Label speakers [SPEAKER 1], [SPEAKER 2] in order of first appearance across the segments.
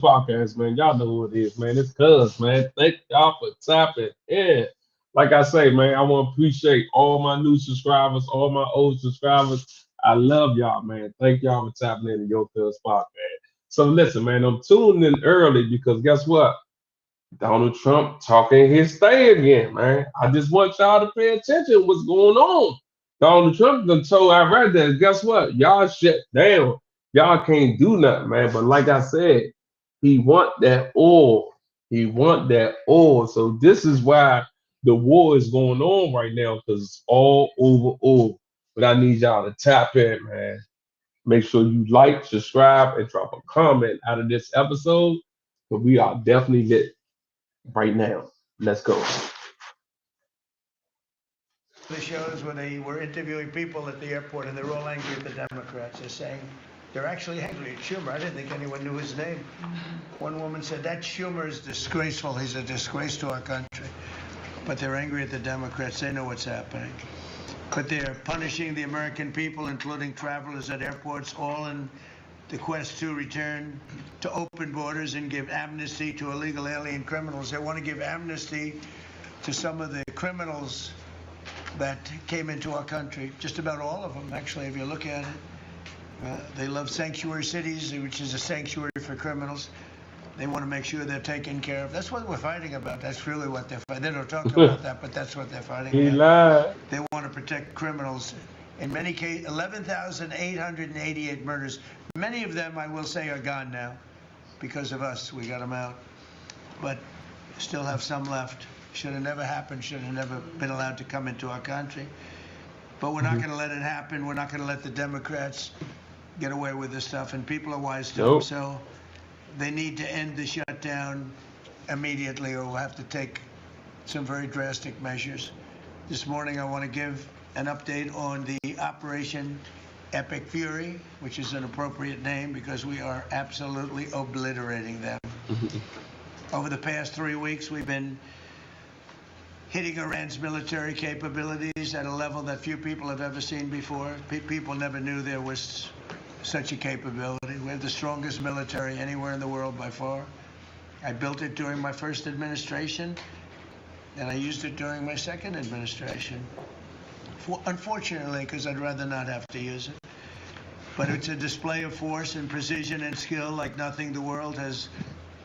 [SPEAKER 1] podcast, man. Y'all know who it is, man. It's Cuz, man. Thank y'all for tapping in. Like I say, man, I want to appreciate all my new subscribers, all my old subscribers. I love y'all, man. Thank y'all for tapping in to your Cuz podcast. So listen, man, I'm tuning in early because guess what? Donald Trump talking his thing again, man. I just want y'all to pay attention to what's going on. Donald Trump done told Iraq that guess what? Y'all shut down. Y'all can't do nothing, man. But like I said, he want that oil. He want that oil. So this is why the war is going on right now because it's all over oil. But I need y'all to tap in, man. Make sure you like, subscribe, and drop a comment out of this episode. But we are definitely lit right now. Let's go.
[SPEAKER 2] The shows when they were interviewing people at the airport and they're all angry at the Democrats. They're saying they're actually angry at Schumer. I didn't think anyone knew his name. One woman said, that Schumer is disgraceful. He's a disgrace to our country. But they're angry at the Democrats. They know what's happening. But they're punishing the American people, including travelers at airports, all in the quest to return to open borders and give amnesty to illegal alien criminals. They want to give amnesty to some of the criminals that came into our country, just about all of them, actually, if you look at it. They love sanctuary cities, which is a sanctuary for criminals. They want to make sure they're taken care of. That's what we're fighting about. That's really what they're fighting. They don't talk about that, but that's what they're fighting
[SPEAKER 1] He
[SPEAKER 2] about.
[SPEAKER 1] lied.
[SPEAKER 2] They want to protect criminals. In many cases, 11,888 murders. Many of them, I will say, are gone now because of us. We got them out. But still have some left. Should have never happened, should have never been allowed to come into our country. But we're not going to let it happen. We're not going to let the Democrats get away with this stuff. And people are wise to them. So they need to end the shutdown immediately or we'll have to take some very drastic measures. This morning I want to give an update on the Operation Epic Fury, which is an appropriate name because we are absolutely obliterating them. Over the past 3 weeks, we've been hitting Iran's military capabilities at a level that few people have ever seen before. People never knew there was such a capability. We have the strongest military anywhere in the world by far. I built it during my first administration, and I used it during my second administration. Unfortunately, because I'd rather not have to use it. But it's a display of force and precision and skill like nothing the world has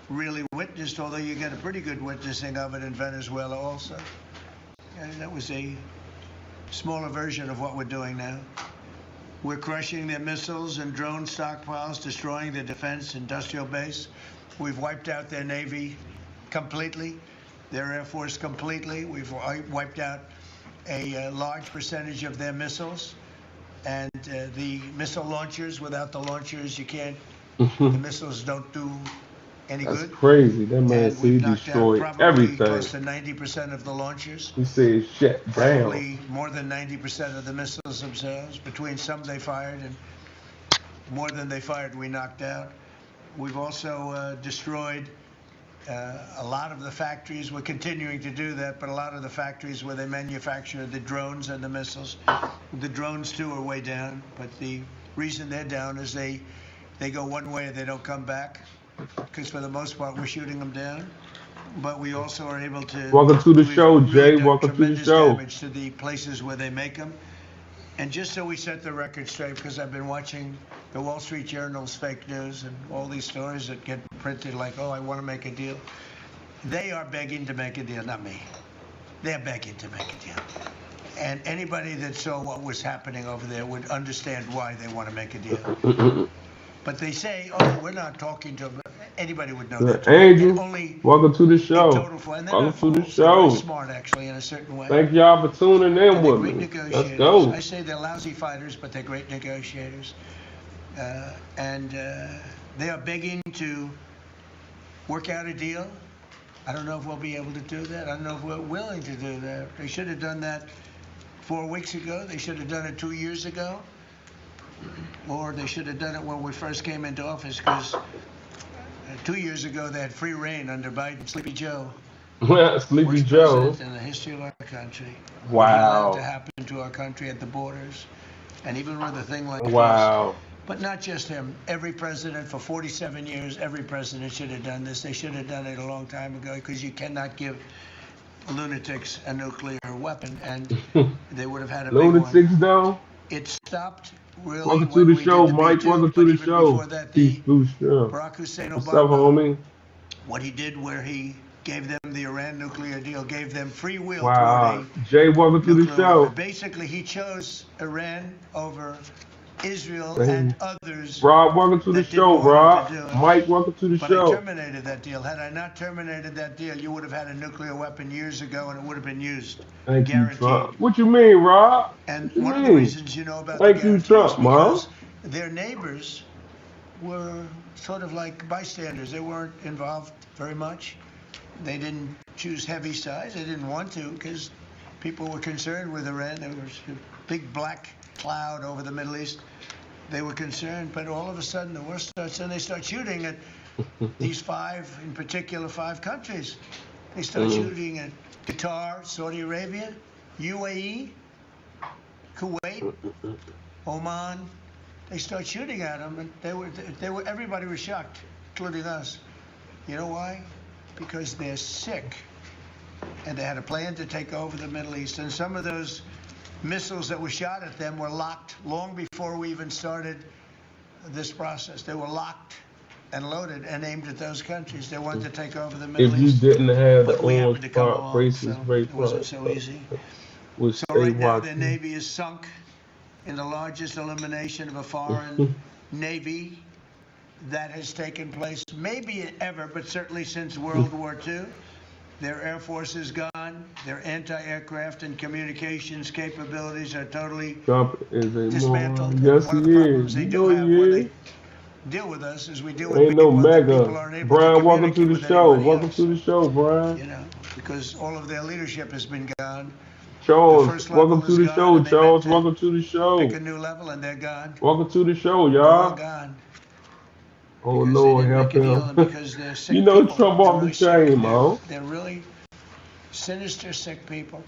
[SPEAKER 2] really witnessed, although you get a pretty good witnessing of it in Venezuela also. And that was a smaller version of what we're doing now. We're crushing their missiles and drone stockpiles, destroying their defense industrial base. We've wiped out their Navy completely, their Air Force completely. We've wiped out a large percentage of their missiles. And the missile launchers, without the launchers, you can't, the missiles don't do any
[SPEAKER 1] That's
[SPEAKER 2] good.
[SPEAKER 1] crazy. That man
[SPEAKER 2] And
[SPEAKER 1] said he
[SPEAKER 2] we've knocked out
[SPEAKER 1] destroyed
[SPEAKER 2] probably
[SPEAKER 1] everything.
[SPEAKER 2] close to 90% of the launchers.
[SPEAKER 1] He said shut down.
[SPEAKER 2] Probably more than 90% of the missiles themselves. Between some they fired and more than they fired, we knocked out. We've also destroyed a lot of the factories. We're continuing to do that, but a lot of the factories where they manufacture the drones and the missiles. The drones, too, are way down, but the reason they're down is they go one way and they don't come back, because for the most part, we're shooting them down. But we also are able to...
[SPEAKER 1] Welcome to the show, Jay.
[SPEAKER 2] Really
[SPEAKER 1] Welcome to the
[SPEAKER 2] tremendous
[SPEAKER 1] show.
[SPEAKER 2] damage to the places where they make them. And just so we set the record straight, because I've been watching the Wall Street Journal's fake news and all these stories that get printed like, oh, I want to make a deal. They are begging to make a deal, not me. They're begging to make a deal. And anybody that saw what was happening over there would understand why they want to make a deal. But they say, oh, we're not talking to them. Anybody would know that.
[SPEAKER 1] Angel,
[SPEAKER 2] Only
[SPEAKER 1] welcome to the show.
[SPEAKER 2] and
[SPEAKER 1] Welcome to the
[SPEAKER 2] They're
[SPEAKER 1] show.
[SPEAKER 2] very smart, actually, in a certain way.
[SPEAKER 1] Thank y'all for tuning in
[SPEAKER 2] They're
[SPEAKER 1] with
[SPEAKER 2] great
[SPEAKER 1] me.
[SPEAKER 2] negotiators.
[SPEAKER 1] Let's go.
[SPEAKER 2] I say they're lousy fighters, but they're great negotiators. And they are begging to work out a deal. I don't know if we'll be able to do that. I don't know if we're willing to do that. They should have done that 4 weeks ago. They should have done it 2 years ago. Or they should have done it when we first came into office, because 2 years ago they had free reign under Biden. Sleepy Joe.
[SPEAKER 1] Sleepy
[SPEAKER 2] Worst
[SPEAKER 1] Joe.
[SPEAKER 2] president in the history of our country.
[SPEAKER 1] Wow.
[SPEAKER 2] What allowed to happen to our country at the borders. And even with a thing like
[SPEAKER 1] Wow.
[SPEAKER 2] this, But not just him. Every president for 47 years, every president should have done this. They should have done it a long time ago, because you cannot give lunatics a nuclear weapon, and they would have had a big one.
[SPEAKER 1] Lunatics, though.
[SPEAKER 2] It stopped really
[SPEAKER 1] Welcome to
[SPEAKER 2] when
[SPEAKER 1] the
[SPEAKER 2] we
[SPEAKER 1] show,
[SPEAKER 2] did the
[SPEAKER 1] Mike.
[SPEAKER 2] B2,
[SPEAKER 1] Welcome
[SPEAKER 2] but
[SPEAKER 1] to the
[SPEAKER 2] even
[SPEAKER 1] show.
[SPEAKER 2] before that,
[SPEAKER 1] Peace, boost, yeah.
[SPEAKER 2] Barack Hussein
[SPEAKER 1] What's up,
[SPEAKER 2] Obama,
[SPEAKER 1] homie?
[SPEAKER 2] what he did where he gave them the Iran nuclear deal, gave them free will
[SPEAKER 1] Wow.
[SPEAKER 2] toward a
[SPEAKER 1] Jay, welcome to the
[SPEAKER 2] nuclear
[SPEAKER 1] show.
[SPEAKER 2] weapon. Basically, he chose Iran over Israel and others.
[SPEAKER 1] Rob, welcome to the
[SPEAKER 2] that
[SPEAKER 1] show,
[SPEAKER 2] didn't want
[SPEAKER 1] Rob.
[SPEAKER 2] to do it.
[SPEAKER 1] Mike, welcome to the
[SPEAKER 2] But
[SPEAKER 1] show.
[SPEAKER 2] I terminated that deal. Had I not terminated that deal, you would have had a nuclear weapon years ago, and it would have been used.
[SPEAKER 1] Thank you,
[SPEAKER 2] Guaranteed.
[SPEAKER 1] Trump. What you mean, Rob?
[SPEAKER 2] And
[SPEAKER 1] What you
[SPEAKER 2] one of
[SPEAKER 1] mean?
[SPEAKER 2] the reasons you know about
[SPEAKER 1] Thank
[SPEAKER 2] the
[SPEAKER 1] you,
[SPEAKER 2] guarantees
[SPEAKER 1] Trump,
[SPEAKER 2] because their neighbors were sort of like bystanders. They weren't involved very much. They didn't choose heavy sides. They didn't want to, because people were concerned with Iran. There was a big black cloud over the Middle East. They were concerned, but all of a sudden the war starts, and they start shooting at these five, in particular, five countries. They start shooting at Qatar, Saudi Arabia, UAE, Kuwait, Oman. They start shooting at them, and everybody was shocked, including us. You know why? Because they're sick, and they had a plan to take over the Middle East, and some of those missiles that were shot at them were locked long before we even started this process. They were locked and loaded and aimed at those countries. They wanted to take over the Middle
[SPEAKER 1] If you
[SPEAKER 2] East.
[SPEAKER 1] didn't have the
[SPEAKER 2] But we happened
[SPEAKER 1] orange
[SPEAKER 2] to come
[SPEAKER 1] front,
[SPEAKER 2] along,
[SPEAKER 1] racist,
[SPEAKER 2] so
[SPEAKER 1] race
[SPEAKER 2] it wasn't
[SPEAKER 1] front,
[SPEAKER 2] so easy.
[SPEAKER 1] we'll
[SPEAKER 2] So
[SPEAKER 1] stay
[SPEAKER 2] right now their
[SPEAKER 1] watching.
[SPEAKER 2] Navy is sunk in the largest elimination of a foreign Navy that has taken place, maybe ever, but certainly since World War II. Their Air Force is gone. Their anti-aircraft and communications capabilities are totally
[SPEAKER 1] Trump is a
[SPEAKER 2] dismantled.
[SPEAKER 1] moron. Yes,
[SPEAKER 2] One of
[SPEAKER 1] he
[SPEAKER 2] the problems
[SPEAKER 1] is.
[SPEAKER 2] they
[SPEAKER 1] You
[SPEAKER 2] do
[SPEAKER 1] know
[SPEAKER 2] have
[SPEAKER 1] he
[SPEAKER 2] when
[SPEAKER 1] is.
[SPEAKER 2] they deal with us is we deal with
[SPEAKER 1] Ain't no
[SPEAKER 2] people that people
[SPEAKER 1] mega.
[SPEAKER 2] aren't able to
[SPEAKER 1] Brian, welcome to
[SPEAKER 2] communicate
[SPEAKER 1] the
[SPEAKER 2] with
[SPEAKER 1] show.
[SPEAKER 2] anybody
[SPEAKER 1] Welcome
[SPEAKER 2] else.
[SPEAKER 1] to the show, Brian.
[SPEAKER 2] You know, because all of their leadership has been gone. The
[SPEAKER 1] Charles,
[SPEAKER 2] first level
[SPEAKER 1] welcome to
[SPEAKER 2] is
[SPEAKER 1] the
[SPEAKER 2] gone,
[SPEAKER 1] show.
[SPEAKER 2] and they meant
[SPEAKER 1] Charles,
[SPEAKER 2] to
[SPEAKER 1] welcome to the show.
[SPEAKER 2] pick a new level, and they're gone.
[SPEAKER 1] Welcome to the show,
[SPEAKER 2] They're all
[SPEAKER 1] y'all.
[SPEAKER 2] gone.
[SPEAKER 1] Oh,
[SPEAKER 2] Because
[SPEAKER 1] Lord,
[SPEAKER 2] they didn't
[SPEAKER 1] help
[SPEAKER 2] make a deal, and
[SPEAKER 1] him.
[SPEAKER 2] because they're sick
[SPEAKER 1] You know
[SPEAKER 2] people.
[SPEAKER 1] Trump
[SPEAKER 2] They're
[SPEAKER 1] off the
[SPEAKER 2] really sick.
[SPEAKER 1] chain, man.
[SPEAKER 2] They're really sinister, sick people.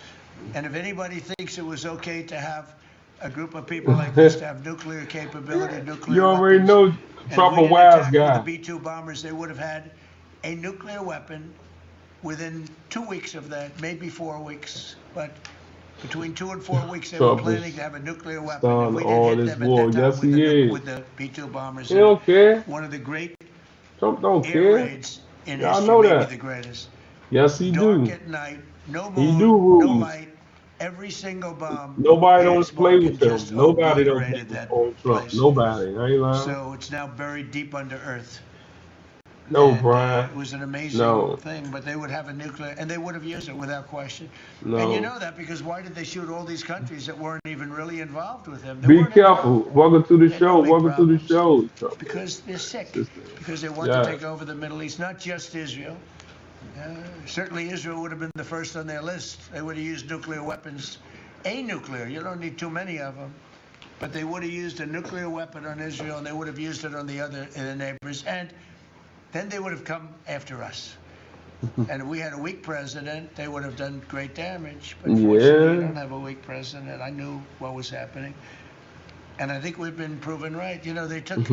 [SPEAKER 2] And if anybody thinks it was okay to have a group of people like this to have nuclear capability, nuclear
[SPEAKER 1] You already
[SPEAKER 2] weapons,
[SPEAKER 1] know
[SPEAKER 2] and
[SPEAKER 1] Trump
[SPEAKER 2] if we
[SPEAKER 1] a
[SPEAKER 2] didn't
[SPEAKER 1] wise
[SPEAKER 2] attack with
[SPEAKER 1] guy.
[SPEAKER 2] the B-2 bombers, they would have had a nuclear weapon within 2 weeks of that, maybe 4 weeks. But between 2 and 4 weeks, they were
[SPEAKER 1] Trump
[SPEAKER 2] planning
[SPEAKER 1] is
[SPEAKER 2] to have a nuclear weapon. If
[SPEAKER 1] starting
[SPEAKER 2] we
[SPEAKER 1] all
[SPEAKER 2] didn't hit
[SPEAKER 1] this
[SPEAKER 2] them at
[SPEAKER 1] war.
[SPEAKER 2] that time
[SPEAKER 1] Yes,
[SPEAKER 2] with
[SPEAKER 1] he is.
[SPEAKER 2] with the B-2 bombers,
[SPEAKER 1] He don't care.
[SPEAKER 2] one of the great
[SPEAKER 1] Trump don't
[SPEAKER 2] air
[SPEAKER 1] care.
[SPEAKER 2] raids in
[SPEAKER 1] Y'all
[SPEAKER 2] history,
[SPEAKER 1] know
[SPEAKER 2] maybe
[SPEAKER 1] that.
[SPEAKER 2] the greatest.
[SPEAKER 1] Yes, he
[SPEAKER 2] Dark
[SPEAKER 1] do.
[SPEAKER 2] at night, no
[SPEAKER 1] He
[SPEAKER 2] moon,
[SPEAKER 1] do
[SPEAKER 2] no
[SPEAKER 1] rules.
[SPEAKER 2] light. Every single bomb
[SPEAKER 1] Nobody
[SPEAKER 2] hit
[SPEAKER 1] don't
[SPEAKER 2] its
[SPEAKER 1] play
[SPEAKER 2] mark
[SPEAKER 1] with
[SPEAKER 2] and
[SPEAKER 1] him.
[SPEAKER 2] just
[SPEAKER 1] Nobody don't play
[SPEAKER 2] obliterated that
[SPEAKER 1] on Trump.
[SPEAKER 2] place.
[SPEAKER 1] Nobody. I ain't lying.
[SPEAKER 2] So it's now buried deep under earth.
[SPEAKER 1] No,
[SPEAKER 2] And
[SPEAKER 1] Brian.
[SPEAKER 2] it was an amazing
[SPEAKER 1] No.
[SPEAKER 2] thing, but they would have a nuclear, and they would have used it without question.
[SPEAKER 1] No.
[SPEAKER 2] And you know that because why did they shoot all these countries that weren't even really involved with them? They
[SPEAKER 1] Be
[SPEAKER 2] weren't
[SPEAKER 1] careful.
[SPEAKER 2] involved.
[SPEAKER 1] Welcome to the
[SPEAKER 2] They had no
[SPEAKER 1] show.
[SPEAKER 2] big
[SPEAKER 1] Welcome to the
[SPEAKER 2] problems.
[SPEAKER 1] show. Trump.
[SPEAKER 2] Because they're sick.
[SPEAKER 1] Sister.
[SPEAKER 2] Because they want
[SPEAKER 1] Yeah.
[SPEAKER 2] to take over the Middle East, not just Israel. Certainly Israel would have been the first on their list. They would have used nuclear weapons. A nuclear, you don't need too many of them. But they would have used a nuclear weapon on Israel, and they would have used it on the other neighbors. And then they would have come after us. And if we had a weak president, they would have done great damage. But fortunately, you don't have a weak president. I knew what was happening. And I think we've been proven right. You know, they took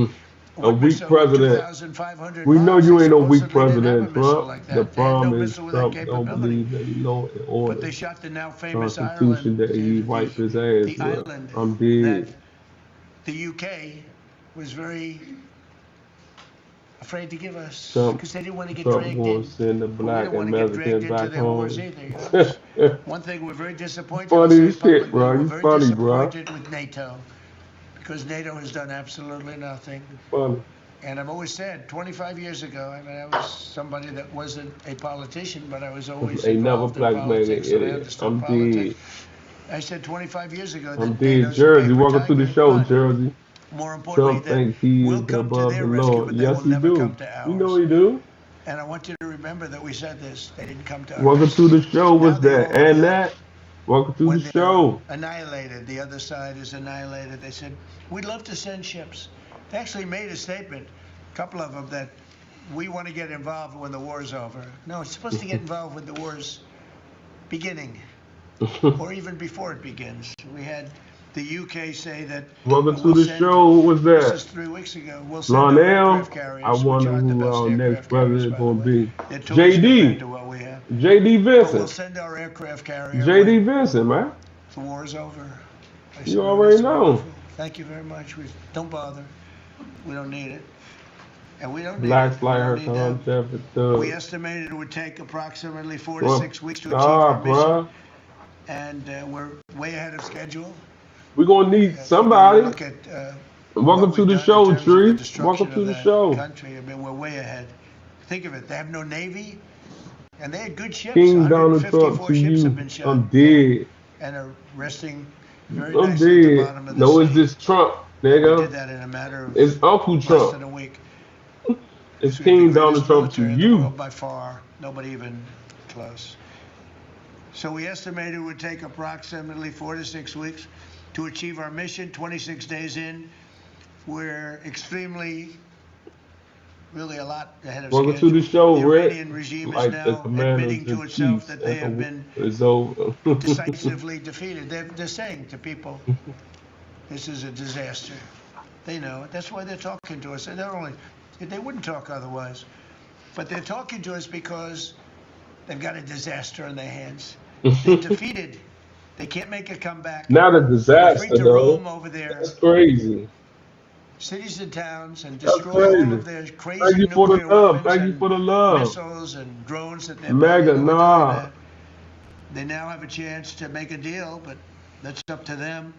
[SPEAKER 1] A weak president.
[SPEAKER 2] 2,500
[SPEAKER 1] We know
[SPEAKER 2] bombs.
[SPEAKER 1] you
[SPEAKER 2] They
[SPEAKER 1] ain't no weak
[SPEAKER 2] supposedly didn't have a
[SPEAKER 1] president,
[SPEAKER 2] missile
[SPEAKER 1] Trump.
[SPEAKER 2] like
[SPEAKER 1] The
[SPEAKER 2] that. They had no
[SPEAKER 1] problem is
[SPEAKER 2] missile with that
[SPEAKER 1] Trump don't
[SPEAKER 2] capability.
[SPEAKER 1] believe in law and order.
[SPEAKER 2] But they shot the now famous
[SPEAKER 1] Constitution
[SPEAKER 2] Ireland,
[SPEAKER 1] that he wiped his ass
[SPEAKER 2] the
[SPEAKER 1] with.
[SPEAKER 2] island
[SPEAKER 1] I'm dead.
[SPEAKER 2] that the UK was very afraid to give us
[SPEAKER 1] Trump,
[SPEAKER 2] because they didn't want to get
[SPEAKER 1] Trump
[SPEAKER 2] dragged
[SPEAKER 1] going
[SPEAKER 2] in.
[SPEAKER 1] to send the
[SPEAKER 2] We
[SPEAKER 1] black
[SPEAKER 2] didn't want to get dragged
[SPEAKER 1] Americans
[SPEAKER 2] into
[SPEAKER 1] back
[SPEAKER 2] their wars
[SPEAKER 1] home.
[SPEAKER 2] either. One thing we're very disappointed. I'll
[SPEAKER 1] Funny
[SPEAKER 2] say
[SPEAKER 1] as shit,
[SPEAKER 2] publicly,
[SPEAKER 1] bro.
[SPEAKER 2] we're
[SPEAKER 1] You
[SPEAKER 2] very
[SPEAKER 1] funny, bro.
[SPEAKER 2] disappointed with NATO because NATO has done absolutely nothing.
[SPEAKER 1] Funny.
[SPEAKER 2] And I've always said, 25 years ago, I mean, I was somebody that wasn't a politician, but I was always
[SPEAKER 1] Ain't never
[SPEAKER 2] involved in
[SPEAKER 1] black man
[SPEAKER 2] politics, and I
[SPEAKER 1] idiot.
[SPEAKER 2] understood
[SPEAKER 1] I'm
[SPEAKER 2] politics.
[SPEAKER 1] dead.
[SPEAKER 2] I said 25 years ago
[SPEAKER 1] I'm
[SPEAKER 2] that
[SPEAKER 1] dead.
[SPEAKER 2] NATO's a
[SPEAKER 1] Jersey,
[SPEAKER 2] paper
[SPEAKER 1] welcome to the
[SPEAKER 2] tiger,
[SPEAKER 1] show,
[SPEAKER 2] but
[SPEAKER 1] Jersey.
[SPEAKER 2] more importantly,
[SPEAKER 1] Trump
[SPEAKER 2] that
[SPEAKER 1] thinks he
[SPEAKER 2] we'll
[SPEAKER 1] is
[SPEAKER 2] come to
[SPEAKER 1] above
[SPEAKER 2] their
[SPEAKER 1] the
[SPEAKER 2] rescue,
[SPEAKER 1] law.
[SPEAKER 2] but they
[SPEAKER 1] Yes,
[SPEAKER 2] will
[SPEAKER 1] he
[SPEAKER 2] never
[SPEAKER 1] do.
[SPEAKER 2] come to ours.
[SPEAKER 1] You know he do.
[SPEAKER 2] And I want you to remember that we said this. They didn't come to our
[SPEAKER 1] Welcome
[SPEAKER 2] rescue.
[SPEAKER 1] to the show. What's
[SPEAKER 2] Now they
[SPEAKER 1] that?
[SPEAKER 2] all
[SPEAKER 1] And
[SPEAKER 2] feel
[SPEAKER 1] that. Welcome to
[SPEAKER 2] when
[SPEAKER 1] the
[SPEAKER 2] they're
[SPEAKER 1] show.
[SPEAKER 2] annihilated, the other side is annihilated. They said, we'd love to send ships. They actually made a statement, a couple of them, that we want to get involved when the war's over. No, it's supposed to get involved when the war's beginning, or even before it begins. We had The UK say that
[SPEAKER 1] Welcome to
[SPEAKER 2] we'll
[SPEAKER 1] the
[SPEAKER 2] send,
[SPEAKER 1] show. Who was
[SPEAKER 2] this
[SPEAKER 1] that?
[SPEAKER 2] is 3 weeks ago, we'll send our
[SPEAKER 1] Lionel.
[SPEAKER 2] aircraft carriers,
[SPEAKER 1] I
[SPEAKER 2] which
[SPEAKER 1] wonder
[SPEAKER 2] aren't the
[SPEAKER 1] who
[SPEAKER 2] best
[SPEAKER 1] our next
[SPEAKER 2] aircraft carriers,
[SPEAKER 1] president
[SPEAKER 2] by the
[SPEAKER 1] gonna
[SPEAKER 2] way.
[SPEAKER 1] be.
[SPEAKER 2] They're toys compared
[SPEAKER 1] JD.
[SPEAKER 2] to what we have.
[SPEAKER 1] JD
[SPEAKER 2] But we'll
[SPEAKER 1] Vincent.
[SPEAKER 2] send our aircraft carrier
[SPEAKER 1] JD
[SPEAKER 2] when
[SPEAKER 1] Vincent, man.
[SPEAKER 2] the war is over. I
[SPEAKER 1] You
[SPEAKER 2] said,
[SPEAKER 1] already
[SPEAKER 2] "That's
[SPEAKER 1] know."
[SPEAKER 2] wonderful. Thank you very much. Don't bother. We don't need it. And we don't need
[SPEAKER 1] Blacks
[SPEAKER 2] it.
[SPEAKER 1] like
[SPEAKER 2] We
[SPEAKER 1] her
[SPEAKER 2] don't need them.
[SPEAKER 1] concept.
[SPEAKER 2] We estimated it would take approximately 4 to
[SPEAKER 1] Well,
[SPEAKER 2] 6 weeks to achieve our mission.
[SPEAKER 1] bruh.
[SPEAKER 2] And we're way ahead of schedule.
[SPEAKER 1] We're gonna need
[SPEAKER 2] When you
[SPEAKER 1] somebody.
[SPEAKER 2] look at
[SPEAKER 1] Welcome
[SPEAKER 2] what
[SPEAKER 1] to
[SPEAKER 2] we've
[SPEAKER 1] the
[SPEAKER 2] done in
[SPEAKER 1] show,
[SPEAKER 2] terms of
[SPEAKER 1] Tree.
[SPEAKER 2] the destruction
[SPEAKER 1] Welcome to
[SPEAKER 2] of
[SPEAKER 1] the
[SPEAKER 2] that
[SPEAKER 1] show.
[SPEAKER 2] country. I mean, we're way ahead. Think of it. They have no navy, and they had good ships.
[SPEAKER 1] King Donald Trump
[SPEAKER 2] 154
[SPEAKER 1] to
[SPEAKER 2] ships have
[SPEAKER 1] you.
[SPEAKER 2] been shot
[SPEAKER 1] I'm dead.
[SPEAKER 2] and are resting very
[SPEAKER 1] I'm
[SPEAKER 2] nicely at the
[SPEAKER 1] dead.
[SPEAKER 2] bottom of the
[SPEAKER 1] No, it's
[SPEAKER 2] sea.
[SPEAKER 1] this Trump,
[SPEAKER 2] We did
[SPEAKER 1] nigga.
[SPEAKER 2] that in a matter of
[SPEAKER 1] It's Uncle
[SPEAKER 2] less
[SPEAKER 1] Trump.
[SPEAKER 2] than a week.
[SPEAKER 1] It's
[SPEAKER 2] We have the
[SPEAKER 1] King Donald
[SPEAKER 2] greatest
[SPEAKER 1] Trump to
[SPEAKER 2] military in the
[SPEAKER 1] you.
[SPEAKER 2] world by far. Nobody even close. So we estimated it would take approximately 4 to 6 weeks to achieve our mission. 26 days in, we're really a lot ahead of
[SPEAKER 1] Welcome
[SPEAKER 2] schedule.
[SPEAKER 1] to the show,
[SPEAKER 2] The
[SPEAKER 1] Rick.
[SPEAKER 2] Iranian regime is
[SPEAKER 1] Like the
[SPEAKER 2] now admitting to
[SPEAKER 1] commanders in
[SPEAKER 2] itself
[SPEAKER 1] chiefs
[SPEAKER 2] that they have been
[SPEAKER 1] is over.
[SPEAKER 2] decisively defeated. They're saying to people, this is a disaster. They know it. That's why they're talking to us. And they wouldn't talk otherwise. But they're talking to us because they've got a disaster in their hands. They're defeated. They can't make a comeback.
[SPEAKER 1] Not a
[SPEAKER 2] They're
[SPEAKER 1] disaster,
[SPEAKER 2] free to
[SPEAKER 1] though.
[SPEAKER 2] roam over their
[SPEAKER 1] That's crazy.
[SPEAKER 2] cities and towns and
[SPEAKER 1] That's
[SPEAKER 2] destroy all
[SPEAKER 1] crazy.
[SPEAKER 2] of their
[SPEAKER 1] Thank
[SPEAKER 2] crazy
[SPEAKER 1] you for the
[SPEAKER 2] nuclear
[SPEAKER 1] love.
[SPEAKER 2] weapons
[SPEAKER 1] Thank you
[SPEAKER 2] and
[SPEAKER 1] for the love.
[SPEAKER 2] missiles and drones that they're
[SPEAKER 1] Mega,
[SPEAKER 2] building. We're doing
[SPEAKER 1] nah.
[SPEAKER 2] that. They now have a chance to make a deal, but that's up to them.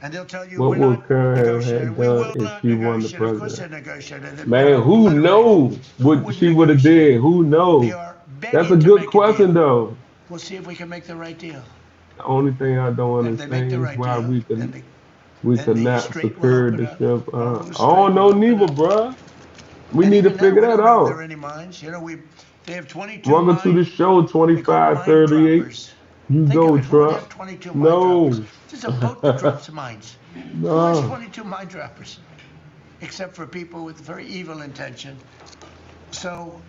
[SPEAKER 2] And they'll tell you,
[SPEAKER 1] What
[SPEAKER 2] we're
[SPEAKER 1] would
[SPEAKER 2] not
[SPEAKER 1] Karen have
[SPEAKER 2] negotiating.
[SPEAKER 1] had
[SPEAKER 2] We
[SPEAKER 1] done
[SPEAKER 2] will
[SPEAKER 1] if
[SPEAKER 2] not
[SPEAKER 1] she won the
[SPEAKER 2] negotiate. Of course they're
[SPEAKER 1] president?
[SPEAKER 2] negotiating. They're
[SPEAKER 1] Man, who
[SPEAKER 2] literally
[SPEAKER 1] knows what
[SPEAKER 2] wouldn't
[SPEAKER 1] she would have
[SPEAKER 2] negotiate.
[SPEAKER 1] did? Who
[SPEAKER 2] They
[SPEAKER 1] knows?
[SPEAKER 2] are
[SPEAKER 1] That's a
[SPEAKER 2] begging to
[SPEAKER 1] good
[SPEAKER 2] make a
[SPEAKER 1] question,
[SPEAKER 2] deal.
[SPEAKER 1] though.
[SPEAKER 2] We'll see if we can make the right deal.
[SPEAKER 1] The only thing I don't
[SPEAKER 2] If they make
[SPEAKER 1] understand
[SPEAKER 2] the
[SPEAKER 1] is
[SPEAKER 2] right
[SPEAKER 1] why
[SPEAKER 2] deal,
[SPEAKER 1] we
[SPEAKER 2] then
[SPEAKER 1] could
[SPEAKER 2] the
[SPEAKER 1] not
[SPEAKER 2] strait will
[SPEAKER 1] secure
[SPEAKER 2] open
[SPEAKER 1] the
[SPEAKER 2] up.
[SPEAKER 1] ship.
[SPEAKER 2] Hormuz
[SPEAKER 1] I
[SPEAKER 2] Strait
[SPEAKER 1] don't know
[SPEAKER 2] will open
[SPEAKER 1] neither,
[SPEAKER 2] up.
[SPEAKER 1] bruh. We
[SPEAKER 2] And
[SPEAKER 1] need to
[SPEAKER 2] even now,
[SPEAKER 1] figure
[SPEAKER 2] we
[SPEAKER 1] that
[SPEAKER 2] don't know if there are
[SPEAKER 1] out.
[SPEAKER 2] any mines. You know, they have 22
[SPEAKER 1] Welcome to the
[SPEAKER 2] mine.
[SPEAKER 1] show,
[SPEAKER 2] They call them mine
[SPEAKER 1] 2538.
[SPEAKER 2] droppers.
[SPEAKER 1] You
[SPEAKER 2] Think of
[SPEAKER 1] go,
[SPEAKER 2] it. Who would have
[SPEAKER 1] Trump.
[SPEAKER 2] 22 mine droppers?
[SPEAKER 1] No.
[SPEAKER 2] There's a boat that drops mines. Who has
[SPEAKER 1] No.
[SPEAKER 2] 22 mine droppers? Except for people with very evil intention. So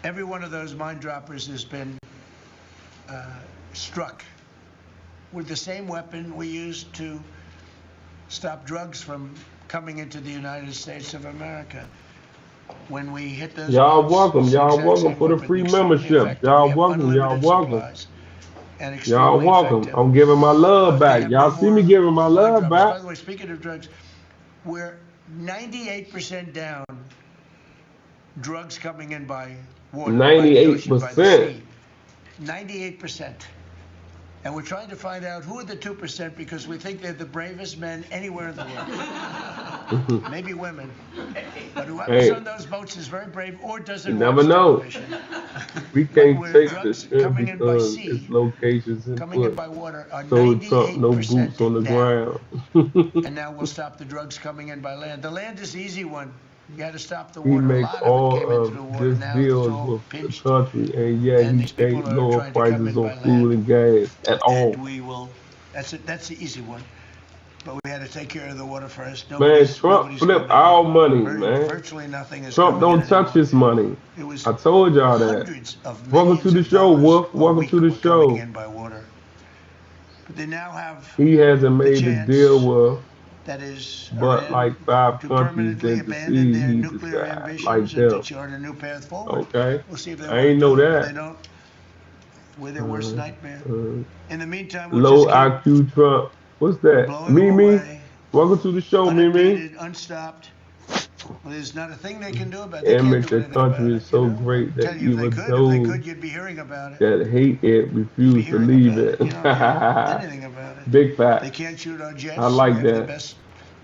[SPEAKER 2] every one of those mine droppers has been struck with the same weapon we used to stop drugs from coming into the United States of America. When we hit those
[SPEAKER 1] Y'all
[SPEAKER 2] boats,
[SPEAKER 1] welcome.
[SPEAKER 2] it's the
[SPEAKER 1] Y'all
[SPEAKER 2] exact
[SPEAKER 1] welcome
[SPEAKER 2] same
[SPEAKER 1] for the
[SPEAKER 2] weapon,
[SPEAKER 1] free
[SPEAKER 2] extremely
[SPEAKER 1] membership.
[SPEAKER 2] effective.
[SPEAKER 1] Y'all
[SPEAKER 2] We have
[SPEAKER 1] welcome. Y'all
[SPEAKER 2] unlimited
[SPEAKER 1] welcome.
[SPEAKER 2] supplies and
[SPEAKER 1] Y'all
[SPEAKER 2] extremely
[SPEAKER 1] welcome.
[SPEAKER 2] effective.
[SPEAKER 1] I'm giving my love
[SPEAKER 2] They
[SPEAKER 1] back.
[SPEAKER 2] have
[SPEAKER 1] Y'all
[SPEAKER 2] no
[SPEAKER 1] see me
[SPEAKER 2] more
[SPEAKER 1] giving my
[SPEAKER 2] mine
[SPEAKER 1] love
[SPEAKER 2] droppers. By
[SPEAKER 1] back.
[SPEAKER 2] the way, speaking of drugs, we're 98% down drugs coming in by water, by the ocean, by the
[SPEAKER 1] 98%.
[SPEAKER 2] sea. 98%. And we're trying to find out who are the 2% because we think they're the bravest men anywhere in the world. Maybe women. But whoever's
[SPEAKER 1] Hey,
[SPEAKER 2] on those boats is very brave or
[SPEAKER 1] you
[SPEAKER 2] doesn't
[SPEAKER 1] never
[SPEAKER 2] watch
[SPEAKER 1] know.
[SPEAKER 2] television.
[SPEAKER 1] We
[SPEAKER 2] But
[SPEAKER 1] can't
[SPEAKER 2] where
[SPEAKER 1] take the
[SPEAKER 2] drugs
[SPEAKER 1] ship
[SPEAKER 2] coming in by
[SPEAKER 1] because its
[SPEAKER 2] sea,
[SPEAKER 1] locations and
[SPEAKER 2] coming in
[SPEAKER 1] foot.
[SPEAKER 2] by water are
[SPEAKER 1] So Trump, no boots on the
[SPEAKER 2] 98% down.
[SPEAKER 1] ground.
[SPEAKER 2] And now we'll stop the drugs coming in by land. The land is the easy one. You got to stop the
[SPEAKER 1] He
[SPEAKER 2] water. A
[SPEAKER 1] makes
[SPEAKER 2] lot of it came
[SPEAKER 1] all
[SPEAKER 2] into
[SPEAKER 1] of
[SPEAKER 2] the water.
[SPEAKER 1] this
[SPEAKER 2] Now it's
[SPEAKER 1] deals
[SPEAKER 2] all
[SPEAKER 1] with the
[SPEAKER 2] pinched.
[SPEAKER 1] country, and yet
[SPEAKER 2] And
[SPEAKER 1] he
[SPEAKER 2] these people
[SPEAKER 1] can't
[SPEAKER 2] are
[SPEAKER 1] lower
[SPEAKER 2] trying to come
[SPEAKER 1] prices
[SPEAKER 2] in
[SPEAKER 1] on
[SPEAKER 2] by
[SPEAKER 1] food
[SPEAKER 2] land.
[SPEAKER 1] and gas at all.
[SPEAKER 2] And we will. That's the easy one. But we had to take care of the water first.
[SPEAKER 1] Man, Trump
[SPEAKER 2] Nobody's
[SPEAKER 1] flipped
[SPEAKER 2] coming
[SPEAKER 1] our
[SPEAKER 2] in.
[SPEAKER 1] money, man.
[SPEAKER 2] Virtually nothing is
[SPEAKER 1] Trump
[SPEAKER 2] coming in
[SPEAKER 1] don't touch
[SPEAKER 2] anymore.
[SPEAKER 1] his money.
[SPEAKER 2] It was
[SPEAKER 1] I told y'all that.
[SPEAKER 2] hundreds of
[SPEAKER 1] Welcome to
[SPEAKER 2] millions
[SPEAKER 1] the
[SPEAKER 2] of
[SPEAKER 1] show,
[SPEAKER 2] dollars
[SPEAKER 1] Wolf.
[SPEAKER 2] a
[SPEAKER 1] Welcome
[SPEAKER 2] week
[SPEAKER 1] to the
[SPEAKER 2] were coming
[SPEAKER 1] show.
[SPEAKER 2] in by water. But they now have
[SPEAKER 1] He hasn't
[SPEAKER 2] the
[SPEAKER 1] made the deal
[SPEAKER 2] chance,
[SPEAKER 1] with
[SPEAKER 2] that is
[SPEAKER 1] but
[SPEAKER 2] Iran,
[SPEAKER 1] like 5
[SPEAKER 2] to
[SPEAKER 1] countries
[SPEAKER 2] permanently
[SPEAKER 1] that to
[SPEAKER 2] abandon
[SPEAKER 1] see
[SPEAKER 2] their
[SPEAKER 1] he
[SPEAKER 2] nuclear
[SPEAKER 1] decide
[SPEAKER 2] ambitions
[SPEAKER 1] like
[SPEAKER 2] and to
[SPEAKER 1] them.
[SPEAKER 2] chart a new path forward.
[SPEAKER 1] Okay?
[SPEAKER 2] We'll see if they
[SPEAKER 1] I
[SPEAKER 2] want to
[SPEAKER 1] ain't
[SPEAKER 2] do
[SPEAKER 1] know
[SPEAKER 2] it. If they
[SPEAKER 1] that.
[SPEAKER 2] don't, we're their worst nightmare.
[SPEAKER 1] Uh,
[SPEAKER 2] In the meantime, we'll
[SPEAKER 1] Low
[SPEAKER 2] just keep
[SPEAKER 1] IQ Trump. What's that?
[SPEAKER 2] blowing them
[SPEAKER 1] Mimi?
[SPEAKER 2] away,
[SPEAKER 1] Welcome to the show, Mimi.
[SPEAKER 2] unimpeded, unstopped. Well, there's not a thing they can do about it. They can't
[SPEAKER 1] Image
[SPEAKER 2] do
[SPEAKER 1] the
[SPEAKER 2] anything about
[SPEAKER 1] country
[SPEAKER 2] it.
[SPEAKER 1] is so great
[SPEAKER 2] I'll tell
[SPEAKER 1] that
[SPEAKER 2] you, if they
[SPEAKER 1] even
[SPEAKER 2] could,
[SPEAKER 1] those
[SPEAKER 2] you'd be hearing about it.
[SPEAKER 1] that hate it
[SPEAKER 2] You'd be
[SPEAKER 1] refuse to
[SPEAKER 2] hearing
[SPEAKER 1] leave
[SPEAKER 2] about
[SPEAKER 1] it.
[SPEAKER 2] it. You don't hear anything about it.
[SPEAKER 1] Big
[SPEAKER 2] They
[SPEAKER 1] facts.
[SPEAKER 2] can't shoot our jets.
[SPEAKER 1] I like
[SPEAKER 2] we have the
[SPEAKER 1] that.
[SPEAKER 2] best.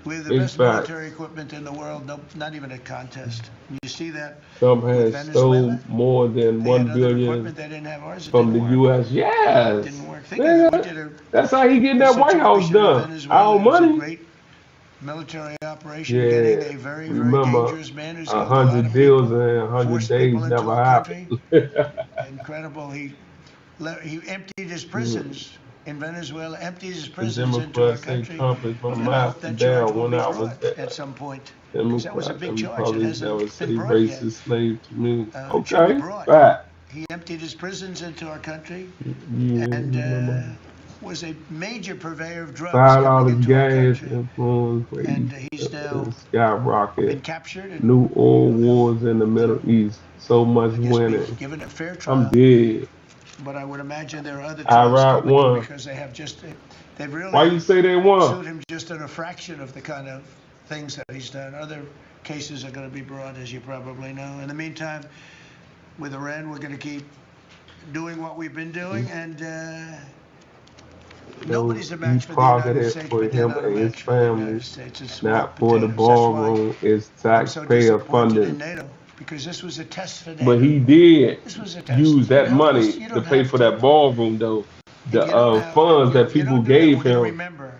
[SPEAKER 2] We have the
[SPEAKER 1] Big
[SPEAKER 2] best
[SPEAKER 1] facts.
[SPEAKER 2] military equipment in the world. No, not even a contest. You see that
[SPEAKER 1] Trump
[SPEAKER 2] with
[SPEAKER 1] has stole
[SPEAKER 2] Venezuela?
[SPEAKER 1] more than
[SPEAKER 2] They had
[SPEAKER 1] 1
[SPEAKER 2] other
[SPEAKER 1] billion
[SPEAKER 2] equipment they didn't have. Ours, it
[SPEAKER 1] from the
[SPEAKER 2] didn't work.
[SPEAKER 1] U.S. Yes.
[SPEAKER 2] Didn't work. Think of it. We
[SPEAKER 1] Nigga,
[SPEAKER 2] did a
[SPEAKER 1] that's how he getting that White House
[SPEAKER 2] situation in
[SPEAKER 1] done.
[SPEAKER 2] Venezuela.
[SPEAKER 1] Our
[SPEAKER 2] It was a
[SPEAKER 1] money.
[SPEAKER 2] great military operation,
[SPEAKER 1] Yeah.
[SPEAKER 2] getting a very, very
[SPEAKER 1] Remember,
[SPEAKER 2] dangerous man who's killed a lot
[SPEAKER 1] 100
[SPEAKER 2] of
[SPEAKER 1] deals
[SPEAKER 2] people,
[SPEAKER 1] in 100
[SPEAKER 2] forced
[SPEAKER 1] days
[SPEAKER 2] people into
[SPEAKER 1] never
[SPEAKER 2] our country.
[SPEAKER 1] happened.
[SPEAKER 2] Incredible. He emptied his prisons in Venezuela, emptied his
[SPEAKER 1] The
[SPEAKER 2] prisons into our
[SPEAKER 1] Democrats say
[SPEAKER 2] country.
[SPEAKER 1] Trump is my
[SPEAKER 2] And I hope
[SPEAKER 1] master
[SPEAKER 2] that charge
[SPEAKER 1] down
[SPEAKER 2] will
[SPEAKER 1] when
[SPEAKER 2] be
[SPEAKER 1] I was
[SPEAKER 2] brought
[SPEAKER 1] there.
[SPEAKER 2] at some point. Because that was a
[SPEAKER 1] Democrats
[SPEAKER 2] big
[SPEAKER 1] and
[SPEAKER 2] charge. It
[SPEAKER 1] Republicans never
[SPEAKER 2] hasn't
[SPEAKER 1] say
[SPEAKER 2] been brought yet.
[SPEAKER 1] racist slave to me.
[SPEAKER 2] It should be
[SPEAKER 1] Okay,
[SPEAKER 2] brought.
[SPEAKER 1] fact.
[SPEAKER 2] He emptied his prisons into our country,
[SPEAKER 1] You
[SPEAKER 2] and
[SPEAKER 1] remember?
[SPEAKER 2] was a major purveyor of drugs coming
[SPEAKER 1] $5
[SPEAKER 2] into our
[SPEAKER 1] gas,
[SPEAKER 2] country.
[SPEAKER 1] influence
[SPEAKER 2] And
[SPEAKER 1] rate
[SPEAKER 2] he's now
[SPEAKER 1] skyrocket.
[SPEAKER 2] been captured. And,
[SPEAKER 1] New oil wars in the Middle East. So much
[SPEAKER 2] I guess
[SPEAKER 1] winning.
[SPEAKER 2] we've given a fair
[SPEAKER 1] I'm
[SPEAKER 2] trial.
[SPEAKER 1] dead.
[SPEAKER 2] But I would imagine there are other
[SPEAKER 1] I
[SPEAKER 2] trials
[SPEAKER 1] ride
[SPEAKER 2] coming
[SPEAKER 1] one.
[SPEAKER 2] because they have just, they've really
[SPEAKER 1] Why you say they won?
[SPEAKER 2] sued him just in a fraction of the kind of things that he's done. Other cases are going to be brought, as you probably know. In the meantime, with Iran, we're going to keep doing what we've been doing, and nobody's a match for the United States,
[SPEAKER 1] for
[SPEAKER 2] but they're
[SPEAKER 1] him
[SPEAKER 2] not a
[SPEAKER 1] and his
[SPEAKER 2] match for the United
[SPEAKER 1] family,
[SPEAKER 2] States. It's
[SPEAKER 1] not
[SPEAKER 2] small
[SPEAKER 1] for the
[SPEAKER 2] potatoes. That's why
[SPEAKER 1] ballroom. It's
[SPEAKER 2] I'm so
[SPEAKER 1] taxpayer
[SPEAKER 2] disappointed in
[SPEAKER 1] funding.
[SPEAKER 2] NATO, because this was a test for NATO.
[SPEAKER 1] But he did
[SPEAKER 2] This was a test.
[SPEAKER 1] use
[SPEAKER 2] You
[SPEAKER 1] that
[SPEAKER 2] help us,
[SPEAKER 1] money
[SPEAKER 2] you
[SPEAKER 1] to
[SPEAKER 2] don't
[SPEAKER 1] pay
[SPEAKER 2] have
[SPEAKER 1] for
[SPEAKER 2] to.
[SPEAKER 1] that ballroom, though.
[SPEAKER 2] And you don't
[SPEAKER 1] The
[SPEAKER 2] have-
[SPEAKER 1] funds that
[SPEAKER 2] you
[SPEAKER 1] people
[SPEAKER 2] don't do that.
[SPEAKER 1] gave
[SPEAKER 2] We're gonna
[SPEAKER 1] him.
[SPEAKER 2] remember.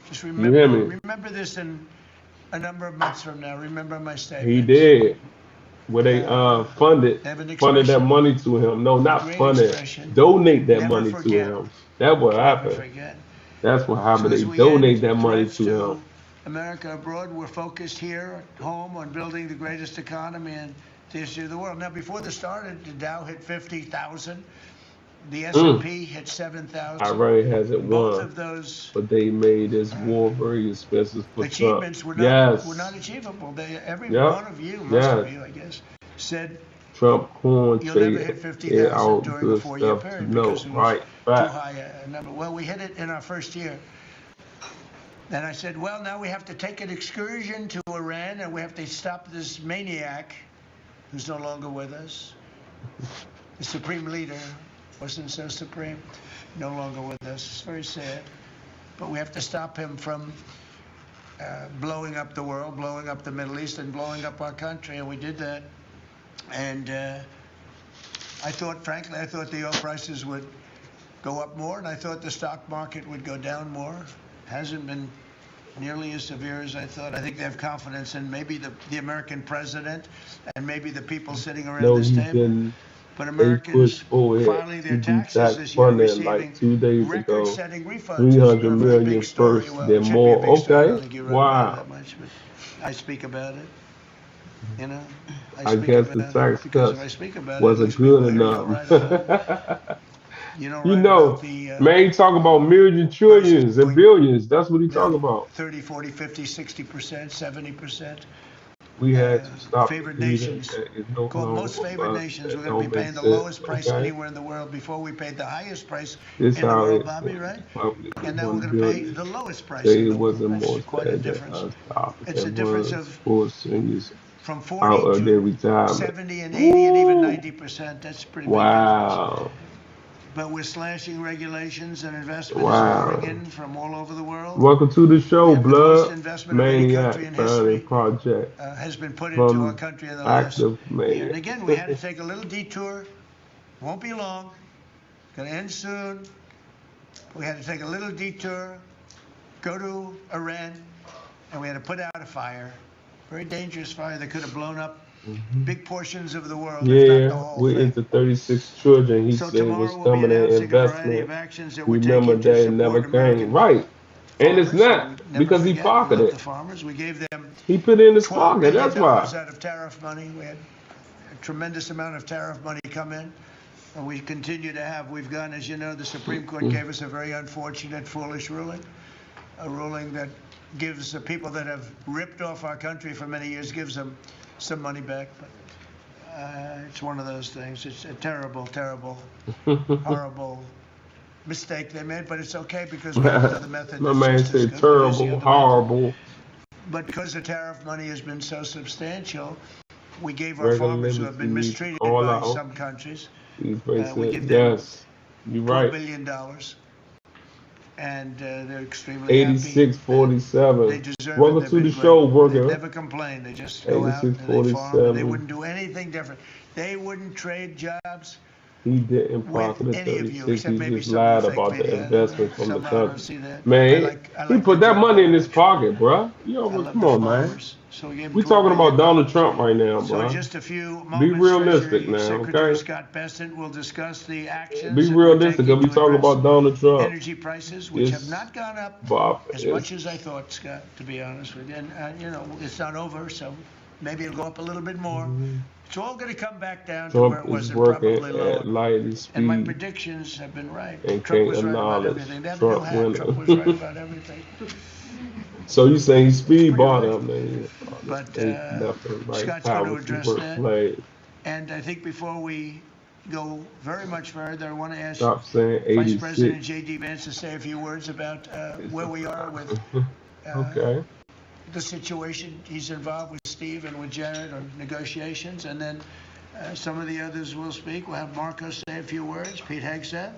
[SPEAKER 2] Just
[SPEAKER 1] hear
[SPEAKER 2] remember.
[SPEAKER 1] me?
[SPEAKER 2] Remember this in a number of months from now. Remember my statement.
[SPEAKER 1] He did. Where they funded
[SPEAKER 2] Have an
[SPEAKER 1] that
[SPEAKER 2] expression.
[SPEAKER 1] money to him. No, not
[SPEAKER 2] Great
[SPEAKER 1] funded.
[SPEAKER 2] expression.
[SPEAKER 1] Donate that
[SPEAKER 2] Never
[SPEAKER 1] money
[SPEAKER 2] forget.
[SPEAKER 1] to him. That's what
[SPEAKER 2] Never
[SPEAKER 1] happened.
[SPEAKER 2] forget.
[SPEAKER 1] That's what happened.
[SPEAKER 2] So as
[SPEAKER 1] They
[SPEAKER 2] we
[SPEAKER 1] donate
[SPEAKER 2] end
[SPEAKER 1] that money
[SPEAKER 2] threats
[SPEAKER 1] to him.
[SPEAKER 2] America abroad, we're focused here at home on building the greatest economy in the history of the world. Now, before this started, the Dow hit 50,000. The S&P hit 7,000.
[SPEAKER 1] Iran hasn't
[SPEAKER 2] Both
[SPEAKER 1] won,
[SPEAKER 2] of those
[SPEAKER 1] but they made this war very expensive for
[SPEAKER 2] achievements
[SPEAKER 1] Trump.
[SPEAKER 2] were not achievable. Every
[SPEAKER 1] Yep.
[SPEAKER 2] one of you, most
[SPEAKER 1] Yes.
[SPEAKER 2] of you, I guess, said
[SPEAKER 1] Trump corn
[SPEAKER 2] you'll never
[SPEAKER 1] trade
[SPEAKER 2] hit
[SPEAKER 1] it
[SPEAKER 2] 50,000
[SPEAKER 1] out,
[SPEAKER 2] during a
[SPEAKER 1] good
[SPEAKER 2] 4-year
[SPEAKER 1] stuff to
[SPEAKER 2] period
[SPEAKER 1] know.
[SPEAKER 2] because it was
[SPEAKER 1] Right,
[SPEAKER 2] too
[SPEAKER 1] fact.
[SPEAKER 2] high a number. Well, we hit it in our first year. And I said, well, now we have to take an excursion to Iran, and we have to stop this maniac who's no longer with us. The supreme leader wasn't so supreme, no longer with us. It's very sad. But we have to stop him from blowing up the world, blowing up the Middle East, and blowing up our country. And we did that. And frankly, I thought the oil prices would go up more, and I thought the stock market would go down more. Hasn't been nearly as severe as I thought. I think they have confidence in maybe the American president and maybe the people sitting around this table. But Americans filing their taxes this year, receiving
[SPEAKER 1] like 2 days ago.
[SPEAKER 2] record-setting refunds.
[SPEAKER 1] 300
[SPEAKER 2] is a very
[SPEAKER 1] million
[SPEAKER 2] big story.
[SPEAKER 1] first,
[SPEAKER 2] Well,
[SPEAKER 1] then
[SPEAKER 2] it should
[SPEAKER 1] more.
[SPEAKER 2] be a big story. I don't
[SPEAKER 1] Okay,
[SPEAKER 2] think you wrote about it
[SPEAKER 1] wow.
[SPEAKER 2] that much, but I speak about it. You know,
[SPEAKER 1] I
[SPEAKER 2] speak
[SPEAKER 1] guess the
[SPEAKER 2] about it
[SPEAKER 1] tax
[SPEAKER 2] because if I
[SPEAKER 1] cuts
[SPEAKER 2] speak about it,
[SPEAKER 1] wasn't
[SPEAKER 2] it makes me
[SPEAKER 1] good
[SPEAKER 2] later
[SPEAKER 1] enough.
[SPEAKER 2] write about it. You know,
[SPEAKER 1] You
[SPEAKER 2] write
[SPEAKER 1] know,
[SPEAKER 2] about the
[SPEAKER 1] man, he talking about millions, trillions, and billions. That's what he talking about.
[SPEAKER 2] 30, 40, 50, 60%, 70%.
[SPEAKER 1] We had to stop
[SPEAKER 2] favored
[SPEAKER 1] the heat
[SPEAKER 2] nations.
[SPEAKER 1] that is no
[SPEAKER 2] Called
[SPEAKER 1] longer
[SPEAKER 2] most
[SPEAKER 1] with
[SPEAKER 2] favored
[SPEAKER 1] us.
[SPEAKER 2] nations.
[SPEAKER 1] That
[SPEAKER 2] We're going to
[SPEAKER 1] don't
[SPEAKER 2] be
[SPEAKER 1] make
[SPEAKER 2] paying the
[SPEAKER 1] sense,
[SPEAKER 2] lowest price
[SPEAKER 1] okay?
[SPEAKER 2] anywhere in the world. Before we paid the highest price
[SPEAKER 1] This
[SPEAKER 2] in the
[SPEAKER 1] how
[SPEAKER 2] world,
[SPEAKER 1] they
[SPEAKER 2] Bobby, right?
[SPEAKER 1] public
[SPEAKER 2] And now we're going to pay the lowest price
[SPEAKER 1] say
[SPEAKER 2] in
[SPEAKER 1] it
[SPEAKER 2] the world.
[SPEAKER 1] wasn't more
[SPEAKER 2] That's quite a
[SPEAKER 1] sad than
[SPEAKER 2] difference.
[SPEAKER 1] us, the African
[SPEAKER 2] It's a difference
[SPEAKER 1] ones,
[SPEAKER 2] of
[SPEAKER 1] poor seniors
[SPEAKER 2] from
[SPEAKER 1] out
[SPEAKER 2] 40
[SPEAKER 1] of their
[SPEAKER 2] to
[SPEAKER 1] retirement.
[SPEAKER 2] 70 and 80 and even
[SPEAKER 1] Woo!
[SPEAKER 2] 90%. That's a pretty big difference.
[SPEAKER 1] Wow.
[SPEAKER 2] But we're slashing regulations, and investment is
[SPEAKER 1] Wow.
[SPEAKER 2] pouring in from all over the world.
[SPEAKER 1] Welcome to the show,
[SPEAKER 2] We have the most
[SPEAKER 1] Blood
[SPEAKER 2] investment of any country in
[SPEAKER 1] Maniac Planning
[SPEAKER 2] history.
[SPEAKER 1] Project.
[SPEAKER 2] Has been put into our
[SPEAKER 1] From
[SPEAKER 2] country in the last
[SPEAKER 1] Active
[SPEAKER 2] year. And
[SPEAKER 1] Maniac.
[SPEAKER 2] again, we had to take a little detour. Won't be long. Going to end soon. We had to take a little detour, go to Iran, and we had to put out a fire. Very dangerous fire that could have blown up big portions of the world, if not the
[SPEAKER 1] Yeah,
[SPEAKER 2] whole
[SPEAKER 1] we're
[SPEAKER 2] thing.
[SPEAKER 1] into 36 children. He
[SPEAKER 2] So
[SPEAKER 1] said was
[SPEAKER 2] tomorrow we'll be
[SPEAKER 1] coming in
[SPEAKER 2] announcing a variety
[SPEAKER 1] investment.
[SPEAKER 2] of actions that we're
[SPEAKER 1] Remember
[SPEAKER 2] taking to
[SPEAKER 1] that it never
[SPEAKER 2] support
[SPEAKER 1] came.
[SPEAKER 2] American
[SPEAKER 1] Right. And it's
[SPEAKER 2] farmers.
[SPEAKER 1] not
[SPEAKER 2] We never
[SPEAKER 1] because he
[SPEAKER 2] forget, we
[SPEAKER 1] pocketed
[SPEAKER 2] love the
[SPEAKER 1] it.
[SPEAKER 2] farmers. We gave them
[SPEAKER 1] He put it in his
[SPEAKER 2] $12
[SPEAKER 1] pocket.
[SPEAKER 2] billion
[SPEAKER 1] That's why.
[SPEAKER 2] out of tariff money. We had a tremendous amount of tariff money come in. And we continue to have. We've gone, as you know, the Supreme Court gave us a very unfortunate, foolish ruling. A ruling that gives the people that have ripped off our country for many years, gives them some money back. But it's one of those things. It's a terrible, terrible, horrible mistake they made, but it's okay because we know the method.
[SPEAKER 1] My man said terrible, horrible.
[SPEAKER 2] But because the tariff money has been so substantial, we gave our farmers who have been mistreated by some countries, we give them
[SPEAKER 1] you're
[SPEAKER 2] $12
[SPEAKER 1] right.
[SPEAKER 2] billion. And they're extremely
[SPEAKER 1] 86-47.
[SPEAKER 2] They deserve
[SPEAKER 1] Welcome
[SPEAKER 2] it.
[SPEAKER 1] to the show,
[SPEAKER 2] They
[SPEAKER 1] Worker.
[SPEAKER 2] never complain. They just go out and they farm. And they wouldn't do anything different. They wouldn't trade jobs.
[SPEAKER 1] He didn't pocket the
[SPEAKER 2] any of you,
[SPEAKER 1] 36.
[SPEAKER 2] except
[SPEAKER 1] He
[SPEAKER 2] maybe
[SPEAKER 1] just
[SPEAKER 2] some
[SPEAKER 1] lied
[SPEAKER 2] fake
[SPEAKER 1] about the
[SPEAKER 2] media.
[SPEAKER 1] investment from the
[SPEAKER 2] Somehow I don't
[SPEAKER 1] country.
[SPEAKER 2] see that.
[SPEAKER 1] Man,
[SPEAKER 2] I
[SPEAKER 1] he
[SPEAKER 2] like
[SPEAKER 1] put
[SPEAKER 2] their
[SPEAKER 1] that money in
[SPEAKER 2] job,
[SPEAKER 1] his pocket, bro. You
[SPEAKER 2] I
[SPEAKER 1] know,
[SPEAKER 2] love
[SPEAKER 1] come
[SPEAKER 2] the
[SPEAKER 1] on, man.
[SPEAKER 2] farmers. So we gave
[SPEAKER 1] We
[SPEAKER 2] them
[SPEAKER 1] talking
[SPEAKER 2] $12
[SPEAKER 1] about
[SPEAKER 2] billion.
[SPEAKER 1] Donald Trump right now,
[SPEAKER 2] So
[SPEAKER 1] bro.
[SPEAKER 2] in just a few moments,
[SPEAKER 1] Be realistic
[SPEAKER 2] Treasury
[SPEAKER 1] now,
[SPEAKER 2] Secretary
[SPEAKER 1] okay?
[SPEAKER 2] Scott Bessent will discuss the actions
[SPEAKER 1] Be
[SPEAKER 2] that we're
[SPEAKER 1] realistic.
[SPEAKER 2] taking
[SPEAKER 1] We
[SPEAKER 2] to
[SPEAKER 1] talking
[SPEAKER 2] address
[SPEAKER 1] about Donald Trump.
[SPEAKER 2] energy prices, which have
[SPEAKER 1] It's
[SPEAKER 2] not gone up
[SPEAKER 1] Bob.
[SPEAKER 2] as much as I thought, Scott, to be honest with you. And, you know, it's not over, so Maybe it'll go up a little bit more. It's all going to come back down to
[SPEAKER 1] Trump
[SPEAKER 2] where it was,
[SPEAKER 1] is
[SPEAKER 2] and
[SPEAKER 1] working
[SPEAKER 2] probably lower.
[SPEAKER 1] at lightning
[SPEAKER 2] And my
[SPEAKER 1] speed
[SPEAKER 2] predictions have been right.
[SPEAKER 1] and
[SPEAKER 2] Trump
[SPEAKER 1] can't
[SPEAKER 2] was right about
[SPEAKER 1] acknowledge
[SPEAKER 2] everything. They have a
[SPEAKER 1] Trump
[SPEAKER 2] new hat. Trump was right about everything.
[SPEAKER 1] So you saying he speed
[SPEAKER 2] Pretty
[SPEAKER 1] bought
[SPEAKER 2] right.
[SPEAKER 1] him, man?
[SPEAKER 2] But
[SPEAKER 1] They left and right
[SPEAKER 2] Scott's going to
[SPEAKER 1] power to
[SPEAKER 2] address
[SPEAKER 1] work
[SPEAKER 2] that.
[SPEAKER 1] play.
[SPEAKER 2] And I think before we go very much further, I want to ask
[SPEAKER 1] Stop saying
[SPEAKER 2] Vice President
[SPEAKER 1] 86.
[SPEAKER 2] J.D. Vance to say a few words about where we are with
[SPEAKER 1] Okay.
[SPEAKER 2] the situation he's involved with Steve and with Jared on negotiations. And then some of the others will speak. We'll have Marco say a few words, Pete Hegseth,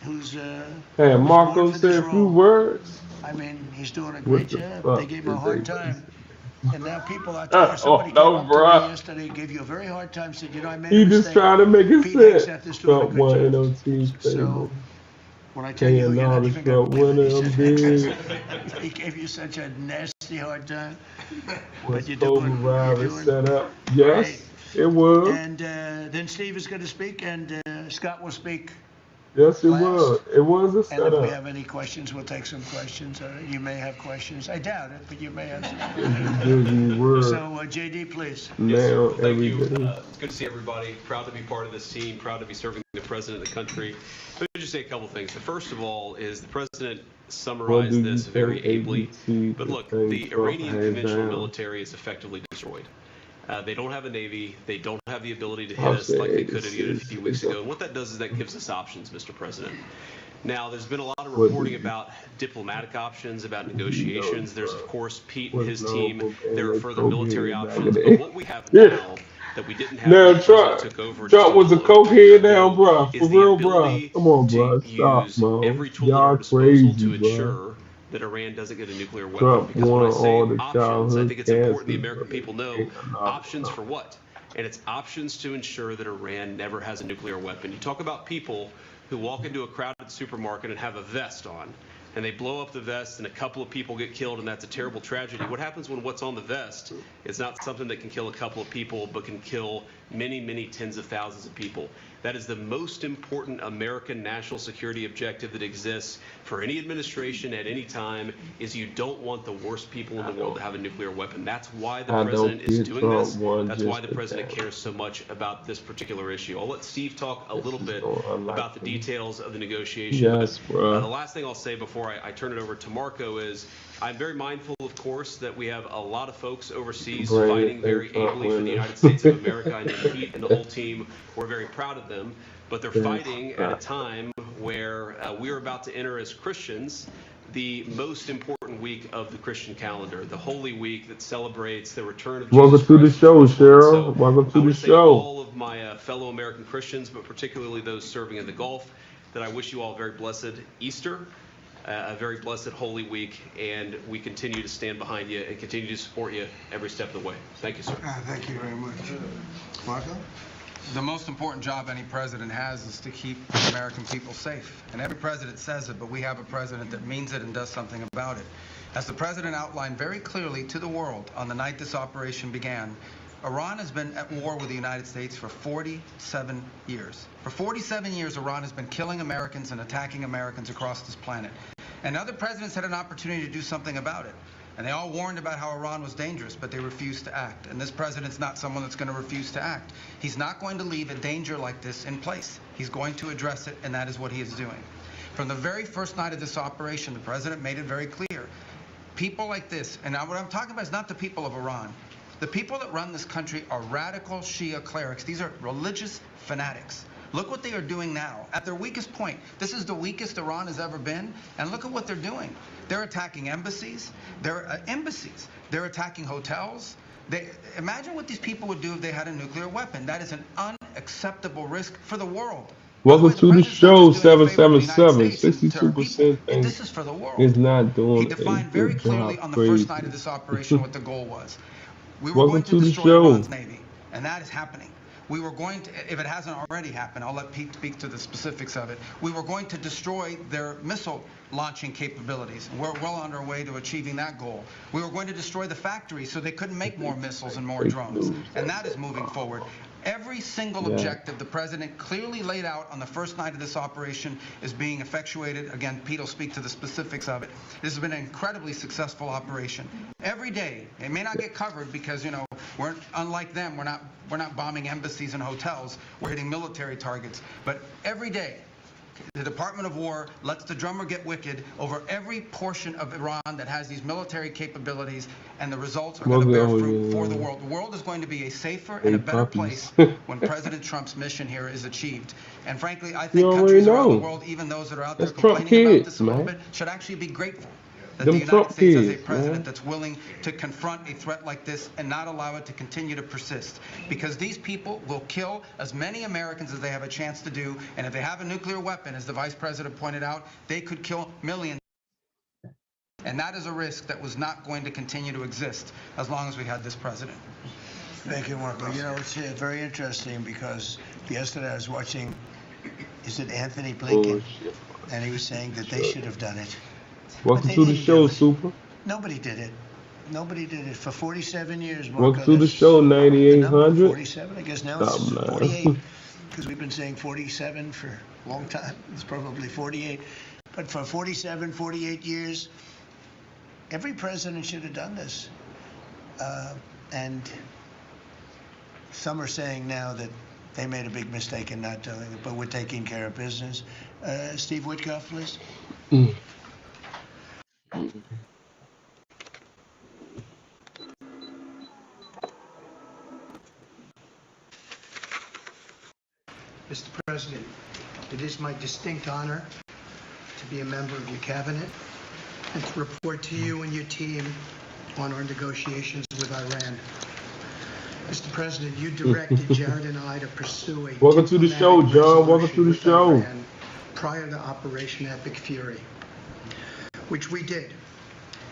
[SPEAKER 2] who's
[SPEAKER 1] Hey,
[SPEAKER 2] was
[SPEAKER 1] Marco
[SPEAKER 2] born for
[SPEAKER 1] say
[SPEAKER 2] this
[SPEAKER 1] a few
[SPEAKER 2] role.
[SPEAKER 1] words.
[SPEAKER 2] I mean, he's doing a
[SPEAKER 1] What
[SPEAKER 2] great
[SPEAKER 1] the
[SPEAKER 2] job.
[SPEAKER 1] fuck
[SPEAKER 2] They gave him a
[SPEAKER 1] is
[SPEAKER 2] hard
[SPEAKER 1] they
[SPEAKER 2] time. And now people, I tell you,
[SPEAKER 1] Oh
[SPEAKER 2] somebody came
[SPEAKER 1] no,
[SPEAKER 2] up to me
[SPEAKER 1] bruh.
[SPEAKER 2] yesterday, gave you a very hard time, said, you know, I made a
[SPEAKER 1] He just
[SPEAKER 2] mistake.
[SPEAKER 1] trying to make it
[SPEAKER 2] Pete
[SPEAKER 1] sense.
[SPEAKER 2] Hegseth is doing a
[SPEAKER 1] Trump
[SPEAKER 2] good
[SPEAKER 1] won
[SPEAKER 2] job.
[SPEAKER 1] NOT's
[SPEAKER 2] So
[SPEAKER 1] favor.
[SPEAKER 2] when I tell you
[SPEAKER 1] Can't
[SPEAKER 2] who, you're not
[SPEAKER 1] acknowledge
[SPEAKER 2] even going
[SPEAKER 1] Trump
[SPEAKER 2] to believe it.
[SPEAKER 1] winning.
[SPEAKER 2] He
[SPEAKER 1] I'm
[SPEAKER 2] said,
[SPEAKER 1] big.
[SPEAKER 2] he gave you such a nasty hard time.
[SPEAKER 1] Was
[SPEAKER 2] But you're doing
[SPEAKER 1] virus set up?
[SPEAKER 2] great.
[SPEAKER 1] Yes, it was.
[SPEAKER 2] And then Steve is going to speak, and Scott will speak
[SPEAKER 1] Yes, it
[SPEAKER 2] last.
[SPEAKER 1] was. It was a
[SPEAKER 2] And if we
[SPEAKER 1] setup.
[SPEAKER 2] have any questions, we'll take some questions. You may have questions. I doubt it, but you may have some.
[SPEAKER 1] Disney World
[SPEAKER 2] So, JD, please.
[SPEAKER 3] Yes, sir.
[SPEAKER 1] now
[SPEAKER 3] Well, thank
[SPEAKER 1] every
[SPEAKER 3] you.
[SPEAKER 1] day.
[SPEAKER 3] It's good to see everybody. Proud to be part of this team. Proud to be serving the president of the country. Let me just say a couple things. The first of all is the president
[SPEAKER 1] What do
[SPEAKER 3] summarized
[SPEAKER 1] you
[SPEAKER 3] this very
[SPEAKER 1] think
[SPEAKER 3] ably.
[SPEAKER 1] ABC
[SPEAKER 3] But look,
[SPEAKER 1] thing
[SPEAKER 3] the
[SPEAKER 1] Trump
[SPEAKER 3] Iranian
[SPEAKER 1] had
[SPEAKER 3] conventional
[SPEAKER 1] down?
[SPEAKER 3] military is effectively destroyed. They don't have a navy. They don't have the ability to hit
[SPEAKER 1] I'll
[SPEAKER 3] us
[SPEAKER 1] say
[SPEAKER 3] like they could have even a
[SPEAKER 1] 86.
[SPEAKER 3] few weeks ago. And what that does is that gives us options, Mr. President. Now, there's been a lot of
[SPEAKER 1] What do
[SPEAKER 3] reporting
[SPEAKER 1] you-
[SPEAKER 3] about diplomatic options, about
[SPEAKER 1] you
[SPEAKER 3] negotiations.
[SPEAKER 1] know,
[SPEAKER 3] There's, of course, Pete and
[SPEAKER 1] was
[SPEAKER 3] his
[SPEAKER 1] no
[SPEAKER 3] team.
[SPEAKER 1] book and
[SPEAKER 3] There are
[SPEAKER 1] they
[SPEAKER 3] further
[SPEAKER 1] cocaine
[SPEAKER 3] military
[SPEAKER 1] back in
[SPEAKER 3] options.
[SPEAKER 1] the
[SPEAKER 3] But
[SPEAKER 1] day.
[SPEAKER 3] what we have
[SPEAKER 1] Yeah.
[SPEAKER 3] now that we didn't have
[SPEAKER 1] Now
[SPEAKER 3] when the president
[SPEAKER 1] Trump,
[SPEAKER 3] took over just
[SPEAKER 1] Trump was a
[SPEAKER 3] little over a year
[SPEAKER 1] cokehead now,
[SPEAKER 3] ago
[SPEAKER 1] bruh. For
[SPEAKER 3] is the
[SPEAKER 1] real, bruh.
[SPEAKER 3] ability
[SPEAKER 1] Come on,
[SPEAKER 3] to
[SPEAKER 1] bruh. Stop,
[SPEAKER 3] use
[SPEAKER 1] man.
[SPEAKER 3] every tool at our
[SPEAKER 1] Y'all
[SPEAKER 3] disposal
[SPEAKER 1] crazy,
[SPEAKER 3] to
[SPEAKER 1] bruh.
[SPEAKER 3] ensure that Iran doesn't get a nuclear weapon.
[SPEAKER 1] Trump
[SPEAKER 3] Because when I
[SPEAKER 1] won
[SPEAKER 3] say
[SPEAKER 1] all the
[SPEAKER 3] options, I
[SPEAKER 1] childhood
[SPEAKER 3] think it's important the
[SPEAKER 1] cancers,
[SPEAKER 3] American
[SPEAKER 1] but
[SPEAKER 3] people know
[SPEAKER 1] ain't another
[SPEAKER 3] options for
[SPEAKER 1] one.
[SPEAKER 3] what? And it's options to ensure that Iran never has a nuclear weapon. You talk about people who walk into a crowded supermarket and have a vest on, and they blow up the vest and a couple of people get killed, and that's a terrible tragedy. What happens when what's on the vest is not something that can kill a couple of people, but can kill many, many tens of thousands of people? That is the most important American national security objective that exists for any administration at any time, is you don't want the worst people in the world to have a nuclear weapon. That's why the
[SPEAKER 1] I
[SPEAKER 3] president
[SPEAKER 1] don't
[SPEAKER 3] is
[SPEAKER 1] get
[SPEAKER 3] doing
[SPEAKER 1] Trump
[SPEAKER 3] this.
[SPEAKER 1] one
[SPEAKER 3] That's why
[SPEAKER 1] just
[SPEAKER 3] the
[SPEAKER 1] a
[SPEAKER 3] president
[SPEAKER 1] damn.
[SPEAKER 3] cares so much about this particular issue. I'll let Steve talk a
[SPEAKER 1] This
[SPEAKER 3] little
[SPEAKER 1] is
[SPEAKER 3] bit
[SPEAKER 1] so unlike
[SPEAKER 3] about the
[SPEAKER 1] him.
[SPEAKER 3] details of the negotiation.
[SPEAKER 1] Yes,
[SPEAKER 3] The
[SPEAKER 1] bruh.
[SPEAKER 3] last thing I'll say before I turn it over to Marco is I'm very mindful, of course, that we have a lot of folks overseas
[SPEAKER 1] Brain
[SPEAKER 3] fighting very
[SPEAKER 1] think Trump
[SPEAKER 3] ably for the
[SPEAKER 1] winning.
[SPEAKER 3] United States of America. I know Pete and the whole team, we're very proud of them, but they're
[SPEAKER 1] That's
[SPEAKER 3] fighting at a
[SPEAKER 1] not.
[SPEAKER 3] time where we're about to enter as Christians the most important week of the Christian calendar, the Holy Week that celebrates the return of
[SPEAKER 1] Welcome
[SPEAKER 3] Jesus
[SPEAKER 1] to the
[SPEAKER 3] Christ.
[SPEAKER 1] show,
[SPEAKER 3] from the first one.
[SPEAKER 1] Cheryl. Welcome
[SPEAKER 3] I
[SPEAKER 1] to the
[SPEAKER 3] want to say to
[SPEAKER 1] show.
[SPEAKER 3] all of my fellow American Christians, but particularly those serving in the Gulf, that I wish you all a very blessed Easter, a very blessed Holy Week, and we continue to stand behind you and continue to support you every step of the way. Thank you, sir.
[SPEAKER 2] Thank you very much. Marco?
[SPEAKER 4] The most important job any president has is to keep the American people safe. And every president says it, but we have a president that means it and does something about it. As the president outlined very clearly to the world on the night this operation began, Iran has been at war with the United States for 47 years. For 47 years, Iran has been killing Americans and attacking Americans across this planet. And other presidents had an opportunity to do something about it. And they all warned about how Iran was dangerous, but they refused to act. And this president's not someone that's going to refuse to act. He's not going to leave a danger like this in place. He's going to address it, and that is what he is doing. From the very first night of this operation, the president made it very clear. People like this, and now what I'm talking about is not the people of Iran. The people that run this country are radical Shia clerics. These are religious fanatics. Look what they are doing now. At their weakest point, this is the weakest Iran has ever been, and look at what they're doing. They're attacking embassies. They're attacking hotels. Imagine what these people would do if they had a nuclear weapon. That is an unacceptable risk for the world.
[SPEAKER 1] Welcome to the show, 777.
[SPEAKER 4] This
[SPEAKER 1] 62%
[SPEAKER 4] is for the world.
[SPEAKER 1] is not
[SPEAKER 4] He
[SPEAKER 1] doing a
[SPEAKER 4] defined very
[SPEAKER 1] good
[SPEAKER 4] clearly
[SPEAKER 1] job.
[SPEAKER 4] on the first night
[SPEAKER 1] Crazy.
[SPEAKER 4] of this operation what the goal was. We were
[SPEAKER 1] Welcome
[SPEAKER 4] going
[SPEAKER 1] to
[SPEAKER 4] to
[SPEAKER 1] the
[SPEAKER 4] destroy
[SPEAKER 1] show.
[SPEAKER 4] Iran's navy, and that is happening. We were going to, if it hasn't already happened, I'll let Pete speak to the specifics of it. We were going to destroy their missile launching capabilities. We're well on our way to achieving that goal. We were going to destroy the factories so they couldn't make more missiles and more drones, and that is moving forward. Every single objective the president clearly laid out on the first night of this operation is being effectuated. Again, Pete will speak to the specifics of it. This has been an incredibly successful operation. Every day, it may not get covered because, you know, we're unlike them. We're not bombing embassies and hotels. We're hitting military targets. But every day, the Department of War lets the drummer get wicked over every portion of Iran that has these military capabilities, and the results are going to bear fruit for the world. The world is going to be a safer and a better place when President Trump's mission here is achieved. And frankly, I think countries around the world, even those that are out there complaining about this a little bit, should actually be grateful that the United States has a president that's willing to confront a threat like this and not allow it to continue to persist. Because these people will kill as many Americans as they have a chance to do, and if they have a nuclear weapon, as the Vice President pointed out, they could kill millions. And that is a risk that was not going to continue to exist as long as we had this president.
[SPEAKER 2] Thank you, Marco. You know, it's very interesting because yesterday I was watching, is it Anthony Blinken? And he was saying that they should have done it.
[SPEAKER 1] Welcome to the show, Super.
[SPEAKER 2] Nobody did it. Nobody did it for 47 years, Marco.
[SPEAKER 1] Welcome to the show, 9800.
[SPEAKER 2] 47, I guess now it's 48, because we've been saying 47 for a long time. It's probably 48. But for 47, 48 years, every president should have done this. And some are saying now that they made a big mistake in not doing it, but we're taking care of business. Steve Witkoff, please.
[SPEAKER 5] Mr. President, it is my distinct honor to be a member of your cabinet and to report to you and your team on our negotiations with Iran. Mr. President, you directed Jared and I to pursue a
[SPEAKER 1] Welcome to the show, John. Welcome to the show.
[SPEAKER 5] Prior to Operation Epic Fury, which we did.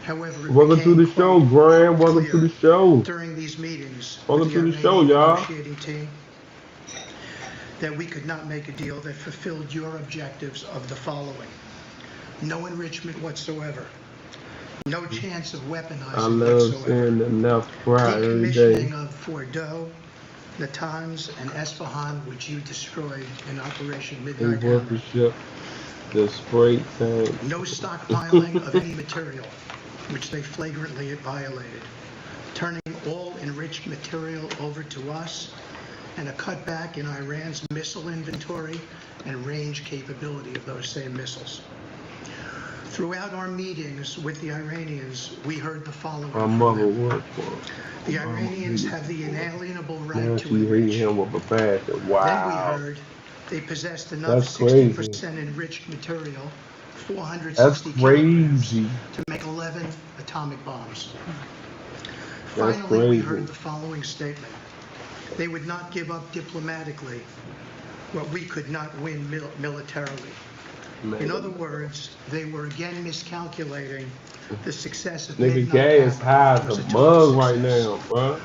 [SPEAKER 5] However,
[SPEAKER 1] welcome to the show, Graham. Welcome to the show.
[SPEAKER 5] During these meetings,
[SPEAKER 1] welcome to the show, y'all.
[SPEAKER 5] That we could not make a deal that fulfilled your objectives of the following: no enrichment whatsoever, no chance of weaponizing
[SPEAKER 1] I love
[SPEAKER 5] whatsoever,
[SPEAKER 1] seeing the left fry every day.
[SPEAKER 5] Decommissioning of Fordo, Natanz, and Esfahan, which you destroyed in Operation Midnight Hammer.
[SPEAKER 1] The spray tank.
[SPEAKER 5] No stockpiling of any material, which they flagrantly violated, turning all enriched material over to us, and a cutback in Iran's missile inventory and range capability of those same missiles. Throughout our meetings with the Iranians, we heard the following.
[SPEAKER 1] My mother worked for him.
[SPEAKER 5] The Iranians have the inalienable right
[SPEAKER 1] now
[SPEAKER 5] to
[SPEAKER 1] enrich. Him with a passion. Wow.
[SPEAKER 5] Then we heard they possessed enough 60% enriched material, 460 kilograms, to make 11 atomic bombs. Finally, we heard the following statement. They would not give up diplomatically what we could not win militarily. In other words, they were again miscalculating the success of
[SPEAKER 1] Nigga, gas high as a mug right now, bro.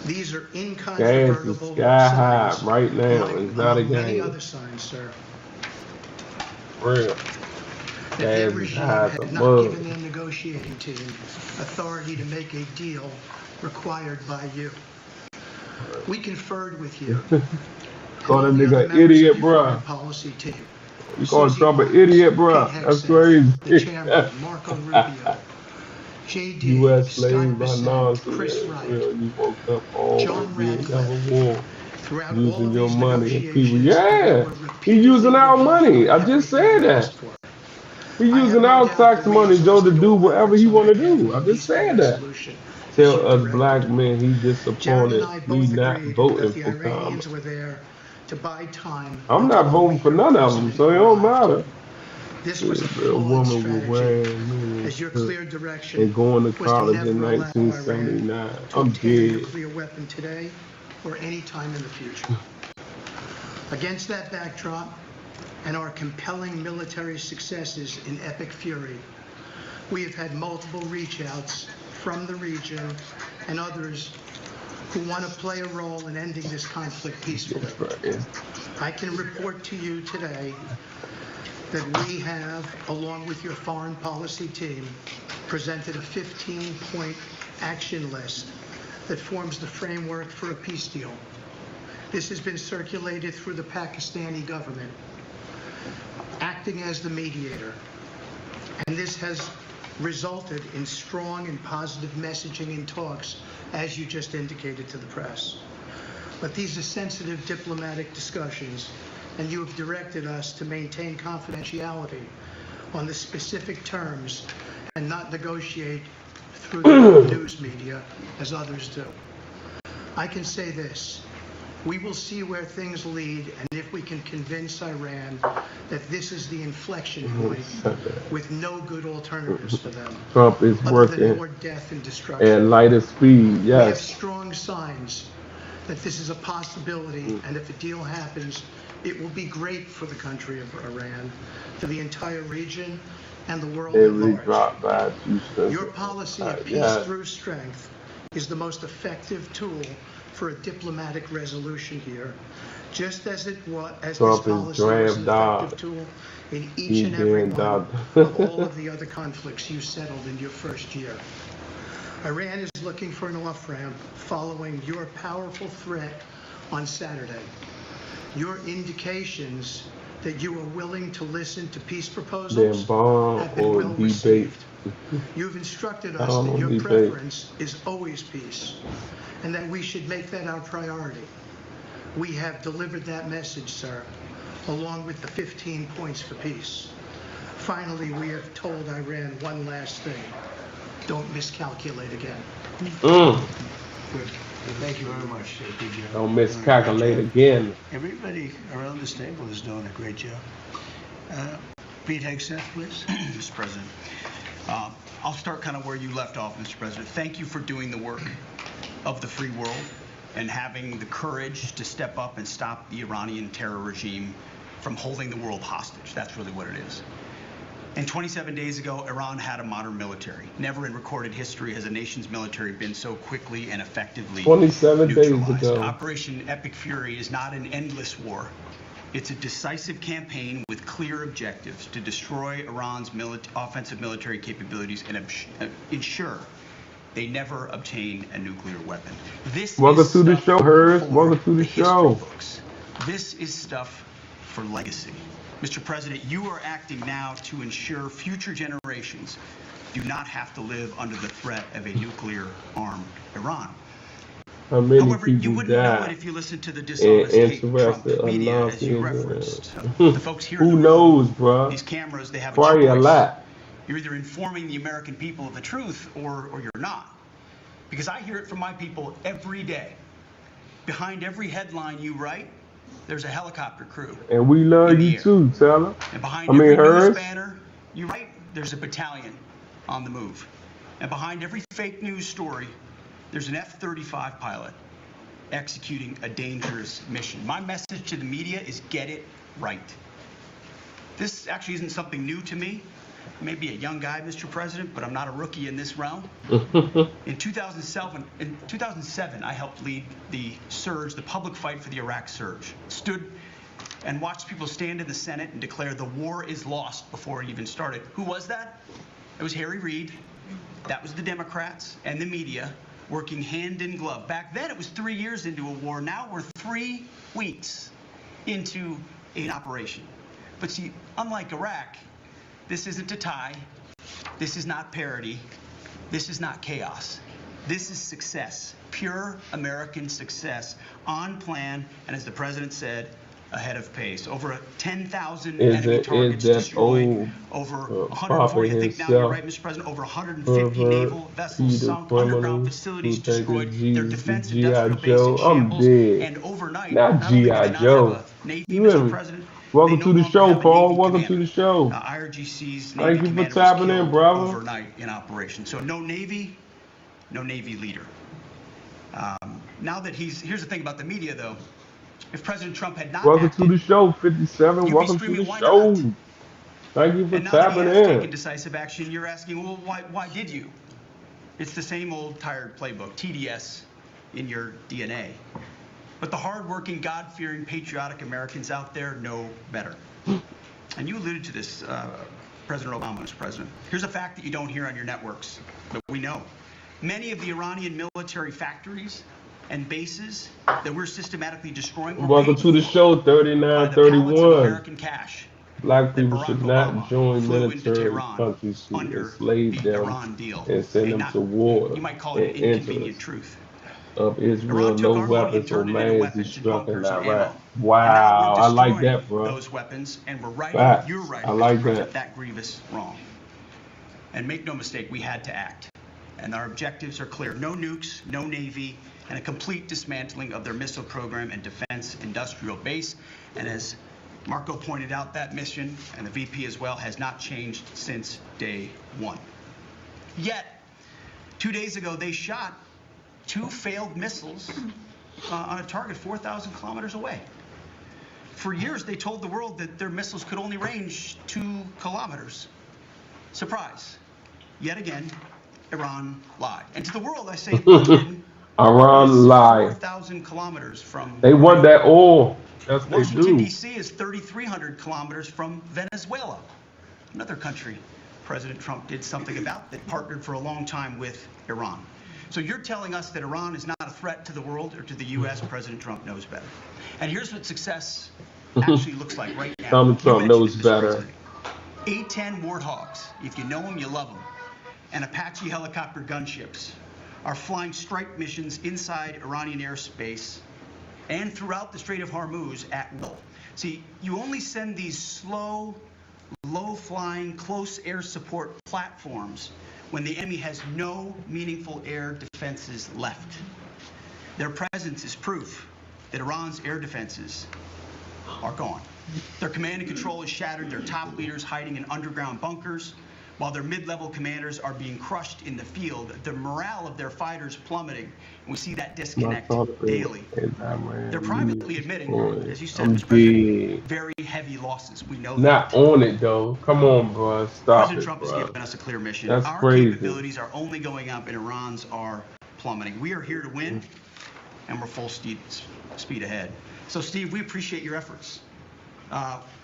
[SPEAKER 5] These are incontrovertible
[SPEAKER 1] gas is sky high right now. It's not a game.
[SPEAKER 5] Many other signs, sir.
[SPEAKER 1] Real.
[SPEAKER 5] That their regime had not given their negotiating team authority to make a deal required by you. We conferred with you.
[SPEAKER 1] Call that nigga idiot, bro.
[SPEAKER 5] Policy team.
[SPEAKER 1] You call Trump an idiot, bro. That's crazy.
[SPEAKER 5] The chairman, Marco Rubio. JD,
[SPEAKER 1] U.S. slave by nonsense.
[SPEAKER 5] Chris Wright,
[SPEAKER 1] you woke up all
[SPEAKER 5] John
[SPEAKER 1] Radcliffe, using your money and people. Yeah, he's using our money. I just said that. He's using our tax money, Joe, to do whatever he want to do. I just said that. Tell us black men he disappointed. We not voting for Trump. I'm not voting for none of them, so it don't matter.
[SPEAKER 5] This was
[SPEAKER 1] a woman with wearing
[SPEAKER 5] as your clear direction
[SPEAKER 1] and going to college in 1979. I'm dead.
[SPEAKER 5] A nuclear weapon today or any time in the future. Against that backdrop and our compelling military successes in Epic Fury, we have had multiple reach outs from the region and others who want to play a role in ending this conflict peacefully. I can report to you today that we have, along with your foreign policy team, presented a 15-point action list that forms the framework for a peace deal. This has been circulated through the Pakistani government, acting as the mediator. And this has resulted in strong and positive messaging in talks, as you just indicated to the press. But these are sensitive diplomatic discussions, and you have directed us to maintain confidentiality on the specific terms and not negotiate through the news media as others do. I can say this: we will see where things lead, and if we can convince Iran that this is the inflection point with no good alternatives for them,
[SPEAKER 1] Trump is
[SPEAKER 5] other than
[SPEAKER 1] working
[SPEAKER 5] more death and destruction.
[SPEAKER 1] at lighter speed.
[SPEAKER 5] We have
[SPEAKER 1] Yes.
[SPEAKER 5] strong signs that this is a possibility, and if a deal happens, it will be great for the country of Iran, for the entire region, and the world at
[SPEAKER 1] Every
[SPEAKER 5] large.
[SPEAKER 1] drop by 2 cents.
[SPEAKER 5] Your policy of peace
[SPEAKER 1] Yeah.
[SPEAKER 5] through strength is the most effective tool for a diplomatic resolution here, just as it was, as this
[SPEAKER 1] Trump is
[SPEAKER 5] policy was an
[SPEAKER 1] dragged out.
[SPEAKER 5] effective tool in each
[SPEAKER 1] He
[SPEAKER 5] and every
[SPEAKER 1] being
[SPEAKER 5] one
[SPEAKER 1] done.
[SPEAKER 5] of all of the other conflicts you settled in your first year. Iran is looking for an off-ramp following your powerful threat on Saturday. Your indications that you are willing to listen to peace
[SPEAKER 1] Then
[SPEAKER 5] proposals
[SPEAKER 1] bomb
[SPEAKER 5] have been
[SPEAKER 1] or
[SPEAKER 5] well
[SPEAKER 1] debate.
[SPEAKER 5] received. You've instructed us that your
[SPEAKER 1] Debate.
[SPEAKER 5] preference is always peace, and that we should make that our priority. We have delivered that message, sir, along with the 15 points for peace. Finally, we have told Iran one last thing: don't miscalculate again.
[SPEAKER 1] Mm.
[SPEAKER 2] Good. Thank you very much, PJ.
[SPEAKER 1] Don't miscalculate again.
[SPEAKER 2] Everybody around this table is doing a great job. Pete Hegseth, please.
[SPEAKER 6] Mr. President. I'll start kind of where you left off, Mr. President. Thank you for doing the work of the free world and having the courage to step up and stop the Iranian terror regime from holding the world hostage. That's really what it is. And 27 days ago, Iran had a modern military. Never in recorded history has a nation's military been so quickly and effectively
[SPEAKER 1] 27 days
[SPEAKER 6] neutralized.
[SPEAKER 1] ago.
[SPEAKER 6] Operation Epic Fury is not an endless war. It's a decisive campaign with clear objectives to destroy Iran's offensive military capabilities and ensure they never obtain a nuclear weapon. This
[SPEAKER 1] Welcome
[SPEAKER 6] is
[SPEAKER 1] to the
[SPEAKER 6] stuff
[SPEAKER 1] show, Hers.
[SPEAKER 6] for
[SPEAKER 1] Welcome to the
[SPEAKER 6] history
[SPEAKER 1] show.
[SPEAKER 6] books. This is stuff for legacy. Mr. President, you are acting now to ensure future generations do not have to live under the threat of a nuclear-armed Iran.
[SPEAKER 1] How many
[SPEAKER 6] However, you
[SPEAKER 1] people
[SPEAKER 6] wouldn't know it
[SPEAKER 1] died?
[SPEAKER 6] if you listened to the
[SPEAKER 1] And
[SPEAKER 6] dishonest hate Trump
[SPEAKER 1] interested
[SPEAKER 6] media,
[SPEAKER 1] enough
[SPEAKER 6] as you
[SPEAKER 1] in
[SPEAKER 6] referenced. The folks here in
[SPEAKER 1] Who
[SPEAKER 6] the
[SPEAKER 1] knows,
[SPEAKER 6] room,
[SPEAKER 1] bro?
[SPEAKER 6] these cameras, they have a
[SPEAKER 1] Probably a
[SPEAKER 6] choice.
[SPEAKER 1] lot.
[SPEAKER 6] You're either informing the American people of the truth or you're not. Because I hear it from my people every day. Behind every headline you write, there's a helicopter crew.
[SPEAKER 1] And we love
[SPEAKER 6] in the
[SPEAKER 1] you
[SPEAKER 6] air.
[SPEAKER 1] too, Taylor.
[SPEAKER 6] And behind
[SPEAKER 1] I mean,
[SPEAKER 6] every
[SPEAKER 1] Hers.
[SPEAKER 6] news banner you write, there's a battalion on the move. And behind every fake news story, there's an F-35 pilot executing a dangerous mission. My message to the media is get it right. This actually isn't something new to me. I may be a young guy, Mr. President, but I'm not a rookie in this realm. In 2007, I helped lead the surge, the public fight for the Iraq surge. Stood and watched people stand in the Senate and declare the war is lost before it even started. Who was that? It was Harry Reid. That was the Democrats and the media working hand in glove. Back then, it was 3 years into a war. Now we're 3 weeks into an operation. But see, unlike Iraq, this isn't a tie. This is not parity. This is not chaos. This is success, pure American success, on plan, and as the president said, ahead of pace. Over 10,000 enemy targets destroyed, over 140, I think now you're right, Mr. President, over 150 naval vessels sunk, underground facilities destroyed, their defense industrial base in shambles, and overnight,
[SPEAKER 1] Not
[SPEAKER 6] not only do they
[SPEAKER 1] G.I.
[SPEAKER 6] not
[SPEAKER 1] Joe.
[SPEAKER 6] have a Navy,
[SPEAKER 1] You
[SPEAKER 6] Mr.
[SPEAKER 1] hear me?
[SPEAKER 6] President,
[SPEAKER 1] Welcome
[SPEAKER 6] they
[SPEAKER 1] to
[SPEAKER 6] no
[SPEAKER 1] the
[SPEAKER 6] longer
[SPEAKER 1] show,
[SPEAKER 6] have a
[SPEAKER 1] Paul.
[SPEAKER 6] Navy
[SPEAKER 1] Welcome to
[SPEAKER 6] commander.
[SPEAKER 1] the show.
[SPEAKER 6] IRGC's Navy
[SPEAKER 1] Thank you for
[SPEAKER 6] commander was
[SPEAKER 1] tapping in,
[SPEAKER 6] killed
[SPEAKER 1] brother.
[SPEAKER 6] overnight in operation. So no Navy leader. Now that here's the thing about the media, though. If President Trump had not
[SPEAKER 1] Welcome
[SPEAKER 6] acted,
[SPEAKER 1] to the show, 57.
[SPEAKER 6] you'd be
[SPEAKER 1] Welcome to
[SPEAKER 6] screaming,
[SPEAKER 1] the
[SPEAKER 6] "Why
[SPEAKER 1] show.
[SPEAKER 6] not?"
[SPEAKER 1] Thank you for
[SPEAKER 6] And now that he
[SPEAKER 1] tapping
[SPEAKER 6] has taken
[SPEAKER 1] in.
[SPEAKER 6] decisive action, you're asking, well, why did you? It's the same old tired playbook, TDS, in your DNA. But the hardworking, God-fearing, patriotic Americans out there know better. And you alluded to this, President Obama, Mr. President. Here's a fact that you don't hear on your networks, but we know. Many of the Iranian military factories and bases that we're systematically destroying were
[SPEAKER 1] Welcome
[SPEAKER 6] paid
[SPEAKER 1] to the
[SPEAKER 6] for
[SPEAKER 1] show,
[SPEAKER 6] by the pallets of
[SPEAKER 1] 3931.
[SPEAKER 6] American cash
[SPEAKER 1] Black
[SPEAKER 6] that
[SPEAKER 1] people
[SPEAKER 6] Barack
[SPEAKER 1] should not
[SPEAKER 6] Obama
[SPEAKER 1] join
[SPEAKER 6] flew into
[SPEAKER 1] military
[SPEAKER 6] Tehran
[SPEAKER 1] countries to
[SPEAKER 6] under
[SPEAKER 1] enslave
[SPEAKER 6] the
[SPEAKER 1] them
[SPEAKER 6] Iran deal.
[SPEAKER 1] and send them to war
[SPEAKER 6] You might call
[SPEAKER 1] in
[SPEAKER 6] it an inconvenient
[SPEAKER 1] interest
[SPEAKER 6] truth.
[SPEAKER 1] of Israel.
[SPEAKER 6] Iran took
[SPEAKER 1] No
[SPEAKER 6] our money and
[SPEAKER 1] weapons or
[SPEAKER 6] turned it into
[SPEAKER 1] mass
[SPEAKER 6] weapons and
[SPEAKER 1] destruction in
[SPEAKER 6] bunkers and
[SPEAKER 1] Iraq.
[SPEAKER 6] ammo.
[SPEAKER 1] Wow,
[SPEAKER 6] And now
[SPEAKER 1] I
[SPEAKER 6] we're
[SPEAKER 1] like
[SPEAKER 6] destroying
[SPEAKER 1] that, bro.
[SPEAKER 6] those weapons, and we're righting
[SPEAKER 1] Facts.
[SPEAKER 6] your right
[SPEAKER 1] I
[SPEAKER 6] as
[SPEAKER 1] like
[SPEAKER 6] president
[SPEAKER 1] that.
[SPEAKER 6] grievous wrong. And make no mistake, we had to act. And our objectives are clear. No nukes, no Navy, and a complete dismantling of their missile program and defense industrial base. And as Marco pointed out, that mission, and the VP as well, has not changed since day one. Yet, 2 days ago, they shot 2 failed missiles on a target 4,000 kilometers away. For years, they told the world that their missiles could only range 2 kilometers. Surprise. Yet again, Iran lied. And to the world, I say London
[SPEAKER 1] Iran
[SPEAKER 6] is
[SPEAKER 1] lie.
[SPEAKER 6] 4,000 kilometers from
[SPEAKER 1] They want that oil. That's what they
[SPEAKER 6] Washington,
[SPEAKER 1] do.
[SPEAKER 6] D.C. is 3,300 kilometers from Venezuela, another country President Trump did something about that partnered for a long time with Iran. So you're telling us that Iran is not a threat to the world or to the U.S. President Trump knows better. And here's what success actually looks like right now.
[SPEAKER 1] Donald Trump knows better.
[SPEAKER 6] A-10 Warthogs, if you know them, you love them, and Apache helicopter gunships are flying strike missions inside Iranian airspace and throughout the Strait of Hormuz at will. See, you only send these slow, low-flying, close air support platforms when the enemy has no meaningful air defenses left. Their presence is proof that Iran's air defenses are gone. Their command and control is shattered, their top leaders hiding in underground bunkers, while their mid-level commanders are being crushed in the field. The morale of their fighters plummeting, and we see that disconnect daily. They're privately admitting, as you said, Mr. President, very heavy losses. We know
[SPEAKER 1] Not
[SPEAKER 6] that.
[SPEAKER 1] on it, though. Come on, bro. Stop
[SPEAKER 6] President
[SPEAKER 1] it,
[SPEAKER 6] Trump has
[SPEAKER 1] bro.
[SPEAKER 6] given us a clear mission.
[SPEAKER 1] That's
[SPEAKER 6] Our
[SPEAKER 1] crazy.
[SPEAKER 6] capabilities are only going up and Iran's are plummeting. We are here to win, and we're full speed ahead. So, Steve, we appreciate your efforts.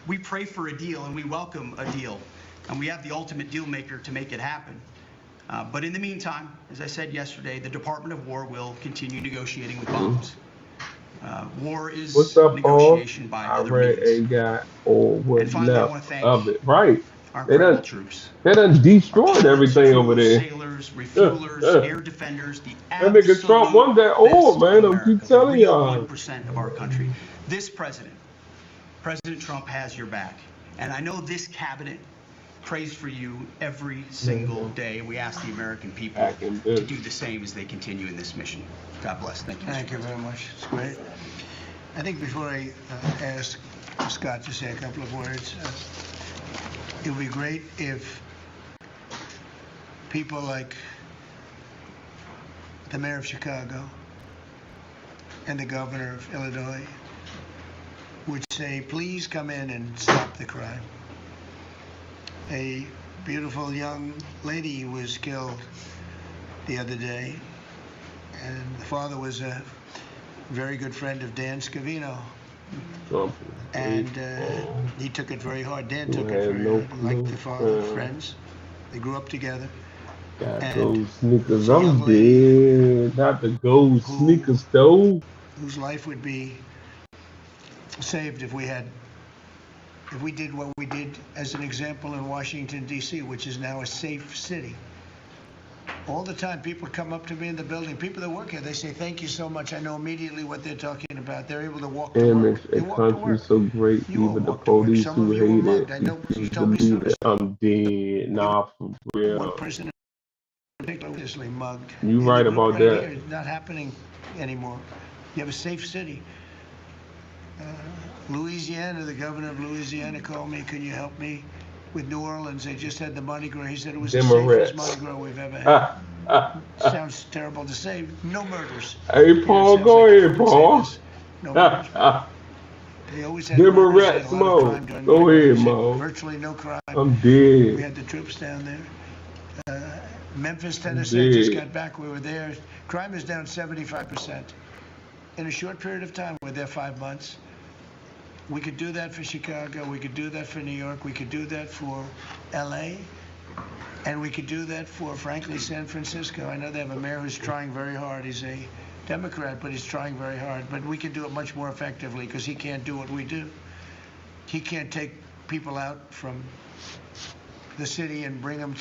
[SPEAKER 6] We pray for a deal, and we welcome a deal. And we have the ultimate deal maker to make it happen. But in the meantime, as I said yesterday, the Department of War will continue negotiating with bombs. War is
[SPEAKER 1] What's up,
[SPEAKER 6] negotiation by
[SPEAKER 1] I
[SPEAKER 6] other
[SPEAKER 1] read
[SPEAKER 6] means.
[SPEAKER 1] a guy or what
[SPEAKER 6] And finally, I want
[SPEAKER 1] left
[SPEAKER 6] to thank
[SPEAKER 1] of it. Right.
[SPEAKER 6] our
[SPEAKER 1] They
[SPEAKER 6] incredible
[SPEAKER 1] done,
[SPEAKER 6] troops.
[SPEAKER 1] they done destroyed
[SPEAKER 6] Pilots,
[SPEAKER 1] everything over
[SPEAKER 6] crews,
[SPEAKER 1] there.
[SPEAKER 6] sailors, refuelers, air defenders, the
[SPEAKER 1] That nigga Trump
[SPEAKER 6] absolute
[SPEAKER 1] want that oil,
[SPEAKER 6] best
[SPEAKER 1] man.
[SPEAKER 6] of
[SPEAKER 1] I'm keep
[SPEAKER 6] America,
[SPEAKER 1] telling
[SPEAKER 6] the real
[SPEAKER 1] y'all.
[SPEAKER 6] 1% of our country. This president, President Trump, has your back. And I know this cabinet prays for you every single day. We ask the American people to do the same as they continue in this mission. God bless. Thank you.
[SPEAKER 2] Thank you very much. It's great. I think before I ask Scott to say a couple of words, it would be great if people like the mayor of Chicago and the governor of Illinois would say, please come in and stop the crime. A beautiful young lady was killed the other day, and the father was a very good friend of Dan Scavino. And he took it very hard. Dan took it very hard. Like the father, friends. They grew up together.
[SPEAKER 1] Got those sneakers. I'm dead. Not the gold sneakers, though.
[SPEAKER 2] Whose life would be saved if we did what we did as an example in Washington, D.C., which is now a safe city. All the time, people come up to me in the building, people that work here, they say, thank you so much. I know immediately what they're talking about. They're able to walk to work.
[SPEAKER 1] A country so great, even the police who hate it, refuse to believe it. I'm dead. Nah, for real.
[SPEAKER 2] One person ridiculously mugged.
[SPEAKER 1] You right about that.
[SPEAKER 2] Here, it's not happening anymore. You have a safe city. Louisiana, the governor of Louisiana called me, can you help me with New Orleans? They just had the Mardi Gras. He said it was the safest Mardi Gras we've ever had. Sounds terrible to say. No murders.
[SPEAKER 1] Hey, Paul, go ahead, Paul.
[SPEAKER 2] No murders. They always had
[SPEAKER 1] Democrats, Mo. Go ahead, Mo.
[SPEAKER 2] Virtually no crime.
[SPEAKER 1] I'm dead.
[SPEAKER 2] We had the troops down there. Memphis, Tennessee, just got back. We were there. Crime is down 75%. In a short period of time, we're there 5 months. We could do that for Chicago. We could do that for New York. We could do that for L.A. And we could do that for, frankly, San Francisco. I know they have a mayor who's trying very hard. He's a Democrat, but he's trying very hard. But we can do it much more effectively because he can't do what we do. He can't take people out from the city and bring them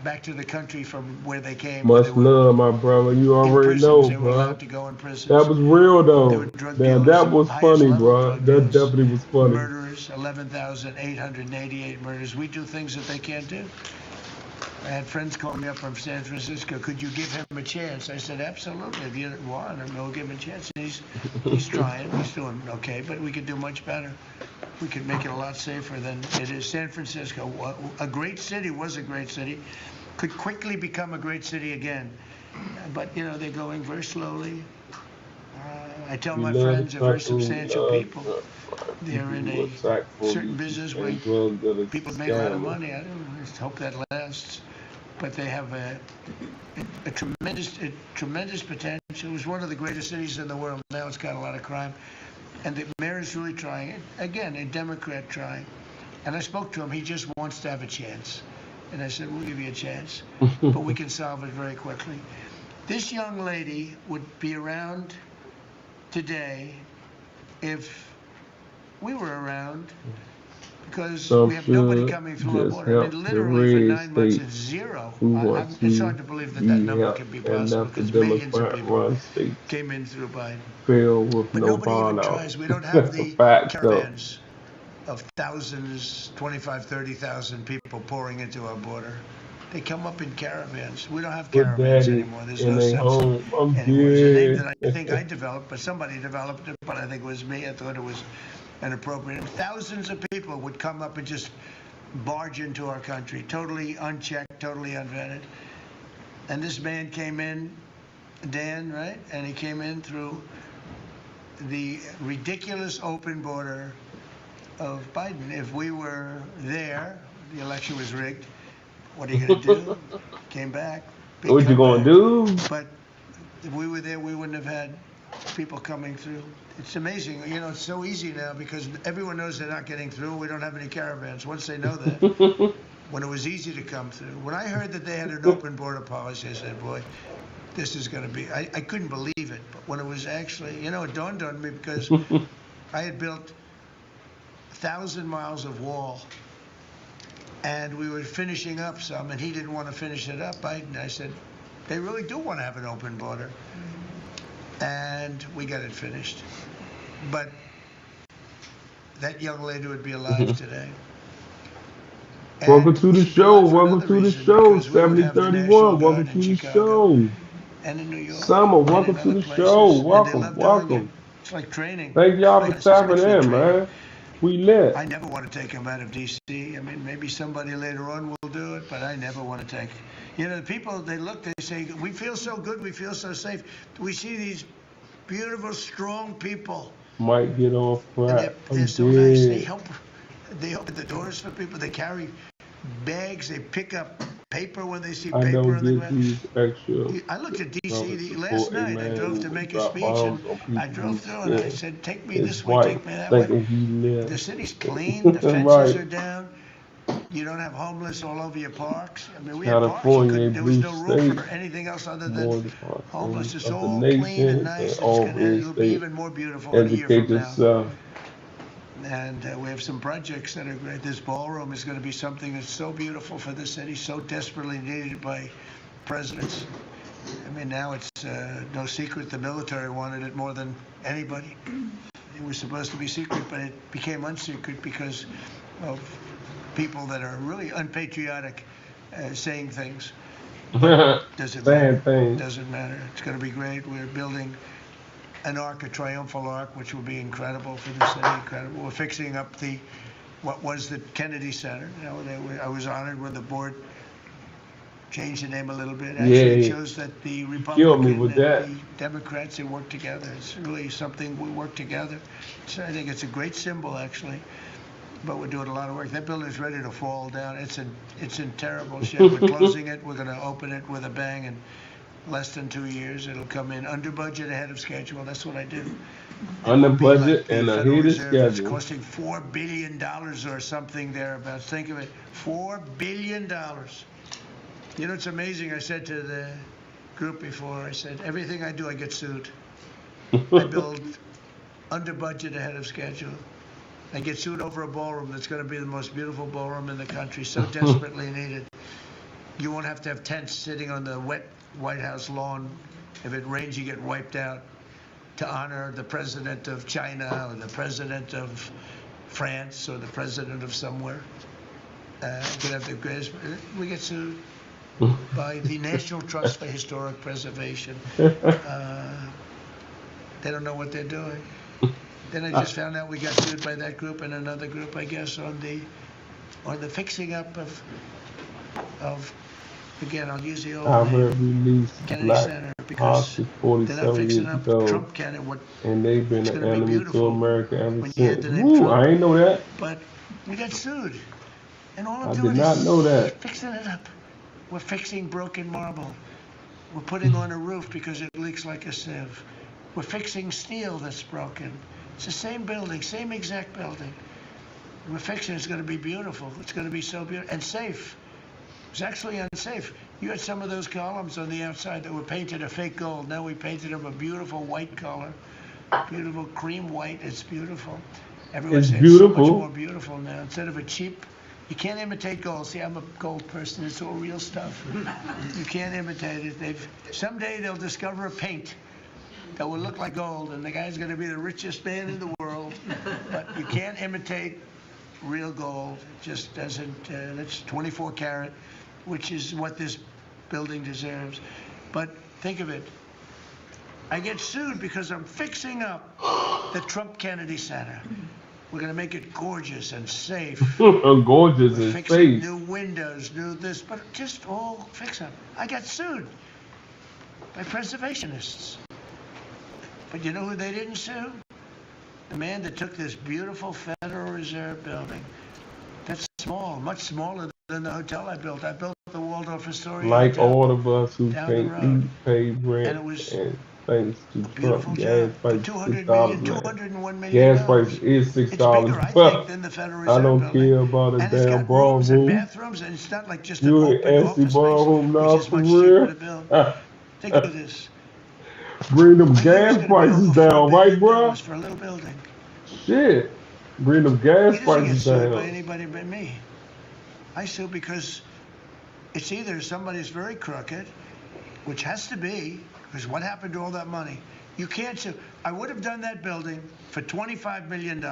[SPEAKER 2] back to the country from where they came.
[SPEAKER 1] Much love, my brother. You already know,
[SPEAKER 2] They were
[SPEAKER 1] bro.
[SPEAKER 2] allowed to go in prisons.
[SPEAKER 1] That was real,
[SPEAKER 2] They
[SPEAKER 1] though.
[SPEAKER 2] were drug
[SPEAKER 1] Now,
[SPEAKER 2] dealers,
[SPEAKER 1] that was
[SPEAKER 2] highest
[SPEAKER 1] funny,
[SPEAKER 2] level
[SPEAKER 1] bro.
[SPEAKER 2] drug
[SPEAKER 1] That
[SPEAKER 2] dealers,
[SPEAKER 1] definitely was funny.
[SPEAKER 2] Murderers, 11,888 murders. We do things that they can't do. I had friends call me up from San Francisco. Could you give him a chance? I said, absolutely. If you want him, we'll give him a chance. And he's trying. He's doing okay, but we could do much better. We could make it a lot safer than it is. San Francisco, a great city, was a great city, could quickly become a great city again. But, you know, they're going very slowly. I tell my friends, they're very substantial people. They're in a certain business where people make a lot of money. I just hope that lasts. But they have a tremendous potential. It was one of the greatest cities in the world. Now it's got a lot of crime. And the mayor is really trying. Again, a Democrat trying. And I spoke to him. He just wants to have a chance. And I said, we'll give you a chance. But we can solve it very quickly. This young lady would be around today if we were around, because we have nobody coming through our border. I mean, literally for 9 months it's zero. It's hard to believe that number can be possible because millions of people came in through Biden. But nobody even tries. We don't have the caravans of thousands, 25, 30,000 people pouring into our border. They come up in caravans. We don't have caravans anymore. There's no sense anymore. It's a name that I think I developed, but somebody developed it, but I think it was me. I thought it was inappropriate. Thousands of people would come up and just barge into our country, totally unchecked, totally unvetted. And this man came in, Dan, right? And he came in through the ridiculous open border of Biden. If we were there, the election was rigged. What are you going to do? Came back.
[SPEAKER 1] What you going to do?
[SPEAKER 2] But if we were there, we wouldn't have had people coming through. It's amazing. You know, it's so easy now because everyone knows they're not getting through. We don't have any caravans. Once they know that, when it was easy to come through. When I heard that they had an open border policy, I said, boy, this is going to be, I couldn't believe it. But when it was actually, you know, it dawned on me because I had built 1,000 miles of wall. And we were finishing up some, and he didn't want to finish it up. I said, they really do want to have an open border. And we got it finished. But that young lady would be alive today.
[SPEAKER 1] Welcome to the show. Welcome to the show. 7031. Welcome to the show.
[SPEAKER 2] And in New York.
[SPEAKER 1] Summer, welcome to the show. Welcome.
[SPEAKER 2] It's like training.
[SPEAKER 1] Thank y'all for tapping in, man. We lit.
[SPEAKER 2] I never want to take him out of D.C. I mean, maybe somebody later on will do it, but I never want to take. You know, the people, they look, they say, we feel so good, we feel so safe. We see these beautiful, strong people.
[SPEAKER 1] Might get off crap.
[SPEAKER 2] They're so nice. They open the doors for people. They carry bags. They pick up paper when they see paper on the ground. I looked at D.C. last night. I drove to make a speech, and I drove through, and I said, take me this way, take me that way. The city's clean. The fences are down. You don't have homeless all over your parks. I mean, we had parks. There was no room for anything else other than homeless. It's all clean and nice. It'll be even more beautiful in a year from now. And we have some projects that are great. This ballroom is going to be something that's so beautiful for the city, so desperately needed by presidents. I mean, now it's no secret the military wanted it more than anybody. It was supposed to be secret, but it became unsecret because of people that are really unpatriotic saying things. Doesn't matter. Doesn't matter. It's going to be great. We're building an arc, a triumphal arc, which will be incredible for the city. Incredible. We're fixing up what was the Kennedy Center. You know, I was honored when the board changed the name a little bit. Actually, it shows that the Republicans and the Democrats, they work together. It's really something we work together. So I think it's a great symbol, actually. But we're doing a lot of work. That building is ready to fall down. It's in terrible shape. We're closing it. We're going to open it with a bang in less than 2 years. It'll come in under budget, ahead of schedule. That's what I do.
[SPEAKER 1] Under budget and ahead of schedule.
[SPEAKER 2] It's costing $4 billion or something thereabouts. Think of it, $4 billion. You know, it's amazing. I said to the group before. I said, everything I do, I get sued. I build under budget ahead of schedule. I get sued over a ballroom that's going to be the most beautiful ballroom in the country, so desperately needed. You won't have to have tents sitting on the wet White House lawn. If it rains, you get wiped out, to honor the president of China or the president of France or the president of somewhere. We get sued by the National Trust for Historic Preservation. They don't know what they're doing. Then I just found out we got sued by that group and another group, I guess, on the fixing up of again, I'll use the old name, Kennedy Center, because they're not fixing up Trump Kennedy.
[SPEAKER 1] And they've been an enemy to America ever since.
[SPEAKER 2] I
[SPEAKER 1] ain't know that.
[SPEAKER 2] But we got sued. And all I'm
[SPEAKER 1] I
[SPEAKER 2] doing
[SPEAKER 1] did not
[SPEAKER 2] is
[SPEAKER 1] know that.
[SPEAKER 2] fixing it up. We're fixing broken marble. We're putting on a roof because it leaks like a sieve. We're fixing steel that's broken. It's the same building, same exact building. We're fixing it. It's going to be beautiful. It's going to be so beautiful and safe. It's actually unsafe. You had some of those columns on the outside that were painted a fake gold. Now we painted them a beautiful white color, beautiful cream white. It's beautiful. Everyone's saying it's so much more beautiful now. Instead of a cheap, you can't imitate gold. See, I'm a gold person. It's all real stuff. You can't imitate it. Someday they'll discover a paint that will look like gold, and the guy's going to be the richest man in the world. But you can't imitate real gold. It just doesn't. That's 24 karat, which is what this building deserves. But think of it. I get sued because I'm fixing up the Trump Kennedy Center. We're going to make it gorgeous and safe.
[SPEAKER 1] Gorgeous
[SPEAKER 2] We're
[SPEAKER 1] and
[SPEAKER 2] fixing
[SPEAKER 1] safe.
[SPEAKER 2] new windows, new this, but just all fix up. I got sued by preservationists. But you know who they didn't sue? The man that took this beautiful Federal Reserve building. That's small, much smaller than the hotel I built. I built the Waldorf Astoria.
[SPEAKER 1] Like
[SPEAKER 2] Hotel
[SPEAKER 1] all of us who
[SPEAKER 2] down the
[SPEAKER 1] can't
[SPEAKER 2] road.
[SPEAKER 1] eat, pay rent,
[SPEAKER 2] And it was
[SPEAKER 1] and thanks to
[SPEAKER 2] beautiful
[SPEAKER 1] Trump, gas
[SPEAKER 2] job.
[SPEAKER 1] prices
[SPEAKER 2] $200
[SPEAKER 1] $6
[SPEAKER 2] million,
[SPEAKER 1] now.
[SPEAKER 2] $201 million.
[SPEAKER 1] Gas price is
[SPEAKER 2] It's
[SPEAKER 1] $6.
[SPEAKER 2] bigger, I
[SPEAKER 1] But
[SPEAKER 2] think, than the Federal Reserve
[SPEAKER 1] I don't
[SPEAKER 2] building.
[SPEAKER 1] care about a
[SPEAKER 2] And it's
[SPEAKER 1] damn
[SPEAKER 2] got rooms and
[SPEAKER 1] ballroom.
[SPEAKER 2] bathrooms, and it's not like just an
[SPEAKER 1] You
[SPEAKER 2] open
[SPEAKER 1] an empty
[SPEAKER 2] office
[SPEAKER 1] ballroom
[SPEAKER 2] space,
[SPEAKER 1] now
[SPEAKER 2] which is
[SPEAKER 1] for
[SPEAKER 2] much cheaper
[SPEAKER 1] real?
[SPEAKER 2] to build. Think of this.
[SPEAKER 1] Bring them
[SPEAKER 2] A year's
[SPEAKER 1] gas
[SPEAKER 2] gonna be
[SPEAKER 1] prices
[SPEAKER 2] over $4
[SPEAKER 1] down, right,
[SPEAKER 2] billion
[SPEAKER 1] bro?
[SPEAKER 2] for a little building.
[SPEAKER 1] Shit. Bring them
[SPEAKER 2] He
[SPEAKER 1] gas
[SPEAKER 2] doesn't get
[SPEAKER 1] prices
[SPEAKER 2] sued by
[SPEAKER 1] down.
[SPEAKER 2] anybody but me. I sue because it's either somebody's very crooked, which has to be, because what happened to all that money? You can't sue. I would have done that building for $25 million.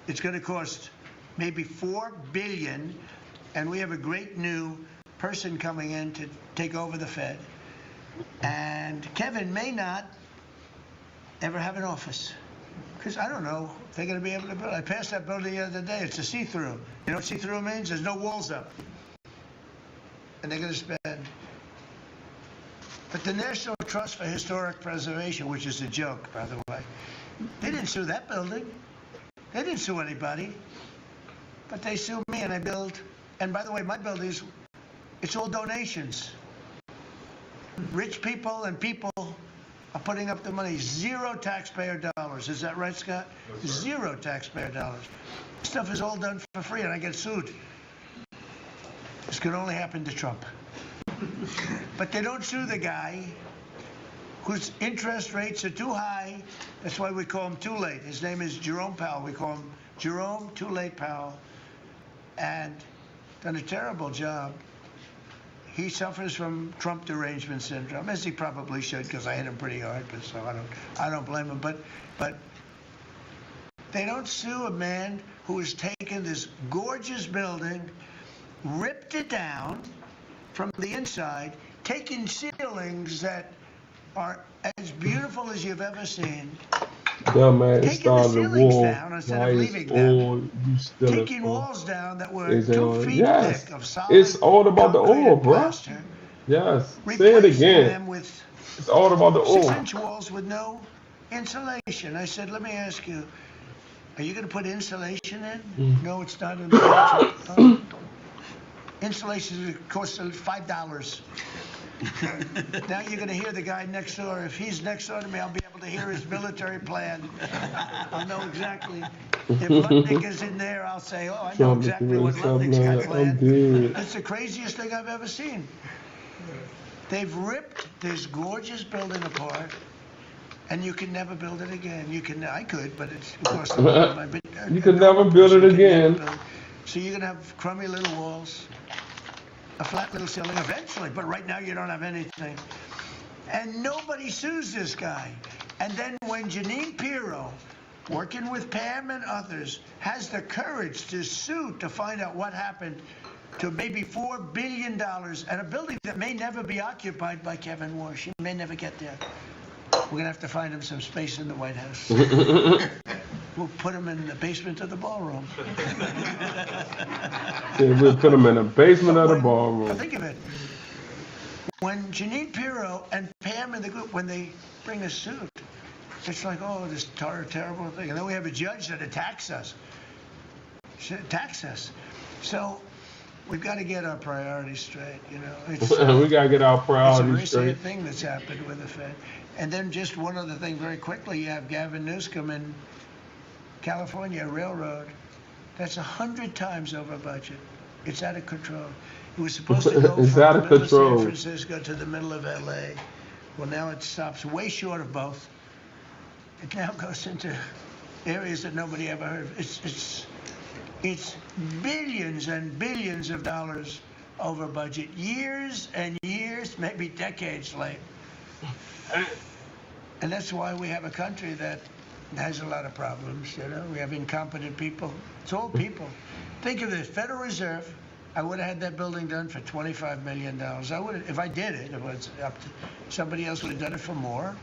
[SPEAKER 2] It's going to cost maybe $4 billion, and we have a great new person coming in to take over the Fed. And Kevin may not ever have an office. Because I don't know if they're going to be able to build. I passed that building the other day. It's a see-through. You know what see-through means? There's no walls up. And they're going to spend. But the National Trust for Historic Preservation, which is a joke, by the way, they didn't sue that building. They didn't sue anybody. But they sued me, and I build. And by the way, my buildings, it's all donations. Rich people and people are putting up the money. Zero taxpayer dollars. Is that right, Scott? Zero taxpayer dollars. Stuff is all done for free, and I get sued. This could only happen to Trump. But they don't sue the guy whose interest rates are too high. That's why we call him Too Late. His name is Jerome Powell. We call him Jerome Too Late Powell. And done a terrible job. He suffers from Trump derangement syndrome, as he probably should, because I hit him pretty hard. But so I don't blame him. But they don't sue a man who has taken this gorgeous building, ripped it down from the inside, taken ceilings that are as beautiful as you've ever seen.
[SPEAKER 1] Dumbass
[SPEAKER 2] Taking the
[SPEAKER 1] started a
[SPEAKER 2] ceilings
[SPEAKER 1] war.
[SPEAKER 2] down instead
[SPEAKER 1] Why
[SPEAKER 2] of
[SPEAKER 1] is
[SPEAKER 2] leaving them.
[SPEAKER 1] oil you still
[SPEAKER 2] Taking walls down that were
[SPEAKER 1] Is it
[SPEAKER 2] 2
[SPEAKER 1] on?
[SPEAKER 2] feet
[SPEAKER 1] Yes.
[SPEAKER 2] thick of solid
[SPEAKER 1] It's all about the
[SPEAKER 2] concrete
[SPEAKER 1] oil,
[SPEAKER 2] and
[SPEAKER 1] bro.
[SPEAKER 2] plaster,
[SPEAKER 1] Yes. Say it
[SPEAKER 2] replacing
[SPEAKER 1] again.
[SPEAKER 2] them with
[SPEAKER 1] It's all about the oil.
[SPEAKER 2] 6-inch walls with no insulation. I said, let me ask you, are you going to put insulation in? No, it's not in the budget. Insulation costs $5. Now you're going to hear the guy next door. If he's next door to me, I'll be able to hear his military plan. I'll know exactly. If Lutnick is in there, I'll say, oh, I know exactly what Lutnick's got planned. It's the craziest thing I've ever seen. They've ripped this gorgeous building apart, and you can never build it again. You can, I could, but it's of course a lot of money. But
[SPEAKER 1] You can never build it again.
[SPEAKER 2] So you're gonna have crummy little walls, a flat little ceiling eventually, but right now you don't have anything. And nobody sues this guy. And then when Jeanine Pirro, working with Pam and others, has the courage to sue to find out what happened to maybe $4 billion and a building that may never be occupied by Kevin Warsh. He may never get there. We're going to have to find him some space in the White House. We'll put him in the basement of the ballroom.
[SPEAKER 1] Yeah, we'll put him in the basement of the ballroom.
[SPEAKER 2] Think of it. When Jeanine Pirro and Pam in the group, when they bring a suit, it's like, oh, this terrible thing. And then we have a judge that attacks us. So we've got to get our priorities straight, you know. It's,
[SPEAKER 1] we got to get our priorities
[SPEAKER 2] it's a very sad thing that's happened with the Fed. And then just one other thing very quickly, you have Gavin Newsom in California Railroad. That's 100 times over budget. It's out of control. It was supposed to go
[SPEAKER 1] it's
[SPEAKER 2] from
[SPEAKER 1] out
[SPEAKER 2] the
[SPEAKER 1] of
[SPEAKER 2] middle
[SPEAKER 1] control.
[SPEAKER 2] of San Francisco to the middle of LA. Well, now it stops way short of both. It now goes into areas that nobody ever heard of. It's billions and billions of dollars over budget, years and years, maybe decades late. And that's why we have a country that has a lot of problems, you know. We have incompetent people. It's all people. Think of this, Federal Reserve, I would have had that building done for $25 million. I would have, if I did it, it was up to, somebody else would have done it for more.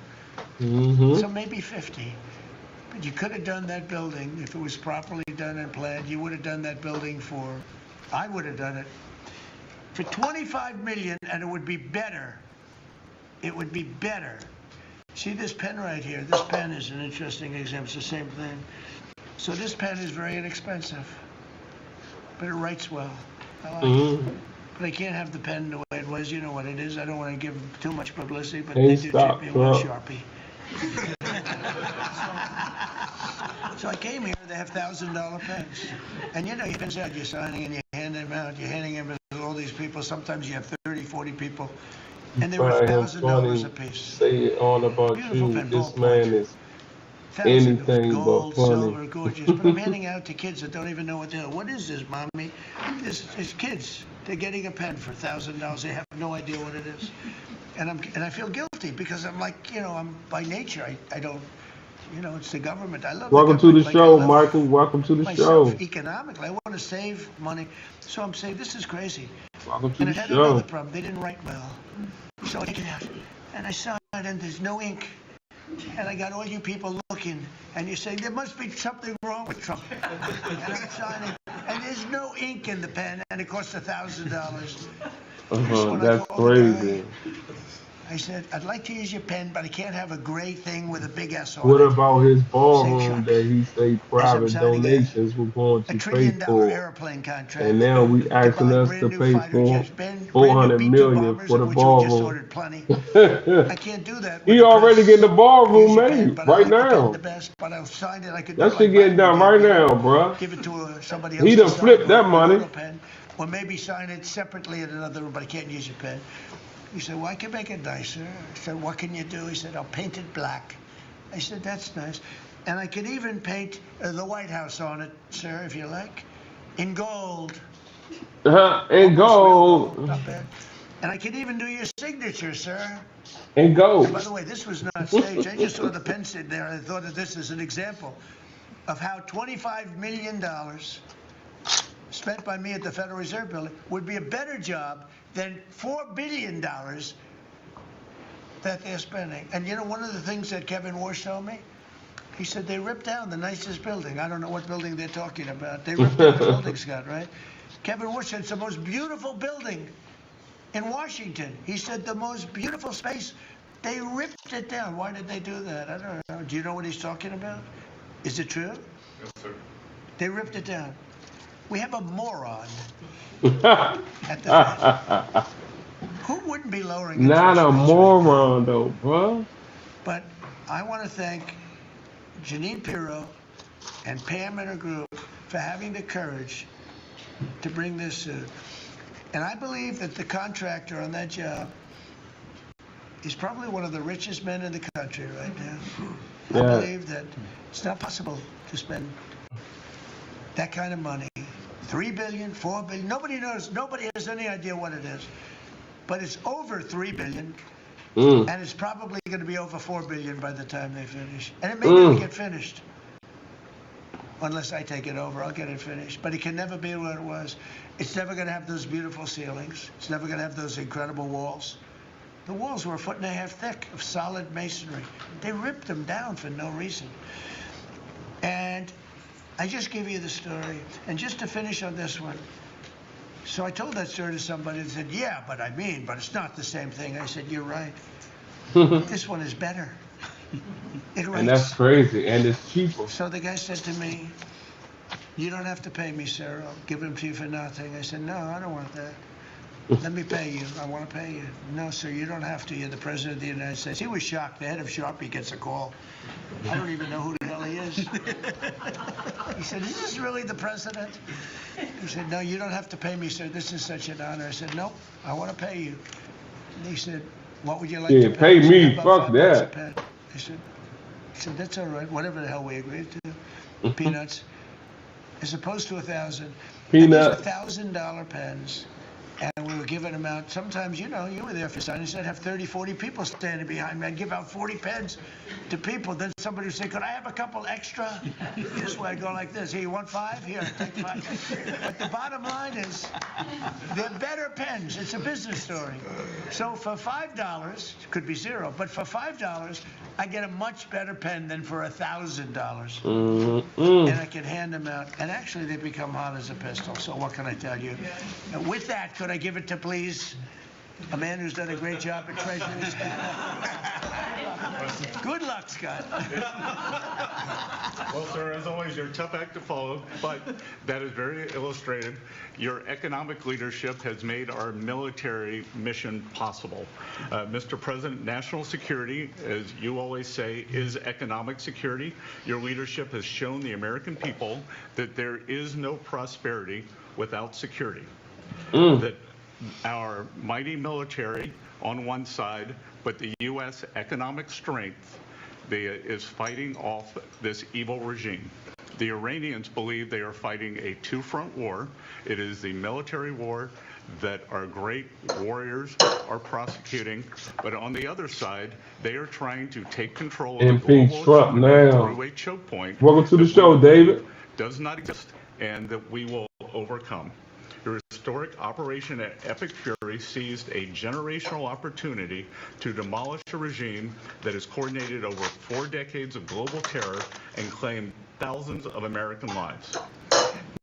[SPEAKER 2] So maybe 50. But you could have done that building if it was properly done and planned. You would have done that building for, I would have done it for $25 million, and it would be better. It would be better. See this pen right here? This pen is an interesting example. It's the same thing. So this pen is very inexpensive, but it writes well. I like it. But I can't have the pen the way it was. You know what it is. I don't want to give too much publicity, but they do tip me one Sharpie. So I came here. They have $1,000 pens, and you know, you pens out. You're signing and you hand them out. You're handing them to all these people. Sometimes you have 30, 40 people, and they were $1,000 a piece.
[SPEAKER 1] Say it all about
[SPEAKER 2] Beautiful
[SPEAKER 1] you.
[SPEAKER 2] pen,
[SPEAKER 1] This
[SPEAKER 2] ballpoint.
[SPEAKER 1] man is anything
[SPEAKER 2] gold,
[SPEAKER 1] but funny.
[SPEAKER 2] silver, gorgeous. But I'm handing out to kids that don't even know what they're. What is this, mommy? This is kids. They're getting a pen for $1,000. They have no idea what it is, and I feel guilty because I'm like, you know, I'm by nature I don't, you know, it's the government. I love.
[SPEAKER 1] Welcome to the show, Michael. Welcome to the show.
[SPEAKER 2] Economically, I want to save money, so I'm saying this is crazy.
[SPEAKER 1] Welcome to
[SPEAKER 2] and
[SPEAKER 1] the
[SPEAKER 2] it had
[SPEAKER 1] show.
[SPEAKER 2] another problem. They didn't write well, so I take it out, and I saw it, and there's no ink. And I got all you people looking, and you're saying there must be something wrong with Trump. And I'm signing, and there's no ink in the pen, and it costs $1,000.
[SPEAKER 1] That's crazy.
[SPEAKER 2] I said, I'd like to use your pen, but I can't have a gray thing with a big S on
[SPEAKER 1] What
[SPEAKER 2] it.
[SPEAKER 1] about his ballroom that he said private donations were going to
[SPEAKER 2] $1
[SPEAKER 1] pay
[SPEAKER 2] trillion
[SPEAKER 1] for?
[SPEAKER 2] airplane contract.
[SPEAKER 1] And now we asking us to pay for $400 million for the ballroom.
[SPEAKER 2] I can't do that.
[SPEAKER 1] He already getting the ballroom made right now. That shit getting done right now, bro.
[SPEAKER 2] Give it to somebody else.
[SPEAKER 1] He done flipped that money.
[SPEAKER 2] Or maybe sign it separately in another room, but I can't use your pen. He said, well, I can make it nicer. I said, what can you do? He said, I'll paint it black. I said, that's nice. And I could even paint the White House on it, sir, if you like, in gold.
[SPEAKER 1] In gold.
[SPEAKER 2] Not bad. And I could even do your signature, sir.
[SPEAKER 1] In gold.
[SPEAKER 2] And by the way, this was not staged. I just saw the pen sit there. I thought of this as an example of how $25 million spent by me at the Federal Reserve Building would be a better job than $4 billion that they're spending. And you know, one of the things that Kevin Warsh told me, he said they ripped down the nicest building. I don't know what building they're talking about. They ripped down the building, Scott, right? Kevin Warsh said it's the most beautiful building in Washington. He said the most beautiful space. They ripped it down. Why did they do that? I don't know. Do you know what he's talking about? Is it true?
[SPEAKER 3] Yes, sir.
[SPEAKER 2] They ripped it down. We have a moron at the Fed. Who wouldn't be lowering interest
[SPEAKER 1] Not a
[SPEAKER 2] rates
[SPEAKER 1] moron, though, bro.
[SPEAKER 2] But I want to thank Jeanine Pirro and Pam and her group for having the courage to bring this suit. And I believe that the contractor on that job he's probably one of the richest men in the country right now.
[SPEAKER 1] Yeah.
[SPEAKER 2] I believe that it's not possible to spend that kind of money. 3 billion, 4 billion, nobody knows, nobody has any idea what it is. But it's over 3 billion, and it's probably going to be over 4 billion by the time they finish. And it may never get finished. Unless I take it over, I'll get it finished. But it can never be what it was. It's never going to have those beautiful ceilings. It's never going to have those incredible walls. The walls were 1.5 feet thick of solid masonry. They ripped them down for no reason. And I just give you the story. And just to finish on this one, so I told that story to somebody and said, yeah, but it's not the same thing. I said, you're right. This one is better. It
[SPEAKER 1] And that's crazy, and it's cheaper.
[SPEAKER 2] So the guy said to me, you don't have to pay me, sir. I'll give them to you for nothing. I said, no, I don't want that. Let me pay you. I want to pay you. No, sir, you don't have to. You're the President of the United States. He was shocked. The head of Sharpie gets a call. I don't even know who the hell he is. He said, is this really the President? He said, no, you don't have to pay me, sir. This is such an honor. I said, nope, I want to pay you. And he said, what would you like to
[SPEAKER 1] pay
[SPEAKER 2] me?
[SPEAKER 1] me,
[SPEAKER 2] About
[SPEAKER 1] fuck
[SPEAKER 2] $5 a
[SPEAKER 1] that.
[SPEAKER 2] pen. I said, that's all right. Whatever the hell we agreed to. Peanuts. As opposed to 1,000.
[SPEAKER 1] Peanuts.
[SPEAKER 2] $1,000 pens. And we were giving them out. Sometimes, you know, you were there for signings. I'd have 30, 40 people standing behind me. I'd give out 40 pens to people. Then somebody would say, could I have a couple extra? This way I'd go like this. Here, you want 5? Here, take 5. But the bottom line is, they're better pens. It's a business story. So for $5, could be 0, but for $5, I get a much better pen than for $1,000. And I can hand them out. And actually, they become hot as a pistol. So what can I tell you? And with that, could I give it to, please, a man who's done a great job at Treasury? Good luck, Scott.
[SPEAKER 7] Well, sir, as always, you're a tough act to follow, but that is very illustrative. Your economic leadership has made our military mission possible. Mr. President, national security, as you always say, is economic security. Your leadership has shown the American people that there is no prosperity without security. That our mighty military on one side, but the U.S. economic strength is fighting off this evil regime. The Iranians believe they are fighting a two-front war. It is the military war that our great warriors are prosecuting, but on the other side, they are trying to take control of the global
[SPEAKER 1] Trump
[SPEAKER 7] economy
[SPEAKER 1] now.
[SPEAKER 7] through a choke point.
[SPEAKER 1] Welcome to the show, David.
[SPEAKER 7] Does not exist, and that we will overcome. Your historic Operation Epic Fury seized a generational opportunity to demolish a regime that has coordinated over 4 decades of global terror and claimed thousands of American lives.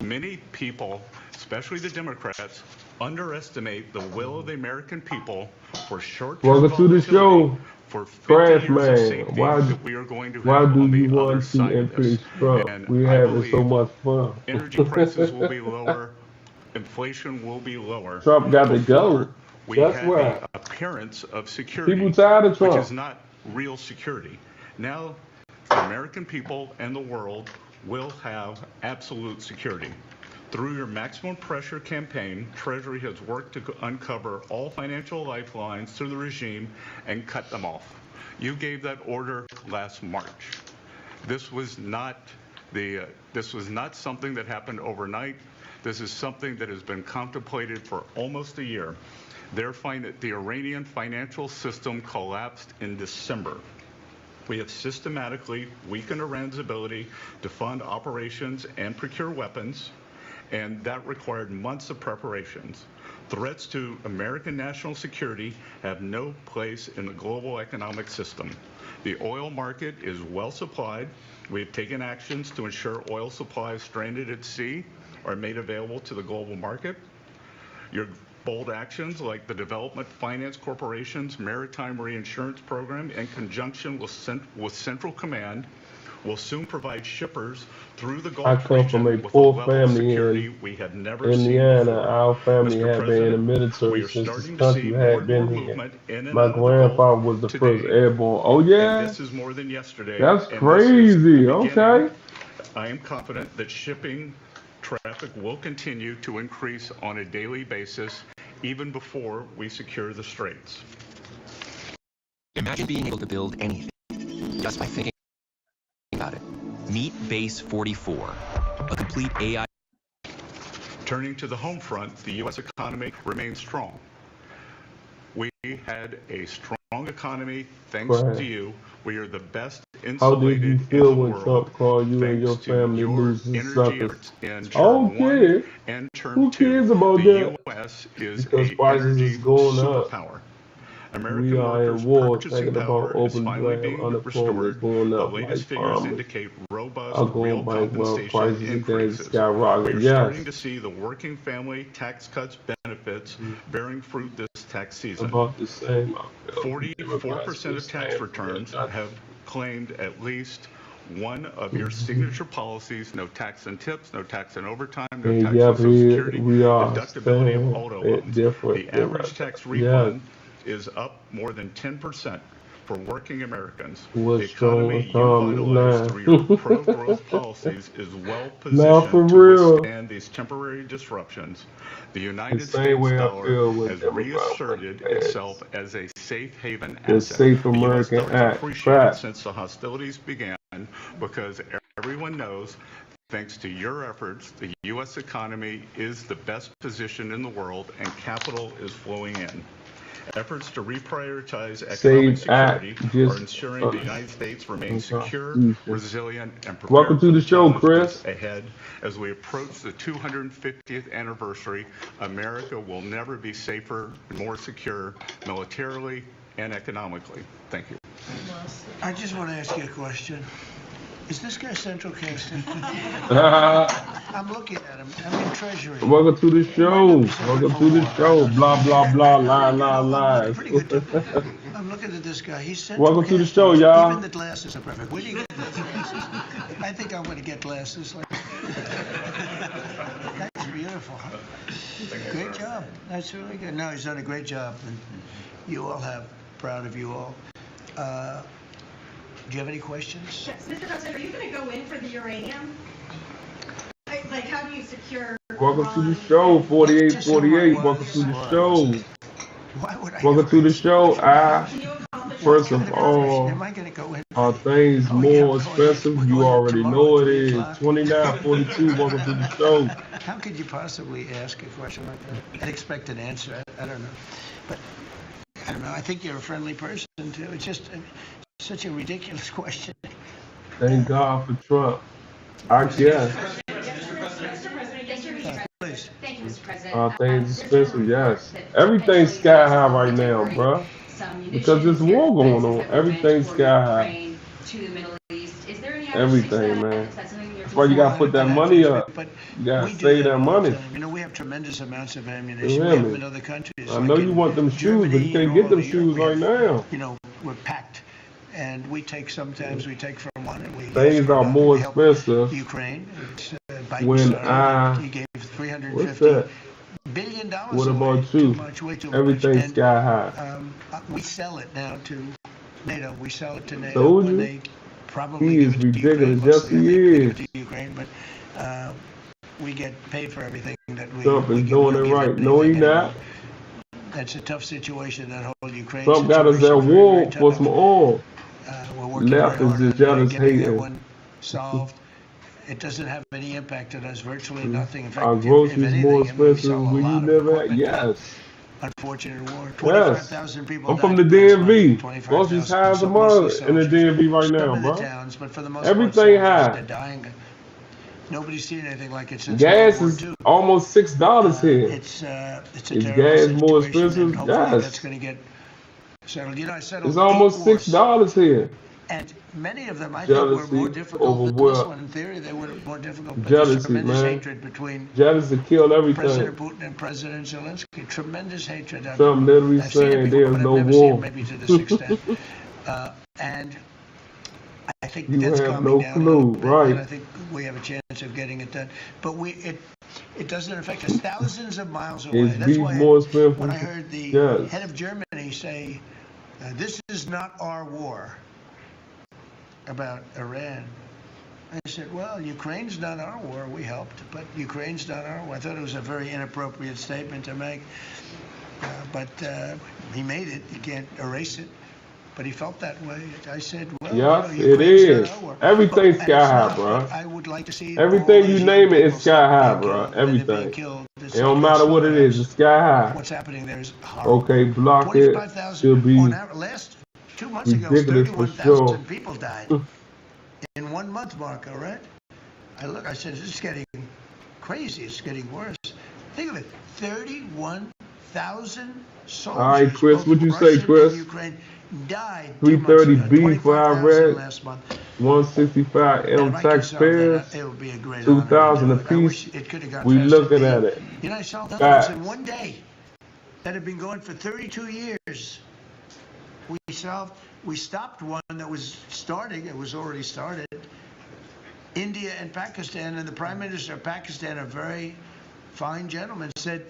[SPEAKER 7] Many people, especially the Democrats, underestimate the will of the American people for short-term
[SPEAKER 1] Welcome to the show,
[SPEAKER 7] for 50
[SPEAKER 1] Trash
[SPEAKER 7] years of
[SPEAKER 1] Man.
[SPEAKER 7] safety
[SPEAKER 1] Why
[SPEAKER 7] that we are going to
[SPEAKER 1] Why
[SPEAKER 7] have
[SPEAKER 1] do
[SPEAKER 7] on
[SPEAKER 1] you
[SPEAKER 7] the other
[SPEAKER 1] want to
[SPEAKER 7] side of this.
[SPEAKER 1] impeach Trump?
[SPEAKER 7] And
[SPEAKER 1] We
[SPEAKER 7] I
[SPEAKER 1] having so
[SPEAKER 7] believe
[SPEAKER 1] much fun.
[SPEAKER 7] energy prices will be lower, inflation will be lower.
[SPEAKER 1] Trump got to go.
[SPEAKER 7] We
[SPEAKER 1] That's
[SPEAKER 7] had
[SPEAKER 1] why.
[SPEAKER 7] the appearance of security,
[SPEAKER 1] People tired of Trump.
[SPEAKER 7] which is not real security. Now, the American people and the world will have absolute security. Through your maximum pressure campaign, Treasury has worked to uncover all financial lifelines through the regime and cut them off. You gave that order last March. This was not something that happened overnight. This is something that has been contemplated for almost a year. The Iranian financial system collapsed in December. We have systematically weakened Iran's ability to fund operations and procure weapons, and that required months of preparations. Threats to American national security have no place in the global economic system. The oil market is well supplied. We have taken actions to ensure oil supplies stranded at sea are made available to the global market. Your bold actions like the Development Finance Corporation's Maritime Reinsurance Program in conjunction with Central Command will soon provide shippers through the Gulf
[SPEAKER 1] I come
[SPEAKER 7] region
[SPEAKER 1] from a
[SPEAKER 7] with
[SPEAKER 1] poor
[SPEAKER 7] a level of
[SPEAKER 1] family
[SPEAKER 7] security
[SPEAKER 1] in
[SPEAKER 7] we had never
[SPEAKER 1] Indiana.
[SPEAKER 7] seen before.
[SPEAKER 1] Our family
[SPEAKER 7] Mr.
[SPEAKER 1] had been in the
[SPEAKER 7] President, we
[SPEAKER 1] military
[SPEAKER 7] are
[SPEAKER 1] since this
[SPEAKER 7] starting to see
[SPEAKER 1] country
[SPEAKER 7] more
[SPEAKER 1] had
[SPEAKER 7] and more
[SPEAKER 1] been here.
[SPEAKER 7] movement in and
[SPEAKER 1] My
[SPEAKER 7] out of the Gulf
[SPEAKER 1] grandfather was the first
[SPEAKER 7] today.
[SPEAKER 1] airborne. Oh
[SPEAKER 7] And
[SPEAKER 1] yeah,
[SPEAKER 7] this is more than yesterday.
[SPEAKER 1] that's
[SPEAKER 7] and this is
[SPEAKER 1] crazy.
[SPEAKER 7] the
[SPEAKER 1] Okay.
[SPEAKER 7] beginning. I am confident that shipping traffic will continue to increase on a daily basis even before we secure the straits.
[SPEAKER 8] Imagine being able to build anything just by thinking about it. Meet Base 44, a complete AI.
[SPEAKER 7] Turning to the home front, the U.S. economy remains strong. We had a strong economy thanks to you. We are the best
[SPEAKER 1] How did you
[SPEAKER 7] insulated in
[SPEAKER 1] feel
[SPEAKER 7] the
[SPEAKER 1] when
[SPEAKER 7] world
[SPEAKER 1] Trump called you and
[SPEAKER 7] thanks
[SPEAKER 1] your
[SPEAKER 7] to
[SPEAKER 1] family
[SPEAKER 7] your
[SPEAKER 1] losing
[SPEAKER 7] energy
[SPEAKER 1] suckers?
[SPEAKER 7] efforts in
[SPEAKER 1] I
[SPEAKER 7] term
[SPEAKER 1] don't
[SPEAKER 7] 1
[SPEAKER 1] care.
[SPEAKER 7] and term
[SPEAKER 1] Who
[SPEAKER 7] 2.
[SPEAKER 1] cares about
[SPEAKER 7] The
[SPEAKER 1] that?
[SPEAKER 7] U.S. is
[SPEAKER 1] Because
[SPEAKER 7] an
[SPEAKER 1] prices is
[SPEAKER 7] energy
[SPEAKER 1] going up.
[SPEAKER 7] superpower.
[SPEAKER 1] We
[SPEAKER 7] American
[SPEAKER 1] are in
[SPEAKER 7] workers'
[SPEAKER 1] war,
[SPEAKER 7] purchasing
[SPEAKER 1] thinking about
[SPEAKER 7] power is
[SPEAKER 1] open
[SPEAKER 7] finally
[SPEAKER 1] draft.
[SPEAKER 7] being
[SPEAKER 1] Unemployment is
[SPEAKER 7] restored.
[SPEAKER 1] going
[SPEAKER 7] The
[SPEAKER 1] up
[SPEAKER 7] latest
[SPEAKER 1] like
[SPEAKER 7] figures
[SPEAKER 1] farmers
[SPEAKER 7] indicate robust
[SPEAKER 1] are
[SPEAKER 7] real
[SPEAKER 1] going bankrupt.
[SPEAKER 7] compensation
[SPEAKER 1] Prices again
[SPEAKER 7] increases. We
[SPEAKER 1] skyrocket.
[SPEAKER 7] are
[SPEAKER 1] Yes.
[SPEAKER 7] starting to see the working family tax cuts benefits bearing fruit this tax season.
[SPEAKER 1] About the same. I feel.
[SPEAKER 7] 44% of tax returns have claimed at least one of your signature policies: no tax and tips, no tax and overtime, no
[SPEAKER 1] And
[SPEAKER 7] tax
[SPEAKER 1] yep,
[SPEAKER 7] on Social
[SPEAKER 1] here
[SPEAKER 7] Security,
[SPEAKER 1] we are
[SPEAKER 7] deductibility of
[SPEAKER 1] staying
[SPEAKER 7] auto
[SPEAKER 1] it
[SPEAKER 7] loans.
[SPEAKER 1] different.
[SPEAKER 7] The average tax
[SPEAKER 1] Yes.
[SPEAKER 7] refund is up more than 10% for working Americans.
[SPEAKER 1] What
[SPEAKER 7] The
[SPEAKER 1] strong
[SPEAKER 7] economy you
[SPEAKER 1] economy
[SPEAKER 7] vitalized through your
[SPEAKER 1] line.
[SPEAKER 7] pro-growth policies is well
[SPEAKER 1] Now for
[SPEAKER 7] positioned to
[SPEAKER 1] real.
[SPEAKER 7] withstand these temporary disruptions. The
[SPEAKER 1] The
[SPEAKER 7] United
[SPEAKER 1] same
[SPEAKER 7] States
[SPEAKER 1] way I
[SPEAKER 7] dollar
[SPEAKER 1] feel with
[SPEAKER 7] has
[SPEAKER 1] Democrat
[SPEAKER 7] reasserted
[SPEAKER 1] ads.
[SPEAKER 7] itself as a safe haven
[SPEAKER 1] The
[SPEAKER 7] asset.
[SPEAKER 1] Safe
[SPEAKER 7] The U.S.
[SPEAKER 1] American
[SPEAKER 7] dollar is
[SPEAKER 1] Act.
[SPEAKER 7] appreciated
[SPEAKER 1] Crap.
[SPEAKER 7] since the hostilities began because everyone knows, thanks to your efforts, the U.S. economy is the best position in the world and capital is flowing in. Efforts to reprioritize economic
[SPEAKER 1] Save Act.
[SPEAKER 7] security are
[SPEAKER 1] Just
[SPEAKER 7] ensuring the United States remains secure,
[SPEAKER 1] Constitution.
[SPEAKER 7] resilient, and
[SPEAKER 1] Welcome
[SPEAKER 7] prepared
[SPEAKER 1] to
[SPEAKER 7] for
[SPEAKER 1] the
[SPEAKER 7] the
[SPEAKER 1] show,
[SPEAKER 7] challenges
[SPEAKER 1] Chris.
[SPEAKER 7] ahead. As we approach the 250th anniversary, America will never be safer, more secure, militarily and economically. Thank you.
[SPEAKER 2] I just want to ask you a question. Is this guy central casting? I'm looking at him. I'm in Treasury.
[SPEAKER 1] Welcome to the show. Welcome to the show. Blah, blah, blah, lie, lie,
[SPEAKER 2] I'm
[SPEAKER 1] lies.
[SPEAKER 2] pretty good. I'm looking at this guy. He's central
[SPEAKER 1] Welcome to the
[SPEAKER 2] casting.
[SPEAKER 1] show, y'all.
[SPEAKER 2] Even the glasses are perfect. Where do you get those glasses? I think I'm going to get glasses. That's beautiful. Great job. That's really good. No, he's done a great job. And you all have. Proud of you all. Do you have any questions?
[SPEAKER 9] Yes, Mr. President, are you going to go in for the uranium? Like, how do you secure?
[SPEAKER 1] Welcome to the show, 4848. Welcome to the show.
[SPEAKER 2] Why would I
[SPEAKER 1] Welcome to the show.
[SPEAKER 9] Can you accomplish?
[SPEAKER 1] First of all,
[SPEAKER 2] Am I going to go in?
[SPEAKER 1] are things
[SPEAKER 2] Oh, yeah,
[SPEAKER 1] more expensive? You already know it is. 2942. Welcome to the show.
[SPEAKER 2] How could you possibly ask a question like that and expect an answer? I don't know. But I don't know. I think you're a friendly person, too. It's just such a ridiculous question.
[SPEAKER 1] Thank God for Trump. I guess.
[SPEAKER 2] Please.
[SPEAKER 9] Thank you, Mr. President.
[SPEAKER 1] Things expensive, yes. Everything's sky high right now, bruh. Because there's war going on. Everything's sky high.
[SPEAKER 9] To the Middle East. Is there any
[SPEAKER 1] Everything, man. That's why you gotta put that money up. You gotta save that money.
[SPEAKER 2] You know, we have tremendous amounts of
[SPEAKER 1] You
[SPEAKER 2] ammunition.
[SPEAKER 1] hear
[SPEAKER 2] We have
[SPEAKER 1] me?
[SPEAKER 2] in other countries.
[SPEAKER 1] I know you want them shoes, but you can't get them shoes right now.
[SPEAKER 2] You know, we're packed. And we take, sometimes we take from one and we...
[SPEAKER 1] Things are more expensive
[SPEAKER 2] Ukraine.
[SPEAKER 1] when
[SPEAKER 2] he gave $350 billion
[SPEAKER 1] what about you?
[SPEAKER 2] way too
[SPEAKER 1] Everything's
[SPEAKER 2] much.
[SPEAKER 1] sky high.
[SPEAKER 2] We sell it now to NATO. We sell it to NATO.
[SPEAKER 1] Told
[SPEAKER 2] when
[SPEAKER 1] you.
[SPEAKER 2] they probably
[SPEAKER 1] He
[SPEAKER 2] give
[SPEAKER 1] is
[SPEAKER 2] it to
[SPEAKER 1] ridiculous.
[SPEAKER 2] Ukraine,
[SPEAKER 1] Yes, he
[SPEAKER 2] they give
[SPEAKER 1] is.
[SPEAKER 2] it to Ukraine, but we get paid for everything that we...
[SPEAKER 1] Trump
[SPEAKER 2] we
[SPEAKER 1] is
[SPEAKER 2] give-
[SPEAKER 1] doing
[SPEAKER 2] we
[SPEAKER 1] it
[SPEAKER 2] give
[SPEAKER 1] right. No, he
[SPEAKER 2] anything
[SPEAKER 1] not.
[SPEAKER 2] anymore. That's a tough situation, that whole Ukraine
[SPEAKER 1] Trump got us
[SPEAKER 2] situation.
[SPEAKER 1] at
[SPEAKER 2] Very,
[SPEAKER 1] war
[SPEAKER 2] very
[SPEAKER 1] for
[SPEAKER 2] tough.
[SPEAKER 1] some oil.
[SPEAKER 2] We're working
[SPEAKER 1] Left
[SPEAKER 2] very
[SPEAKER 1] is
[SPEAKER 2] hard
[SPEAKER 1] just
[SPEAKER 2] on
[SPEAKER 1] jealous
[SPEAKER 2] getting that
[SPEAKER 1] hating.
[SPEAKER 2] one solved. It doesn't have any impact on us, virtually nothing. In fact,
[SPEAKER 1] Our
[SPEAKER 2] if
[SPEAKER 1] groceries
[SPEAKER 2] anything,
[SPEAKER 1] more
[SPEAKER 2] I mean, we
[SPEAKER 1] expensive
[SPEAKER 2] sell a
[SPEAKER 1] where you
[SPEAKER 2] lot of
[SPEAKER 1] live at?
[SPEAKER 2] equipment.
[SPEAKER 1] Yes.
[SPEAKER 2] Unfortunate war.
[SPEAKER 1] Yes.
[SPEAKER 2] 25,000 people
[SPEAKER 1] I'm from
[SPEAKER 2] died
[SPEAKER 1] the
[SPEAKER 2] last month.
[SPEAKER 1] DMV.
[SPEAKER 2] 25,000,
[SPEAKER 1] Groceries high as a
[SPEAKER 2] so
[SPEAKER 1] mother
[SPEAKER 2] mostly
[SPEAKER 1] in the
[SPEAKER 2] soldiers.
[SPEAKER 1] DMV right
[SPEAKER 2] Some
[SPEAKER 1] now,
[SPEAKER 2] in the
[SPEAKER 1] bro.
[SPEAKER 2] towns, but for the most
[SPEAKER 1] Everything
[SPEAKER 2] part, soldiers,
[SPEAKER 1] high.
[SPEAKER 2] they're dying. Nobody's seen anything like it since
[SPEAKER 1] Gas
[SPEAKER 2] World
[SPEAKER 1] is
[SPEAKER 2] War II.
[SPEAKER 1] almost $6 here.
[SPEAKER 2] It's a
[SPEAKER 1] Is
[SPEAKER 2] terrible
[SPEAKER 1] gas
[SPEAKER 2] situation,
[SPEAKER 1] more
[SPEAKER 2] and
[SPEAKER 1] expensive?
[SPEAKER 2] hopefully
[SPEAKER 1] Yes.
[SPEAKER 2] that's going to get settled. You know, I settled
[SPEAKER 1] It's almost
[SPEAKER 2] 8 wars.
[SPEAKER 1] $6 here.
[SPEAKER 2] And many of them, I think, were
[SPEAKER 1] Jealousy
[SPEAKER 2] more difficult
[SPEAKER 1] over
[SPEAKER 2] than this
[SPEAKER 1] what?
[SPEAKER 2] one. In theory, they were more difficult. But there's
[SPEAKER 1] Jealousy,
[SPEAKER 2] tremendous
[SPEAKER 1] man.
[SPEAKER 2] hatred between
[SPEAKER 1] Jealousy killed everything.
[SPEAKER 2] President Putin and President Zelensky. Tremendous hatred.
[SPEAKER 1] Trump literally
[SPEAKER 2] I've seen it
[SPEAKER 1] saying
[SPEAKER 2] before,
[SPEAKER 1] there's
[SPEAKER 2] but I've
[SPEAKER 1] no
[SPEAKER 2] never seen it
[SPEAKER 1] war.
[SPEAKER 2] maybe to this extent. And I think
[SPEAKER 1] You
[SPEAKER 2] that's
[SPEAKER 1] have
[SPEAKER 2] calming
[SPEAKER 1] no
[SPEAKER 2] down a little
[SPEAKER 1] clue,
[SPEAKER 2] bit,
[SPEAKER 1] right.
[SPEAKER 2] and I think we have a chance of getting it done. But it doesn't affect us thousands of miles away.
[SPEAKER 1] Is
[SPEAKER 2] That's
[SPEAKER 1] beef
[SPEAKER 2] why
[SPEAKER 1] more expensive?
[SPEAKER 2] when I heard the
[SPEAKER 1] Yes.
[SPEAKER 2] head of Germany say, "This is not our war," about Iran, I said, well, Ukraine's not our war. We helped, but Ukraine's not our war. I thought it was a very inappropriate statement to make, but he made it. You can't erase it. but he felt that way. I said, well,
[SPEAKER 1] Yes,
[SPEAKER 2] you know,
[SPEAKER 1] it
[SPEAKER 2] Ukraine's
[SPEAKER 1] is.
[SPEAKER 2] not over.
[SPEAKER 1] Everything's
[SPEAKER 2] And
[SPEAKER 1] sky
[SPEAKER 2] it's
[SPEAKER 1] high,
[SPEAKER 2] not,
[SPEAKER 1] bro.
[SPEAKER 2] but I would like to see
[SPEAKER 1] Everything
[SPEAKER 2] all
[SPEAKER 1] you
[SPEAKER 2] these
[SPEAKER 1] name
[SPEAKER 2] young
[SPEAKER 1] it, it's
[SPEAKER 2] people
[SPEAKER 1] sky
[SPEAKER 2] stop
[SPEAKER 1] high,
[SPEAKER 2] being
[SPEAKER 1] bro.
[SPEAKER 2] killed, and they're being
[SPEAKER 1] Everything.
[SPEAKER 2] killed. It's
[SPEAKER 1] It don't
[SPEAKER 2] like
[SPEAKER 1] matter
[SPEAKER 2] it's
[SPEAKER 1] what it is,
[SPEAKER 2] photographs.
[SPEAKER 1] it's sky high.
[SPEAKER 2] What's happening there is horrible.
[SPEAKER 1] Okay, block it.
[SPEAKER 2] 25,000
[SPEAKER 1] Should be
[SPEAKER 2] on average. Last 2 months ago,
[SPEAKER 1] ridiculous for
[SPEAKER 2] 31,000
[SPEAKER 1] sure.
[SPEAKER 2] people died in 1 month, Marco, right? I said, this is getting crazy. It's getting worse. Think of it, 31,000 soldiers,
[SPEAKER 1] All right, Chris,
[SPEAKER 2] both
[SPEAKER 1] what'd you say,
[SPEAKER 2] Russian
[SPEAKER 1] Chris?
[SPEAKER 2] and Ukraine, died 2 months ago.
[SPEAKER 1] 330B for our
[SPEAKER 2] 25,000
[SPEAKER 1] red,
[SPEAKER 2] last month.
[SPEAKER 1] 165M
[SPEAKER 2] And if I could solve that,
[SPEAKER 1] taxpayers,
[SPEAKER 2] it would be a great
[SPEAKER 1] 2,000
[SPEAKER 2] honor to do it. I wish
[SPEAKER 1] apiece.
[SPEAKER 2] it could have gone
[SPEAKER 1] We
[SPEAKER 2] faster.
[SPEAKER 1] looking at it.
[SPEAKER 2] You know, I solved those
[SPEAKER 1] Facts.
[SPEAKER 2] in 1 day that had been going for 32 years. We stopped one that was starting. It was already started. India and Pakistan, and the Prime Minister of Pakistan, a very fine gentleman, said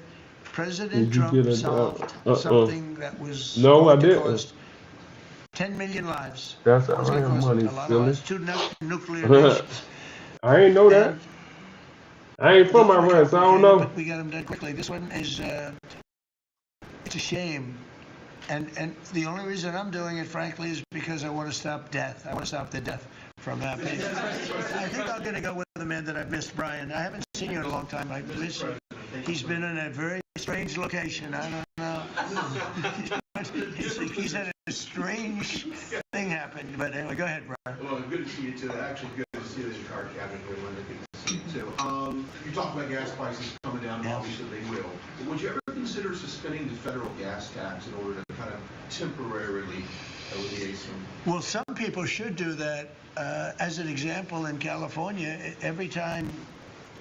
[SPEAKER 2] President Trump solved something that was going to cost 10 million lives.
[SPEAKER 1] That's
[SPEAKER 2] What's
[SPEAKER 1] our
[SPEAKER 2] it cost?
[SPEAKER 1] money,
[SPEAKER 2] A lot of
[SPEAKER 1] silly.
[SPEAKER 2] lives. 2 nuclear nations.
[SPEAKER 1] I ain't know that.
[SPEAKER 2] And
[SPEAKER 1] I ain't from Iran, so I don't know.
[SPEAKER 2] but we got them done quickly. This one is, it's a shame. And the only reason I'm doing it, frankly, is because I want to stop death. I want to stop the death from happening. I think I'm going to go with the man that I've missed, Brian. I haven't seen you in a long time. I miss you. He's been in a very strange location. I don't know. He's had a strange thing happen. But anyway, go ahead, Brian.
[SPEAKER 10] Well, good to see you too. Actually, good to see you as your car cabinet here, Linda. Good to see you too. You talked about gas prices coming down, and obviously they will. But would you ever consider suspending the federal gas tax in order to kind of temporarily alleviate some?
[SPEAKER 2] Well, some people should do that. As an example, in California, every time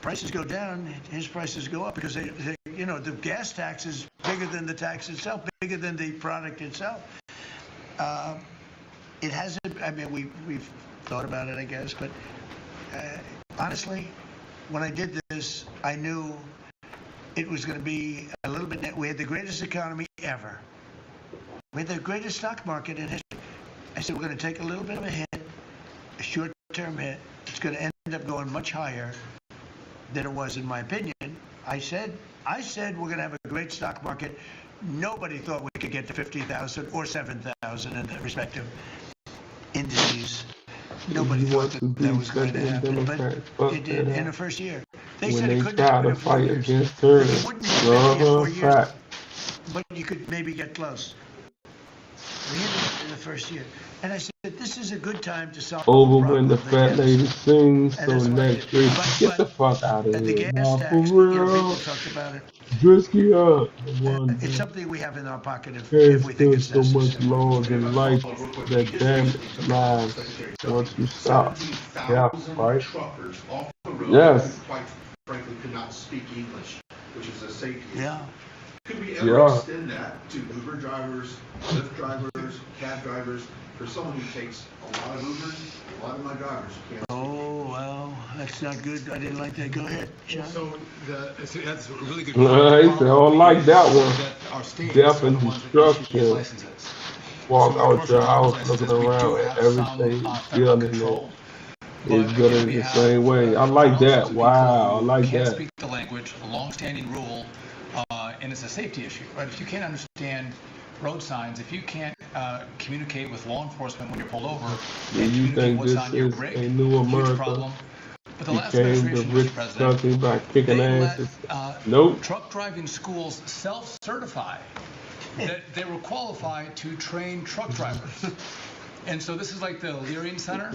[SPEAKER 2] prices go down, his prices go up because they you know, the gas tax is bigger than the tax itself, bigger than the product itself. It hasn't. I mean, we've thought about it, I guess, but honestly, when I did this, I knew it was going to be a little bit. We had the greatest economy ever. We had the greatest stock market in history. I said, we're going to take a little bit of a hit, a short-term hit. It's going to end up going much higher than it was, in my opinion. I said we're going to have a great stock market. Nobody thought we could get to 50,000 or 7,000 in the respective indices. Nobody thought that was going to happen, but it did in the first year. They said it couldn't happen in 4 years. It wouldn't happen in 4 years, but you could maybe get close. We hit it in the first year. And I said, this is a good time to solve
[SPEAKER 1] Over when the fat lady sings, so next week, get the fuck out of
[SPEAKER 2] and the
[SPEAKER 1] here.
[SPEAKER 2] gas
[SPEAKER 1] Nah,
[SPEAKER 2] tax,
[SPEAKER 1] for
[SPEAKER 2] you know,
[SPEAKER 1] real.
[SPEAKER 2] people talked about it.
[SPEAKER 1] Drisky up.
[SPEAKER 2] It's something we have in our pocket if
[SPEAKER 1] There's
[SPEAKER 2] we think it's
[SPEAKER 1] still so much
[SPEAKER 2] necessary.
[SPEAKER 1] laws and life that damage lives once you stop. Yeah, right?
[SPEAKER 10] Truckers off the road
[SPEAKER 1] Yes.
[SPEAKER 10] who, quite frankly, could not speak English, which is a safety issue.
[SPEAKER 2] Yeah.
[SPEAKER 10] Could we ever extend that to Uber drivers, Lyft drivers, cab drivers? For someone who takes a lot of Ubers, a lot of my drivers can't.
[SPEAKER 2] Oh, well, that's not good. I didn't like that. Go ahead, John.
[SPEAKER 4] So that's a really good
[SPEAKER 1] He said, I don't like that one.
[SPEAKER 4] Our states
[SPEAKER 1] Death
[SPEAKER 4] are
[SPEAKER 1] and
[SPEAKER 4] the ones that issue these
[SPEAKER 1] destruction.
[SPEAKER 4] licenses.
[SPEAKER 1] Walk
[SPEAKER 4] So
[SPEAKER 1] out your house
[SPEAKER 4] licenses,
[SPEAKER 1] looking
[SPEAKER 4] we do
[SPEAKER 1] around
[SPEAKER 4] have
[SPEAKER 1] at everything,
[SPEAKER 4] some,
[SPEAKER 1] feeling it.
[SPEAKER 4] control.
[SPEAKER 1] It's good in the same way. I like that. Wow, I like
[SPEAKER 11] Can't
[SPEAKER 1] that.
[SPEAKER 11] speak the language, a long-standing rule, and it's a safety issue, right? If you can't understand road signs, if you can't communicate with law enforcement when you're pulled over,
[SPEAKER 1] Do
[SPEAKER 11] and
[SPEAKER 1] you
[SPEAKER 11] communicate
[SPEAKER 1] think
[SPEAKER 11] what's
[SPEAKER 1] this
[SPEAKER 11] on your
[SPEAKER 1] is
[SPEAKER 11] rig,
[SPEAKER 1] a new
[SPEAKER 11] huge
[SPEAKER 1] America?
[SPEAKER 11] problem. But the last
[SPEAKER 1] Became the
[SPEAKER 11] administration,
[SPEAKER 1] rich
[SPEAKER 11] Mr. President,
[SPEAKER 1] country by kicking
[SPEAKER 11] they
[SPEAKER 1] asses?
[SPEAKER 11] let
[SPEAKER 1] Nope.
[SPEAKER 11] truck driving schools self-certify that they were qualified to train truck drivers. And so this is like the Leering Center.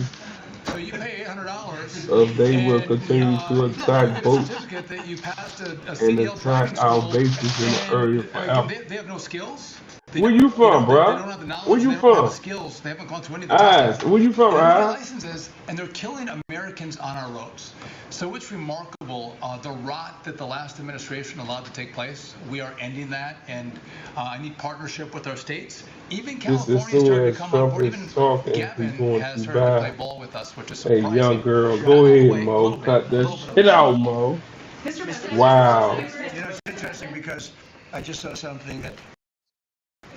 [SPEAKER 11] So you pay $800.
[SPEAKER 1] They will continue to attack boats
[SPEAKER 11] certificate that you passed a
[SPEAKER 1] and
[SPEAKER 11] CDL
[SPEAKER 1] attack
[SPEAKER 11] driving
[SPEAKER 1] our
[SPEAKER 11] school,
[SPEAKER 1] bases in the area
[SPEAKER 11] and,
[SPEAKER 1] forever.
[SPEAKER 11] they have no skills.
[SPEAKER 1] Where you from,
[SPEAKER 11] They
[SPEAKER 1] bro?
[SPEAKER 11] don't have the knowledge,
[SPEAKER 1] Where you
[SPEAKER 11] they don't have
[SPEAKER 1] from?
[SPEAKER 11] the skills. They haven't gone through any of the
[SPEAKER 1] Eyes.
[SPEAKER 11] testing.
[SPEAKER 1] Where you from,
[SPEAKER 11] They don't have
[SPEAKER 1] Eyes?
[SPEAKER 11] licenses, and they're killing Americans on our roads. So it's remarkable the rot that the last administration allowed to take place. We are ending that, and I need partnership with our states. Even California is starting to come on board. Even Gavin has started to play ball with us, which is
[SPEAKER 1] Hey,
[SPEAKER 11] surprising.
[SPEAKER 1] young girl, go ahead, Mo. Cut that shit out, Mo. Wow.
[SPEAKER 2] You know, it's interesting because I just saw something that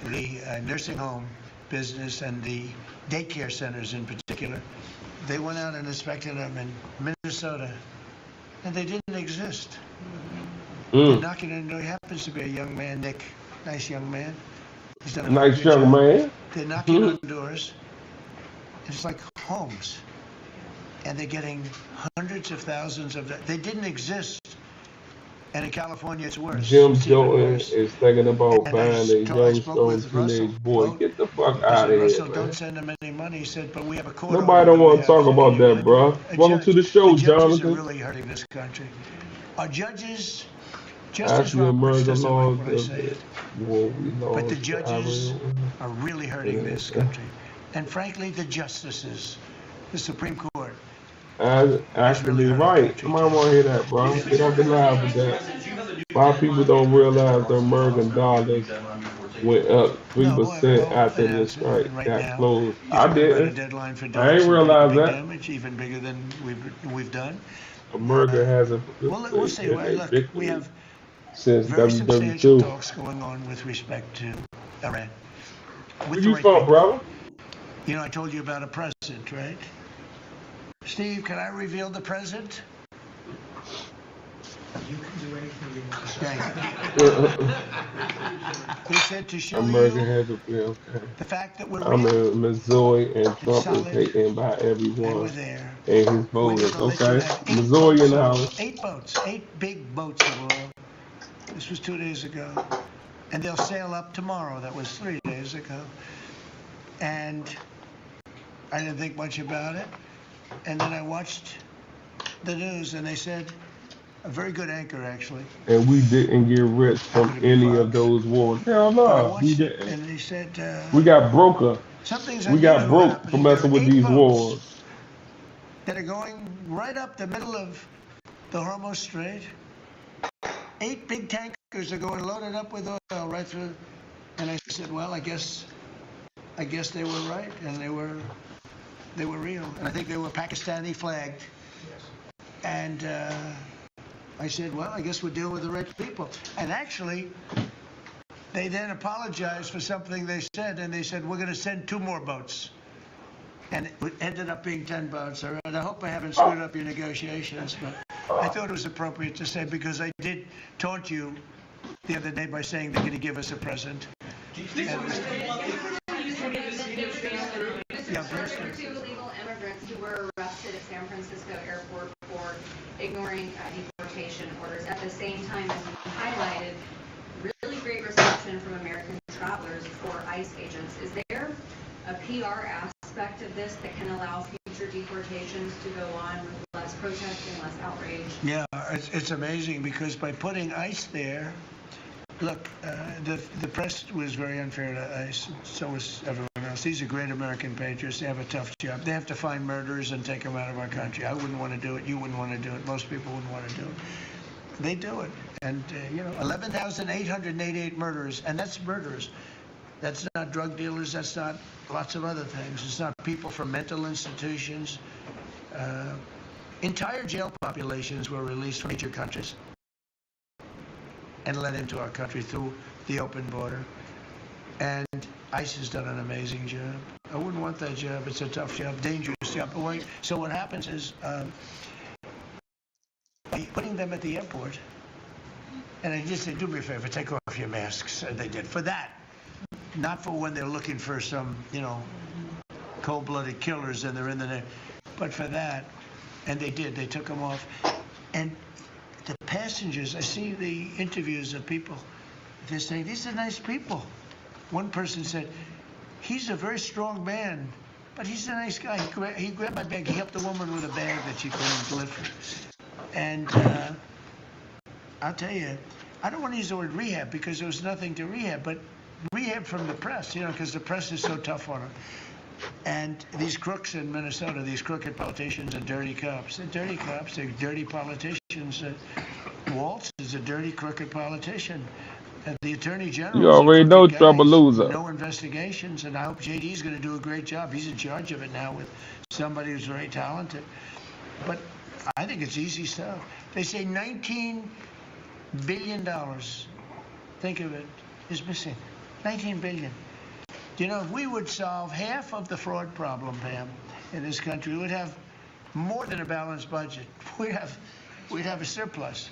[SPEAKER 2] the nursing home business and the daycare centers in particular, they went out and inspected them in Minnesota, and they didn't exist. They're knocking on the door. He happens to be a young man, Nick, nice young man. He's done a
[SPEAKER 1] Nice
[SPEAKER 2] very good
[SPEAKER 1] young
[SPEAKER 2] job.
[SPEAKER 1] man.
[SPEAKER 2] They're knocking on doors. It's like homes. And they're getting hundreds of thousands of that. They didn't exist. And in California, it's worse.
[SPEAKER 1] Jim
[SPEAKER 2] It's even
[SPEAKER 1] Jordan
[SPEAKER 2] worse.
[SPEAKER 1] is thinking about
[SPEAKER 2] And
[SPEAKER 1] buying a
[SPEAKER 2] I
[SPEAKER 1] young
[SPEAKER 2] spoke
[SPEAKER 1] stone
[SPEAKER 2] with Russell
[SPEAKER 1] teenage boy.
[SPEAKER 2] Vogt.
[SPEAKER 1] Get the fuck
[SPEAKER 2] I
[SPEAKER 1] out
[SPEAKER 2] said,
[SPEAKER 1] of here,
[SPEAKER 2] Russell,
[SPEAKER 1] man.
[SPEAKER 2] don't send him any money. He said, but we have a court
[SPEAKER 1] Nobody
[SPEAKER 2] order
[SPEAKER 1] don't
[SPEAKER 2] that
[SPEAKER 1] want
[SPEAKER 2] we
[SPEAKER 1] to talk
[SPEAKER 2] have
[SPEAKER 1] about
[SPEAKER 2] you
[SPEAKER 1] that,
[SPEAKER 2] might
[SPEAKER 1] bro.
[SPEAKER 2] do. A
[SPEAKER 1] Welcome to the
[SPEAKER 2] judge-
[SPEAKER 1] show,
[SPEAKER 2] the judges are
[SPEAKER 1] Jonathan.
[SPEAKER 2] really hurting this country. Our judges, Justice
[SPEAKER 1] Actually,
[SPEAKER 2] Roberts
[SPEAKER 1] American
[SPEAKER 2] doesn't
[SPEAKER 1] law
[SPEAKER 2] like when I say it, but the judges are really hurting this country. And frankly, the justices, the Supreme Court.
[SPEAKER 1] Actually, right. Somebody want to hear that, bro. Get off the live with that. A lot of people don't realize the American dollars went up 3% after the strike got closed. I didn't. I ain't realize that.
[SPEAKER 2] Damage, even bigger than we've done.
[SPEAKER 1] America hasn't
[SPEAKER 2] We'll see. Look, we have
[SPEAKER 1] since
[SPEAKER 2] very substantial
[SPEAKER 1] WW2.
[SPEAKER 2] talks going on with respect to Iran.
[SPEAKER 1] Where you from, brother?
[SPEAKER 2] You know, I told you about a president, right? Steve, can I reveal the present?
[SPEAKER 5] You can do anything you want to say.
[SPEAKER 2] Thank you. He said to show
[SPEAKER 1] America
[SPEAKER 2] you
[SPEAKER 1] has a bill. Okay.
[SPEAKER 2] the fact that we're
[SPEAKER 1] I'm
[SPEAKER 2] real,
[SPEAKER 1] in Missouri and Trump is
[SPEAKER 2] solid,
[SPEAKER 1] hated by
[SPEAKER 2] and
[SPEAKER 1] everyone
[SPEAKER 2] we're there.
[SPEAKER 1] and his
[SPEAKER 2] We're
[SPEAKER 1] voters.
[SPEAKER 2] gonna let you
[SPEAKER 1] Okay,
[SPEAKER 2] have 8
[SPEAKER 1] Missouri in the
[SPEAKER 2] boats,
[SPEAKER 1] house.
[SPEAKER 2] 8 boats, 8 big boats of oil. This was 2 days ago. And they'll sail up tomorrow. That was 3 days ago. And I didn't think much about it. And then I watched the news, and they said, a very good anchor, actually.
[SPEAKER 1] And we didn't get rich from any of those wars. Hell
[SPEAKER 2] But I
[SPEAKER 1] no, we
[SPEAKER 2] watched it,
[SPEAKER 1] didn't.
[SPEAKER 2] and they said,
[SPEAKER 1] We got broker.
[SPEAKER 2] something's
[SPEAKER 1] We got
[SPEAKER 2] unusual
[SPEAKER 1] broke
[SPEAKER 2] happening.
[SPEAKER 1] for messing
[SPEAKER 2] There are
[SPEAKER 1] with
[SPEAKER 2] 8
[SPEAKER 1] these
[SPEAKER 2] boats
[SPEAKER 1] wars.
[SPEAKER 2] that are going right up the middle of the Hormuz Strait. 8 big tankers are going loaded up with oil right through. And I said, well, I guess they were right, and they were real. And I think they were Pakistani flagged. And I said, well, I guess we're dealing with the right people. And actually, they then apologized for something they said, and they said, we're going to send 2 more boats. And it ended up being 10 boats. All right? I hope I haven't screwed up your negotiations, but I thought it was appropriate to say, because I did taunt you the other day by saying they're going to give us a present.
[SPEAKER 9] Two illegal immigrants who were arrested at San Francisco airport for ignoring deportation orders. At the same time, as you highlighted, really great reception from American travelers for ICE agents. Is there a PR aspect of this that can allow future deportations to go on with less protest and less outrage?
[SPEAKER 2] Yeah, it's amazing, because by putting ICE there, look, the press was very unfair to ICE. So was everyone else. These are great American patriots. They have a tough job. They have to find murderers and take them out of our country. I wouldn't want to do it. You wouldn't want to do it. Most people wouldn't want to do it. They do it. And, 11,888 murderers. And that's murderers. That's not drug dealers. That's not lots of other things. It's not people from mental institutions. Entire jail populations were released from major countries and let into our country through the open border. And ICE has done an amazing job. I wouldn't want that job. It's a tough job, dangerous job. So what happens is, by putting them at the airport, and I just said, do me a favor, take off your masks. And they did. For that, not for when they're looking for some, cold-blooded killers and they're in the, but for that. And they did. They took them off. And the passengers, I see the interviews of people, they're saying, these are nice people. One person said, he's a very strong man, but he's a nice guy. He grabbed my bag. He helped a woman with a bag that she couldn't lift. And I'll tell you, I don't want to use the word rehab, because there was nothing to rehab, but rehab from the press, because the press is so tough on them. And these crooks in Minnesota, these crooked politicians are dirty cops. They're dirty cops. They're dirty politicians. Waltz is a dirty, crooked politician. The Attorney General.
[SPEAKER 1] You already know trouble loser.
[SPEAKER 2] No investigations, and I hope JD's going to do a great job. He's in charge of it now with somebody who's very talented. But I think it's easy stuff. They say $19 billion, think of it, is missing. $19 billion. If we would solve half of the fraud problem, Pam, in this country, we would have more than a balanced budget. We'd have a surplus.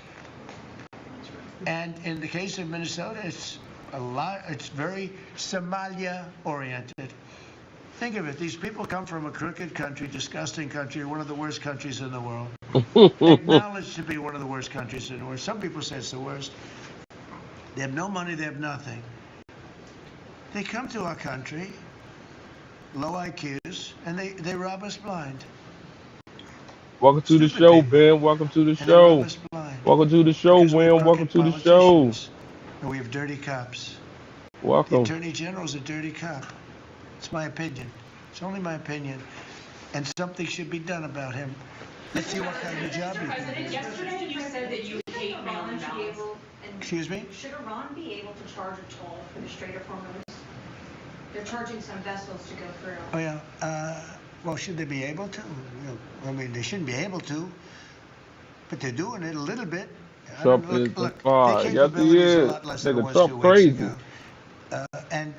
[SPEAKER 2] And in the case of Minnesota, it's a lot. It's very Somalia-oriented. Think of it. These people come from a crooked country, disgusting country, one of the worst countries in the world. Acknowledged to be one of the worst countries in the world. Some people say it's the worst. They have no money. They have nothing. They come to our country, low IQs, and they rob us blind.
[SPEAKER 1] Welcome to the
[SPEAKER 2] Stupid
[SPEAKER 1] show,
[SPEAKER 2] people.
[SPEAKER 1] Ben. Welcome to the
[SPEAKER 2] And they rob
[SPEAKER 1] show.
[SPEAKER 2] us blind.
[SPEAKER 1] Welcome to the show,
[SPEAKER 2] Because we have
[SPEAKER 1] Win. Welcome
[SPEAKER 2] crooked
[SPEAKER 1] to the show.
[SPEAKER 2] politicians, and we have dirty cops. The
[SPEAKER 1] Welcome.
[SPEAKER 2] Attorney General's a dirty cop. It's my opinion. It's only my opinion. And something should be done about him. Let's see what kind of job he can
[SPEAKER 9] President,
[SPEAKER 2] do.
[SPEAKER 9] yesterday you said that you hate mail-in ballots.
[SPEAKER 2] Excuse me?
[SPEAKER 9] Should Iran be able to charge a toll for the Strait of Hormuz? They're charging some vessels to go through.
[SPEAKER 2] Oh, yeah. Well, should they be able to? I mean, they shouldn't be able to, but they're doing it a little bit.
[SPEAKER 1] Trump is the far. Yes, he is. Nigga, Trump crazy.
[SPEAKER 2] And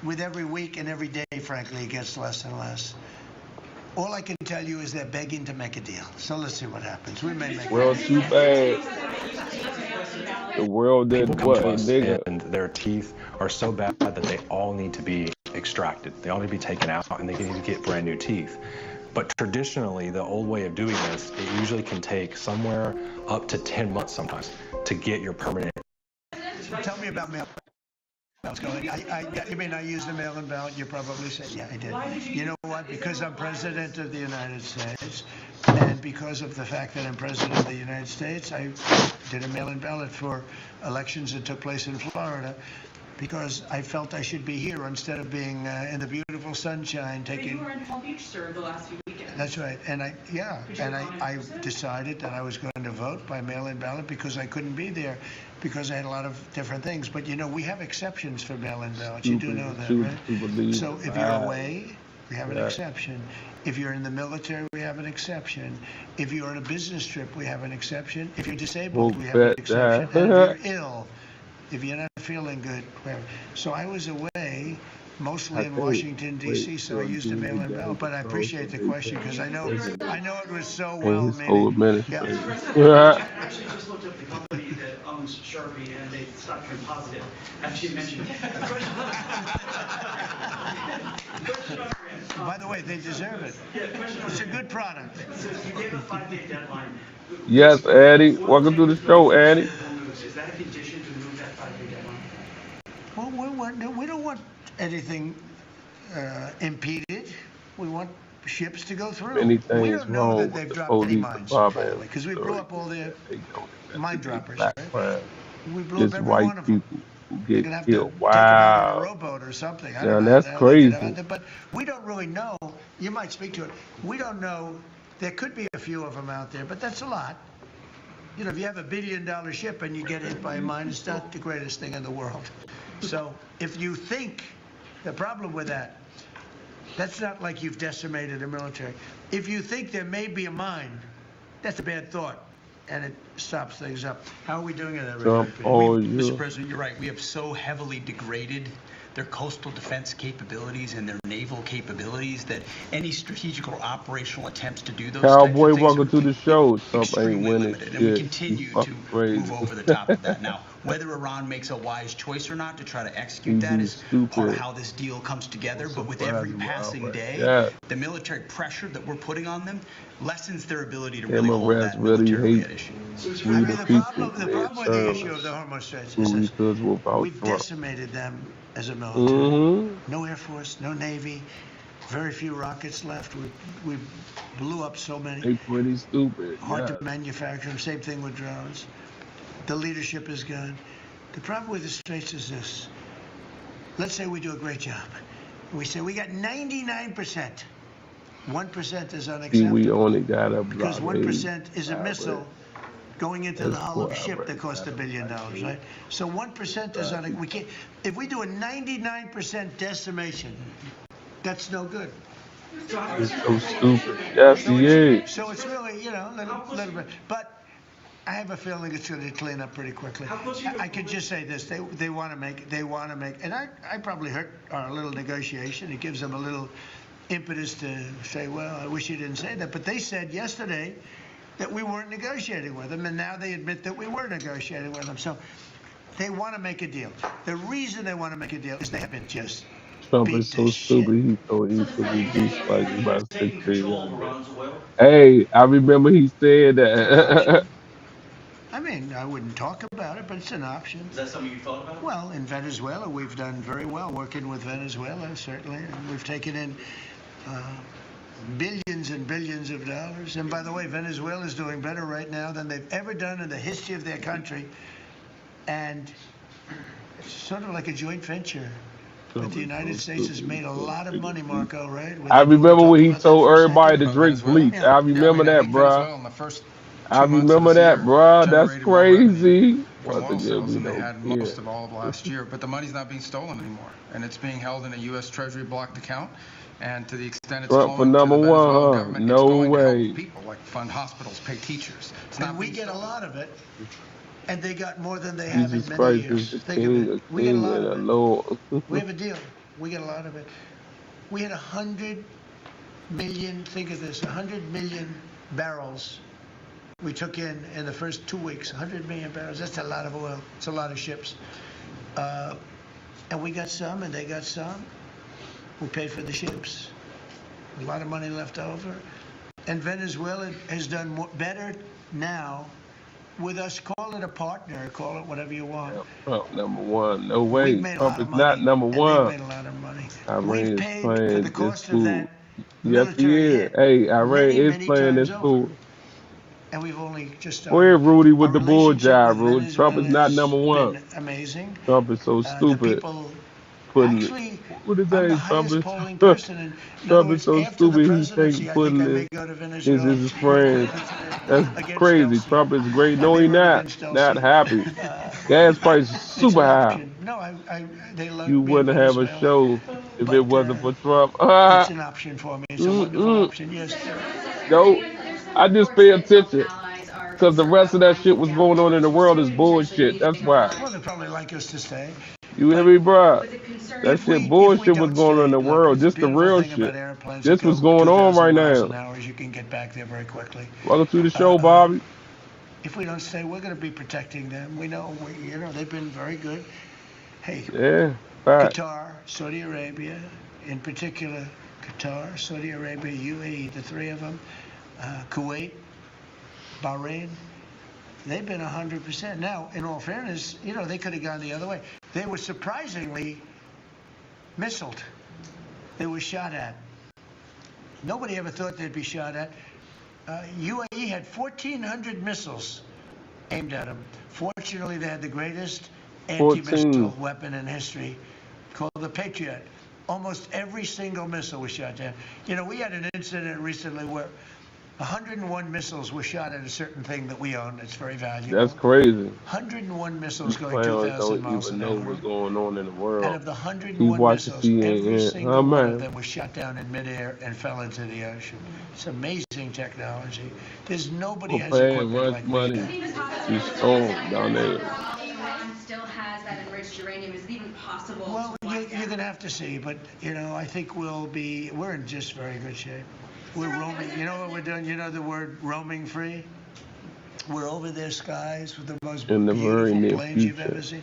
[SPEAKER 2] with every week and every day, frankly, it gets less and less. All I can tell you is they're begging to make a deal. So let's see what happens. We may make
[SPEAKER 1] Well, too bad. The world did
[SPEAKER 12] People come
[SPEAKER 1] what
[SPEAKER 12] to
[SPEAKER 1] a
[SPEAKER 12] us
[SPEAKER 1] nigga.
[SPEAKER 12] and their teeth are so bad that they all need to be extracted. They all need to be taken out and they need to get brand new teeth. But traditionally, the old way of doing this, it usually can take somewhere up to 10 months sometimes to get your permanent.
[SPEAKER 2] Tell me about mail. You mean I used a mail-in ballot? You probably said, yeah, I did. You know what? Because I'm president of the United States, and because of the fact that I'm president of the United States, I did a mail-in ballot for elections that took place in Florida, because I felt I should be here instead of being in the beautiful sunshine taking.
[SPEAKER 13] But you were in Palm Beach, sir, the last few weekends.
[SPEAKER 2] That's right, and I decided that I was going to vote by mail-in ballot because I couldn't be there, because I had a lot of different things. But you know, we have exceptions for mail-in ballots. You do know that, right? So if you're away, we have an exception. If you're in the military, we have an exception. If you're on a business trip, we have an exception. If you're disabled, we have an exception. And if you're ill, if you're not feeling good, whatever. So I was away, mostly in Washington, D.C., so I used a mail-in ballot. But I appreciate the question, because I know it was so well-meaning.
[SPEAKER 1] Yeah.
[SPEAKER 6] Actually, just looked up the company that owns Sharpie, and they stopped turning positive. Actually mentioned
[SPEAKER 2] By the way, they deserve it. It's a good product.
[SPEAKER 6] So you gave a 5-day deadline.
[SPEAKER 1] Yes, Eddie. Welcome to the show, Eddie.
[SPEAKER 6] Is that a condition to move that 5-day deadline?
[SPEAKER 2] Well, we don't want anything impeded. We want ships to go through.
[SPEAKER 1] Many
[SPEAKER 2] We
[SPEAKER 1] things
[SPEAKER 2] don't know
[SPEAKER 1] wrong
[SPEAKER 2] that
[SPEAKER 1] with
[SPEAKER 2] they've
[SPEAKER 1] the
[SPEAKER 2] dropped any
[SPEAKER 1] police
[SPEAKER 2] mines,
[SPEAKER 1] department.
[SPEAKER 2] because we blew up all the mine droppers.
[SPEAKER 1] Black
[SPEAKER 2] Right?
[SPEAKER 1] crime.
[SPEAKER 2] We blew up
[SPEAKER 1] It's
[SPEAKER 2] every one
[SPEAKER 1] white
[SPEAKER 2] of them.
[SPEAKER 1] people who
[SPEAKER 2] You're
[SPEAKER 1] get
[SPEAKER 2] gonna have to
[SPEAKER 1] killed.
[SPEAKER 2] take them out on a
[SPEAKER 1] Wow.
[SPEAKER 2] rowboat or something. I
[SPEAKER 1] Yeah,
[SPEAKER 2] don't know
[SPEAKER 1] that's
[SPEAKER 2] how the hell they get
[SPEAKER 1] crazy.
[SPEAKER 2] out, but we don't really know. You might speak to it. We don't know. There could be a few of them out there, but that's a lot. You know, if you have $1 billion ship and you get hit by a mine, it's not the greatest thing in the world. So if you think, the problem with that, that's not like you've decimated the military. If you think there may be a mine, that's a bad thought, and it stops things up. How are we doing in that regard?
[SPEAKER 6] Mr. President, you're right. We have so heavily degraded their coastal defense capabilities and their naval capabilities that any strategic or operational attempts to do those
[SPEAKER 1] Cowboy,
[SPEAKER 6] types of
[SPEAKER 1] welcome to the show. Trump ain't
[SPEAKER 6] extremely
[SPEAKER 1] winning
[SPEAKER 6] limited, and we
[SPEAKER 1] shit.
[SPEAKER 6] continue
[SPEAKER 1] You
[SPEAKER 6] to
[SPEAKER 1] crazy.
[SPEAKER 6] move over the top of that. Now, whether Iran makes a wise choice or not to try to execute that is part of how this deal comes together. But with every passing day, the military pressure that we're putting on them lessens their ability to really hold that military at issue.
[SPEAKER 2] I mean, the problem with the issue of the Hormuz Straits is this. We've decimated them as a military. No Air Force, no Navy, very few rockets left. We blew up so many.
[SPEAKER 1] They pretty stupid.
[SPEAKER 2] Hard to manufacture them. Same thing with drones. The leadership is gone. The problem with the Straits is this. Let's say we do a great job. We say we got 99%. 1% is unacceptable.
[SPEAKER 1] We only got a
[SPEAKER 2] because 1% is a missile going into the hull of a ship that cost $1 billion, right? So 1% is we can't. If we do a 99% decimation, that's no good.
[SPEAKER 1] It's so stupid. Yes, he is.
[SPEAKER 2] So it's really, you know, a little bit. But I have a feeling it's going to clean up pretty quickly. I could just say this: they want to make, and I probably hurt our little negotiation. It gives them a little impetus to say, well, I wish you didn't say that. But they said yesterday that we weren't negotiating with them, and now they admit that we were negotiating with them. So They want to make a deal. The reason they want to make a deal is they have been just
[SPEAKER 1] Trump
[SPEAKER 2] beat
[SPEAKER 1] is so
[SPEAKER 2] to shit.
[SPEAKER 1] stupid. He so easily be spiked about 6
[SPEAKER 14] taking
[SPEAKER 1] feet.
[SPEAKER 14] control of Iran's oil?
[SPEAKER 1] Hey, I remember he said that.
[SPEAKER 2] I mean, I wouldn't talk about it, but it's an option.
[SPEAKER 14] Is that something you thought about?
[SPEAKER 2] Well, in Venezuela, we've done very well working with Venezuela, certainly. And we've taken in billions and billions of dollars. And by the way, Venezuela is doing better right now than they've ever done in the history of their country. And it's sort of like a joint venture. But the United States has made a lot of money, Marco, right?
[SPEAKER 1] I remember when he told everybody to drink
[SPEAKER 4] Venezuela?
[SPEAKER 1] bleach. I remember that, bruh.
[SPEAKER 4] In the first
[SPEAKER 1] I
[SPEAKER 4] 2 months of
[SPEAKER 1] remember
[SPEAKER 4] this
[SPEAKER 1] that,
[SPEAKER 4] year,
[SPEAKER 1] bruh. That's
[SPEAKER 4] generated more revenue
[SPEAKER 1] crazy.
[SPEAKER 4] from
[SPEAKER 1] What to
[SPEAKER 4] oil
[SPEAKER 1] give
[SPEAKER 4] sales
[SPEAKER 1] me
[SPEAKER 4] than they
[SPEAKER 1] no
[SPEAKER 4] had
[SPEAKER 1] fear.
[SPEAKER 4] most of all of last year. But the money's not being stolen anymore, and it's being held in a U.S. Treasury blocked account. And to the extent it's
[SPEAKER 1] Trump for
[SPEAKER 4] flowing to the
[SPEAKER 1] number
[SPEAKER 4] Venezuelan
[SPEAKER 1] one, huh?
[SPEAKER 4] government,
[SPEAKER 1] No
[SPEAKER 4] it's going to
[SPEAKER 1] way.
[SPEAKER 4] help people, like fund hospitals, pay teachers. It's not
[SPEAKER 2] And we
[SPEAKER 4] being
[SPEAKER 2] get a
[SPEAKER 4] stolen.
[SPEAKER 2] lot of it. And they got more than they have in
[SPEAKER 1] Jesus
[SPEAKER 2] many
[SPEAKER 1] Christ is
[SPEAKER 2] years.
[SPEAKER 1] the
[SPEAKER 2] Think of
[SPEAKER 1] King
[SPEAKER 2] it.
[SPEAKER 1] of
[SPEAKER 2] We get a
[SPEAKER 1] Kings
[SPEAKER 2] lot
[SPEAKER 1] and
[SPEAKER 2] of
[SPEAKER 1] the
[SPEAKER 2] it.
[SPEAKER 1] Lord.
[SPEAKER 2] We have a deal. We get a lot of it. We had 100 million, think of this, 100 million barrels we took in the first 2 weeks. 100 million barrels. That's a lot of oil. It's a lot of ships. And we got some and they got some. We paid for the ships. A lot of money left over. And Venezuela has done better now with us. Call it a partner, call it whatever you want.
[SPEAKER 1] Trump number one. No
[SPEAKER 2] We've
[SPEAKER 1] way.
[SPEAKER 2] made a
[SPEAKER 1] Trump
[SPEAKER 2] lot
[SPEAKER 1] is
[SPEAKER 2] of
[SPEAKER 1] not
[SPEAKER 2] money,
[SPEAKER 1] number
[SPEAKER 2] and they've
[SPEAKER 1] one.
[SPEAKER 2] made a lot of money.
[SPEAKER 1] Iran
[SPEAKER 2] We've
[SPEAKER 1] is
[SPEAKER 2] paid for the
[SPEAKER 1] playing this
[SPEAKER 2] cost of
[SPEAKER 1] fool.
[SPEAKER 2] that
[SPEAKER 1] Yes, he
[SPEAKER 2] military
[SPEAKER 1] is.
[SPEAKER 2] hit
[SPEAKER 1] Hey, Iran
[SPEAKER 2] many,
[SPEAKER 1] is
[SPEAKER 2] many
[SPEAKER 1] playing
[SPEAKER 2] times
[SPEAKER 1] this
[SPEAKER 2] over.
[SPEAKER 1] fool.
[SPEAKER 2] And we've only just
[SPEAKER 1] Go ahead,
[SPEAKER 2] started.
[SPEAKER 1] Rudy,
[SPEAKER 2] Our
[SPEAKER 1] with the bull
[SPEAKER 2] relationship
[SPEAKER 1] jive,
[SPEAKER 2] with
[SPEAKER 1] Rudy. Trump
[SPEAKER 2] Venezuela
[SPEAKER 1] is not
[SPEAKER 2] has
[SPEAKER 1] number one.
[SPEAKER 2] been amazing.
[SPEAKER 1] Trump is so
[SPEAKER 2] The
[SPEAKER 1] stupid.
[SPEAKER 2] people,
[SPEAKER 1] Putting
[SPEAKER 2] actually,
[SPEAKER 1] what is
[SPEAKER 2] I'm the
[SPEAKER 1] that? Trump
[SPEAKER 2] highest
[SPEAKER 1] is
[SPEAKER 2] polling person. And in other
[SPEAKER 1] Trump is
[SPEAKER 2] words,
[SPEAKER 1] so
[SPEAKER 2] after the
[SPEAKER 1] stupid. He
[SPEAKER 2] presidency,
[SPEAKER 1] think
[SPEAKER 2] I think
[SPEAKER 1] putting
[SPEAKER 2] I may
[SPEAKER 1] it
[SPEAKER 2] go to
[SPEAKER 1] is
[SPEAKER 2] Venezuela
[SPEAKER 1] his friend. That's
[SPEAKER 2] against
[SPEAKER 1] crazy.
[SPEAKER 2] Elsie.
[SPEAKER 1] Trump is great.
[SPEAKER 2] I
[SPEAKER 1] No,
[SPEAKER 2] may
[SPEAKER 1] he
[SPEAKER 2] run
[SPEAKER 1] not.
[SPEAKER 2] against
[SPEAKER 1] Not
[SPEAKER 2] Elsie.
[SPEAKER 1] happy. Gas price is
[SPEAKER 2] It's
[SPEAKER 1] super
[SPEAKER 2] an
[SPEAKER 1] high.
[SPEAKER 2] option. No, they love
[SPEAKER 1] You
[SPEAKER 2] me in
[SPEAKER 1] wouldn't have a
[SPEAKER 2] Venezuela.
[SPEAKER 1] show if it
[SPEAKER 2] But
[SPEAKER 1] wasn't for Trump.
[SPEAKER 2] it's an option for me. It's a wonderful
[SPEAKER 1] Mm-mm.
[SPEAKER 2] option. Yes.
[SPEAKER 1] No, I just pay attention because the rest of that shit was going on in the world is bullshit. That's why.
[SPEAKER 2] Well, they probably like us to stay.
[SPEAKER 1] You hear me, bro? That
[SPEAKER 2] If
[SPEAKER 1] shit
[SPEAKER 2] we
[SPEAKER 1] bullshit was
[SPEAKER 2] don't
[SPEAKER 1] going on in
[SPEAKER 2] stay,
[SPEAKER 1] the
[SPEAKER 2] look,
[SPEAKER 1] world.
[SPEAKER 2] it's a
[SPEAKER 1] Just the
[SPEAKER 2] beautiful
[SPEAKER 1] real
[SPEAKER 2] thing
[SPEAKER 1] shit.
[SPEAKER 2] about airplanes.
[SPEAKER 1] This
[SPEAKER 2] That go
[SPEAKER 1] was going on
[SPEAKER 2] 2,000
[SPEAKER 1] right
[SPEAKER 2] miles
[SPEAKER 1] now.
[SPEAKER 2] an hour. You can get back there very quickly.
[SPEAKER 1] Welcome to the show, Bobby.
[SPEAKER 2] If we don't stay, we're going to be protecting them. We know, they've been very good. Hey,
[SPEAKER 1] Yeah, fact.
[SPEAKER 2] Qatar, Saudi Arabia, in particular, Qatar, Saudi Arabia, UAE, the three of them, Kuwait, Bahrain, they've been 100%. Now, in all fairness, they could have gone the other way. They were surprisingly missiled. They were shot at. Nobody ever thought they'd be shot at. UAE had 1,400 missiles aimed at them. Fortunately, they had the greatest anti-missile weapon in history called the Patriot. Almost every single missile was shot down. We had an incident recently where 101 missiles were shot at a certain thing that we own. It's very valuable.
[SPEAKER 1] That's crazy.
[SPEAKER 2] 101 missiles
[SPEAKER 1] These
[SPEAKER 2] going
[SPEAKER 1] clowns
[SPEAKER 2] 2,000 miles
[SPEAKER 1] don't
[SPEAKER 2] an
[SPEAKER 1] even know
[SPEAKER 2] hour.
[SPEAKER 1] what's going on in the world.
[SPEAKER 2] And of the
[SPEAKER 1] Keep
[SPEAKER 2] 101
[SPEAKER 1] watching
[SPEAKER 2] missiles, every
[SPEAKER 1] CNN.
[SPEAKER 2] single one of
[SPEAKER 1] man.
[SPEAKER 2] them was shot down in midair and fell into the ocean. It's amazing technology. There's nobody has
[SPEAKER 1] Paying
[SPEAKER 2] equipment
[SPEAKER 1] much
[SPEAKER 2] like
[SPEAKER 1] money.
[SPEAKER 2] we do.
[SPEAKER 1] She's strong down there.
[SPEAKER 9] Iran still has that enriched uranium. Is it even possible?
[SPEAKER 2] Well, you're going to have to see, but I think we're in just very good shape. We're roaming. You know what we're doing? You know the word roaming free? We're over their skies with the most
[SPEAKER 1] In the very
[SPEAKER 2] beautiful
[SPEAKER 1] near
[SPEAKER 2] planes you've
[SPEAKER 1] future.
[SPEAKER 2] ever seen.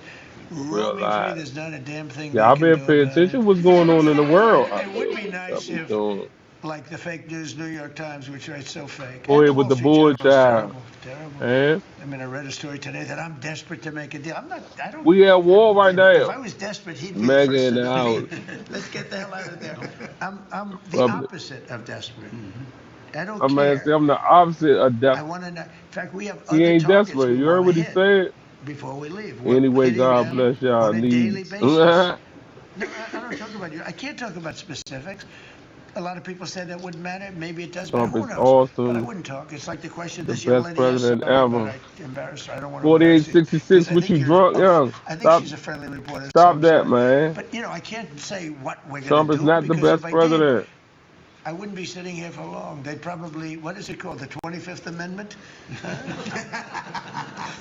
[SPEAKER 1] Real
[SPEAKER 2] Roaming free,
[SPEAKER 1] life.
[SPEAKER 2] there's not a damn thing
[SPEAKER 1] Yeah, I've
[SPEAKER 2] they
[SPEAKER 1] been
[SPEAKER 2] can do
[SPEAKER 1] paying
[SPEAKER 2] about it.
[SPEAKER 1] attention what's going on in the world.
[SPEAKER 2] It would be nice if,
[SPEAKER 1] Doing.
[SPEAKER 2] like the fake news New York Times, which writes so fake.
[SPEAKER 1] Go
[SPEAKER 2] And
[SPEAKER 1] ahead with the
[SPEAKER 2] Wall
[SPEAKER 1] bull
[SPEAKER 2] Street Journal's
[SPEAKER 1] child.
[SPEAKER 2] terrible.
[SPEAKER 1] Man,
[SPEAKER 2] I mean, I read a story today that I'm desperate to make a deal. I don't.
[SPEAKER 1] we at war right
[SPEAKER 2] If I
[SPEAKER 1] now.
[SPEAKER 2] was desperate, he'd be the
[SPEAKER 1] Mega
[SPEAKER 2] first
[SPEAKER 1] in
[SPEAKER 2] to
[SPEAKER 1] the
[SPEAKER 2] know
[SPEAKER 1] house.
[SPEAKER 2] me. Let's get the hell out of there. I'm the
[SPEAKER 1] Public.
[SPEAKER 2] opposite of desperate. I don't
[SPEAKER 1] I'm
[SPEAKER 2] care.
[SPEAKER 1] I'm the opposite of
[SPEAKER 2] I
[SPEAKER 1] desperate.
[SPEAKER 2] want to know. In fact, we have
[SPEAKER 1] He
[SPEAKER 2] other
[SPEAKER 1] ain't
[SPEAKER 2] targets
[SPEAKER 1] desperate.
[SPEAKER 2] we
[SPEAKER 1] You heard
[SPEAKER 2] want
[SPEAKER 1] what
[SPEAKER 2] to
[SPEAKER 1] he
[SPEAKER 2] hit
[SPEAKER 1] said?
[SPEAKER 2] before we leave. We're
[SPEAKER 1] Anyway,
[SPEAKER 2] hitting
[SPEAKER 1] God
[SPEAKER 2] them
[SPEAKER 1] bless y'all
[SPEAKER 2] on a daily
[SPEAKER 1] needs.
[SPEAKER 2] basis. No, I don't talk about you. I can't talk about specifics. A lot of people say that wouldn't matter. Maybe it does, but
[SPEAKER 1] Trump
[SPEAKER 2] who
[SPEAKER 1] is
[SPEAKER 2] knows?
[SPEAKER 1] awesome.
[SPEAKER 2] But I wouldn't talk. It's like the question
[SPEAKER 1] The
[SPEAKER 2] this young
[SPEAKER 1] best
[SPEAKER 2] lady asked
[SPEAKER 1] president
[SPEAKER 2] somebody, but
[SPEAKER 1] ever.
[SPEAKER 2] I embarrassed her. I don't want to embarrass you.
[SPEAKER 1] 4866, what you drunk, young?
[SPEAKER 2] I think
[SPEAKER 1] Stop,
[SPEAKER 2] she's a friendly reporter.
[SPEAKER 1] stop
[SPEAKER 2] so
[SPEAKER 1] that,
[SPEAKER 2] I'm sorry.
[SPEAKER 1] man.
[SPEAKER 2] But I can't say what we're going
[SPEAKER 1] Trump
[SPEAKER 2] to
[SPEAKER 1] is
[SPEAKER 2] do
[SPEAKER 1] not the
[SPEAKER 2] because
[SPEAKER 1] best
[SPEAKER 2] if I did,
[SPEAKER 1] president.
[SPEAKER 2] I wouldn't be sitting here for long. They'd probably, what is it called, the 25th Amendment?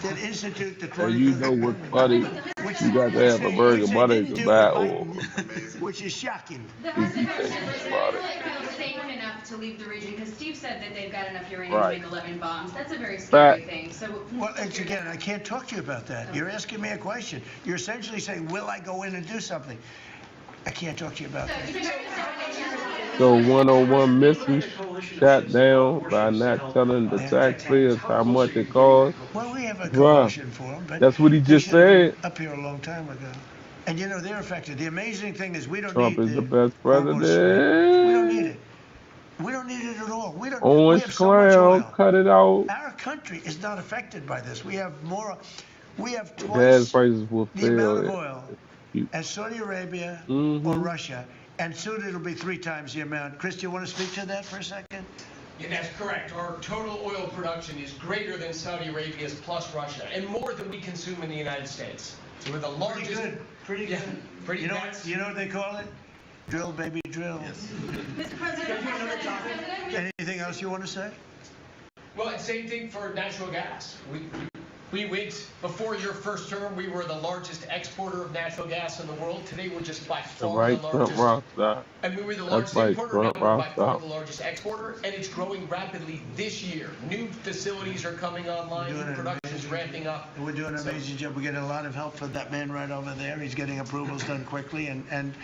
[SPEAKER 2] They'd institute the 25th
[SPEAKER 1] And you know what's funny?
[SPEAKER 2] Which,
[SPEAKER 1] You got to have a burger, butter, and goodbye, or
[SPEAKER 2] which is shocking.
[SPEAKER 1] if you think about it.
[SPEAKER 9] Safe enough to leave the region, because Steve said that they've got enough uranium
[SPEAKER 1] Right.
[SPEAKER 9] to make 11 bombs. That's a very scary
[SPEAKER 1] Fact.
[SPEAKER 9] thing. So,
[SPEAKER 2] Well, it's again, I can't talk to you about that. You're asking me a question. You're essentially saying, will I go in and do something? I can't talk to you about that.
[SPEAKER 1] So 101 missiles shot down by not telling the taxpayers how much it costs.
[SPEAKER 2] Well, we have a
[SPEAKER 1] Bruh,
[SPEAKER 2] coalition for them, but
[SPEAKER 1] that's what he
[SPEAKER 2] they
[SPEAKER 1] just
[SPEAKER 2] should have been
[SPEAKER 1] said.
[SPEAKER 2] up here a long time ago. And you know, they're affected. The amazing thing is we don't
[SPEAKER 1] Trump
[SPEAKER 2] need
[SPEAKER 1] is the best
[SPEAKER 2] hormone spray. We don't need
[SPEAKER 1] president.
[SPEAKER 2] it. We don't need it at all. We have
[SPEAKER 1] Orange
[SPEAKER 2] so much
[SPEAKER 1] clown,
[SPEAKER 2] oil.
[SPEAKER 1] cut it out.
[SPEAKER 2] Our country is not affected by this. We have
[SPEAKER 1] Gas
[SPEAKER 2] twice
[SPEAKER 1] prices will
[SPEAKER 2] the amount of
[SPEAKER 1] fail.
[SPEAKER 2] oil as Saudi Arabia or
[SPEAKER 1] Mm-hmm.
[SPEAKER 2] Russia, and soon it'll be 3 times the amount. Chris, do you want to speak to that for a second?
[SPEAKER 15] Yeah, that's correct. Our total oil production is greater than Saudi Arabia's plus Russia, and more than we consume in the United States. So we're the largest.
[SPEAKER 2] Pretty good. Pretty good.
[SPEAKER 15] Yeah, pretty
[SPEAKER 2] You know
[SPEAKER 15] that's-
[SPEAKER 2] you know what they call it? Drill, baby, drill.
[SPEAKER 9] Mr. President,
[SPEAKER 2] Anything else you want to say?
[SPEAKER 15] Well, it's same thing for natural gas. We went, before your first term, we were the largest exporter of natural gas in the world. Today, we're just by
[SPEAKER 1] The
[SPEAKER 15] far
[SPEAKER 1] right
[SPEAKER 15] the
[SPEAKER 1] Trump
[SPEAKER 15] largest.
[SPEAKER 1] rockstar.
[SPEAKER 15] And we were the
[SPEAKER 1] That's
[SPEAKER 15] largest
[SPEAKER 1] right,
[SPEAKER 15] importer,
[SPEAKER 1] Trump
[SPEAKER 15] now we're by far
[SPEAKER 1] rockstar.
[SPEAKER 15] the largest exporter, and it's growing rapidly this year. New facilities are coming online, new production's ramping up.
[SPEAKER 2] We're doing an amazing job. We're getting a lot of help from that man right over there. He's getting approvals done quickly and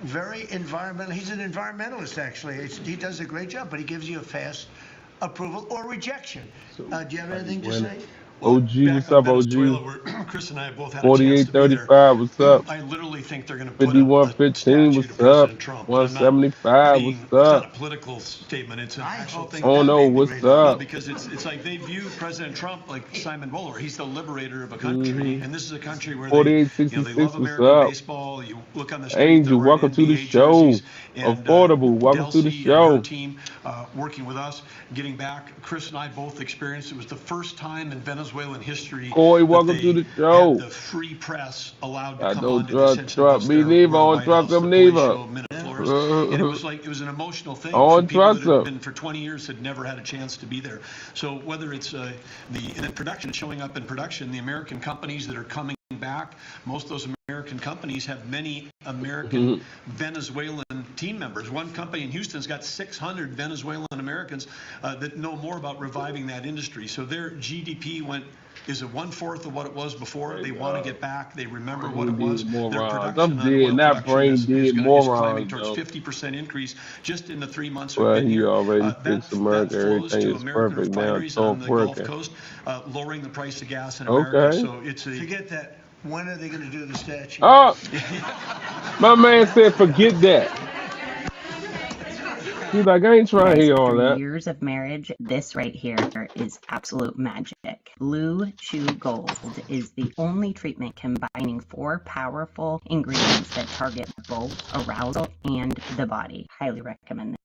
[SPEAKER 2] very environmental. He's an environmentalist, actually. He does a great job, but he gives you a fast approval or rejection. Do you have anything to say?
[SPEAKER 1] OG, what's up, OG?
[SPEAKER 16] Chris and I have both had a chance to be there.
[SPEAKER 1] 4835, what's up?
[SPEAKER 16] I literally think they're going to put
[SPEAKER 1] 5115, what's up?
[SPEAKER 16] Trump.
[SPEAKER 1] 175, what's
[SPEAKER 16] It's not a
[SPEAKER 1] up?
[SPEAKER 16] political statement. It's an actual thing.
[SPEAKER 1] Oh no, what's up?
[SPEAKER 16] Because it's like they view President Trump like Simon Bowler. He's the liberator of a country, and this is a country where they love
[SPEAKER 1] 4866,
[SPEAKER 16] American
[SPEAKER 1] what's up?
[SPEAKER 16] baseball. You look on the street,
[SPEAKER 1] Angel,
[SPEAKER 16] they're
[SPEAKER 1] welcome
[SPEAKER 16] wearing
[SPEAKER 1] to the
[SPEAKER 16] NBA
[SPEAKER 1] show.
[SPEAKER 16] jerseys, and,
[SPEAKER 1] Affordable, welcome to the
[SPEAKER 16] Delcy and her
[SPEAKER 1] show.
[SPEAKER 16] team working with us, getting back. Chris and I both experienced it was the first time in Venezuelan history.
[SPEAKER 1] Corey, welcome to the show.
[SPEAKER 16] The free press allowed to
[SPEAKER 1] I
[SPEAKER 16] come
[SPEAKER 1] don't
[SPEAKER 16] on to the
[SPEAKER 1] trust Trump. Me neither. I don't trust him neither.
[SPEAKER 16] And it was an emotional thing
[SPEAKER 1] I don't
[SPEAKER 16] for people
[SPEAKER 1] trust
[SPEAKER 16] that had
[SPEAKER 1] him.
[SPEAKER 16] been for 20 years had never had a chance to be there. So whether it's the production, showing up in production, the American companies that are coming back, most of those American companies have many American Venezuelan team members. One company in Houston's got 600 Venezuelan Americans that know more about reviving that industry. So their GDP is a 1/4 of what it was before. They want to get back. They remember what it was. Their production
[SPEAKER 1] I'm
[SPEAKER 16] on
[SPEAKER 1] dead,
[SPEAKER 16] oil
[SPEAKER 1] not
[SPEAKER 16] production
[SPEAKER 1] brain
[SPEAKER 16] is
[SPEAKER 1] dead,
[SPEAKER 16] climbing
[SPEAKER 1] moron.
[SPEAKER 16] towards
[SPEAKER 1] Though.
[SPEAKER 16] 50% increase just in the 3 months
[SPEAKER 1] Well,
[SPEAKER 16] we've been
[SPEAKER 1] he
[SPEAKER 16] here.
[SPEAKER 1] already fixed America.
[SPEAKER 16] Flows
[SPEAKER 1] Everything
[SPEAKER 16] to
[SPEAKER 1] is
[SPEAKER 16] American
[SPEAKER 1] perfect now.
[SPEAKER 16] refineries on
[SPEAKER 1] Trump
[SPEAKER 16] the Gulf
[SPEAKER 1] working.
[SPEAKER 16] Coast, lowering the price of gas in America.
[SPEAKER 1] Okay.
[SPEAKER 16] So it's a
[SPEAKER 2] Forget that. When are they going to do the statue?
[SPEAKER 1] Oh, my man said, forget that. He's like, I ain't trying to hear all that.
[SPEAKER 17] Years of marriage, this right here is absolute magic. Blue Chew Gold is the only treatment combining 4 powerful ingredients that target both arousal and the body. Highly recommend it.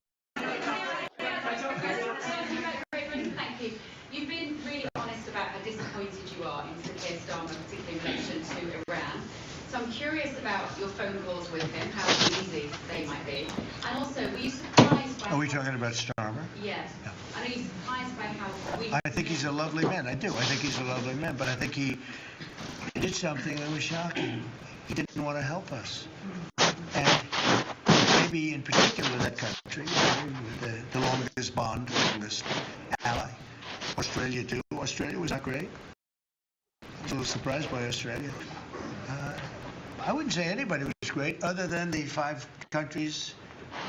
[SPEAKER 9] Thank you. You've been really honest about how disappointed you are in Sir Starmer, particularly in relation to Iran. So I'm curious about your phone calls with him, how easy they might be. And also, were you surprised by...
[SPEAKER 2] Are we talking about Starmer?
[SPEAKER 9] Yes. And are you surprised by how weak...
[SPEAKER 2] I think he's a lovely man. I do. I think he's a lovely man. But I think he did something that was shocking. He didn't want to help us. And maybe in particular that country, the longest bond, the longest ally. Australia too. Australia was not great. I was a little surprised by Australia. I wouldn't say anybody was great other than the 5 countries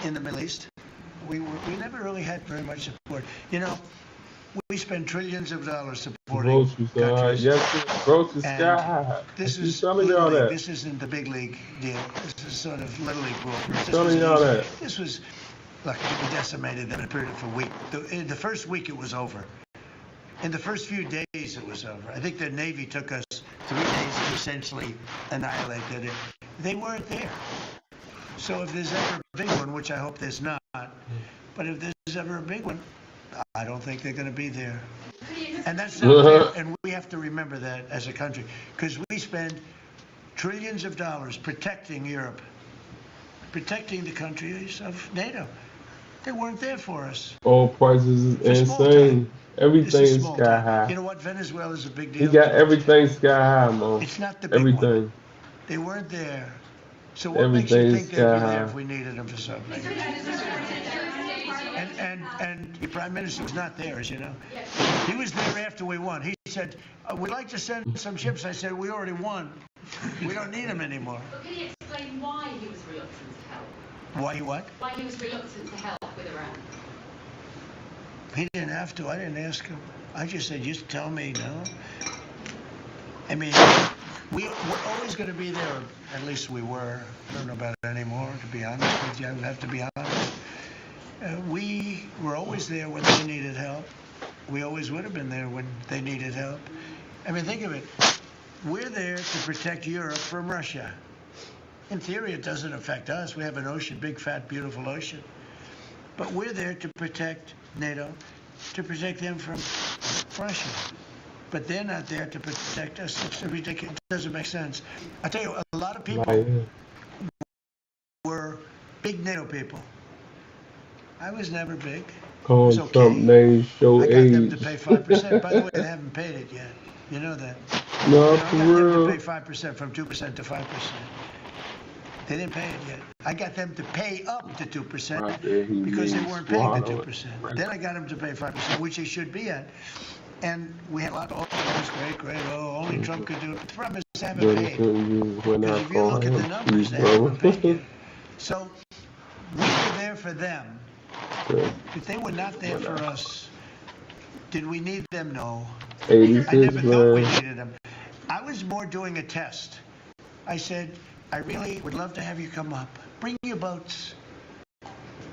[SPEAKER 2] in the Middle East. We never really had very much support. You know, we spend trillions of dollars supporting countries.
[SPEAKER 1] Yes, grocery sky high.
[SPEAKER 2] This is
[SPEAKER 1] telling y'all that.
[SPEAKER 2] This isn't the big league deal. This is sort of little league programs.
[SPEAKER 1] Telling y'all that.
[SPEAKER 2] This was, look, we decimated them in a period of a week. In the first week, it was over. In the first few days, it was over. I think the Navy took us 3 days to essentially annihilate it. They weren't there. So if there's ever a big one, which I hope there's not, but if there's ever a big one, I don't think they're going to be there. And that's not fair. And we have to remember that as a country, because we spend trillions of dollars protecting Europe, protecting the countries of NATO. They weren't there for us.
[SPEAKER 1] Oil prices
[SPEAKER 2] For
[SPEAKER 1] is
[SPEAKER 2] small time.
[SPEAKER 1] insane.
[SPEAKER 2] This
[SPEAKER 1] Everything
[SPEAKER 2] is
[SPEAKER 1] is
[SPEAKER 2] small
[SPEAKER 1] sky
[SPEAKER 2] time.
[SPEAKER 1] high.
[SPEAKER 2] You know what? Venezuela is a big
[SPEAKER 1] He
[SPEAKER 2] deal.
[SPEAKER 1] got everything sky high, man.
[SPEAKER 2] It's not the big one.
[SPEAKER 1] Everything.
[SPEAKER 2] They weren't there. So what makes
[SPEAKER 1] Everything
[SPEAKER 2] you
[SPEAKER 1] is
[SPEAKER 2] think they'd be
[SPEAKER 1] sky
[SPEAKER 2] there
[SPEAKER 1] high.
[SPEAKER 2] if we needed them for something? And the Prime Minister was not there, as you know. He was there after we won. He said, we'd like to send some ships. I said, we already won. We don't need them anymore.
[SPEAKER 13] But can you explain why he was reluctant to help?
[SPEAKER 2] Why he what?
[SPEAKER 13] Why he was reluctant to help with Iran?
[SPEAKER 2] He didn't have to. I didn't ask him. I just said, just tell me, no. I mean, we're always going to be there. At least we were. I don't know about it anymore, to be honest with you. I would have to be honest. We were always there when they needed help. We always would have been there when they needed help. I mean, think of it. We're there to protect Europe from Russia. In theory, it doesn't affect us. We have an ocean, big, fat, beautiful ocean. But we're there to protect NATO, to protect them from Russia. But they're not there to protect us. It's ridiculous. It doesn't make sense. I tell you, a lot of people were big NATO people. I was never big.
[SPEAKER 1] Calling
[SPEAKER 2] okay.
[SPEAKER 1] Trump names show
[SPEAKER 2] I got
[SPEAKER 1] age.
[SPEAKER 2] them to pay 5%. By the way, they haven't paid it yet. You know that.
[SPEAKER 1] No,
[SPEAKER 2] I
[SPEAKER 1] for
[SPEAKER 2] got
[SPEAKER 1] real.
[SPEAKER 2] them to pay 5% from 2% to 5%. They didn't pay it yet. I got them to pay up to 2%
[SPEAKER 1] Right there, he
[SPEAKER 2] because they
[SPEAKER 1] means
[SPEAKER 2] weren't paying the
[SPEAKER 1] swallow it.
[SPEAKER 2] 2%.
[SPEAKER 1] Right.
[SPEAKER 2] Then I got them to pay 5%, which they should be at. And we had a lot of, oh, that's great, great, oh, only Trump could do it. But the problem is they haven't paid. Because if you look at the numbers, they haven't paid yet. So we were there for them. If they were not there for us, did we need them? No. I never thought we needed them. I was more doing a test. I said, I really would love to have you come up. Bring your boats.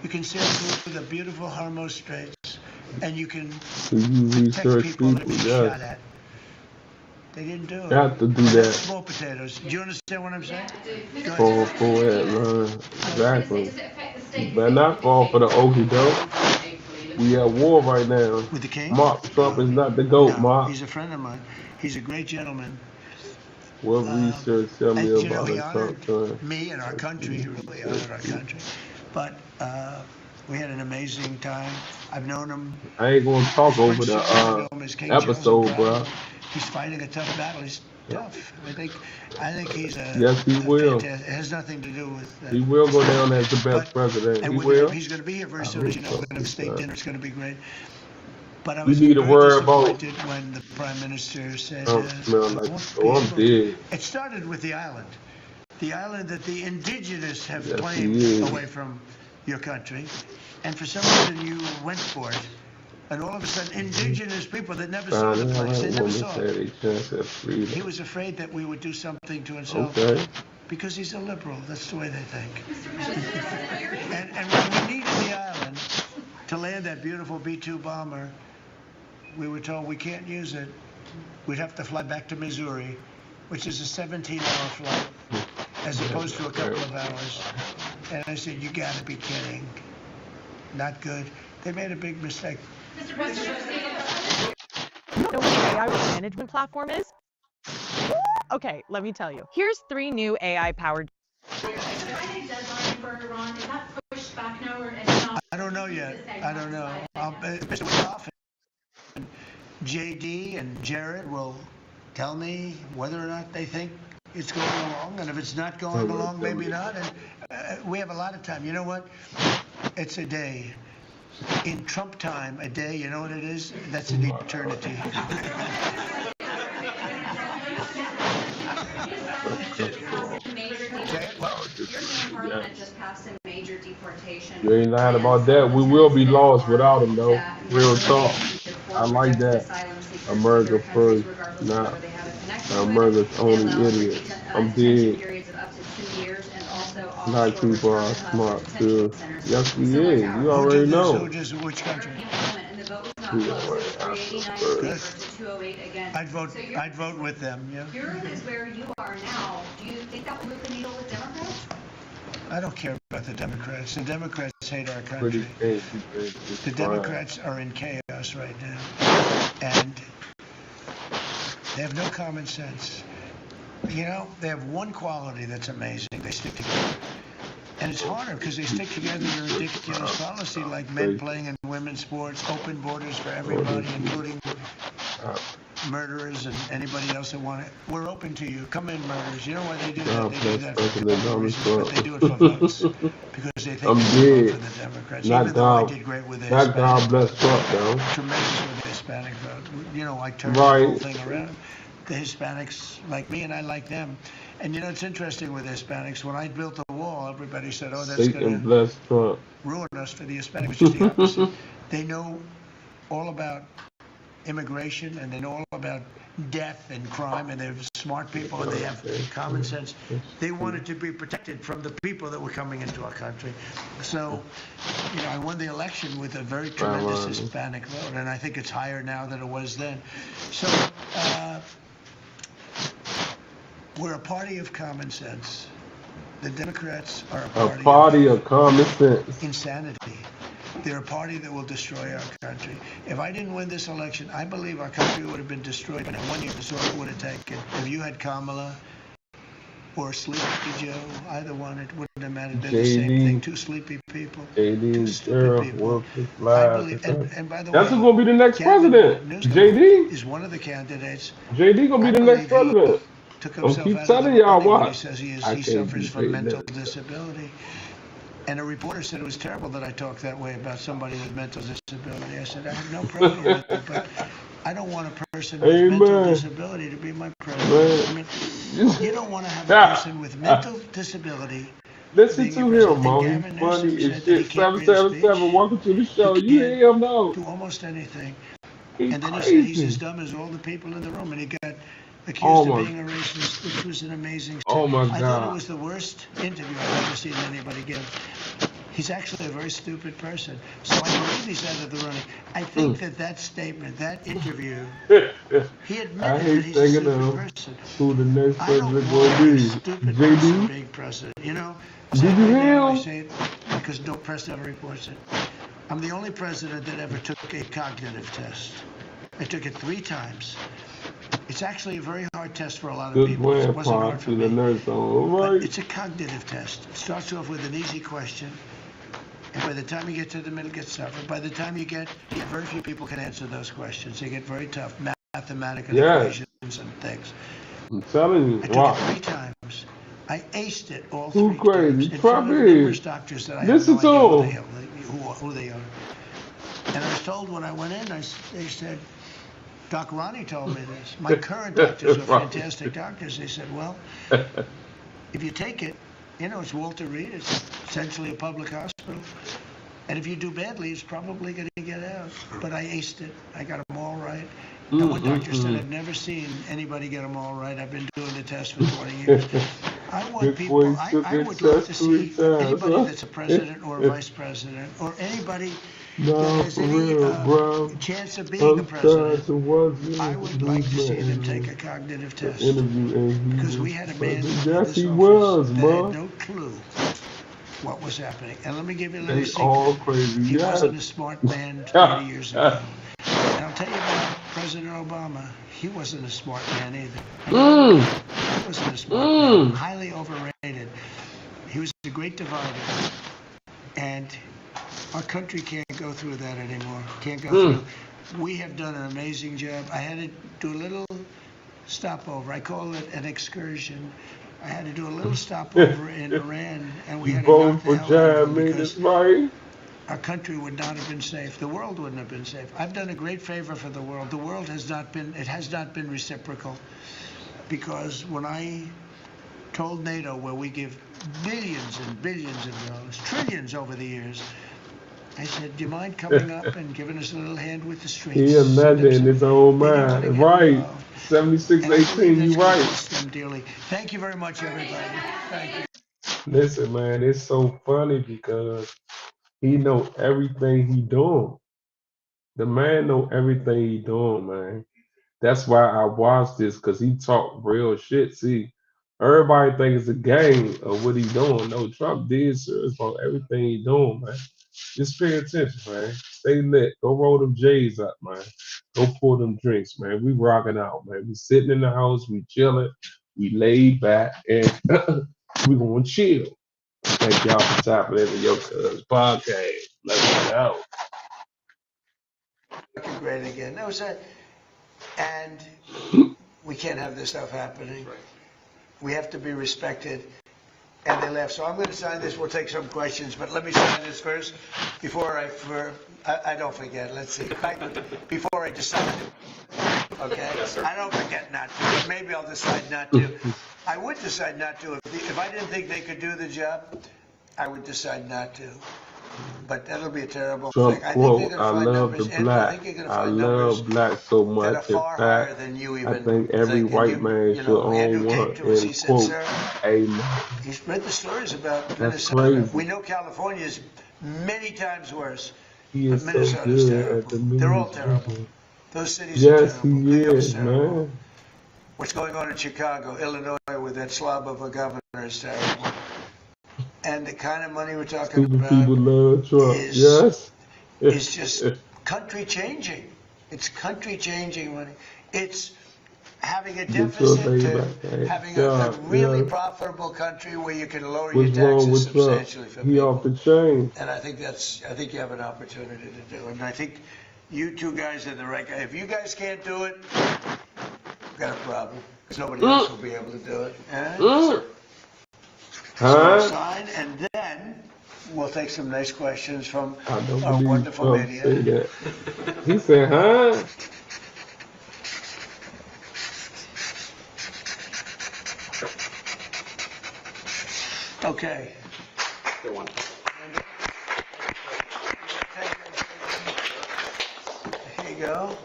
[SPEAKER 2] You can sail through the beautiful Hormuz Straits, and you can protect people that be shot at. They didn't do it.
[SPEAKER 1] Got to do that.
[SPEAKER 2] Small potatoes. Do you understand what I'm saying?
[SPEAKER 1] Fall for it, man. Exactly. You better not fall for the okie doke. We at war right now.
[SPEAKER 2] With the king?
[SPEAKER 1] Mark Trump is not the GOAT,
[SPEAKER 2] No,
[SPEAKER 1] Mark.
[SPEAKER 2] he's a friend of mine. He's a great gentleman.
[SPEAKER 1] What research tell me
[SPEAKER 2] And,
[SPEAKER 1] about
[SPEAKER 2] he
[SPEAKER 1] the Trump
[SPEAKER 2] honored
[SPEAKER 1] time?
[SPEAKER 2] me and our country. He really honored our country. But we had an amazing time. I've known him.
[SPEAKER 1] I ain't gonna talk over the episode, bro.
[SPEAKER 2] He's fighting a tough battle. He's tough. I think he's a.
[SPEAKER 1] Yes, he will.
[SPEAKER 2] It has nothing to do with.
[SPEAKER 1] He will go down as the best president.
[SPEAKER 2] And
[SPEAKER 1] He will.
[SPEAKER 2] he's going to be here very soon. As you know, we're going to have a state dinner. It's going to be great. But I
[SPEAKER 1] You
[SPEAKER 2] was
[SPEAKER 1] need to
[SPEAKER 2] very
[SPEAKER 1] worry about.
[SPEAKER 2] disappointed when the Prime Minister said.
[SPEAKER 1] Don't smell like. Oh, I'm dead.
[SPEAKER 2] It started with the island that the indigenous have
[SPEAKER 1] Yes,
[SPEAKER 2] claimed
[SPEAKER 1] he is.
[SPEAKER 2] away from your country, and for some reason you went for it, and all of a sudden indigenous people that never saw the place, they never saw it. He was afraid that we would do something to insult him, because he's a liberal. That's the way they think. And when we needed the island to land that beautiful B-2 bomber, we were told we can't use it. We'd have to fly back to Missouri, which is a 17-hour flight, as opposed to a couple of hours. And I said, you gotta be kidding. Not good. They made a big mistake.
[SPEAKER 18] You don't know what the AI risk management platform is? Okay, let me tell you. Here's 3 new AI-powered.
[SPEAKER 2] I don't know yet. I don't know. JD and Jared will tell me whether or not they think it's going along, and if it's not going along, maybe not. And we have a lot of time. You know what? It's a day. In Trump time, a day, you know what it is? That's an eternity.
[SPEAKER 1] You ain't lying about that. We will be lost without him, though. Real talk. I like that. America first, not America's only idiots. I'm dead. Black people are smart too. Yes, we is. You already know.
[SPEAKER 2] Which country? I'd vote with them. Yeah.
[SPEAKER 9] Europe is where you are now. Do you think that will move the needle with Democrats?
[SPEAKER 2] I don't care about the Democrats. The Democrats hate our country. The Democrats are in chaos right now, and they have no common sense. You know, they have one quality that's amazing. They stick together. And it's harder because they stick together a ridiculous policy like men playing in women's sports, open borders for everybody, including murderers and anybody else that want it. We're open to you. Come in, murderers. You know why they do that? They do that for a couple of reasons, but they do it for votes because they think they can vote for the Democrats. Even though I did great with the Hispanic vote.
[SPEAKER 1] God bless Trump, though.
[SPEAKER 2] Tremendous with the Hispanic vote. You know, I turned the whole thing around. The Hispanics like me and I like them. And you know, it's interesting with Hispanics. When I built the wall, everybody said, oh, that's going to ruin us for the Hispanics, which is the opposite. They know all about immigration and they know all about death and crime, and they're smart people and they have common sense. They wanted to be protected from the people that were coming into our country. So, you know, I won the election with a very tremendous Hispanic vote, and I think it's higher now than it was then. So, we're a party of common sense. The Democrats are a party
[SPEAKER 1] of common sense.
[SPEAKER 2] Insanity. They're a party that will destroy our country. If I didn't win this election, I believe our country would have been destroyed in 1 year. That's all it would have taken. If you had Kamala or Sleepy Joe, either one, it wouldn't have mattered. They're the same thing. Two sleepy people. Two stupid people. I believe, and by the way,
[SPEAKER 1] that's who's gonna be the next president. JD
[SPEAKER 2] is one of the candidates.
[SPEAKER 1] JD gonna be the next president.
[SPEAKER 2] Took himself
[SPEAKER 1] keep
[SPEAKER 2] out
[SPEAKER 1] telling
[SPEAKER 2] of the
[SPEAKER 1] y'all
[SPEAKER 2] running when
[SPEAKER 1] what.
[SPEAKER 2] he says he suffers from mental disability. And a reporter said it was terrible that I talked that way about somebody with mental disability. I said, I have no problem with it, but I don't want a person with mental disability to be my president. I mean, you don't want to have a person with mental disability.
[SPEAKER 1] Listen to him, Mo. He's funny as shit. 777, welcome to the show. You hear him, though?
[SPEAKER 2] Do almost anything.
[SPEAKER 1] He's
[SPEAKER 2] and then
[SPEAKER 1] crazy.
[SPEAKER 2] he said he's as dumb as all the people in the room, and he got accused of being a racist, which was an amazing story.
[SPEAKER 1] Oh, my God.
[SPEAKER 2] I thought it was the worst interview I've ever seen anybody give. He's actually a very stupid person. So I believe he's out of the running. I think that statement, that interview, he admitted that he's a stupid person.
[SPEAKER 1] Who the next
[SPEAKER 2] I don't
[SPEAKER 1] president
[SPEAKER 2] want
[SPEAKER 1] going
[SPEAKER 2] a
[SPEAKER 1] to be?
[SPEAKER 2] stupid person being president. You know,
[SPEAKER 1] Did you hear
[SPEAKER 2] I
[SPEAKER 1] him?
[SPEAKER 2] say it because no press ever reports it. I'm the only president that ever took a cognitive test. I took it 3 times. It's actually a very hard test for a lot of people. It wasn't hard for me. But it's a cognitive test. It starts off with an easy question. And by the time you get to the middle, it gets tougher. By the time you get, very few people can answer those questions. They get very tough mathematical equations and things.
[SPEAKER 1] I'm telling you.
[SPEAKER 2] I took it 3 times. I aced it all 3 times.
[SPEAKER 1] Crazy.
[SPEAKER 2] In front of numerous doctors that I have no idea who they are. And I was told when I went in, they said, Doc Ronnie told me this. My current doctors are fantastic doctors. They said, well, if you take it, you know, it's Walter Reed. It's essentially a public hospital. And if you do badly, it's probably going to get out. But I aced it. I got them all right. And one doctor said, I've never seen anybody get them all right. I've been doing the test for 20 years. I want people, I would love to see anybody that's a president or a vice president or anybody that has any chance of being a president. I would like to see them take a cognitive test. Because we had a man in this office that had no clue what was happening. And let me give you a little secret. He wasn't a smart man 20 years ago. And I'll tell you about President Obama. He wasn't a smart man either. He wasn't a smart man. Highly overrated. He was a great divider. And our country can't go through that anymore. Can't go through. We have done an amazing job. I had to do a little stopover. I call it an excursion. I had to do a little stopover in Iran, and we had to knock the hell out of them because our country would not have been safe. The world wouldn't have been safe. I've done a great favor for the world. The world has not been reciprocal, because when I told NATO, where we give billions and billions of dollars, trillions over the years, I said, do you mind coming up and giving us a little hand with the streets?
[SPEAKER 1] He imagined in his own mind. Right. 7618, you right.
[SPEAKER 2] Them dearly. Thank you very much, everybody. Thank you.
[SPEAKER 1] Listen, man, it's so funny because he know everything he doing. The man know everything he doing, man. That's why I watched this, because he talk real shit. See, everybody think it's a game of what he doing. No, Trump did serious about everything he doing, man. Just pay attention, man. Stay lit. Go roll them J's up, man. Go pour them drinks, man. We rocking out, man. We sitting in the house, we chilling, we laid back, and we gonna chill. Thank y'all for tapping into your podcast. Let's go.
[SPEAKER 2] Great again. No, sir. And we can't have this stuff happening. We have to be respected. And they left. So I'm going to sign this. We'll take some questions, but let me sign this first before I don't forget. Let's see. Before I decide. Okay? Yes, sir. I don't forget not to, but maybe I'll decide not to. I would decide not to. If I didn't think they could do the job, I would decide not to. But that'll be a terrible
[SPEAKER 1] Trump
[SPEAKER 2] thing. I
[SPEAKER 1] quote,
[SPEAKER 2] think you're
[SPEAKER 1] I
[SPEAKER 2] going to find
[SPEAKER 1] love
[SPEAKER 2] numbers.
[SPEAKER 1] the
[SPEAKER 2] And I
[SPEAKER 1] black.
[SPEAKER 2] think you're going to
[SPEAKER 1] I
[SPEAKER 2] find numbers
[SPEAKER 1] love black so
[SPEAKER 2] that
[SPEAKER 1] much.
[SPEAKER 2] are far
[SPEAKER 1] In
[SPEAKER 2] higher
[SPEAKER 1] fact,
[SPEAKER 2] than you
[SPEAKER 1] I
[SPEAKER 2] even
[SPEAKER 1] think every
[SPEAKER 2] think.
[SPEAKER 1] white
[SPEAKER 2] And
[SPEAKER 1] man should own
[SPEAKER 2] Andrew came
[SPEAKER 1] one.
[SPEAKER 2] to us. He
[SPEAKER 1] And
[SPEAKER 2] said,
[SPEAKER 1] quote,
[SPEAKER 2] sir,
[SPEAKER 1] amen.
[SPEAKER 2] he's read the stories about
[SPEAKER 1] That's
[SPEAKER 2] Minnesota.
[SPEAKER 1] crazy.
[SPEAKER 2] We know California is many times worse,
[SPEAKER 1] He
[SPEAKER 2] but
[SPEAKER 1] is so
[SPEAKER 2] Minnesota's
[SPEAKER 1] good
[SPEAKER 2] terrible.
[SPEAKER 1] at the
[SPEAKER 2] They're all
[SPEAKER 1] news.
[SPEAKER 2] terrible. Those cities are
[SPEAKER 1] Yes,
[SPEAKER 2] terrible.
[SPEAKER 1] he
[SPEAKER 2] New York's
[SPEAKER 1] is,
[SPEAKER 2] terrible.
[SPEAKER 1] man.
[SPEAKER 2] What's going on in Chicago, Illinois, with that slob of a governor is terrible. And the kind of money we're talking
[SPEAKER 1] Stupid
[SPEAKER 2] about
[SPEAKER 1] people love Trump.
[SPEAKER 2] is
[SPEAKER 1] Yes.
[SPEAKER 2] is just country changing. It's country changing money. It's having a
[SPEAKER 1] Get your
[SPEAKER 2] deficit
[SPEAKER 1] lay
[SPEAKER 2] to
[SPEAKER 1] back at
[SPEAKER 2] having a
[SPEAKER 1] job.
[SPEAKER 2] really
[SPEAKER 1] Yes.
[SPEAKER 2] profitable country where you can lower your
[SPEAKER 1] What's wrong
[SPEAKER 2] taxes
[SPEAKER 1] with Trump?
[SPEAKER 2] substantially for
[SPEAKER 1] He
[SPEAKER 2] people.
[SPEAKER 1] off the chain.
[SPEAKER 2] And I think you have an opportunity to do it. And I think you two guys are the right guy. If you guys can't do it, we've got a problem. Because nobody else will be able to do it. So
[SPEAKER 1] Huh?
[SPEAKER 2] sign, and then we'll take some nice questions from
[SPEAKER 1] I don't
[SPEAKER 2] our
[SPEAKER 1] believe
[SPEAKER 2] wonderful
[SPEAKER 1] Trump
[SPEAKER 2] media.
[SPEAKER 1] say that. He said, huh?
[SPEAKER 2] Okay.
[SPEAKER 3] Good one.
[SPEAKER 2] Here you go.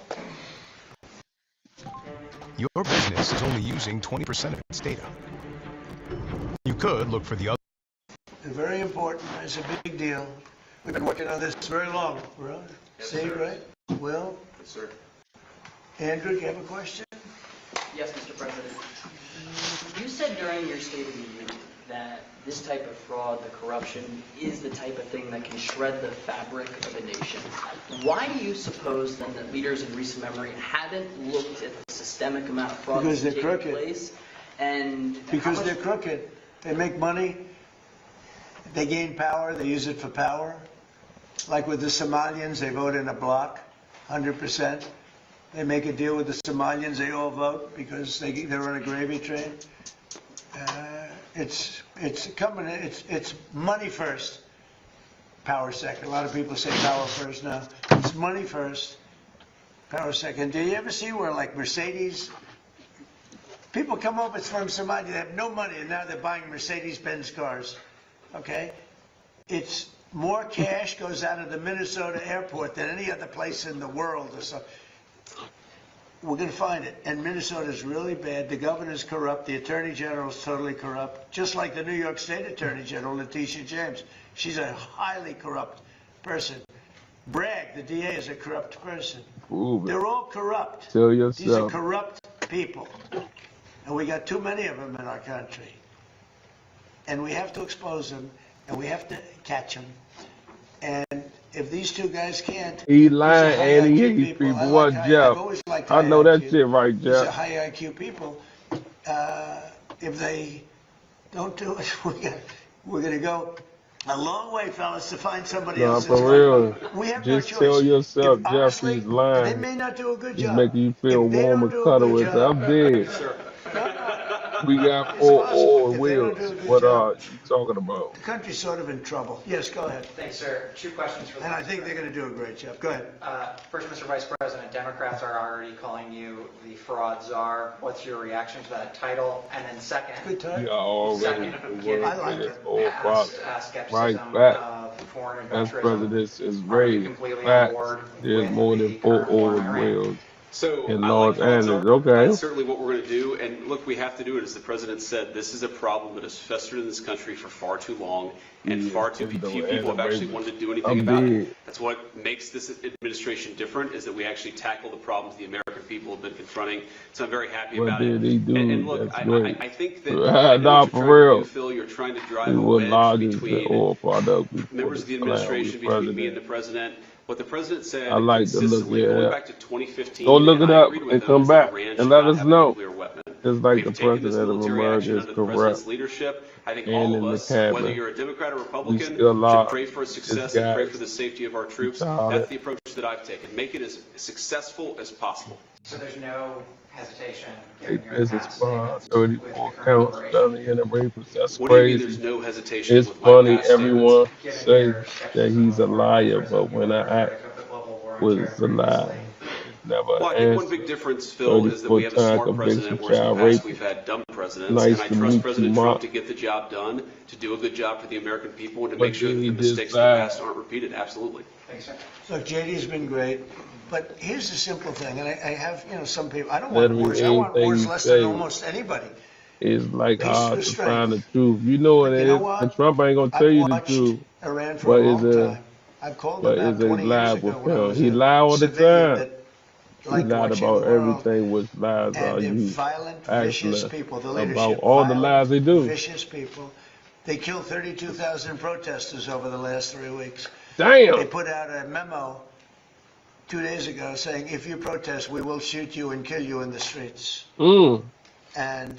[SPEAKER 19] Your business is only using 20% of its data. You could look for the other.
[SPEAKER 2] They're very important. It's a big deal. We've been working on this very long. Really?
[SPEAKER 20] Yes,
[SPEAKER 2] See,
[SPEAKER 20] sir.
[SPEAKER 2] right? Will?
[SPEAKER 20] Yes, sir.
[SPEAKER 2] Andrew, do you have a question?
[SPEAKER 20] Yes, Mr. President. You said during your State of the Union that this type of fraud, the corruption, is the type of thing that can shred the fabric of a nation. Why do you suppose then that leaders in recent memory haven't looked at the systemic amount of fraud
[SPEAKER 2] Because
[SPEAKER 20] that's
[SPEAKER 2] they're
[SPEAKER 20] taking
[SPEAKER 2] crooked.
[SPEAKER 20] place? And
[SPEAKER 2] Because they're crooked. They make money. They gain power. They use it for power. Like with the Somalians, they vote in a block, 100%. They make a deal with the Somalians. They all vote because they're on a gravy train. It's money first, power second. A lot of people say power first now. It's money first, power second. Do you ever see where like Mercedes? People come over from Somalia, they have no money, and now they're buying Mercedes-Benz cars. Okay, it's more cash goes out of the Minnesota airport than any other place in the world or so. We're going to find it. And Minnesota is really bad. The governor's corrupt. The attorney general is totally corrupt. Just like the New York State attorney general, Letitia James. She's a highly corrupt person. Bragg, the DA, is a corrupt person.
[SPEAKER 1] Ooh,
[SPEAKER 2] They're all corrupt.
[SPEAKER 1] tell
[SPEAKER 2] These are
[SPEAKER 1] yourself.
[SPEAKER 2] corrupt people. And we got too many of them in our country. And we have to expose them. And we have to catch them. And if these two guys can't,
[SPEAKER 1] He
[SPEAKER 2] these are
[SPEAKER 1] lying
[SPEAKER 2] high
[SPEAKER 1] and he
[SPEAKER 2] IQ
[SPEAKER 1] hit these people.
[SPEAKER 2] I
[SPEAKER 1] What,
[SPEAKER 2] like
[SPEAKER 1] Jeff?
[SPEAKER 2] I've always liked
[SPEAKER 1] I
[SPEAKER 2] high
[SPEAKER 1] know that
[SPEAKER 2] IQ.
[SPEAKER 1] shit right,
[SPEAKER 2] These are
[SPEAKER 1] Jeff.
[SPEAKER 2] high IQ people. If they don't do it, we're going to go a long way, fellas, to find somebody
[SPEAKER 1] Nah,
[SPEAKER 2] else.
[SPEAKER 1] for real.
[SPEAKER 2] We have
[SPEAKER 1] Just
[SPEAKER 2] no
[SPEAKER 1] tell
[SPEAKER 2] choice.
[SPEAKER 1] yourself,
[SPEAKER 2] If,
[SPEAKER 1] Jeff,
[SPEAKER 2] honestly,
[SPEAKER 1] he's
[SPEAKER 2] they
[SPEAKER 1] lying.
[SPEAKER 2] may not do a good
[SPEAKER 1] He's
[SPEAKER 2] job.
[SPEAKER 1] making you feel
[SPEAKER 2] If they
[SPEAKER 1] warm
[SPEAKER 2] don't
[SPEAKER 1] and
[SPEAKER 2] do a
[SPEAKER 1] cuddle
[SPEAKER 2] good
[SPEAKER 1] with.
[SPEAKER 2] job,
[SPEAKER 1] I'm dead. We got four oil wheels. What are you talking about?
[SPEAKER 2] the country's sort of in trouble. Yes, go ahead.
[SPEAKER 21] Thanks, sir. Two questions for the
[SPEAKER 2] And I think they're going to do a great job. Go ahead.
[SPEAKER 21] First, Mr. Vice President, Democrats are already calling you the fraud czar. What's your reaction to that title? And then second,
[SPEAKER 2] Good time.
[SPEAKER 1] You already
[SPEAKER 21] second, given
[SPEAKER 1] I like it. Old
[SPEAKER 21] past
[SPEAKER 1] Right
[SPEAKER 21] skepticism
[SPEAKER 1] back.
[SPEAKER 21] of foreign
[SPEAKER 1] That's
[SPEAKER 21] adventurism,
[SPEAKER 1] presidents is
[SPEAKER 21] are you
[SPEAKER 1] raised.
[SPEAKER 21] completely on
[SPEAKER 1] Facts.
[SPEAKER 21] board
[SPEAKER 1] There's
[SPEAKER 21] with
[SPEAKER 1] more
[SPEAKER 21] the
[SPEAKER 1] than 4
[SPEAKER 21] current war
[SPEAKER 1] oil
[SPEAKER 21] in Iran?
[SPEAKER 1] wheels
[SPEAKER 3] So
[SPEAKER 1] in
[SPEAKER 3] I
[SPEAKER 1] Los
[SPEAKER 3] like
[SPEAKER 1] Angeles.
[SPEAKER 3] fraud.
[SPEAKER 1] Okay.
[SPEAKER 3] That's certainly what we're going to do. And look, we have to do it. As the president said, this is a problem that has festered in this country for far too long, and
[SPEAKER 1] Yeah,
[SPEAKER 3] far too
[SPEAKER 1] it's the
[SPEAKER 3] few people have actually
[SPEAKER 1] animation.
[SPEAKER 3] wanted to do anything
[SPEAKER 1] I'm
[SPEAKER 3] about
[SPEAKER 1] dead.
[SPEAKER 3] it. That's what makes this administration different, is that we actually tackle the problems the American people have been confronting. So I'm very happy
[SPEAKER 1] What
[SPEAKER 3] about it.
[SPEAKER 1] did he do?
[SPEAKER 3] And look,
[SPEAKER 1] That's
[SPEAKER 3] I
[SPEAKER 1] great.
[SPEAKER 3] think that I know
[SPEAKER 1] Nah,
[SPEAKER 3] what
[SPEAKER 1] for
[SPEAKER 3] you're trying
[SPEAKER 1] real.
[SPEAKER 3] to do, Phil. You're trying to drive
[SPEAKER 1] He
[SPEAKER 3] a
[SPEAKER 1] was
[SPEAKER 3] wedge
[SPEAKER 1] largest
[SPEAKER 3] between
[SPEAKER 1] oil product before
[SPEAKER 3] members of the
[SPEAKER 1] this clown was
[SPEAKER 3] administration, between me and the
[SPEAKER 1] president.
[SPEAKER 3] president. What the president said
[SPEAKER 1] I like to look
[SPEAKER 3] consistently,
[SPEAKER 1] at
[SPEAKER 3] going
[SPEAKER 1] it.
[SPEAKER 3] back to 2015,
[SPEAKER 1] Go look
[SPEAKER 3] and
[SPEAKER 1] it
[SPEAKER 3] I
[SPEAKER 1] up
[SPEAKER 3] agreed with
[SPEAKER 1] and
[SPEAKER 3] him,
[SPEAKER 1] come
[SPEAKER 3] is that
[SPEAKER 1] back
[SPEAKER 3] Iran
[SPEAKER 1] and
[SPEAKER 3] should
[SPEAKER 1] let
[SPEAKER 3] not
[SPEAKER 1] us
[SPEAKER 3] have a
[SPEAKER 1] know.
[SPEAKER 3] nuclear weapon.
[SPEAKER 1] Just like
[SPEAKER 3] We've
[SPEAKER 1] the
[SPEAKER 3] taken this
[SPEAKER 1] President of
[SPEAKER 3] military action
[SPEAKER 1] America is
[SPEAKER 3] under the president's
[SPEAKER 1] corrupt,
[SPEAKER 3] leadership. I think
[SPEAKER 1] and
[SPEAKER 3] all of
[SPEAKER 1] in the
[SPEAKER 3] us, whether
[SPEAKER 1] cabinet,
[SPEAKER 3] you're a Democrat or
[SPEAKER 1] we
[SPEAKER 3] Republican,
[SPEAKER 1] still
[SPEAKER 3] should
[SPEAKER 1] lost
[SPEAKER 3] pray for its
[SPEAKER 1] this
[SPEAKER 3] success and pray
[SPEAKER 1] guy
[SPEAKER 3] for the safety of our
[SPEAKER 1] in
[SPEAKER 3] troops.
[SPEAKER 1] charge.
[SPEAKER 3] That's the approach that I've taken. Make it as successful as possible.
[SPEAKER 21] So there's no hesitation
[SPEAKER 1] Hey,
[SPEAKER 21] given your
[SPEAKER 1] this is
[SPEAKER 21] past
[SPEAKER 1] fun.
[SPEAKER 21] statements
[SPEAKER 1] 34
[SPEAKER 21] current
[SPEAKER 1] counts,
[SPEAKER 21] operation.
[SPEAKER 1] felony and a rapist. That's
[SPEAKER 3] What do you mean there's
[SPEAKER 1] crazy.
[SPEAKER 3] no hesitation
[SPEAKER 1] It's
[SPEAKER 3] with my
[SPEAKER 1] funny
[SPEAKER 3] past statements?
[SPEAKER 1] everyone
[SPEAKER 21] Given
[SPEAKER 1] say
[SPEAKER 21] your
[SPEAKER 1] that
[SPEAKER 21] skepticism
[SPEAKER 1] he's a
[SPEAKER 21] of former
[SPEAKER 1] liar,
[SPEAKER 21] President
[SPEAKER 1] but when I ask
[SPEAKER 21] bureaucratic of the global war on
[SPEAKER 1] what
[SPEAKER 21] terror
[SPEAKER 1] is a lie,
[SPEAKER 21] previously,
[SPEAKER 1] it's never
[SPEAKER 3] Well, I
[SPEAKER 1] an
[SPEAKER 3] think one
[SPEAKER 1] answer.
[SPEAKER 3] big difference, Phil, is that we have a
[SPEAKER 1] 34-time
[SPEAKER 3] smart
[SPEAKER 1] conviction
[SPEAKER 3] president, whereas in the
[SPEAKER 1] child
[SPEAKER 3] past
[SPEAKER 1] rapist.
[SPEAKER 3] we've had dumb presidents.
[SPEAKER 1] Nice
[SPEAKER 3] And I
[SPEAKER 1] to
[SPEAKER 3] trust
[SPEAKER 1] meet you,
[SPEAKER 3] President Trump
[SPEAKER 1] Mark.
[SPEAKER 3] to get the job done, to do a good job for the American people, and to
[SPEAKER 1] But
[SPEAKER 3] make sure
[SPEAKER 1] then
[SPEAKER 3] that
[SPEAKER 1] he
[SPEAKER 3] the mistakes of the
[SPEAKER 1] decides.
[SPEAKER 3] past aren't repeated. Absolutely.
[SPEAKER 21] Thanks, sir.
[SPEAKER 2] Look, JD's been great, but here's the simple thing, and I have, some people, I don't want
[SPEAKER 1] Literally
[SPEAKER 2] wars. I want
[SPEAKER 1] anything
[SPEAKER 2] wars
[SPEAKER 1] you
[SPEAKER 2] less than
[SPEAKER 1] say
[SPEAKER 2] almost anybody.
[SPEAKER 1] is like
[SPEAKER 2] Peace
[SPEAKER 1] hard
[SPEAKER 2] through
[SPEAKER 1] to
[SPEAKER 2] strength.
[SPEAKER 1] find the truth. You know what
[SPEAKER 2] But
[SPEAKER 1] it
[SPEAKER 2] you know
[SPEAKER 1] is,
[SPEAKER 2] what?
[SPEAKER 1] and Trump ain't gonna tell
[SPEAKER 2] I've
[SPEAKER 1] you the
[SPEAKER 2] watched
[SPEAKER 1] truth.
[SPEAKER 2] Iran for
[SPEAKER 1] But
[SPEAKER 2] a
[SPEAKER 1] is
[SPEAKER 2] long
[SPEAKER 1] a
[SPEAKER 2] time. I've called
[SPEAKER 1] but
[SPEAKER 2] them
[SPEAKER 1] is
[SPEAKER 2] out
[SPEAKER 1] a
[SPEAKER 2] 20 years
[SPEAKER 1] lie
[SPEAKER 2] ago
[SPEAKER 1] with
[SPEAKER 2] when I
[SPEAKER 1] him.
[SPEAKER 2] was
[SPEAKER 1] He
[SPEAKER 2] a
[SPEAKER 1] lie all the
[SPEAKER 2] civilian
[SPEAKER 1] time.
[SPEAKER 2] that
[SPEAKER 1] He
[SPEAKER 2] liked
[SPEAKER 1] lied
[SPEAKER 2] watching
[SPEAKER 1] about
[SPEAKER 2] the world.
[SPEAKER 1] everything, which lies
[SPEAKER 2] And
[SPEAKER 1] are
[SPEAKER 2] they're
[SPEAKER 1] you
[SPEAKER 2] violent,
[SPEAKER 1] asking
[SPEAKER 2] vicious
[SPEAKER 1] us
[SPEAKER 2] people. The
[SPEAKER 1] about
[SPEAKER 2] leadership,
[SPEAKER 1] all the
[SPEAKER 2] violent,
[SPEAKER 1] lies they do.
[SPEAKER 2] vicious people. They killed 32,000 protesters over the last 3 weeks.
[SPEAKER 1] Damn.
[SPEAKER 2] They put out a memo 2 days ago saying, if you protest, we will shoot you and kill you in the streets. And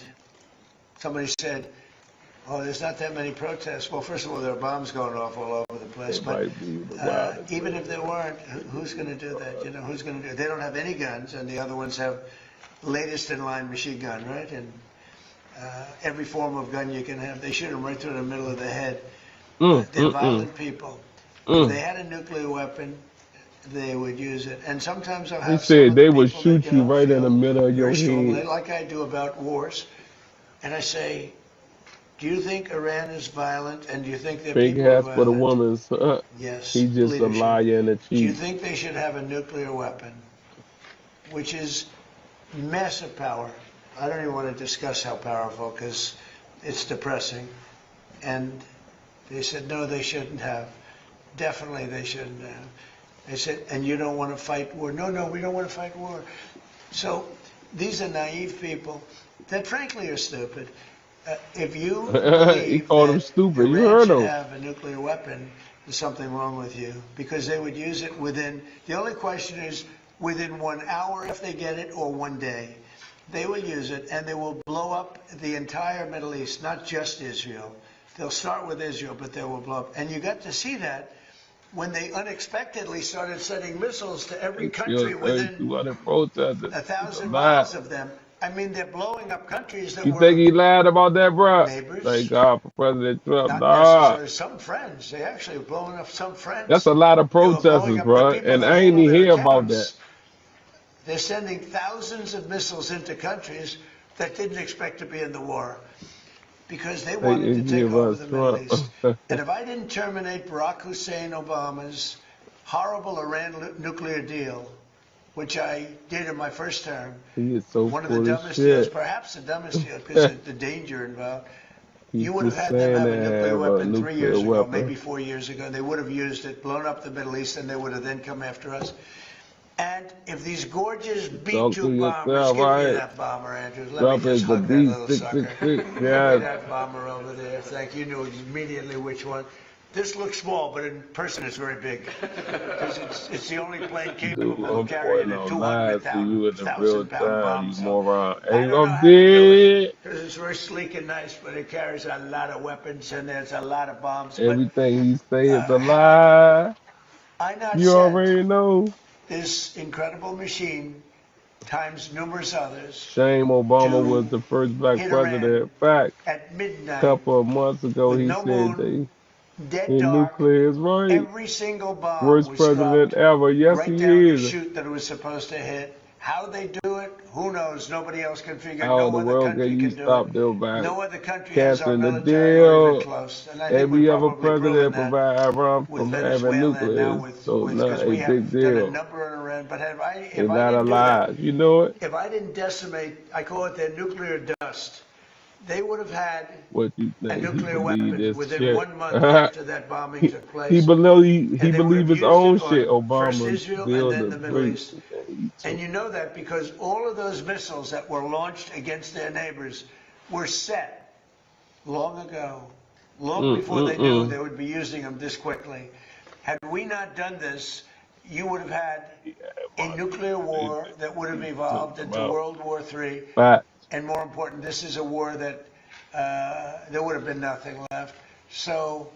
[SPEAKER 2] somebody said, oh, there's not that many protests. Well, first of all, there are bombs going off all over the place.
[SPEAKER 1] It
[SPEAKER 2] But
[SPEAKER 1] might be the wildest
[SPEAKER 2] even
[SPEAKER 1] thing.
[SPEAKER 2] if there weren't, who's going to do that? Who's going to do it? They don't have any guns, and the other ones have latest in line machine gun, right? And every form of gun you can have. They shoot them right through the middle of the head. They're violent people. If they had a nuclear weapon, they would use it. And sometimes I'll
[SPEAKER 1] He
[SPEAKER 2] have some
[SPEAKER 1] said
[SPEAKER 2] of
[SPEAKER 1] they
[SPEAKER 2] the
[SPEAKER 1] would
[SPEAKER 2] people
[SPEAKER 1] shoot
[SPEAKER 2] that
[SPEAKER 1] you right in the middle of your
[SPEAKER 2] very strongly,
[SPEAKER 1] head.
[SPEAKER 2] like I do about wars. And I say, do you think Iran is violent, and do you think their
[SPEAKER 1] Big
[SPEAKER 2] people are
[SPEAKER 1] hats for the
[SPEAKER 2] violent?
[SPEAKER 1] woman's.
[SPEAKER 2] Yes.
[SPEAKER 1] He just a
[SPEAKER 2] Leadership.
[SPEAKER 1] liar and a
[SPEAKER 2] Do you
[SPEAKER 1] cheat.
[SPEAKER 2] think they should have a nuclear weapon, which is massive power? I don't even want to discuss how powerful, because it's depressing. And they said, no, they shouldn't have. Definitely they shouldn't have. They said, and you don't want to fight war? No, we don't want to fight war. So these are naive people that frankly are stupid. If you
[SPEAKER 1] He
[SPEAKER 2] believe
[SPEAKER 1] called him
[SPEAKER 2] that
[SPEAKER 1] stupid. You
[SPEAKER 2] Iran
[SPEAKER 1] heard
[SPEAKER 2] should
[SPEAKER 1] him.
[SPEAKER 2] have a nuclear weapon, there's something wrong with you, because they would use it within, the only question is within 1 hour if they get it, or 1 day. They will use it, and they will blow up the entire Middle East, not just Israel. They'll start with Israel, but they will blow up. And you got to see that when they unexpectedly started sending missiles to every country within 1,000 miles of them. I mean, they're blowing up countries that
[SPEAKER 1] You
[SPEAKER 2] were
[SPEAKER 1] think he lied about that, bro?
[SPEAKER 2] neighbors.
[SPEAKER 1] Thank God for President Trump.
[SPEAKER 2] Not
[SPEAKER 1] Nah,
[SPEAKER 2] necessarily some friends. They actually were blowing up some friends.
[SPEAKER 1] that's a lot of
[SPEAKER 2] They were blowing
[SPEAKER 1] protesters,
[SPEAKER 2] up the
[SPEAKER 1] bro.
[SPEAKER 2] people
[SPEAKER 1] And
[SPEAKER 2] that
[SPEAKER 1] I ain't
[SPEAKER 2] handle
[SPEAKER 1] even
[SPEAKER 2] their
[SPEAKER 1] hear about that.
[SPEAKER 2] accounts. They're sending thousands of missiles into countries that didn't expect to be in the war because they
[SPEAKER 1] They
[SPEAKER 2] wanted to
[SPEAKER 1] didn't
[SPEAKER 2] take
[SPEAKER 1] give
[SPEAKER 2] over
[SPEAKER 1] us
[SPEAKER 2] the Middle
[SPEAKER 1] Trump.
[SPEAKER 2] East. And if I didn't terminate Barack Hussein Obama's horrible Iran nuclear deal, which I did in my first term,
[SPEAKER 1] He is so
[SPEAKER 2] one of the
[SPEAKER 1] full of
[SPEAKER 2] dumbest deals,
[SPEAKER 1] shit.
[SPEAKER 2] perhaps the dumbest deal, because of the danger involved.
[SPEAKER 1] He's
[SPEAKER 2] You would have
[SPEAKER 1] just
[SPEAKER 2] had them
[SPEAKER 1] saying
[SPEAKER 2] have a
[SPEAKER 1] they
[SPEAKER 2] nuclear
[SPEAKER 1] have a
[SPEAKER 2] weapon 3
[SPEAKER 1] nuclear
[SPEAKER 2] years ago,
[SPEAKER 1] weapon.
[SPEAKER 2] maybe 4 years ago. They would have used it, blown up the Middle East, and they would have then come after us. And if these gorgeous
[SPEAKER 1] Talk
[SPEAKER 2] B-2
[SPEAKER 1] to
[SPEAKER 2] bombers,
[SPEAKER 1] yourself,
[SPEAKER 2] give me
[SPEAKER 1] right?
[SPEAKER 2] that bomber, Andrews. Let
[SPEAKER 1] Trump
[SPEAKER 2] me just
[SPEAKER 1] is the
[SPEAKER 2] hug that little sucker.
[SPEAKER 1] B666.
[SPEAKER 2] Give me
[SPEAKER 1] Yes.
[SPEAKER 2] that bomber over there. Thank you. You knew immediately which one. This looks small, but in person it's very big. Because it's the only plane capable
[SPEAKER 1] Dude,
[SPEAKER 2] of
[SPEAKER 1] I'm
[SPEAKER 2] carrying
[SPEAKER 1] pointing
[SPEAKER 2] a
[SPEAKER 1] on lies to you in the real
[SPEAKER 2] 200,000 pound
[SPEAKER 1] time,
[SPEAKER 2] bomb.
[SPEAKER 1] you
[SPEAKER 2] So
[SPEAKER 1] moron.
[SPEAKER 2] I
[SPEAKER 1] Hey,
[SPEAKER 2] don't know
[SPEAKER 1] I'm
[SPEAKER 2] how to do it,
[SPEAKER 1] dead.
[SPEAKER 2] because it's very sleek and nice, but it carries a lot of weapons and there's a lot of bombs. But
[SPEAKER 1] Everything he say is a
[SPEAKER 2] had
[SPEAKER 1] lie.
[SPEAKER 2] I not
[SPEAKER 1] You
[SPEAKER 2] sent
[SPEAKER 1] already know.
[SPEAKER 2] this incredible machine times numerous others
[SPEAKER 1] Shame Obama was
[SPEAKER 2] to
[SPEAKER 1] the first black
[SPEAKER 2] hit Iran
[SPEAKER 1] president. Fact.
[SPEAKER 2] at
[SPEAKER 1] A
[SPEAKER 2] midnight
[SPEAKER 1] couple of months ago,
[SPEAKER 2] with
[SPEAKER 1] he
[SPEAKER 2] no
[SPEAKER 1] said
[SPEAKER 2] moon, dead
[SPEAKER 1] his
[SPEAKER 2] dark.
[SPEAKER 1] nuclear is right.
[SPEAKER 2] Every single bomb
[SPEAKER 1] Worst
[SPEAKER 2] was
[SPEAKER 1] president
[SPEAKER 2] dropped
[SPEAKER 1] ever. Yes,
[SPEAKER 2] right
[SPEAKER 1] he
[SPEAKER 2] down the
[SPEAKER 1] is.
[SPEAKER 2] chute that it was supposed to hit. How they do it, who knows? Nobody else can figure.
[SPEAKER 1] How in
[SPEAKER 2] No
[SPEAKER 1] the
[SPEAKER 2] other
[SPEAKER 1] world
[SPEAKER 2] country
[SPEAKER 1] can you
[SPEAKER 2] can do
[SPEAKER 1] stop
[SPEAKER 2] it.
[SPEAKER 1] them by
[SPEAKER 2] No other country has our
[SPEAKER 1] canceling the
[SPEAKER 2] military or even
[SPEAKER 1] deal?
[SPEAKER 2] close. And I think we've
[SPEAKER 1] Every other
[SPEAKER 2] probably proven
[SPEAKER 1] president
[SPEAKER 2] that
[SPEAKER 1] provide Iran
[SPEAKER 2] with
[SPEAKER 1] from having
[SPEAKER 2] Venezuela and now
[SPEAKER 1] nuclear.
[SPEAKER 2] with
[SPEAKER 1] So not
[SPEAKER 2] because
[SPEAKER 1] a
[SPEAKER 2] we
[SPEAKER 1] big
[SPEAKER 2] have done a
[SPEAKER 1] deal.
[SPEAKER 2] number in Iran. But if I
[SPEAKER 1] It's not a
[SPEAKER 2] didn't do
[SPEAKER 1] lie.
[SPEAKER 2] it,
[SPEAKER 1] You know it?
[SPEAKER 2] if I didn't decimate, I call it their nuclear dust. They would have had
[SPEAKER 1] What you
[SPEAKER 2] a
[SPEAKER 1] think? He
[SPEAKER 2] nuclear
[SPEAKER 1] believe
[SPEAKER 2] weapon
[SPEAKER 1] this
[SPEAKER 2] within
[SPEAKER 1] shit.
[SPEAKER 2] 1 month after that bombing took place.
[SPEAKER 1] He believe
[SPEAKER 2] And they would have
[SPEAKER 1] his
[SPEAKER 2] used
[SPEAKER 1] own
[SPEAKER 2] it
[SPEAKER 1] shit.
[SPEAKER 2] on first
[SPEAKER 1] Obama
[SPEAKER 2] Israel and
[SPEAKER 1] build
[SPEAKER 2] then
[SPEAKER 1] a
[SPEAKER 2] the Middle
[SPEAKER 1] great.
[SPEAKER 2] East. And you know that because all of those missiles that were launched against their neighbors were set long ago, long before they knew they would be using them this quickly. Had we not done this, you would have had a nuclear war that would have evolved into World War III.
[SPEAKER 1] Facts.
[SPEAKER 2] And more important, this is a war that there would have been nothing left. So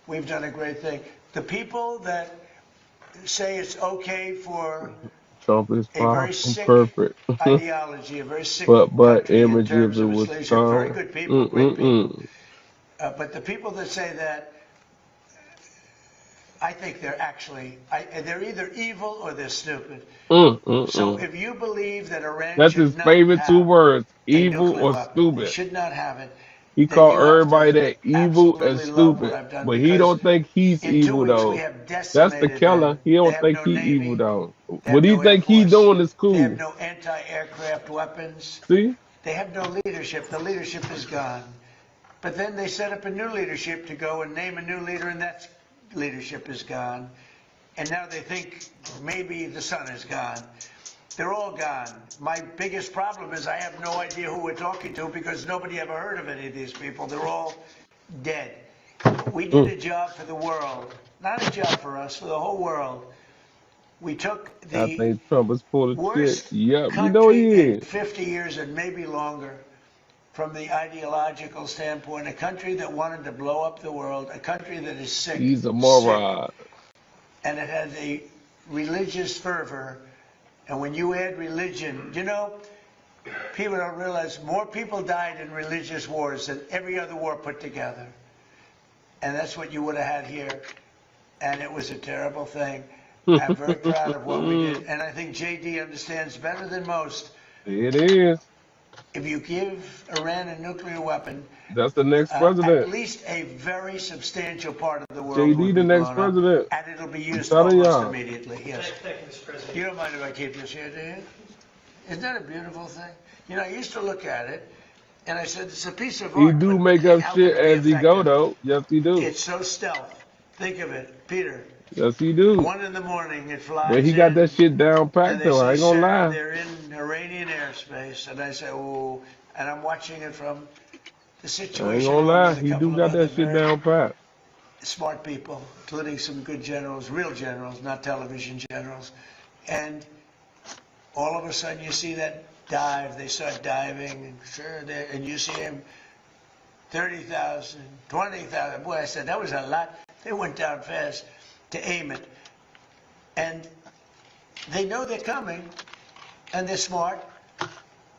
[SPEAKER 2] we've done a great thing. The people that say it's okay for
[SPEAKER 1] Trump is
[SPEAKER 2] a
[SPEAKER 1] far
[SPEAKER 2] very
[SPEAKER 1] from
[SPEAKER 2] sick
[SPEAKER 1] perfect.
[SPEAKER 2] ideology, a very sick
[SPEAKER 1] but
[SPEAKER 2] country in
[SPEAKER 1] image, if
[SPEAKER 2] terms
[SPEAKER 1] it
[SPEAKER 2] of its
[SPEAKER 1] was
[SPEAKER 2] leadership, very
[SPEAKER 1] Trump,
[SPEAKER 2] good people, great people.
[SPEAKER 1] mm-mm-mm.
[SPEAKER 2] But the people that say that, I think they're actually, they're either evil or they're stupid. So if you believe that Iran
[SPEAKER 1] That's his
[SPEAKER 2] should not
[SPEAKER 1] favorite two
[SPEAKER 2] have
[SPEAKER 1] words:
[SPEAKER 2] a
[SPEAKER 1] evil
[SPEAKER 2] nuclear
[SPEAKER 1] or
[SPEAKER 2] weapon, they
[SPEAKER 1] stupid.
[SPEAKER 2] should not have it,
[SPEAKER 1] He
[SPEAKER 2] then
[SPEAKER 1] called
[SPEAKER 2] you have
[SPEAKER 1] everybody
[SPEAKER 2] to
[SPEAKER 1] that evil and
[SPEAKER 2] absolutely love what
[SPEAKER 1] stupid,
[SPEAKER 2] I've done,
[SPEAKER 1] but he
[SPEAKER 2] because
[SPEAKER 1] don't think he's
[SPEAKER 2] in 2
[SPEAKER 1] evil
[SPEAKER 2] weeks we
[SPEAKER 1] though.
[SPEAKER 2] have
[SPEAKER 1] That's the
[SPEAKER 2] decimated
[SPEAKER 1] killer.
[SPEAKER 2] them.
[SPEAKER 1] He
[SPEAKER 2] They
[SPEAKER 1] don't
[SPEAKER 2] have
[SPEAKER 1] think
[SPEAKER 2] no
[SPEAKER 1] he evil
[SPEAKER 2] Navy,
[SPEAKER 1] though.
[SPEAKER 2] they have
[SPEAKER 1] What he
[SPEAKER 2] no Air
[SPEAKER 1] think he
[SPEAKER 2] Force,
[SPEAKER 1] doing is
[SPEAKER 2] they have
[SPEAKER 1] cool.
[SPEAKER 2] no anti-aircraft weapons,
[SPEAKER 1] See?
[SPEAKER 2] they have no leadership. The leadership is gone. But then they set up a new leadership to go and name a new leader, and that leadership is gone. And now they think maybe the sun is gone. They're all gone. My biggest problem is I have no idea who we're talking to, because nobody ever heard of any of these people. They're all dead. We did a job for the world, not a job for us, for the whole world. We took
[SPEAKER 1] I
[SPEAKER 2] the
[SPEAKER 1] think Trump is full of shit.
[SPEAKER 2] worst
[SPEAKER 1] Yep, you know
[SPEAKER 2] country
[SPEAKER 1] he
[SPEAKER 2] in
[SPEAKER 1] is.
[SPEAKER 2] 50 years and maybe longer, from the ideological standpoint, a country that wanted to blow up the world, a country that is sick,
[SPEAKER 1] He's a
[SPEAKER 2] sick,
[SPEAKER 1] moron.
[SPEAKER 2] and it has a religious fervor. And when you add religion, you know, people don't realize more people died in religious wars than every other war put together. And that's what you would have had here. And it was a terrible thing. I'm very proud of what we did. And I think JD understands better than most.
[SPEAKER 1] It is.
[SPEAKER 2] If you give Iran a nuclear weapon,
[SPEAKER 1] That's the next
[SPEAKER 2] at
[SPEAKER 1] president.
[SPEAKER 2] least a very substantial part of the world
[SPEAKER 1] JD
[SPEAKER 2] will
[SPEAKER 1] the
[SPEAKER 2] be
[SPEAKER 1] next
[SPEAKER 2] blown
[SPEAKER 1] president.
[SPEAKER 2] up, and it'll be
[SPEAKER 1] I'm
[SPEAKER 2] used
[SPEAKER 1] telling
[SPEAKER 2] almost
[SPEAKER 1] y'all.
[SPEAKER 2] immediately. Yes.
[SPEAKER 8] Thank you, Mr. President.
[SPEAKER 2] You don't mind if I keep this here, do you? Isn't that a beautiful thing? You know, I used to look at it, and I said, it's a piece of
[SPEAKER 1] He
[SPEAKER 2] art,
[SPEAKER 1] do
[SPEAKER 2] but
[SPEAKER 1] make up
[SPEAKER 2] how
[SPEAKER 1] shit
[SPEAKER 2] can it be
[SPEAKER 1] as he go
[SPEAKER 2] effective?
[SPEAKER 1] though. Yes, he do.
[SPEAKER 2] It's so stealth. Think of it, Peter.
[SPEAKER 1] Yes, he do.
[SPEAKER 2] 1 in the morning, it flies
[SPEAKER 1] But he
[SPEAKER 2] in,
[SPEAKER 1] got that shit down
[SPEAKER 2] and
[SPEAKER 1] packed
[SPEAKER 2] they
[SPEAKER 1] though. I
[SPEAKER 2] say,
[SPEAKER 1] ain't gonna
[SPEAKER 2] sir,
[SPEAKER 1] lie.
[SPEAKER 2] they're in Iranian airspace. And I say, oh, and I'm watching it from the
[SPEAKER 1] I
[SPEAKER 2] situation
[SPEAKER 1] ain't gonna
[SPEAKER 2] room
[SPEAKER 1] lie.
[SPEAKER 2] with a
[SPEAKER 1] He
[SPEAKER 2] couple
[SPEAKER 1] do
[SPEAKER 2] of
[SPEAKER 1] got
[SPEAKER 2] other
[SPEAKER 1] that shit
[SPEAKER 2] very
[SPEAKER 1] down packed.
[SPEAKER 2] smart people, including some good generals, real generals, not television generals. And all of a sudden you see that dive, they start diving, and sure, and you see him 30,000, 20,000. Boy, I said, that was a lot. They went down fast to aim it. And they know they're coming, and they're smart,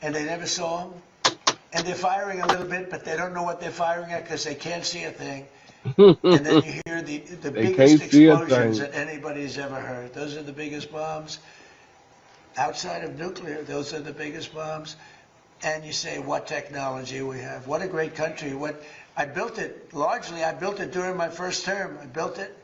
[SPEAKER 2] and they never saw them. And they're firing a little bit, but they don't know what they're firing at because they can't see a thing. And then you hear the
[SPEAKER 1] They
[SPEAKER 2] biggest
[SPEAKER 1] can't see a
[SPEAKER 2] explosions
[SPEAKER 1] thing.
[SPEAKER 2] that anybody's ever heard. Those are the biggest bombs. Outside of nuclear, those are the biggest bombs. And you say, what technology we have. What a great country. I built it, largely, I built it during my first term. I built it.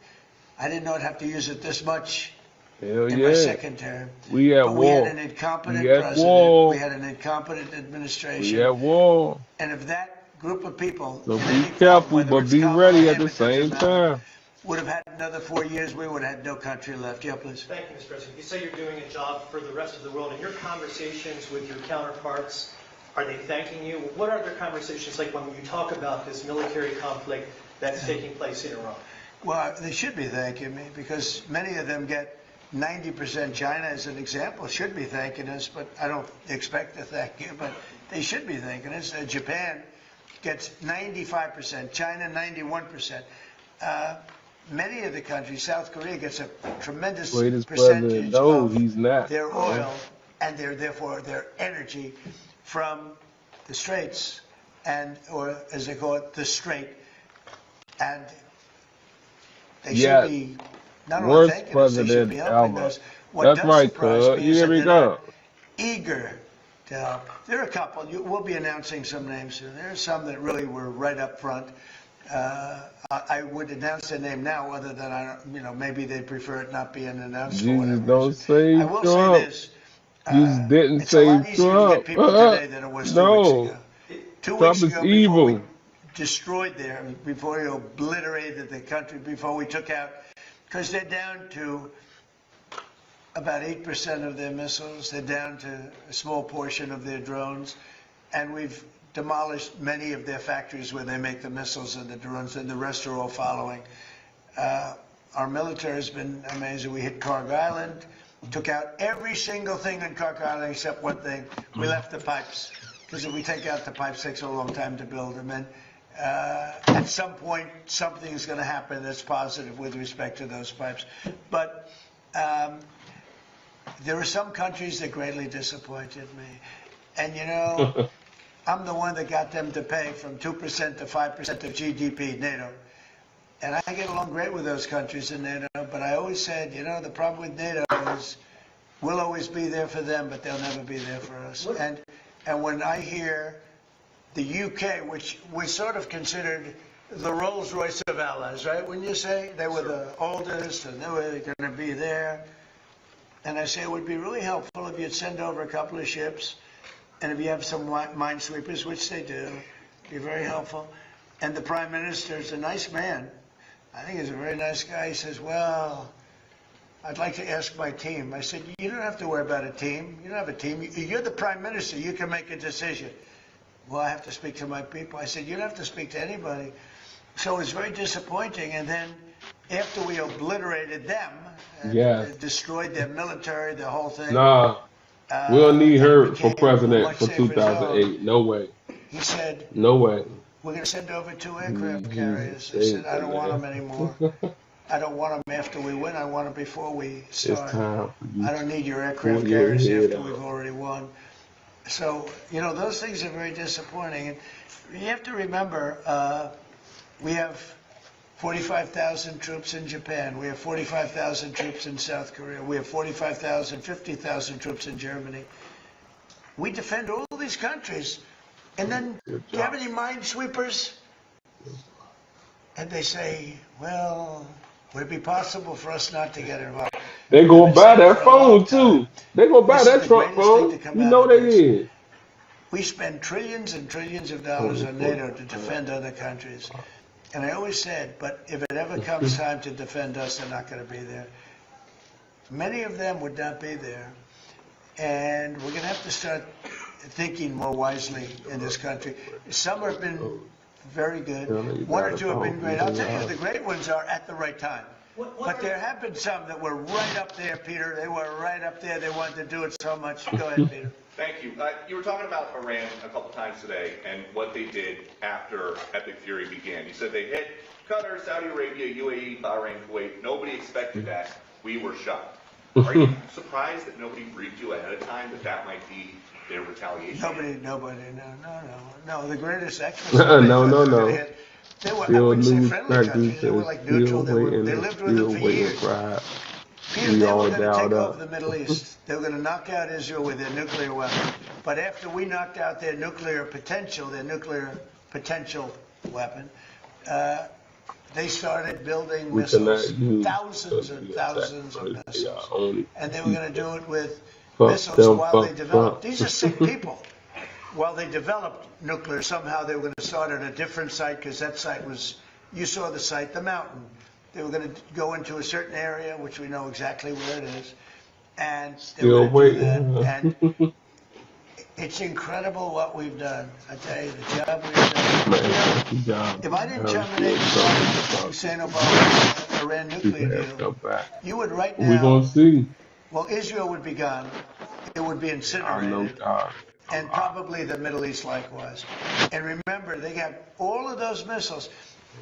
[SPEAKER 2] I didn't know I'd have to use it this much
[SPEAKER 1] Hell
[SPEAKER 2] in
[SPEAKER 1] yeah.
[SPEAKER 2] my second term.
[SPEAKER 1] We at
[SPEAKER 2] But we had
[SPEAKER 1] war.
[SPEAKER 2] an incompetent
[SPEAKER 1] We at
[SPEAKER 2] president.
[SPEAKER 1] war.
[SPEAKER 2] We had an incompetent administration.
[SPEAKER 1] We at war.
[SPEAKER 2] And if that group of people,
[SPEAKER 1] So
[SPEAKER 2] in
[SPEAKER 1] be
[SPEAKER 2] any form,
[SPEAKER 1] careful,
[SPEAKER 2] whether
[SPEAKER 1] but
[SPEAKER 2] it's
[SPEAKER 1] be
[SPEAKER 2] Kamala
[SPEAKER 1] ready
[SPEAKER 2] or
[SPEAKER 1] at
[SPEAKER 2] him,
[SPEAKER 1] the
[SPEAKER 2] it doesn't
[SPEAKER 1] same
[SPEAKER 2] matter,
[SPEAKER 1] time.
[SPEAKER 2] would have had another 4 years, we would have had no country left. Yeah, please.
[SPEAKER 8] Thank you, Mr. President. You say you're doing a job for the rest of the world. In your conversations with your counterparts, are they thanking you? What are their conversations like when you talk about this military conflict that's taking place in Iran?
[SPEAKER 2] Well, they should be thanking me because many of them get 90%. China, as an example, should be thanking us, but I don't expect to thank you, but they should be thanking us. Japan gets 95%, China 91%. Many of the countries, South Korea gets a tremendous
[SPEAKER 1] Greatest president.
[SPEAKER 2] percentage
[SPEAKER 1] No,
[SPEAKER 2] of
[SPEAKER 1] he's not.
[SPEAKER 2] their oil and therefore their energy from the Straits, or as they call it, the Strait. And they
[SPEAKER 1] Yeah.
[SPEAKER 2] should be not only
[SPEAKER 1] Worst
[SPEAKER 2] thanking us, they should be
[SPEAKER 1] president
[SPEAKER 2] helping
[SPEAKER 1] ever.
[SPEAKER 2] us. What
[SPEAKER 1] That's
[SPEAKER 2] does
[SPEAKER 1] right,
[SPEAKER 2] surprise
[SPEAKER 1] cuz.
[SPEAKER 2] me
[SPEAKER 1] You
[SPEAKER 2] is
[SPEAKER 1] hear
[SPEAKER 2] that
[SPEAKER 1] me
[SPEAKER 2] they're
[SPEAKER 1] go.
[SPEAKER 2] not eager to help. There are a couple. We'll be announcing some names soon. There are some that really were right up front. I would announce their name now, other than maybe they prefer it not being announced for
[SPEAKER 1] Jesus
[SPEAKER 2] whatever
[SPEAKER 1] don't
[SPEAKER 2] reason.
[SPEAKER 1] save
[SPEAKER 2] I will
[SPEAKER 1] Trump.
[SPEAKER 2] say this.
[SPEAKER 1] Jesus didn't
[SPEAKER 2] It's a lot
[SPEAKER 1] save
[SPEAKER 2] easier to get
[SPEAKER 1] Trump.
[SPEAKER 2] people today than it was 2 weeks
[SPEAKER 1] No.
[SPEAKER 2] ago. 2
[SPEAKER 1] Trump
[SPEAKER 2] weeks
[SPEAKER 1] is
[SPEAKER 2] ago, before we
[SPEAKER 1] evil.
[SPEAKER 2] destroyed before we obliterated the country, before we took out, because they're down to about 8% of their missiles. They're down to a small portion of their drones. And we've demolished many of their factories where they make the missiles and the drones, and the rest are all following. Our military has been amazing. We hit Carg Island, took out every single thing in Carg Island except one thing. We left the pipes. because if we take out the pipes, it takes a long time to build them. And at some point, something is going to happen that's positive with respect to those pipes. But there are some countries that greatly disappointed me. And, you know, I'm the one that got them to pay from 2% to 5% of GDP, NATO. And I get along great with those countries in NATO, but I always said, you know, the problem with NATO is we'll always be there for them, but they'll never be there for us. And when I hear the UK, which we sort of considered the Rolls-Royce of allies, right? When you say they were the oldest and they were going to be there, and I say it would be really helpful if you'd send over a couple of ships, and if you have some minesweepers, which they do, it'd be very helpful. And the Prime Minister is a nice man. I think he's a very nice guy. He says, well, I'd like to ask my team. I said, you don't have to worry about a team. You don't have a team. You're the Prime Minister. You can make a decision. Well, I have to speak to my people. I said, you don't have to speak to anybody. So it was very disappointing. And then after we obliterated them, and destroyed their military, the whole thing.
[SPEAKER 1] Nah, we don't need her for president for 2008. No way.
[SPEAKER 2] He said,
[SPEAKER 1] no way.
[SPEAKER 2] We're going to send over 2 aircraft carriers. I said, I don't want them anymore. I don't want them after we win. I want them before we start.
[SPEAKER 1] It's time.
[SPEAKER 2] I don't need your aircraft carriers after we've already won. So, you know, those things are very disappointing. And you have to remember, we have 45,000 troops in Japan. We have 45,000 troops in South Korea. We have 45,000, 50,000 troops in Germany. We defend all these countries. And then, do you have any minesweepers? And they say, well, would it be possible for us not to get involved?
[SPEAKER 1] They gonna buy that phone too. They gonna buy that Trump phone. You know they is.
[SPEAKER 2] We spend trillions and trillions of dollars on NATO to defend other countries. And I always said, but if it ever comes time to defend us, they're not going to be there. Many of them would not be there. And we're going to have to start thinking more wisely in this country. Some have been very good. 1 or 2 have been great. I'll tell you, the great ones are at the right time. But there have been some that were right up there, Peter. They were right up there. They wanted to do it so much. Go ahead, Peter.
[SPEAKER 7] Thank you. You were talking about Iran a couple times today and what they did after Epic Fury began. You said they hit Qatar, Saudi Arabia, UAE, Bahrain, Kuwait. Nobody expected that. We were shocked. Are you surprised that nobody briefed you ahead of time that that might be their retaliation?
[SPEAKER 2] No. The greatest experts.
[SPEAKER 1] No.
[SPEAKER 2] They were, I wouldn't say friendly countries. They were like neutral. They lived with them for years. Peter, they were going to take over the Middle East. They were going to knock out Israel with their nuclear weapon. But after we knocked out their nuclear potential weapon, they started building missiles, thousands and thousands of missiles. And they were going to do it with missiles while they developed. These are sick people. While they developed nuclear, somehow they were going to start at a different site, because that site was, you saw the site, the mountain. They were going to go into a certain area, which we know exactly where it is, and they were going to do that. And it's incredible what we've done. I tell you, the job we've done. If I didn't terminate Hussein Obama's Iran nuclear deal, you would right now.
[SPEAKER 1] We're going to see.
[SPEAKER 2] Well, Israel would be gone. It would be incinerated. And probably the Middle East likewise. And remember, they got all of those missiles.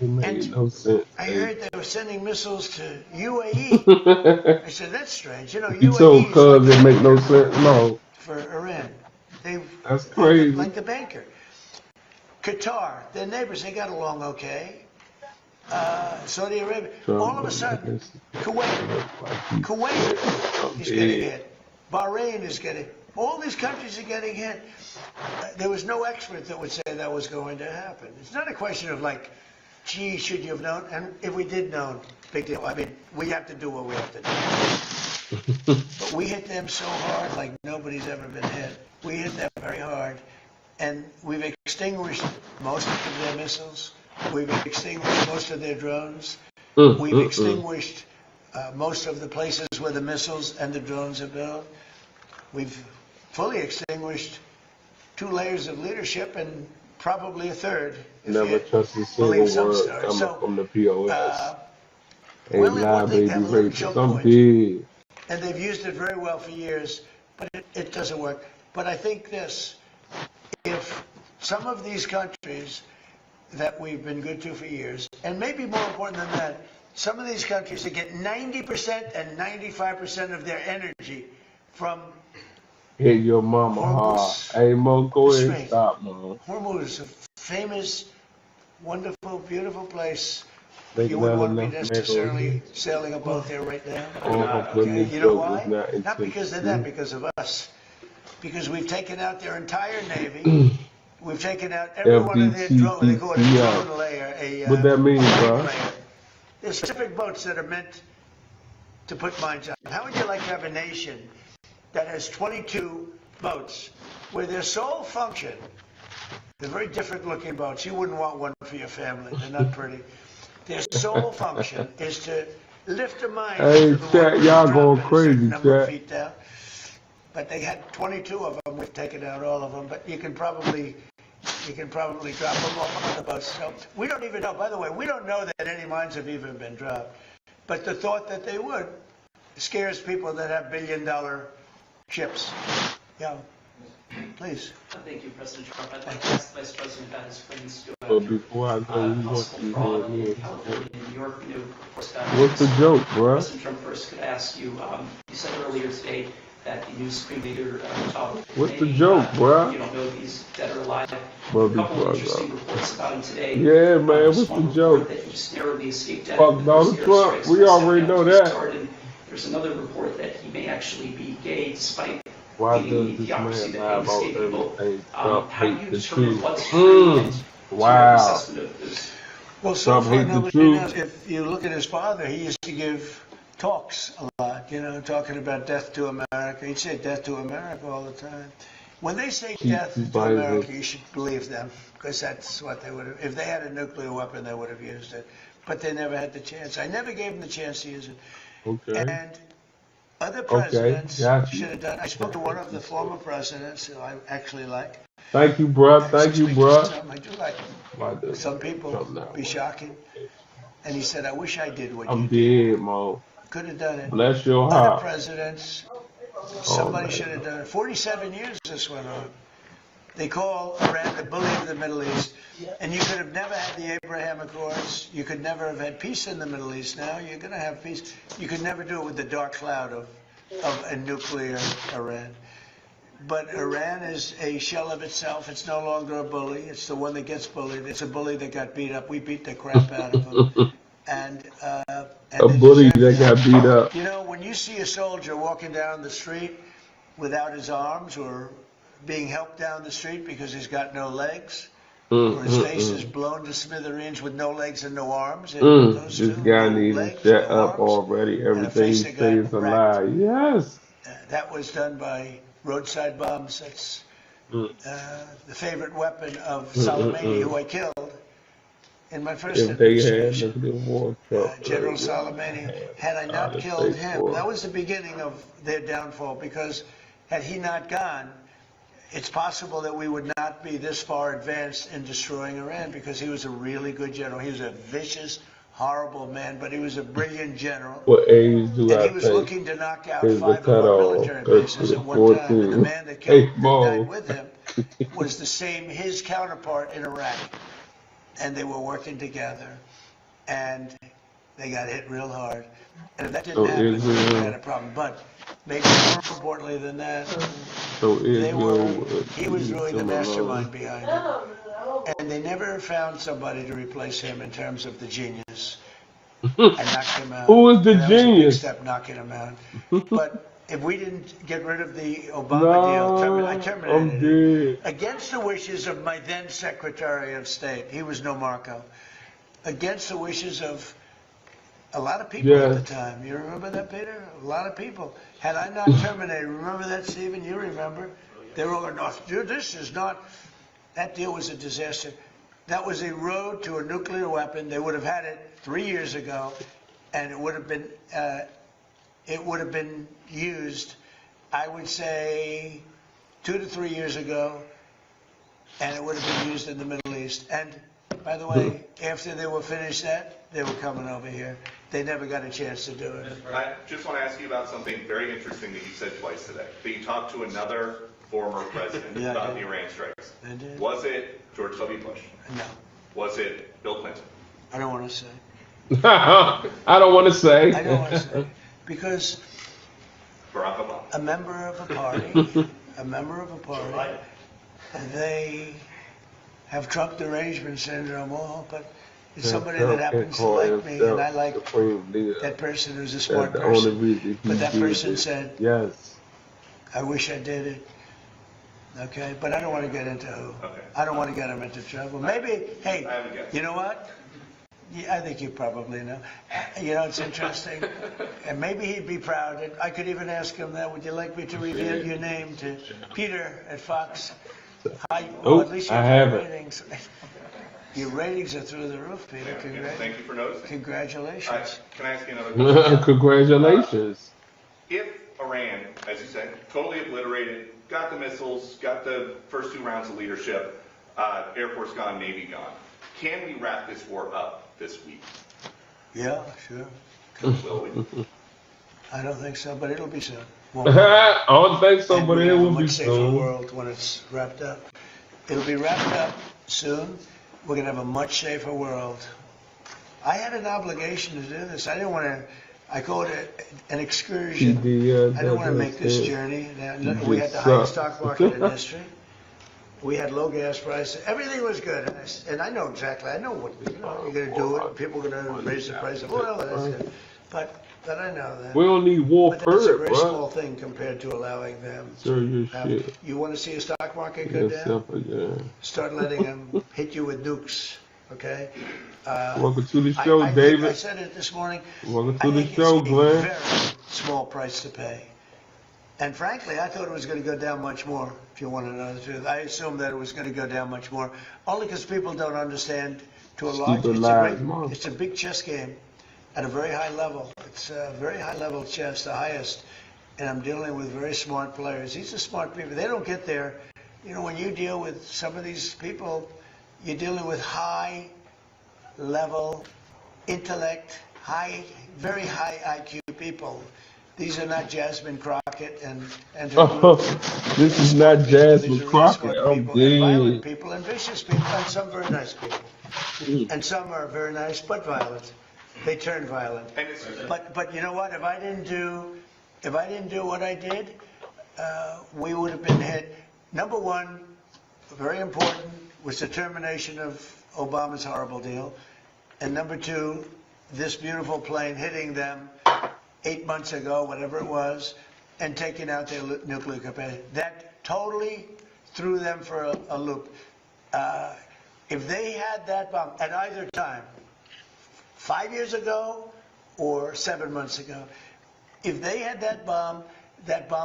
[SPEAKER 2] And
[SPEAKER 1] no sense.
[SPEAKER 2] I heard they were sending missiles to UAE. I said, that's strange. You know,
[SPEAKER 1] you told cuz it make no sense. No.
[SPEAKER 2] For Iran.
[SPEAKER 1] That's crazy.
[SPEAKER 2] Like the banker. Qatar, their neighbors, they got along okay. Saudi Arabia. All of a sudden, Kuwait is getting hit. Bahrain is getting hit. All these countries are getting hit. There was no expert that would say that was going to happen. It's not a question of like, gee, should you have known? And if we did know, big deal. I mean, we have to do what we have to do. But we hit them so hard like nobody's ever been hit. We hit them very hard. And we've extinguished most of their missiles. We've extinguished most of their drones. We've extinguished most of the places where the missiles and the drones are built. We've fully extinguished 2 layers of leadership and probably a third.
[SPEAKER 1] Never trust a single word coming from the POS. Ain't lie, baby, racist. I'm big.
[SPEAKER 2] And they've used it very well for years, but it doesn't work. But I think this, if some of these countries that we've been good to for years, and maybe more important than that, some of these countries that get 90% and 95% of their energy from
[SPEAKER 1] Hit your mama hard.
[SPEAKER 2] Hormuz.
[SPEAKER 1] Hey, Mo, go ahead and
[SPEAKER 2] Strait.
[SPEAKER 1] stop, Mo.
[SPEAKER 2] Hormuz, a famous, wonderful, beautiful place.
[SPEAKER 1] Make
[SPEAKER 2] You wouldn't
[SPEAKER 1] not
[SPEAKER 2] want to be
[SPEAKER 1] enough
[SPEAKER 2] necessarily sailing a boat there right now.
[SPEAKER 1] Oh,
[SPEAKER 2] Okay, you know why?
[SPEAKER 1] Not
[SPEAKER 2] Not because of them, because of us. Because we've taken out their entire navy. We've taken out every one of their drone, they call it a drone layer,
[SPEAKER 1] What that mean,
[SPEAKER 2] mine
[SPEAKER 1] bro?
[SPEAKER 2] layer. There's specific boats that are meant to put mines on. How would you like to have a nation that has 22 boats where their sole function, they're very different looking boats, you wouldn't want one for your family, they're not pretty. Their sole function is to lift a mine
[SPEAKER 1] Hey,
[SPEAKER 2] into the
[SPEAKER 1] chat,
[SPEAKER 2] water,
[SPEAKER 1] y'all
[SPEAKER 2] drop
[SPEAKER 1] going
[SPEAKER 2] it a
[SPEAKER 1] crazy,
[SPEAKER 2] certain number of
[SPEAKER 1] chat.
[SPEAKER 2] feet down. But they had 22 of them. We've taken out all of them. But you can probably drop them off on the boats. So we don't even know. By the way, we don't know that any mines have even been dropped. But the thought that they would scares people that have billion-dollar ships. Yeah. Please.
[SPEAKER 10] Thank you, President Trump. I'd like to ask the Vice President about his plans to
[SPEAKER 1] But before I go, we want
[SPEAKER 10] possible
[SPEAKER 1] you
[SPEAKER 10] fraud
[SPEAKER 1] to
[SPEAKER 10] in
[SPEAKER 1] hear.
[SPEAKER 10] California and New York new reports about
[SPEAKER 1] What's the joke, bro?
[SPEAKER 10] President Trump, first, could I ask you, you said earlier today that the new Supreme Leader,
[SPEAKER 1] What's the joke, bro?
[SPEAKER 10] you don't know if he's dead or alive.
[SPEAKER 1] Well,
[SPEAKER 10] A couple
[SPEAKER 1] before
[SPEAKER 10] of
[SPEAKER 1] I
[SPEAKER 10] interesting
[SPEAKER 1] go.
[SPEAKER 10] reports about him today.
[SPEAKER 1] Yeah, man, what's the
[SPEAKER 10] One
[SPEAKER 1] joke?
[SPEAKER 10] report that he just narrowly escaped death
[SPEAKER 1] Fuck
[SPEAKER 10] in the
[SPEAKER 1] Donald
[SPEAKER 10] first
[SPEAKER 1] Trump.
[SPEAKER 10] airstrikes
[SPEAKER 1] We
[SPEAKER 10] by
[SPEAKER 1] already
[SPEAKER 10] Shutdown
[SPEAKER 1] know
[SPEAKER 10] to
[SPEAKER 1] that.
[SPEAKER 10] start. And there's another report that he may actually be gay despite
[SPEAKER 1] Why
[SPEAKER 10] pleading
[SPEAKER 1] does this
[SPEAKER 10] theocracy
[SPEAKER 1] man
[SPEAKER 10] that
[SPEAKER 1] lie
[SPEAKER 10] he
[SPEAKER 1] about
[SPEAKER 10] escapable.
[SPEAKER 1] everything? Trump
[SPEAKER 10] How do
[SPEAKER 1] hate
[SPEAKER 10] you
[SPEAKER 1] the
[SPEAKER 10] determine
[SPEAKER 1] truth.
[SPEAKER 10] what's true and your
[SPEAKER 1] Wow.
[SPEAKER 10] assessment of this?
[SPEAKER 2] Well, so
[SPEAKER 1] Trump
[SPEAKER 2] far
[SPEAKER 1] hate the
[SPEAKER 2] nobody
[SPEAKER 1] truth.
[SPEAKER 2] knows. If you look at his father, he used to give talks a lot, talking about death to America. He'd say death to America all the time. When they say death to
[SPEAKER 1] Bible.
[SPEAKER 2] America, you should believe them, because that's what they would have. If they had a nuclear weapon, they would have used it. But they never had the chance. I never gave them the chance to use it.
[SPEAKER 1] Okay.
[SPEAKER 2] And other
[SPEAKER 1] Okay,
[SPEAKER 2] presidents
[SPEAKER 1] got you.
[SPEAKER 2] should have done. I spoke to one of the former presidents who I actually like.
[SPEAKER 1] Thank you, bro. Thank you, bro.
[SPEAKER 2] I do like him.
[SPEAKER 1] Why does
[SPEAKER 2] Some people
[SPEAKER 1] Trump not
[SPEAKER 2] be shocking. And he said, I wish I did what
[SPEAKER 1] I'm
[SPEAKER 2] you did.
[SPEAKER 1] dead, Mo.
[SPEAKER 2] Could have done it.
[SPEAKER 1] Bless your
[SPEAKER 2] Other
[SPEAKER 1] heart.
[SPEAKER 2] presidents,
[SPEAKER 1] Oh,
[SPEAKER 2] somebody
[SPEAKER 1] man.
[SPEAKER 2] should have done it. 47 years this went on. They call Iran the bully of the Middle East. And you could have never had the Abraham Accords. You could never have had peace in the Middle East. Now you're going to have peace. You could never do it with the dark cloud of a nuclear Iran. But Iran is a shell of itself. It's no longer a bully. It's the one that gets bullied. It's a bully that got beat up. We beat the crap out of him. And
[SPEAKER 1] A
[SPEAKER 2] they
[SPEAKER 1] bully
[SPEAKER 2] deserve
[SPEAKER 1] that got beat up.
[SPEAKER 2] You know, when you see a soldier walking down the street without his arms, or being helped down the street because he's got no legs, or his face is blown to smithereens with no legs and no arms, and those
[SPEAKER 1] This
[SPEAKER 2] two,
[SPEAKER 1] guy
[SPEAKER 2] no
[SPEAKER 1] needs to
[SPEAKER 2] legs,
[SPEAKER 1] shut
[SPEAKER 2] no
[SPEAKER 1] up
[SPEAKER 2] arms,
[SPEAKER 1] already.
[SPEAKER 2] and a
[SPEAKER 1] Everything he
[SPEAKER 2] face that
[SPEAKER 1] says is
[SPEAKER 2] got
[SPEAKER 1] a
[SPEAKER 2] wrecked.
[SPEAKER 1] lie. Yes.
[SPEAKER 2] That was done by roadside bombs. That's the favorite weapon of Soleimani, who I killed in my first
[SPEAKER 1] If they had
[SPEAKER 2] administration.
[SPEAKER 1] nuclear war, Trump
[SPEAKER 2] General
[SPEAKER 1] would
[SPEAKER 2] Soleimani, had I
[SPEAKER 1] out
[SPEAKER 2] not
[SPEAKER 1] of
[SPEAKER 2] killed
[SPEAKER 1] state
[SPEAKER 2] him,
[SPEAKER 1] war.
[SPEAKER 2] that was the beginning of their downfall, because had he not gone, it's possible that we would not be this far advanced in destroying Iran, because he was a really good general. He was a vicious, horrible man, but he was a brilliant general.
[SPEAKER 1] What age do
[SPEAKER 2] And
[SPEAKER 1] I
[SPEAKER 2] he was
[SPEAKER 1] think
[SPEAKER 2] looking to knock out
[SPEAKER 1] is the
[SPEAKER 2] 5 of our
[SPEAKER 1] cutoff?
[SPEAKER 2] military bases
[SPEAKER 1] 13,
[SPEAKER 2] at one time. And the
[SPEAKER 1] 14.
[SPEAKER 2] man that
[SPEAKER 1] Hey,
[SPEAKER 2] that
[SPEAKER 1] Mo.
[SPEAKER 2] died with him was the same, his counterpart in Iraq. And they were working together. And they got hit real hard. And if that didn't
[SPEAKER 1] So
[SPEAKER 2] happen, we
[SPEAKER 1] Israel-
[SPEAKER 2] had a problem. But maybe more importantly than that,
[SPEAKER 1] So
[SPEAKER 2] they were,
[SPEAKER 1] Israel
[SPEAKER 2] he was really the
[SPEAKER 1] them
[SPEAKER 2] mastermind
[SPEAKER 1] alone.
[SPEAKER 2] behind it. And they never found somebody to replace him in terms of the genius. And knocked him out.
[SPEAKER 1] Who was the
[SPEAKER 2] And that was a big
[SPEAKER 1] genius?
[SPEAKER 2] step, knocking him out. But if we didn't get rid of the Obama deal, I
[SPEAKER 1] I'm
[SPEAKER 2] terminated it.
[SPEAKER 1] dead.
[SPEAKER 2] Against the wishes of my then Secretary of State, he was no Marco. Against the wishes of a lot of people at the
[SPEAKER 1] Yes.
[SPEAKER 2] time. You remember that, Peter? A lot of people. Had I not terminated, remember that, Stephen? You remember? They were all going, no, dude, this is not, that deal was a disaster. That was a road to a nuclear weapon. They would have had it 3 years ago, and it would have been used, I would say, 2 to 3 years ago, and it would have been used in the Middle East. And by the way, after they were finished that, they were coming over here. They never got a chance to do it.
[SPEAKER 7] I just want to ask you about something very interesting that you said twice today. That you talked to another former president
[SPEAKER 2] Yeah,
[SPEAKER 7] about
[SPEAKER 2] I
[SPEAKER 7] the
[SPEAKER 2] did.
[SPEAKER 7] Iran strikes.
[SPEAKER 2] I did.
[SPEAKER 7] Was it George W. Bush?
[SPEAKER 2] No,
[SPEAKER 7] Was it Bill Clinton?
[SPEAKER 2] I don't want to say.
[SPEAKER 1] I don't want to say.
[SPEAKER 2] I don't want to say. Because
[SPEAKER 7] Barack Obama.
[SPEAKER 2] a member of a party, they have Trump derangement syndrome, all, but it's somebody that happens to like me, and I like that person who's a smart person. But that person said,
[SPEAKER 1] yes.
[SPEAKER 2] I wish I did it. Okay, but I don't want to get into who.
[SPEAKER 7] Okay.
[SPEAKER 2] I don't want to get him into trouble. Maybe, hey,
[SPEAKER 7] I have a guess.
[SPEAKER 2] you know what? Yeah, I think you probably know. You know, it's interesting. And maybe he'd be proud. And I could even ask him that. Would you like me to reveal your name to Peter at Fox? Well, at least
[SPEAKER 1] I
[SPEAKER 2] your
[SPEAKER 1] haven't.
[SPEAKER 2] ratings. Your ratings are through the roof, Peter.
[SPEAKER 7] Thank you for noticing.
[SPEAKER 2] Congratulations.
[SPEAKER 7] Can I ask you another question?
[SPEAKER 1] Congratulations.
[SPEAKER 7] If Iran, as you said, totally obliterated, got the missiles, got the first 2 rounds of leadership, Air Force gone, Navy gone, can we wrap this war up this week?
[SPEAKER 2] Yeah, sure.
[SPEAKER 7] Will we?
[SPEAKER 2] I don't think so, but it'll be soon.
[SPEAKER 1] I don't think so,
[SPEAKER 2] And
[SPEAKER 1] but
[SPEAKER 2] we
[SPEAKER 1] it
[SPEAKER 2] have a
[SPEAKER 1] will be
[SPEAKER 2] much safer
[SPEAKER 1] soon.
[SPEAKER 2] world when it's wrapped up. It'll be wrapped up soon. We're going to have a much safer world. I had an obligation to do this. I didn't want to. I call it an excursion. I didn't want to make this journey. We had the highest stock market in history. We had low gas prices. Everything was good. And I know exactly. I know what you're going to do it. People are going to raise the price of oil. And that's good. But I know that.
[SPEAKER 1] We don't need war
[SPEAKER 2] But that's a
[SPEAKER 1] for it,
[SPEAKER 2] very
[SPEAKER 1] bro.
[SPEAKER 2] small thing compared to allowing them.
[SPEAKER 1] Sir, your shit.
[SPEAKER 2] You want to see a stock market go
[SPEAKER 1] Yes,
[SPEAKER 2] down?
[SPEAKER 1] yeah.
[SPEAKER 2] Start letting them hit you with nukes. Okay.
[SPEAKER 1] Welcome to the show,
[SPEAKER 2] I
[SPEAKER 1] David.
[SPEAKER 2] said it this morning.
[SPEAKER 1] Welcome
[SPEAKER 2] I
[SPEAKER 1] to the
[SPEAKER 2] think
[SPEAKER 1] show,
[SPEAKER 2] it's a
[SPEAKER 1] Glenn.
[SPEAKER 2] very small price to pay. And frankly, I thought it was going to go down much more, if you want to know the truth. I assumed that it was going to go down much more, only because people don't understand to a large extent. It's a big chess game at a very high level. It's a very high level chess, the highest. And I'm dealing with very smart players. These are smart people. They don't get there. You know, when you deal with some of these people, you're dealing with high level intellect, very high IQ people. These are not Jasmine Crockett and
[SPEAKER 1] This is not Jasmine Crockett. I'm
[SPEAKER 2] violent
[SPEAKER 1] dead.
[SPEAKER 2] people and vicious people, and some very nice people. And some are very nice but violent. They turn violent. But you know what? If I didn't do what I did, we would have been hit. Number one, very important, was the termination of Obama's horrible deal. And number two, this beautiful plane hitting them 8 months ago, whatever it was, and taking out their nuclear capacity. That totally threw them for a loop. If they had that bomb at either time, 5 years ago or 7 months ago, if they had that bomb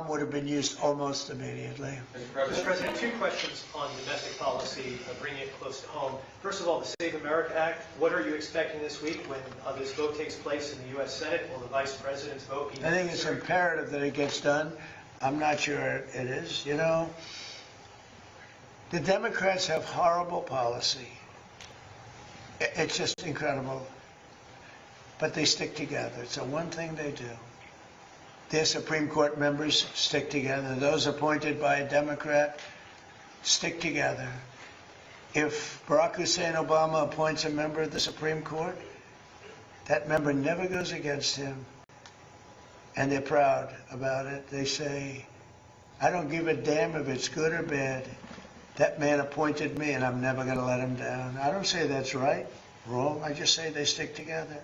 [SPEAKER 2] would have been used almost immediately.
[SPEAKER 8] Mr. President, 2 questions on domestic policy, bringing it close to home. First of all, the Save America Act, what are you expecting this week when this vote takes place in the U.S. Senate? Will the Vice President's vote be
[SPEAKER 2] I think it's imperative that it gets done. I'm not sure it is. You know, the Democrats have horrible policy. It's just incredible. But they stick together. It's the one thing they do. Their Supreme Court members stick together. Those appointed by a Democrat stick together. If Barack Hussein Obama appoints a member of the Supreme Court, that member never goes against him. And they're proud about it. They say, I don't give a damn if it's good or bad. That man appointed me, and I'm never going to let him down. I don't say that's right, wrong. I just say they stick together.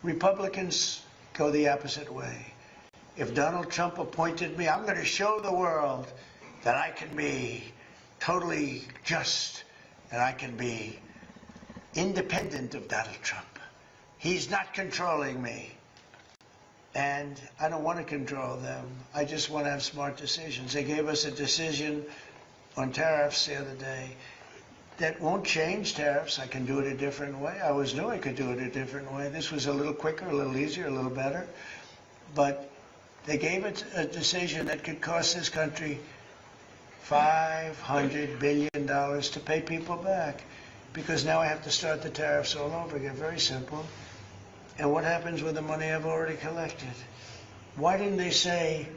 [SPEAKER 2] Republicans go the opposite way. If Donald Trump appointed me, I'm going to show the world that I can be totally just and I can be independent of Donald Trump. He's not controlling me. And I don't want to control them. I just want to have smart decisions. They gave us a decision on tariffs the other day that won't change tariffs. I can do it a different way. I always knew I could do it a different way. This was a little quicker, a little easier, a little better. But they gave it a decision that could cost this country $500 billion to pay people back. Because now I have to start the tariffs all over again. Very simple. And what happens with the money I've already collected? Why didn't they say,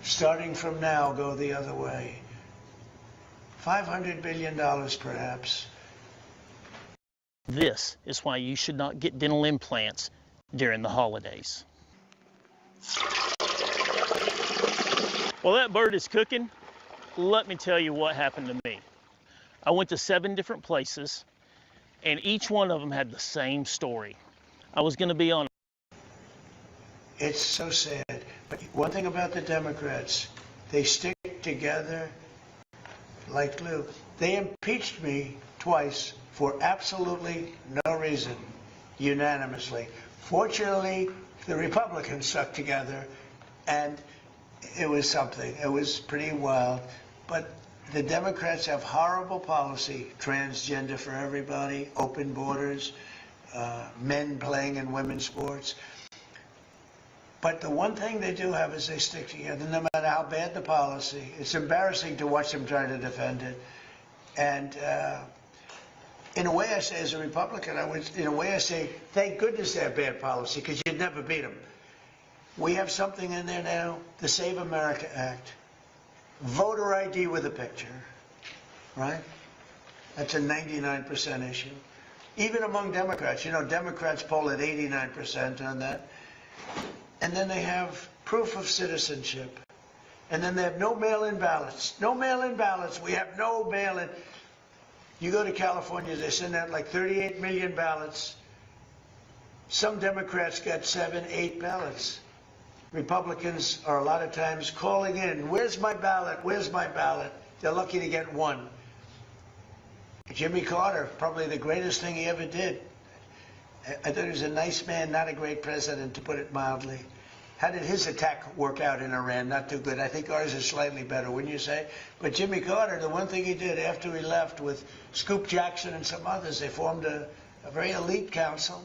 [SPEAKER 2] starting from now, go the other way? $500 billion perhaps.
[SPEAKER 11] This is why you should not get dental implants during the holidays. While that bird is cooking, let me tell you what happened to me. I went to 7 different places, and each one of them had the same story. I was going to be on.
[SPEAKER 2] It's so sad. But one thing about the Democrats, they stick together like glue. They impeached me twice for absolutely no reason, unanimously. Fortunately, the Republicans stuck together, and it was something. It was pretty wild. But the Democrats have horrible policy, transgender for everybody, open borders, men playing in women's sports. But the one thing they do have is they stick together, no matter how bad the policy. It's embarrassing to watch them try to defend it. And in a way, I say, as a Republican, in a way I say, thank goodness they have bad policy, because you'd never beat them. We have something in there now, the Save America Act. Voter ID with a picture, right? That's a 99% issue. Even among Democrats, you know, Democrats poll at 89% on that. And then they have proof of citizenship. And then they have no mail-in ballots. No mail-in ballots. We have no mail-in. You go to California, they send out like 38 million ballots. Some Democrats got 7, 8 ballots. Republicans are a lot of times calling in, where's my ballot? Where's my ballot? They're lucky to get one. Jimmy Carter, probably the greatest thing he ever did. I thought he was a nice man, not a great president, to put it mildly. How did his attack work out in Iran? Not too good. I think ours is slightly better, wouldn't you say? But Jimmy Carter, the one thing he did after he left with Scoop Jackson and some others, they formed a very elite council,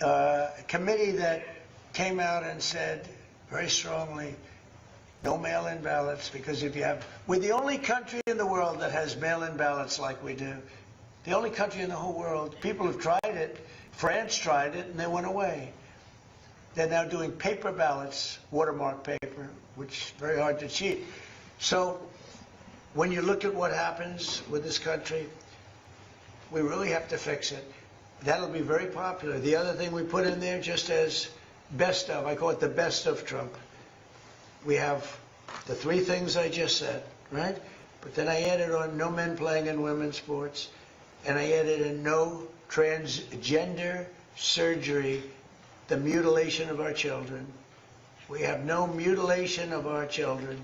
[SPEAKER 2] a committee that came out and said very strongly, no mail-in ballots, because if you have, we're the only country in the world that has mail-in ballots like we do. The only country in the whole world. People have tried it. France tried it, and they went away. They're now doing paper ballots, watermark paper, which is very hard to cheat. So when you look at what happens with this country, we really have to fix it. That'll be very popular. The other thing we put in there, just as best of, I call it the best of Trump. We have the 3 things I just said, right? But then I added on no men playing in women's sports, and I added in no transgender surgery, the mutilation of our children. We have no mutilation of our children,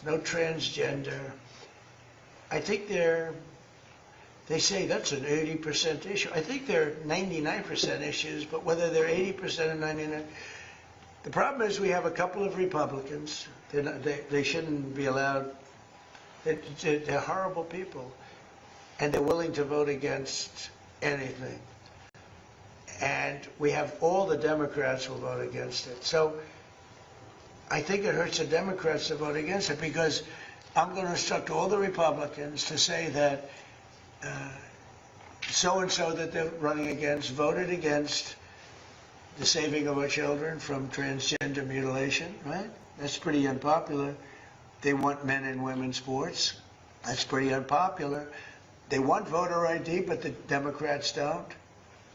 [SPEAKER 2] no transgender. I think they say that's an 80% issue. I think they're 99% issues, but whether they're 80% or 99%, the problem is we have a couple of Republicans. They shouldn't be allowed. They're horrible people, and they're willing to vote against anything. And we have all the Democrats will vote against it. So I think it hurts the Democrats to vote against it, because I'm going to instruct all the Republicans to say that so-and-so that they're running against voted against the saving of our children from transgender mutilation, right? That's pretty unpopular. They want men and women's sports. That's pretty unpopular. They want voter ID, but the Democrats don't.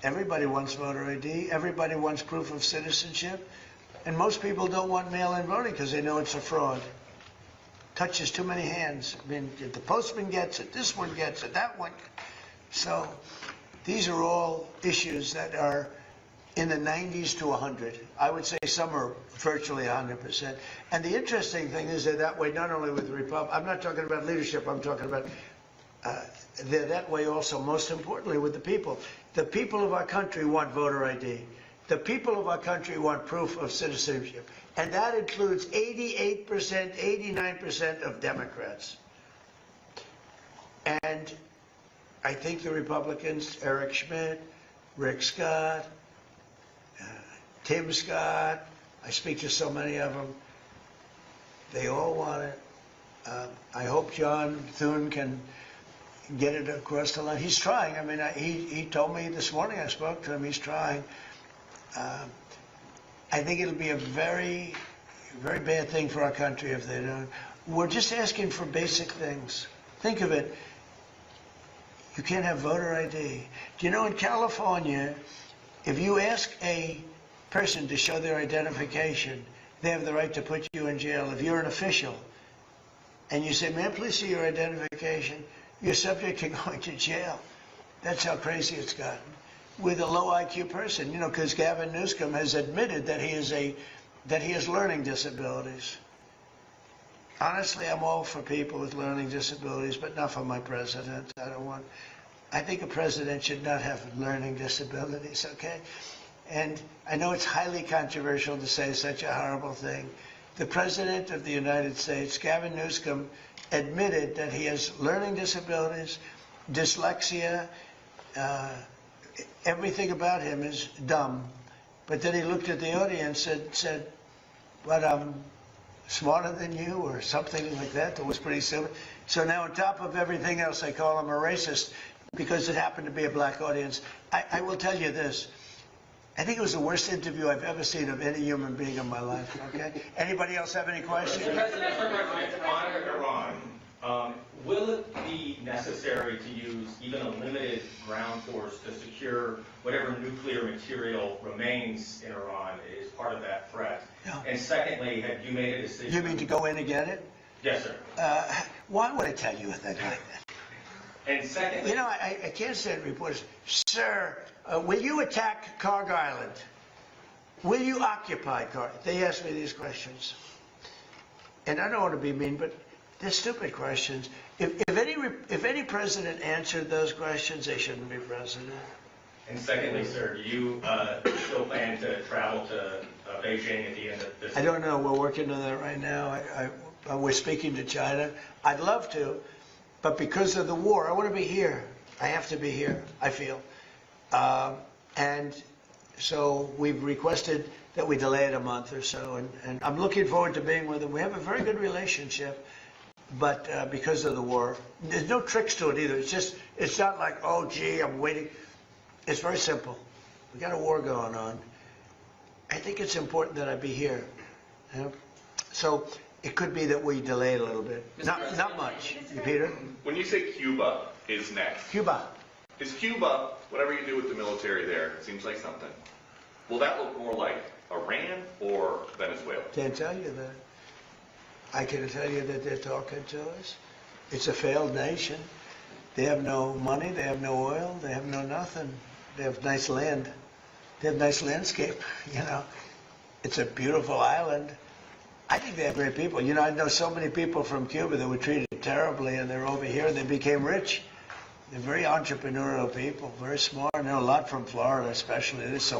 [SPEAKER 2] Everybody wants voter ID. Everybody wants proof of citizenship. And most people don't want mail-in voting because they know it's a fraud. Touches too many hands. I mean, the postman gets it, this one gets it, that one. So these are all issues that are in the 90s to 100. I would say some are virtually 100%. And the interesting thing is they're that way not only with the Republicans. I'm not talking about leadership. I'm talking about they're that way also, most importantly, with the people. The people of our country want voter ID. The people of our country want proof of citizenship. And that includes 88%, 89% of Democrats. And I think the Republicans, Eric Schmidt, Rick Scott, Tim Scott, I speak to so many of them, they all want it. I hope John Thune can get it across the line. He's trying. I mean, he told me this morning, I spoke to him, he's trying. I think it'll be a very, very bad thing for our country if they don't. We're just asking for basic things. Think of it. You can't have voter ID. Do you know in California, if you ask a person to show their identification, they have the right to put you in jail. If you're an official and you say, may I please see your identification, you're subject to going to jail. That's how crazy it's gotten. With a low IQ person, you know, because Gavin Newsom has admitted that he has learning disabilities. Honestly, I'm all for people with learning disabilities, but not for my president. I think a president should not have learning disabilities, okay? And I know it's highly controversial to say such a horrible thing. The President of the United States, Gavin Newsom, admitted that he has learning disabilities, dyslexia, everything about him is dumb. But then he looked at the audience and said, but I'm smarter than you, or something like that. That was pretty silly. So now on top of everything else, I call him a racist because it happened to be a black audience. I will tell you this. I think it was the worst interview I've ever seen of any human being in my life, okay? Anybody else have any questions?
[SPEAKER 5] Iran, will it be necessary to use even a limited ground force to secure whatever nuclear material remains in Iran as part of that threat?
[SPEAKER 2] Yeah.
[SPEAKER 5] And secondly, have you made a decision?
[SPEAKER 2] You mean to go in and get it?
[SPEAKER 5] Yes, sir.
[SPEAKER 2] Why would I tell you a thing like that?
[SPEAKER 5] And secondly...
[SPEAKER 2] You know, I can't stand reporters. Sir, will you attack Carg Island? Will you occupy Carg? They ask me these questions. And I don't want to be mean, but they're stupid questions. If any president answered those questions, they shouldn't be president.
[SPEAKER 5] And secondly, sir, do you still plan to travel to Beijing at the end of this
[SPEAKER 2] I don't know. We're working on that right now. We're speaking to China. I'd love to, but because of the war, I want to be here. I have to be here, I feel. And so we've requested that we delay it a month or so. And I'm looking forward to being with them. We have a very good relationship. But because of the war, there's no tricks to it either. It's not like, oh, gee, I'm waiting. It's very simple. We got a war going on. I think it's important that I be here. You know? So it could be that we delay it a little bit. Not much. Peter?
[SPEAKER 7] When you say Cuba is next.
[SPEAKER 2] Cuba.
[SPEAKER 7] Is Cuba, whatever you do with the military there, it seems like something. Will that look more like Iran or Venezuela?
[SPEAKER 2] Can't tell you that. I can tell you that they're talking to us. It's a failed nation. They have no money, they have no oil, they have no nothing. They have nice land. They have nice landscape, you know. It's a beautiful island. I think they have great people. You know, I know so many people from Cuba that were treated terribly, and they're over here and they became rich. They're very entrepreneurial people, very smart. I know a lot from Florida especially. There's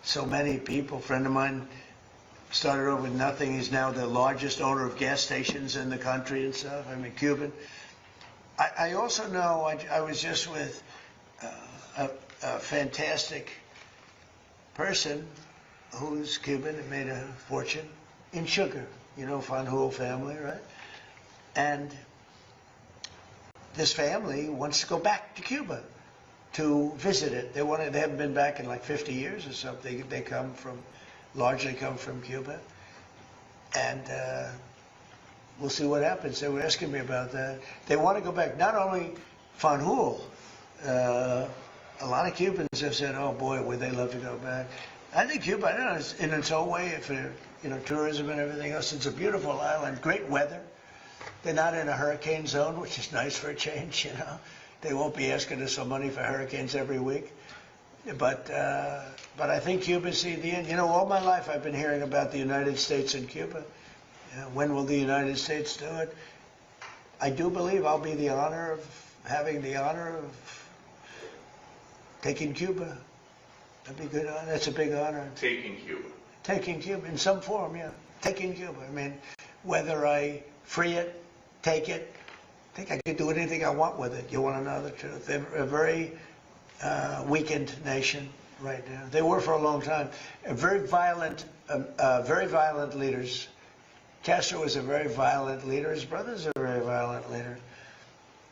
[SPEAKER 2] so many people. A friend of mine started over with nothing. He's now the largest owner of gas stations in the country and stuff. I mean, Cuban. I also know, I was just with a fantastic person who's Cuban and made a fortune in sugar. You know, Fanjul family, right? And this family wants to go back to Cuba to visit it. They haven't been back in like 50 years or something. They largely come from Cuba. And we'll see what happens. They were asking me about that. They want to go back. Not only Fanjul, a lot of Cubans have said, oh boy, would they love to go back. I think Cuba, I don't know, in its own way, if you know, tourism and everything else, it's a beautiful island, great weather. They're not in a hurricane zone, which is nice for a change, you know. They won't be asking us for money for hurricanes every week. But I think Cuba's the end. You know, all my life I've been hearing about the United States and Cuba. When will the United States do it? I do believe I'll be having the honor of taking Cuba. That'd be good. That's a big honor.
[SPEAKER 7] Taking Cuba.
[SPEAKER 2] Taking Cuba in some form, yeah. Taking Cuba. I mean, whether I free it, take it, I think I could do anything I want with it. You want to know the truth? They're a very weakened nation right now. They were for a long time. Very violent leaders. Castro was a very violent leader. His brother's a very violent leader.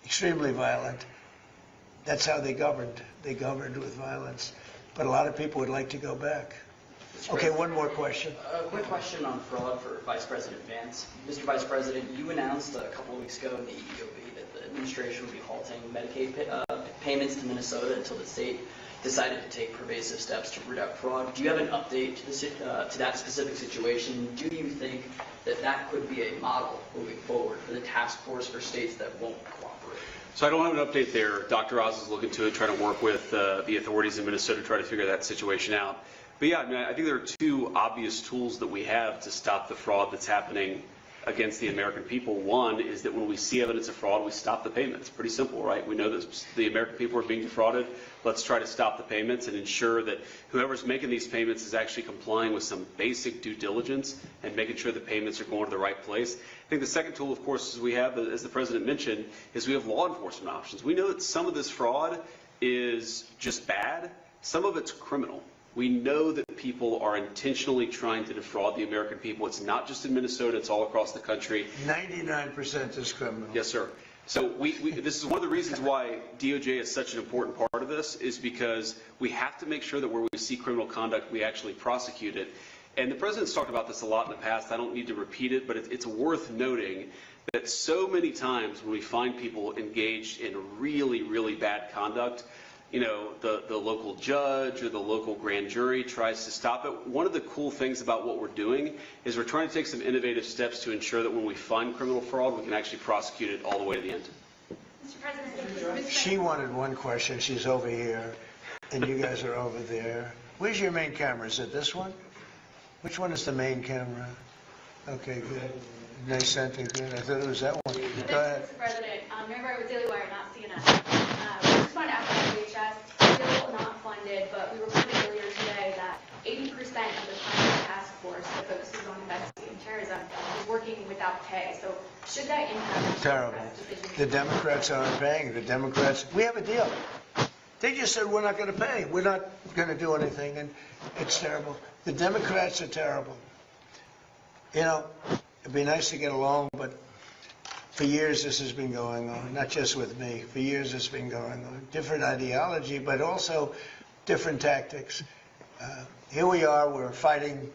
[SPEAKER 2] Extremely violent. That's how they governed. They governed with violence. But a lot of people would like to go back. Okay, one more question.
[SPEAKER 20] A quick question on fraud for Vice President Vance. Mr. Vice President, you announced a couple of weeks ago in the EOB that the administration would be halting Medicaid payments to Minnesota until the state decided to take pervasive steps to root out fraud. Do you have an update to that specific situation? Do you think that that could be a model moving forward for the task force for states that won't cooperate?
[SPEAKER 3] So I don't have an update there. Dr. Oz is looking to it, trying to work with the authorities in Minnesota to try to figure that situation out. But yeah, I mean, I think there are two obvious tools that we have to stop the fraud that's happening against the American people. One is that when we see evidence of fraud, we stop the payments. Pretty simple, right? We know that the American people are being defrauded. Let's try to stop the payments and ensure that whoever's making these payments is actually complying with some basic due diligence and making sure the payments are going to the right place. I think the second tool, of course, is we have, as the President mentioned, is we have law enforcement options. We know that some of this fraud is just bad. Some of it's criminal. We know that people are intentionally trying to defraud the American people. It's not just in Minnesota, it's all across the country.
[SPEAKER 2] 99% is criminal.
[SPEAKER 3] Yes, sir. So this is one of the reasons why DOJ is such an important part of this, is because we have to make sure that where we see criminal conduct, we actually prosecute it. And the President's talked about this a lot in the past. I don't need to repeat it, but it's worth noting that so many times when we find people engaged in really, really bad conduct, you know, the local judge or the local grand jury tries to stop it. One of the cool things about what we're doing is we're trying to take some innovative steps to ensure that when we find criminal fraud, we can actually prosecute it all the way to the end.
[SPEAKER 9] Mr. President,
[SPEAKER 2] She wanted one question. She's over here, and you guys are over there. Where's your main camera? Is it this one? Which one is the main camera? Okay, good. Nice center, good. I thought it was that one. Go ahead.
[SPEAKER 9] Mr. President, remember with Daily Wire, not CNN. We just wanted to ask DHS, still not funded, but we reported earlier today that 80% of the primary task force that focuses on investigating terrorism is working without pay. So should that impact
[SPEAKER 2] Terrible. The Democrats aren't paying. The Democrats, we have a deal. They just said we're not going to pay. We're not going to do anything, and it's terrible. The Democrats are terrible. You know, it'd be nice to get along, but for years this has been going on, not just with me. For years it's been going on. Different ideology, but also different tactics. Here we are, we're fighting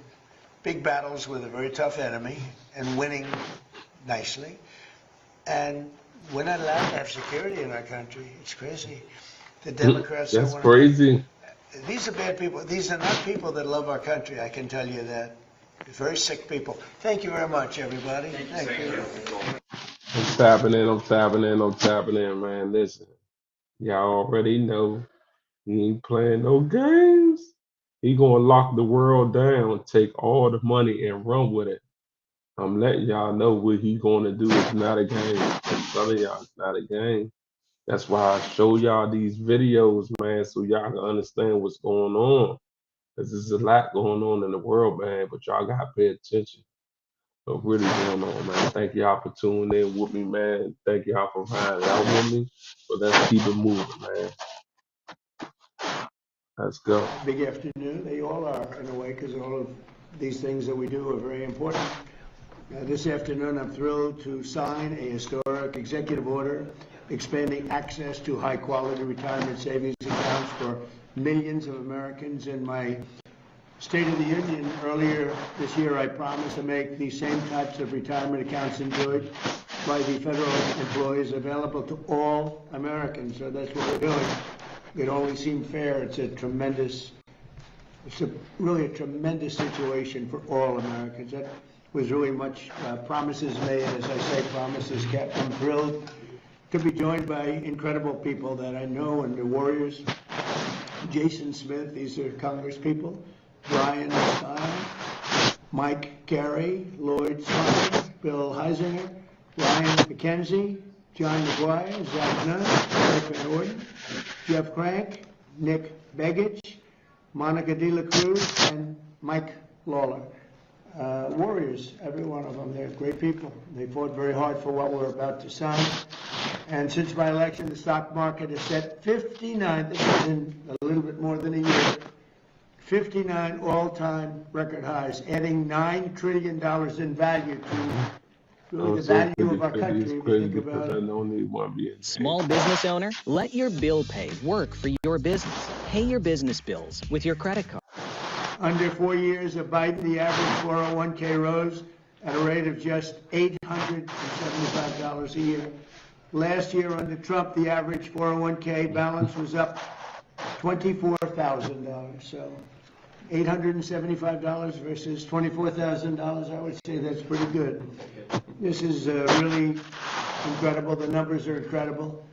[SPEAKER 2] big battles with a very tough enemy and winning nicely. And we're not allowed to have security in our country. It's crazy. The Democrats
[SPEAKER 1] That's crazy.
[SPEAKER 2] These are bad people. These are not people that love our country, I can tell you that. Very sick people. Thank you very much, everybody. Thank you.
[SPEAKER 1] I'm tapping in, man. Listen, y'all already know he ain't playing no games. He gonna lock the world down, take all the money and run with it. I'm letting y'all know what he gonna do. It's not a game. I'm telling y'all, it's not a game. That's why I show y'all these videos, man, so y'all can understand what's going on. Because there's a lot going on in the world, man, but y'all gotta pay attention. What's really going on, man. Thank y'all for tuning in with me, man. Thank y'all for riding out with me. But let's keep it moving, man. Let's go.
[SPEAKER 2] Big afternoon. They all are, in a way, because all of these things that we do are very important. This afternoon, I'm thrilled to sign a historic executive order expanding access to high-quality retirement savings accounts for millions of Americans. In my State of the Union earlier this year, I promised to make the same types of retirement accounts enjoyed by the federal employees available to all Americans. So that's what we're doing. It only seemed fair. It's really a tremendous situation for all Americans. That was really much promises made, as I say, promises kept. I'm thrilled to be joined by incredible people that I know and the warriors. Jason Smith, these are Congress people. Brian Stein, Mike Carey, Lloyd Swanson, Bill Heisinger, Ryan McKenzie, John McGuire, Zach Nunn, Erica Norton, Jeff Crank, Nick Begich, Monica De La Cruz, and Mike Lawler. Warriors, every one of them, they're great people. They fought very hard for what we're about to sign. And since my election, the stock market has set 59, this is in a little bit more than a year, 59 all-time record highs, adding $9 trillion in value to really the value of our country. If you think about it.
[SPEAKER 12] Small business owner, let your bill pay work for your business. Pay your business bills with your credit card.
[SPEAKER 2] Under 4 years of Biden, the average 401k rose at a rate of just $875 a year. Last year under Trump, the average 401k balance was up $24,000. So $875 versus $24,000, I would say that's pretty good. This is really incredible. The numbers are incredible.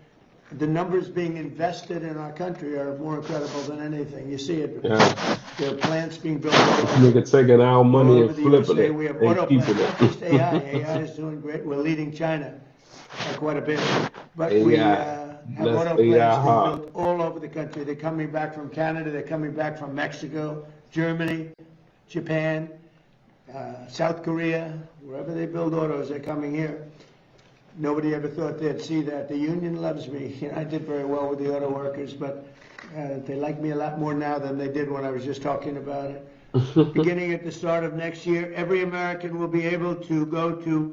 [SPEAKER 2] The numbers being invested in our country are more incredible than anything. You see it.
[SPEAKER 1] Yeah.
[SPEAKER 2] There are plants being built.
[SPEAKER 1] Nigga taking our money and flipping it.
[SPEAKER 2] We have
[SPEAKER 1] Ain't
[SPEAKER 2] auto
[SPEAKER 1] keeping
[SPEAKER 2] plants,
[SPEAKER 1] it.
[SPEAKER 2] not just AI. AI is doing great. We're leading China by quite a bit. But we have auto plants being built all over the country. They're coming back from Canada. They're coming back from Mexico, Germany, Japan, South Korea. Wherever they build autos, they're coming here. Nobody ever thought they'd see that. The union loves me. You know, I did very well with the auto workers, but they like me a lot more now than they did when I was just talking about it. Beginning at the start of next year, every American will be able to go to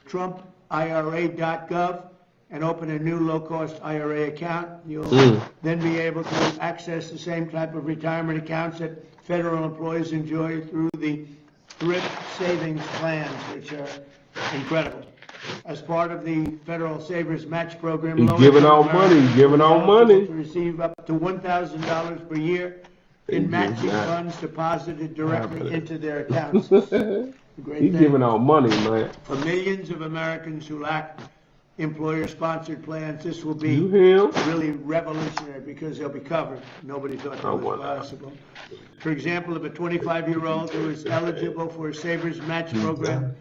[SPEAKER 2] TrumpIRA.gov and open a new low-cost IRA account. You'll then be able to access the same type of retirement accounts that federal employees enjoy through the thrift savings plans, which are incredible. As part of the Federal Savers Match Program,
[SPEAKER 1] He's giving out money, giving out money.
[SPEAKER 2] To receive up to $1,000 per year in matching funds deposited directly into their accounts.
[SPEAKER 1] He's giving out money, man.
[SPEAKER 2] For millions of Americans who lack employer-sponsored plans, this will be
[SPEAKER 1] You
[SPEAKER 2] really revolutionary because they'll be covered. Nobody thought that was possible. For example, if a 25-year-old who is eligible for a Savers Match Program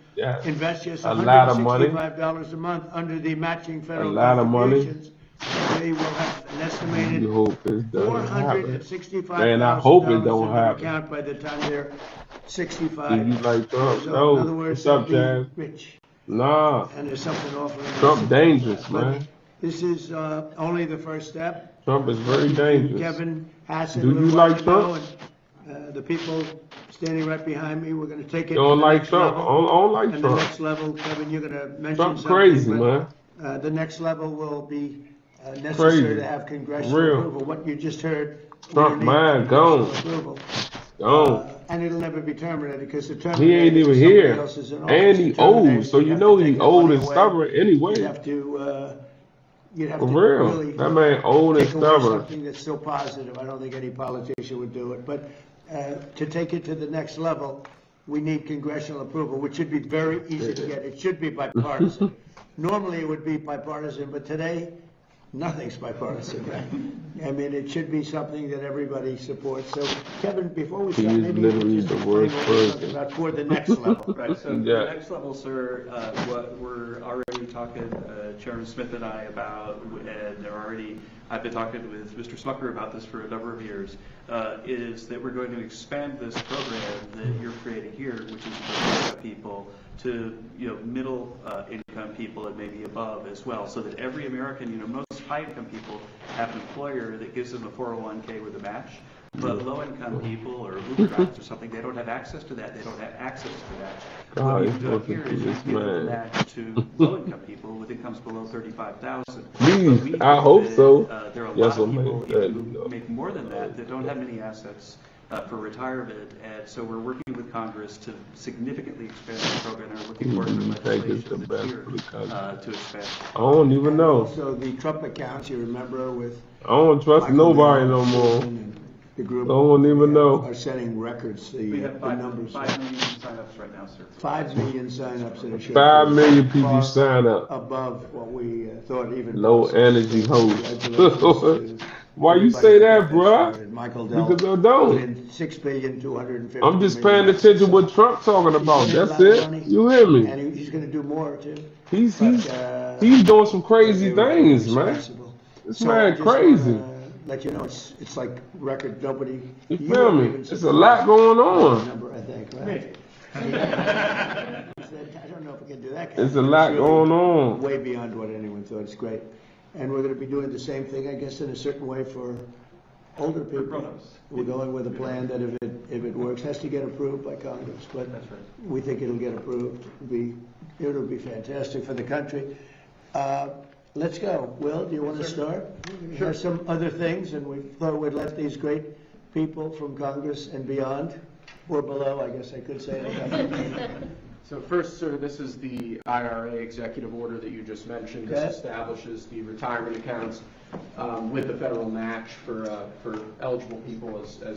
[SPEAKER 2] invests just $165 a month under the matching federal contributions, they will have an estimated $465,000
[SPEAKER 1] Man, I hope it don't
[SPEAKER 2] in their
[SPEAKER 1] happen.
[SPEAKER 2] account by the time they're 65.
[SPEAKER 1] Do you like Trump?
[SPEAKER 2] So,
[SPEAKER 1] No.
[SPEAKER 2] in other words,
[SPEAKER 1] What's up,
[SPEAKER 2] they'll
[SPEAKER 1] Jazz?
[SPEAKER 2] be rich.
[SPEAKER 1] Nah.
[SPEAKER 2] And there's something awful.
[SPEAKER 1] Trump dangerous, man.
[SPEAKER 2] This is only the first step.
[SPEAKER 1] Trump is very dangerous.
[SPEAKER 2] Kevin Hassett.
[SPEAKER 1] Do you like Trump?
[SPEAKER 2] The people standing right behind me, we're going to take it.
[SPEAKER 1] You don't
[SPEAKER 2] to the
[SPEAKER 1] like
[SPEAKER 2] next
[SPEAKER 1] Trump?
[SPEAKER 2] level.
[SPEAKER 1] I don't like
[SPEAKER 2] and
[SPEAKER 1] Trump.
[SPEAKER 2] the next level, Kevin, you're going to mention
[SPEAKER 1] Trump
[SPEAKER 2] something.
[SPEAKER 1] crazy,
[SPEAKER 2] but,
[SPEAKER 1] man.
[SPEAKER 2] The next level will be necessary
[SPEAKER 1] Crazy.
[SPEAKER 2] to have congressional
[SPEAKER 1] Real.
[SPEAKER 2] approval. What you just heard.
[SPEAKER 1] Trump, man, gone. Gone.
[SPEAKER 2] And it'll never be terminated because the
[SPEAKER 1] He
[SPEAKER 2] terminator
[SPEAKER 1] ain't even
[SPEAKER 2] is
[SPEAKER 1] here.
[SPEAKER 2] somebody else's in office.
[SPEAKER 1] And he
[SPEAKER 2] The terminator,
[SPEAKER 1] old, so you
[SPEAKER 2] have
[SPEAKER 1] know
[SPEAKER 2] to
[SPEAKER 1] he
[SPEAKER 2] take the
[SPEAKER 1] old
[SPEAKER 2] money
[SPEAKER 1] and
[SPEAKER 2] away.
[SPEAKER 1] stubborn anyway.
[SPEAKER 2] You'd have to
[SPEAKER 1] For real.
[SPEAKER 2] really
[SPEAKER 1] That man old and
[SPEAKER 2] take away
[SPEAKER 1] stubborn.
[SPEAKER 2] something that's so positive. I don't think any politician would do it. But to take it to the next level, we need congressional approval, which should be very easy to get. It should be bipartisan. Normally it would be bipartisan, but today nothing's bipartisan, right? I mean, it should be something that everybody supports. So, Kevin, before we
[SPEAKER 1] He
[SPEAKER 2] start,
[SPEAKER 1] is
[SPEAKER 2] maybe
[SPEAKER 1] literally
[SPEAKER 2] you just
[SPEAKER 1] the worst
[SPEAKER 2] explain what we're talking
[SPEAKER 1] person.
[SPEAKER 2] about for the next level.
[SPEAKER 12] Right, so
[SPEAKER 1] Yeah.
[SPEAKER 12] the next level, sir, what we're already talking, Chairman Smith and I about, and I've been talking with Mr. Smucker about this for a number of years, is that we're going to expand this program that you're creating here, which is for people, to middle income people and maybe above as well, so that every American, most high income people have an employer that gives them a 401k with a match. But low-income people or Uber drivers or something, they don't have access to that. They don't have access to that.
[SPEAKER 1] God,
[SPEAKER 12] What
[SPEAKER 1] he's
[SPEAKER 12] you've done
[SPEAKER 1] looking
[SPEAKER 12] here
[SPEAKER 1] through
[SPEAKER 12] is you've
[SPEAKER 1] this
[SPEAKER 12] given
[SPEAKER 1] man.
[SPEAKER 12] that to low-income people with incomes below $35,000.
[SPEAKER 1] Please, I hope so.
[SPEAKER 12] There are a
[SPEAKER 1] Yes,
[SPEAKER 12] lot of
[SPEAKER 1] I'll
[SPEAKER 12] people
[SPEAKER 1] make that,
[SPEAKER 12] even who make more than that don't have many assets for retirement, and so we're working with Congress to significantly expand the program. And we're looking forward to
[SPEAKER 1] You think it's the
[SPEAKER 12] legislation
[SPEAKER 1] best
[SPEAKER 12] this year
[SPEAKER 1] for the country.
[SPEAKER 12] to expand.
[SPEAKER 1] I don't even know.
[SPEAKER 2] Also, the Trump accounts, you remember, with
[SPEAKER 1] I don't trust
[SPEAKER 2] Michael
[SPEAKER 1] nobody
[SPEAKER 2] Dell
[SPEAKER 1] no more.
[SPEAKER 2] and the group
[SPEAKER 1] I don't even know.
[SPEAKER 2] are setting records.
[SPEAKER 12] We have
[SPEAKER 2] The numbers.
[SPEAKER 12] 5 million signups right now, sir.
[SPEAKER 2] 5 million signups in a show.
[SPEAKER 1] 5 million people sign up.
[SPEAKER 2] Above what we thought even.
[SPEAKER 1] Low energy host. Why you say that, bruh?
[SPEAKER 2] Michael Dell.
[SPEAKER 1] Because I don't.
[SPEAKER 2] In $6,250,000,000.
[SPEAKER 1] I'm just paying attention to what Trump talking about. That's it. You hear me?
[SPEAKER 2] And he's going to do more too.
[SPEAKER 1] He's doing some crazy things, man. This man crazy.
[SPEAKER 2] Let you know, it's like record nobody.
[SPEAKER 1] You feel me? It's a lot going on.
[SPEAKER 2] Number, I think, right? I don't know if we can do that.
[SPEAKER 1] It's a lot going on.
[SPEAKER 2] Way beyond what anyone thought. It's great, and we're going to be doing the same thing, I guess, in a certain way for older people. We're going with a plan that if it works, has to get approved by Congress, but we think it'll get approved. It'll be fantastic for the country. Let's go. Will, do you want to start? Sure. There's some other things, and we thought we'd let these great people from Congress and beyond or below, I guess I could say it.
[SPEAKER 6] So first, sir, this is the IRA executive order that you just mentioned. This establishes the retirement accounts with the federal match for eligible people, as you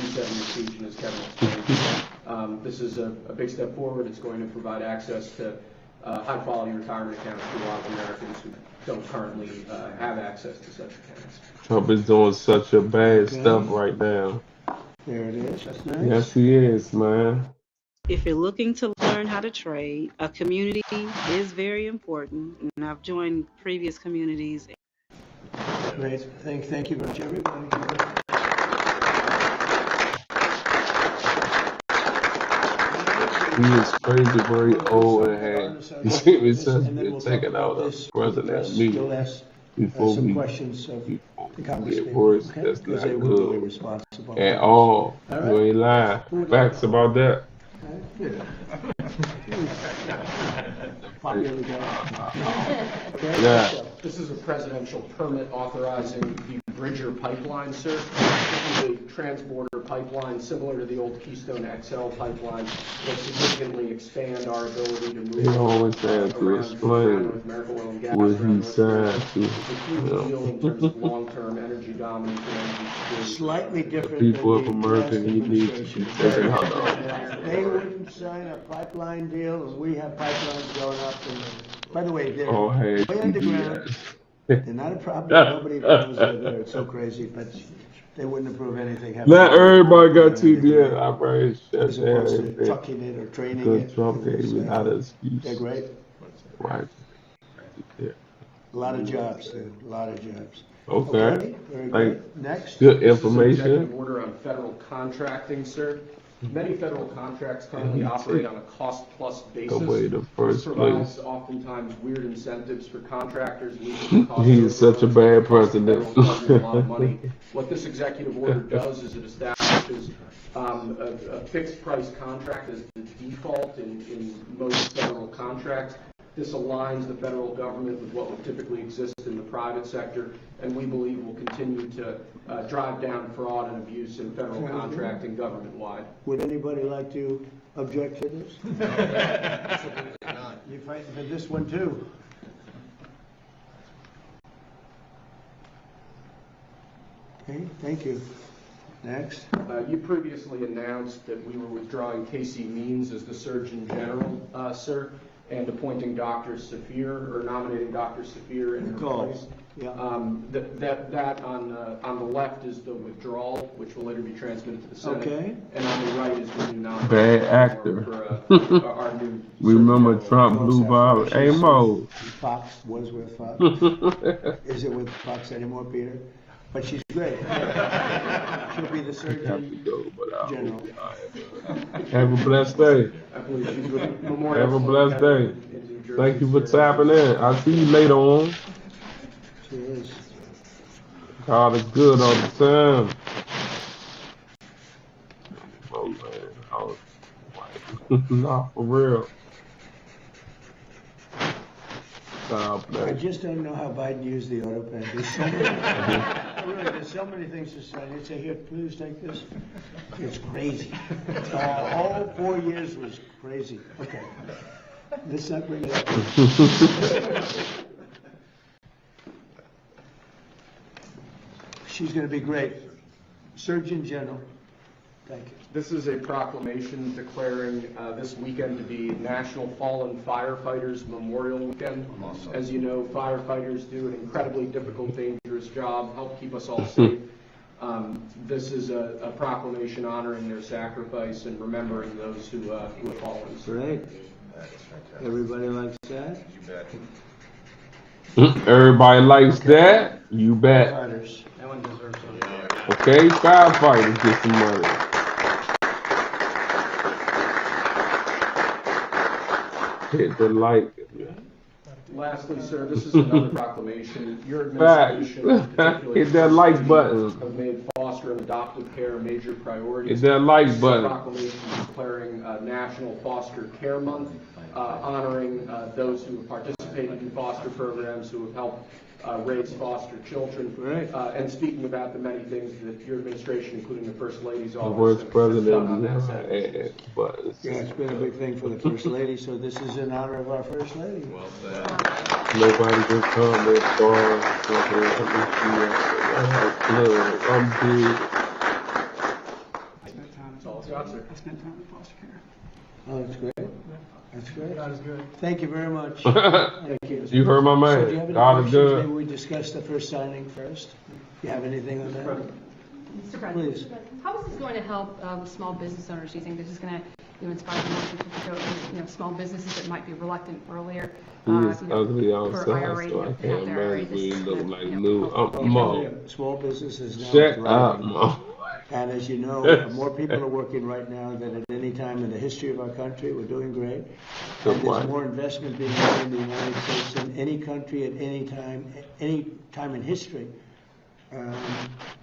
[SPEAKER 6] said in your speech and as Kevin explained. This is a big step forward. It's going to provide access to high-quality retirement accounts to a lot of Americans who don't currently have access to such accounts.
[SPEAKER 1] Trump is doing such a bad stuff right now.
[SPEAKER 2] There it is. That's nice.
[SPEAKER 1] Yes, he is, man.
[SPEAKER 22] If you're looking to learn how to trade, a community is very important, and I've joined previous communities.
[SPEAKER 2] Great. Thank you very much, everybody.
[SPEAKER 1] He is crazy, very old, and had he says been taken out of president meeting before we get worse. That's not good at all. You ain't lying. Facts about that.
[SPEAKER 6] Yeah. This is a presidential permit authorizing the Bridger pipeline, sir. This is a transborder pipeline similar to the old Keystone XL pipeline that significantly expand our ability to move
[SPEAKER 1] He always had to explain what he signed to.
[SPEAKER 6] It's a huge deal in terms of long-term energy dominance and energy security.
[SPEAKER 2] Slightly different.
[SPEAKER 1] The people of America, he needs to be taken out of.
[SPEAKER 2] They wouldn't sign a pipeline deal, and we have pipelines going up. And by the way, they're way underground. They're not a problem. Nobody knows they're there. It's so crazy, but they wouldn't approve anything.
[SPEAKER 1] Not everybody got TBS operations.
[SPEAKER 2] As opposed to trucking it or training it.
[SPEAKER 1] Trump gave me out of excuse.
[SPEAKER 2] They're great.
[SPEAKER 1] Right. Yeah.
[SPEAKER 2] A lot of jobs, dude. A lot of jobs.
[SPEAKER 1] Okay.
[SPEAKER 2] Very good. Next.
[SPEAKER 1] Good
[SPEAKER 6] This is an
[SPEAKER 1] information.
[SPEAKER 6] executive order on federal contracting, sir. Many federal contracts currently operate on a cost-plus basis.
[SPEAKER 1] Away the first
[SPEAKER 6] This provides
[SPEAKER 1] place.
[SPEAKER 6] oftentimes weird incentives for contractors.
[SPEAKER 1] He is such a bad president.
[SPEAKER 6] What this executive order does is it establishes a fixed price contract as the default in most federal contracts. This aligns the federal government with what would typically exist in the private sector, and we believe will continue to drive down fraud and abuse in federal contracting government-wide.
[SPEAKER 2] Would anybody like to object to this? You're fighting for this one too. Okay, thank you. Next.
[SPEAKER 6] You previously announced that we were withdrawing Casey Means as the Surgeon General, sir, and appointing Dr. Safir, or nominating Dr. Safir in her place.
[SPEAKER 2] Yeah.
[SPEAKER 6] That on the left is the withdrawal, which will later be transmitted to the Senate.
[SPEAKER 2] Okay.
[SPEAKER 6] And on the right is the new nomination.
[SPEAKER 1] Bad actor.
[SPEAKER 6] For our new
[SPEAKER 1] Remember Trump blew by Hey Mo.
[SPEAKER 2] Fox was with Fox. Is it with Fox anymore, Peter? But she's great. She'll be the Surgeon General.
[SPEAKER 1] Have a blessed day. Have a blessed day. Thank you for tapping in. I'll see you later on.
[SPEAKER 2] She is.
[SPEAKER 1] God is good all the time. Oh man, nah, for real.
[SPEAKER 2] I just don't know how Biden used the auto pen. There's so many, really, there's so many things to say. He'd say, here, please take this. It's crazy. All 4 years was crazy. Okay. Let's not bring it up. She's going to be great. Surgeon General. Thank you.
[SPEAKER 6] This is a proclamation declaring this weekend to be National Fallen Firefighters Memorial Weekend. As you know, firefighters do an incredibly difficult, dangerous job, help keep us all safe. This is a proclamation honoring their sacrifice and remembering those who have fallen.
[SPEAKER 2] Great. Everybody likes that?
[SPEAKER 1] You bet. Everybody likes that? You bet.
[SPEAKER 2] Firefighters. That one deserves it.
[SPEAKER 1] Okay, firefighters get some money. Hit the like.
[SPEAKER 6] Lastly, sir, this is another proclamation. Your administration, particularly
[SPEAKER 1] hit that like button.
[SPEAKER 6] have made foster and adoptive care a major priority.
[SPEAKER 1] Hit that like
[SPEAKER 6] This is
[SPEAKER 1] button.
[SPEAKER 6] a proclamation declaring National Foster Care Month, honoring those who have participated in foster programs, who have helped raise, foster children, and speaking about the many things that your administration, including the First Lady's
[SPEAKER 1] The
[SPEAKER 6] office,
[SPEAKER 1] Vice President,
[SPEAKER 6] on that side.
[SPEAKER 1] but
[SPEAKER 2] Yeah, it's been a big thing for the First Lady, so this is in honor of our First Lady.
[SPEAKER 1] well said. Nobody can come and start something. I'm big.
[SPEAKER 6] I spent time in foster care.
[SPEAKER 2] Oh, that's great. That's great. God is good. Thank you very much.
[SPEAKER 1] Thank
[SPEAKER 2] you.
[SPEAKER 1] You heard my man.
[SPEAKER 2] So do you have any
[SPEAKER 1] God is
[SPEAKER 2] questions?
[SPEAKER 1] good.
[SPEAKER 2] Maybe we discuss the first signing first. Do you have anything on that?
[SPEAKER 4] Mr. President,
[SPEAKER 2] Please.
[SPEAKER 4] how is this going to help small business owners? Do you think this is going to inspire more people to go, small businesses that might be reluctant earlier?
[SPEAKER 1] He is ugly
[SPEAKER 4] for
[SPEAKER 1] outside,
[SPEAKER 4] IRA,
[SPEAKER 1] so I
[SPEAKER 4] have
[SPEAKER 1] can't
[SPEAKER 4] their IRA
[SPEAKER 1] imagine we
[SPEAKER 4] just
[SPEAKER 1] look
[SPEAKER 4] kind of,
[SPEAKER 1] like Lou. Mo.
[SPEAKER 2] Small businesses now
[SPEAKER 1] Shut
[SPEAKER 2] thriving.
[SPEAKER 1] up, Mo.
[SPEAKER 2] And as you know, more people are working right now than at any time in the history of our country. We're doing great. And there's more investment being made in the United States than any country at any time in history. And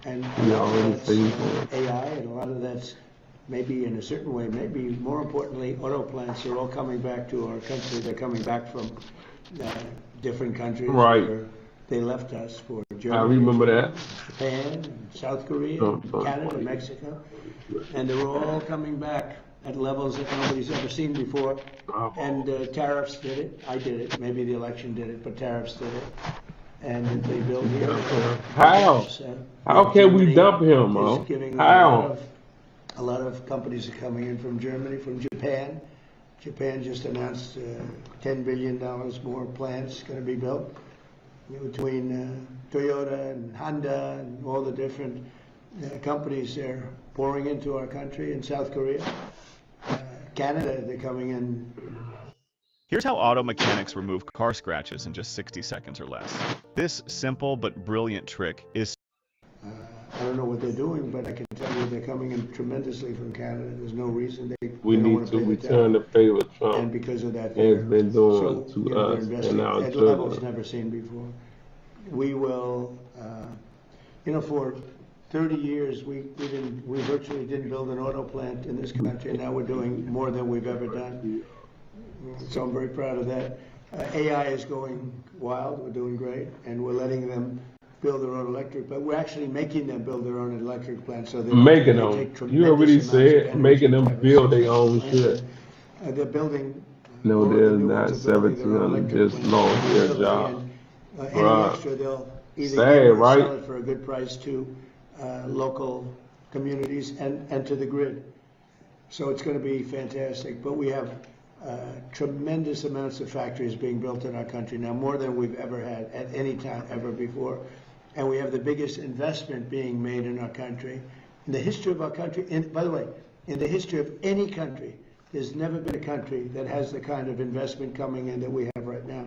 [SPEAKER 2] a lot of that's AI, and a lot of that's maybe in a certain way, maybe more importantly, auto plants are all coming back to our country. They're coming back from different countries.
[SPEAKER 1] Right.
[SPEAKER 2] Where they left us for Germany.
[SPEAKER 1] I remember that.
[SPEAKER 2] Japan, and South Korea, Canada, Mexico, and they're all coming back at levels that nobody's ever seen before. And tariffs did it. I did it. Maybe the election did it, but tariffs did it. And they built here.
[SPEAKER 1] How? How can we dump him, Mo? How?
[SPEAKER 2] A lot of companies are coming in from Germany, from Japan. Japan just announced $10 billion more plants going to be built between Toyota and Honda and all the different companies there pouring into our country. In South Korea, Canada, they're coming in.
[SPEAKER 14] Here's how auto mechanics remove car scratches in just 60 seconds or less. This simple but brilliant trick is...
[SPEAKER 2] I don't know what they're doing, but I can tell you they're coming in tremendously from Canada. There's no reason
[SPEAKER 1] We need to return the favor Trump
[SPEAKER 2] and because of that,
[SPEAKER 1] has been doing
[SPEAKER 2] so,
[SPEAKER 1] to us and our
[SPEAKER 2] at levels
[SPEAKER 1] children.
[SPEAKER 2] never seen before. We will, for 30 years we virtually didn't build an auto plant in this country, and now we're doing more than we've ever done. So I'm very proud of that. AI is going wild. We're doing great, and we're letting them build their own electric, but we're actually making them build their own electric plant. So they're
[SPEAKER 1] Making them. You already said making them build their own shit.
[SPEAKER 2] They're building.
[SPEAKER 1] No, they're not 1,700 just lost their job.
[SPEAKER 2] Any extra, they'll either
[SPEAKER 1] Sad,
[SPEAKER 2] give or
[SPEAKER 1] right?
[SPEAKER 2] sell it for a good price to local communities and to the grid. So it's going to be fantastic. But we have tremendous amounts of factories being built in our country now, more than we've ever had at any time ever before. And we have the biggest investment being made in our country. In the history of our country, by the way, in the history of any country, there's never been a country that has the kind of investment coming in that we have right now.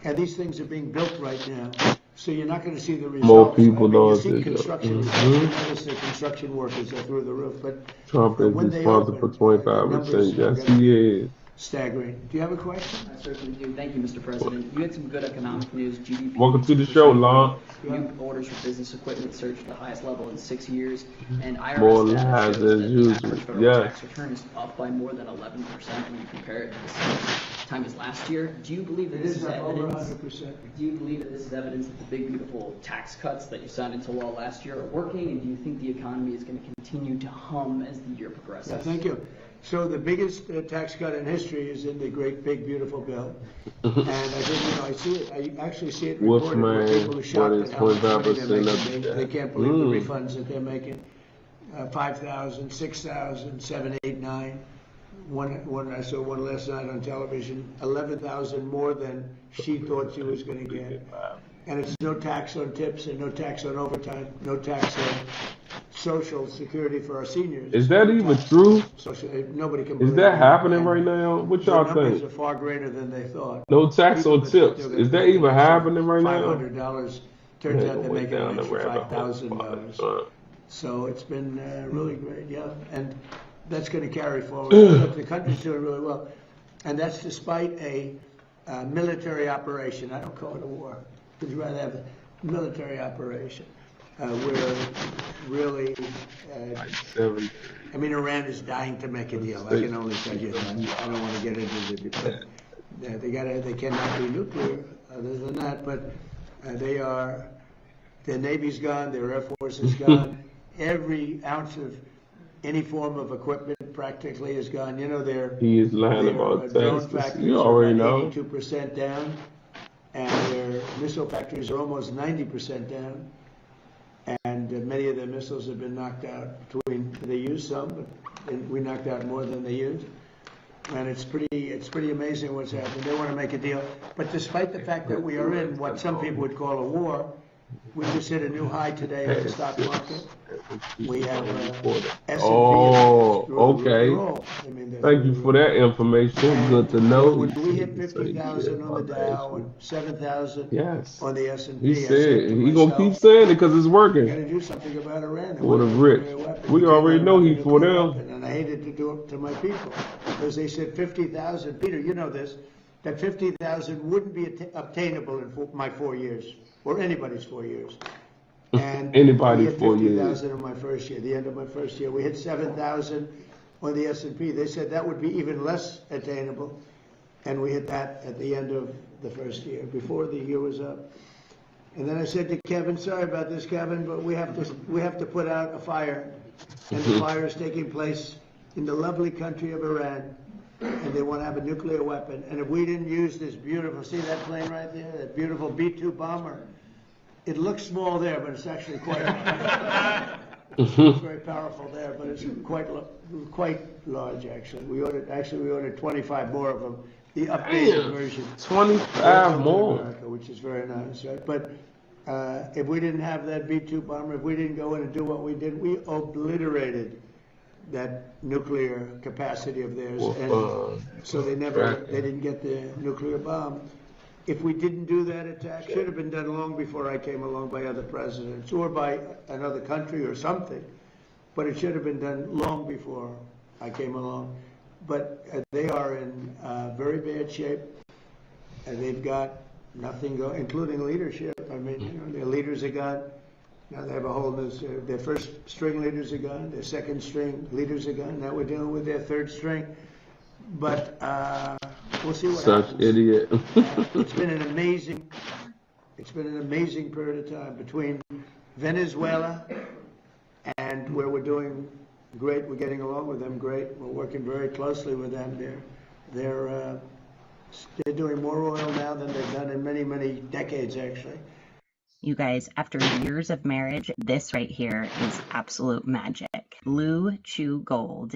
[SPEAKER 2] And these things are being built right now. So you're not going to see the results.
[SPEAKER 1] More people know
[SPEAKER 2] you see construction. Notice the construction workers are through the roof. But
[SPEAKER 1] Trump is
[SPEAKER 2] when they
[SPEAKER 1] responsible for 25%. Yes, he is.
[SPEAKER 2] Staggering. Do you have a question?
[SPEAKER 20] I certainly do. Thank you, Mr. President. You had some good economic news. GDP.
[SPEAKER 1] Welcome to the show, Lon.
[SPEAKER 20] New orders for business equipment surged to the highest level in 6 years, and
[SPEAKER 1] More
[SPEAKER 20] IRS data
[SPEAKER 1] lies
[SPEAKER 20] shows
[SPEAKER 1] as
[SPEAKER 20] that the
[SPEAKER 1] usual.
[SPEAKER 20] average federal
[SPEAKER 1] Yes.
[SPEAKER 20] tax return is up by more than 11% when you compare it to the same time as last year. Do you believe that
[SPEAKER 2] It
[SPEAKER 20] this
[SPEAKER 2] is
[SPEAKER 20] is
[SPEAKER 2] up over
[SPEAKER 20] evidence?
[SPEAKER 2] 100%.
[SPEAKER 20] Do you believe that this is evidence that the big beautiful tax cuts that you signed into law last year are working? And do you think the economy is going to continue to hum as the year progresses?
[SPEAKER 2] Yeah, thank you. So the biggest tax cut in history is in the great, big, beautiful bill. And I think, I see it. I actually see it reported where people are shocked at how much money they're making. They can't believe the refunds that they're making. 5,000, 6,000, 7, 8, 9. One I saw one last night on television, 11,000 more than she thought she was going to get. And it's no tax on tips and no tax on overtime, no tax on Social Security for our seniors.
[SPEAKER 1] Is that even true?
[SPEAKER 2] Nobody can
[SPEAKER 1] Is
[SPEAKER 2] believe
[SPEAKER 1] that
[SPEAKER 2] it.
[SPEAKER 1] happening right now? What y'all
[SPEAKER 2] The numbers
[SPEAKER 1] think?
[SPEAKER 2] are far greater than they thought.
[SPEAKER 1] No tax
[SPEAKER 2] People
[SPEAKER 1] on
[SPEAKER 2] that thought
[SPEAKER 1] tips.
[SPEAKER 2] they were gonna
[SPEAKER 1] Is that
[SPEAKER 2] make
[SPEAKER 1] even happening right now?
[SPEAKER 2] $500. Turns out they're making an extra $5,000.
[SPEAKER 1] $5,000.
[SPEAKER 2] So it's been really great, yeah. And that's going to carry forward. Look, the country's doing really well. And that's despite a military operation. I don't call it a war. Would you rather have a military operation? We're really, Iran is dying to make a deal. I can only tell you that. I don't want to get into the debate. They cannot be nuclear other than that, but Their Navy's gone, their Air Force is gone. Every ounce of any form of equipment practically is gone. You know,
[SPEAKER 1] He is lying about
[SPEAKER 2] drone
[SPEAKER 1] Texas.
[SPEAKER 2] factories
[SPEAKER 1] You
[SPEAKER 2] are
[SPEAKER 1] already
[SPEAKER 2] about
[SPEAKER 1] know.
[SPEAKER 2] 82% down, and their missile factories are almost 90% down. And many of their missiles have been knocked out. They used some, but we knocked out more than they used. And it's pretty amazing what's happening. They want to make a deal. But despite the fact that we are in what some people would call a war, we just hit a new high today in the stock market. We have S&P.
[SPEAKER 1] Oh, okay.
[SPEAKER 2] I mean,
[SPEAKER 1] Thank you for that information. Good to know.
[SPEAKER 2] When we hit 50,000 on the Dow and 7,000
[SPEAKER 1] Yes.
[SPEAKER 2] on the S&P,
[SPEAKER 1] He
[SPEAKER 2] I said
[SPEAKER 1] said
[SPEAKER 2] to
[SPEAKER 1] he gonna keep
[SPEAKER 2] myself,
[SPEAKER 1] saying it because it's
[SPEAKER 2] we
[SPEAKER 1] working.
[SPEAKER 2] got to do something about Iran.
[SPEAKER 1] For the rich. We already know he for them.
[SPEAKER 2] And I hated to do it to my people because they said 50,000. Peter, you know this, that 50,000 wouldn't be obtainable in my 4 years or anybody's 4 years. And
[SPEAKER 1] Anybody
[SPEAKER 2] we hit
[SPEAKER 1] 4 years.
[SPEAKER 2] 50,000 in my first year, the end of my first year. We hit 7,000 on the S&P. They said that would be even less attainable, and we hit that at the end of the first year, before the year was up. And then I said to Kevin, sorry about this, Kevin, but we have to put out a fire, and the fire is taking place in the lovely country of Iran, and they want to have a nuclear weapon. And if we didn't use this beautiful, see that plane right there, that beautiful B-2 bomber? It looks small there, but it's actually quite it's very powerful there, but it's quite large actually. We ordered 25 more of them, the updated version.
[SPEAKER 1] 25 more.
[SPEAKER 2] America, which is very nice, right? But if we didn't have that B-2 bomber, if we didn't go in and do what we did, we obliterated that nuclear capacity of theirs, and so they didn't get the nuclear bomb. If we didn't do that attack, should have been done long before I came along by other presidents or by another country or something, but it should have been done long before I came along. But they are in very bad shape, and they've got nothing going, including leadership. I mean, you know, their leaders are gone. Now they have a whole new, their first string leaders are gone, their second string leaders are gone. Now we're dealing with their third string. But we'll see what happens.
[SPEAKER 1] Such idiot.
[SPEAKER 2] It's been an amazing period of time between Venezuela and where we're doing great. We're getting along with them great. We're working very closely with them. They're doing more oil now than they've done in many, many decades, actually.
[SPEAKER 17] You guys, after years of marriage, this right here is absolute magic. Blue Chew Gold.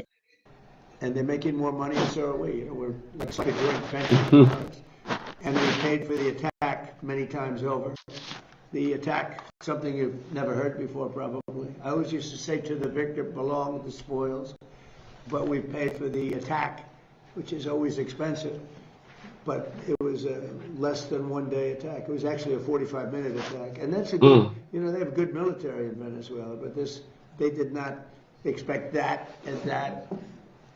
[SPEAKER 2] And they're making more money, and so are we. You know, we're like a joint venture. And we paid for the attack many times over. The attack, something you've never heard before, probably. I always used to say to the victor, belong the spoils. But we paid for the attack, which is always expensive. But it was a less than 1 day attack. It was actually a 45-minute attack. And that's a good, you know, they have a good military in Venezuela, but they did not expect that and that.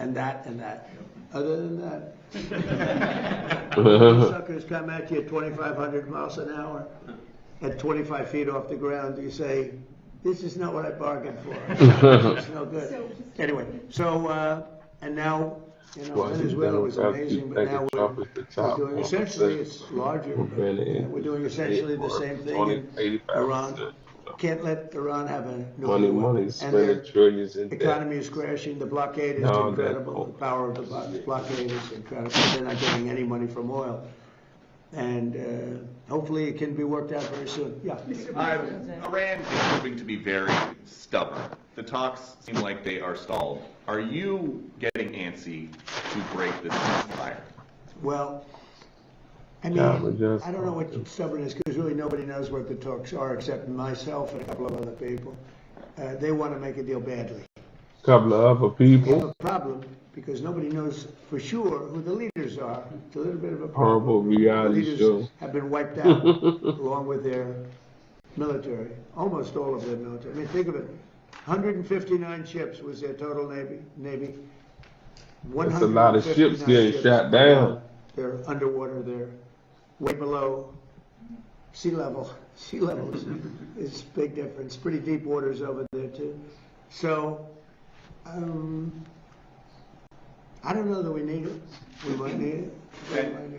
[SPEAKER 2] And that and that. Other than that, suckers come at you at 2,500 miles an hour, at 25 feet off the ground. You say, "This is not what I bargained for. It's no good." Anyway, so and now, you know, Venezuela was amazing, but now we're doing essentially it's larger. We're doing essentially the same thing in Iran. Can't let Iran have a nuclear weapon. And their
[SPEAKER 1] trillions in
[SPEAKER 2] economy is crashing. The blockade is incredible. The power of the blockade is incredible. They're not getting any money from oil. And hopefully it can be worked out very soon. Yeah.
[SPEAKER 7] Iran is proving to be very stubborn. The talks seem like they are stalled. Are you getting antsy to break this ceasefire?
[SPEAKER 2] Well, I mean, I don't know what stubborn is, because really nobody knows what the talks are except myself and a couple of other people. They want to make a deal badly.
[SPEAKER 1] A couple of other people.
[SPEAKER 2] We have a problem because nobody knows for sure who the leaders are. It's a little bit of a
[SPEAKER 1] horrible
[SPEAKER 2] problem.
[SPEAKER 1] reality
[SPEAKER 2] The
[SPEAKER 1] show.
[SPEAKER 2] leaders have been wiped out along with their military, almost all of their military. I mean, think of it. 159 ships was their total Navy.
[SPEAKER 1] That's a lot of ships getting shot down.
[SPEAKER 2] They're underwater. They're way below sea level. Sea level is a big difference. Pretty deep waters over there too. So I don't know that we need it. We might need it.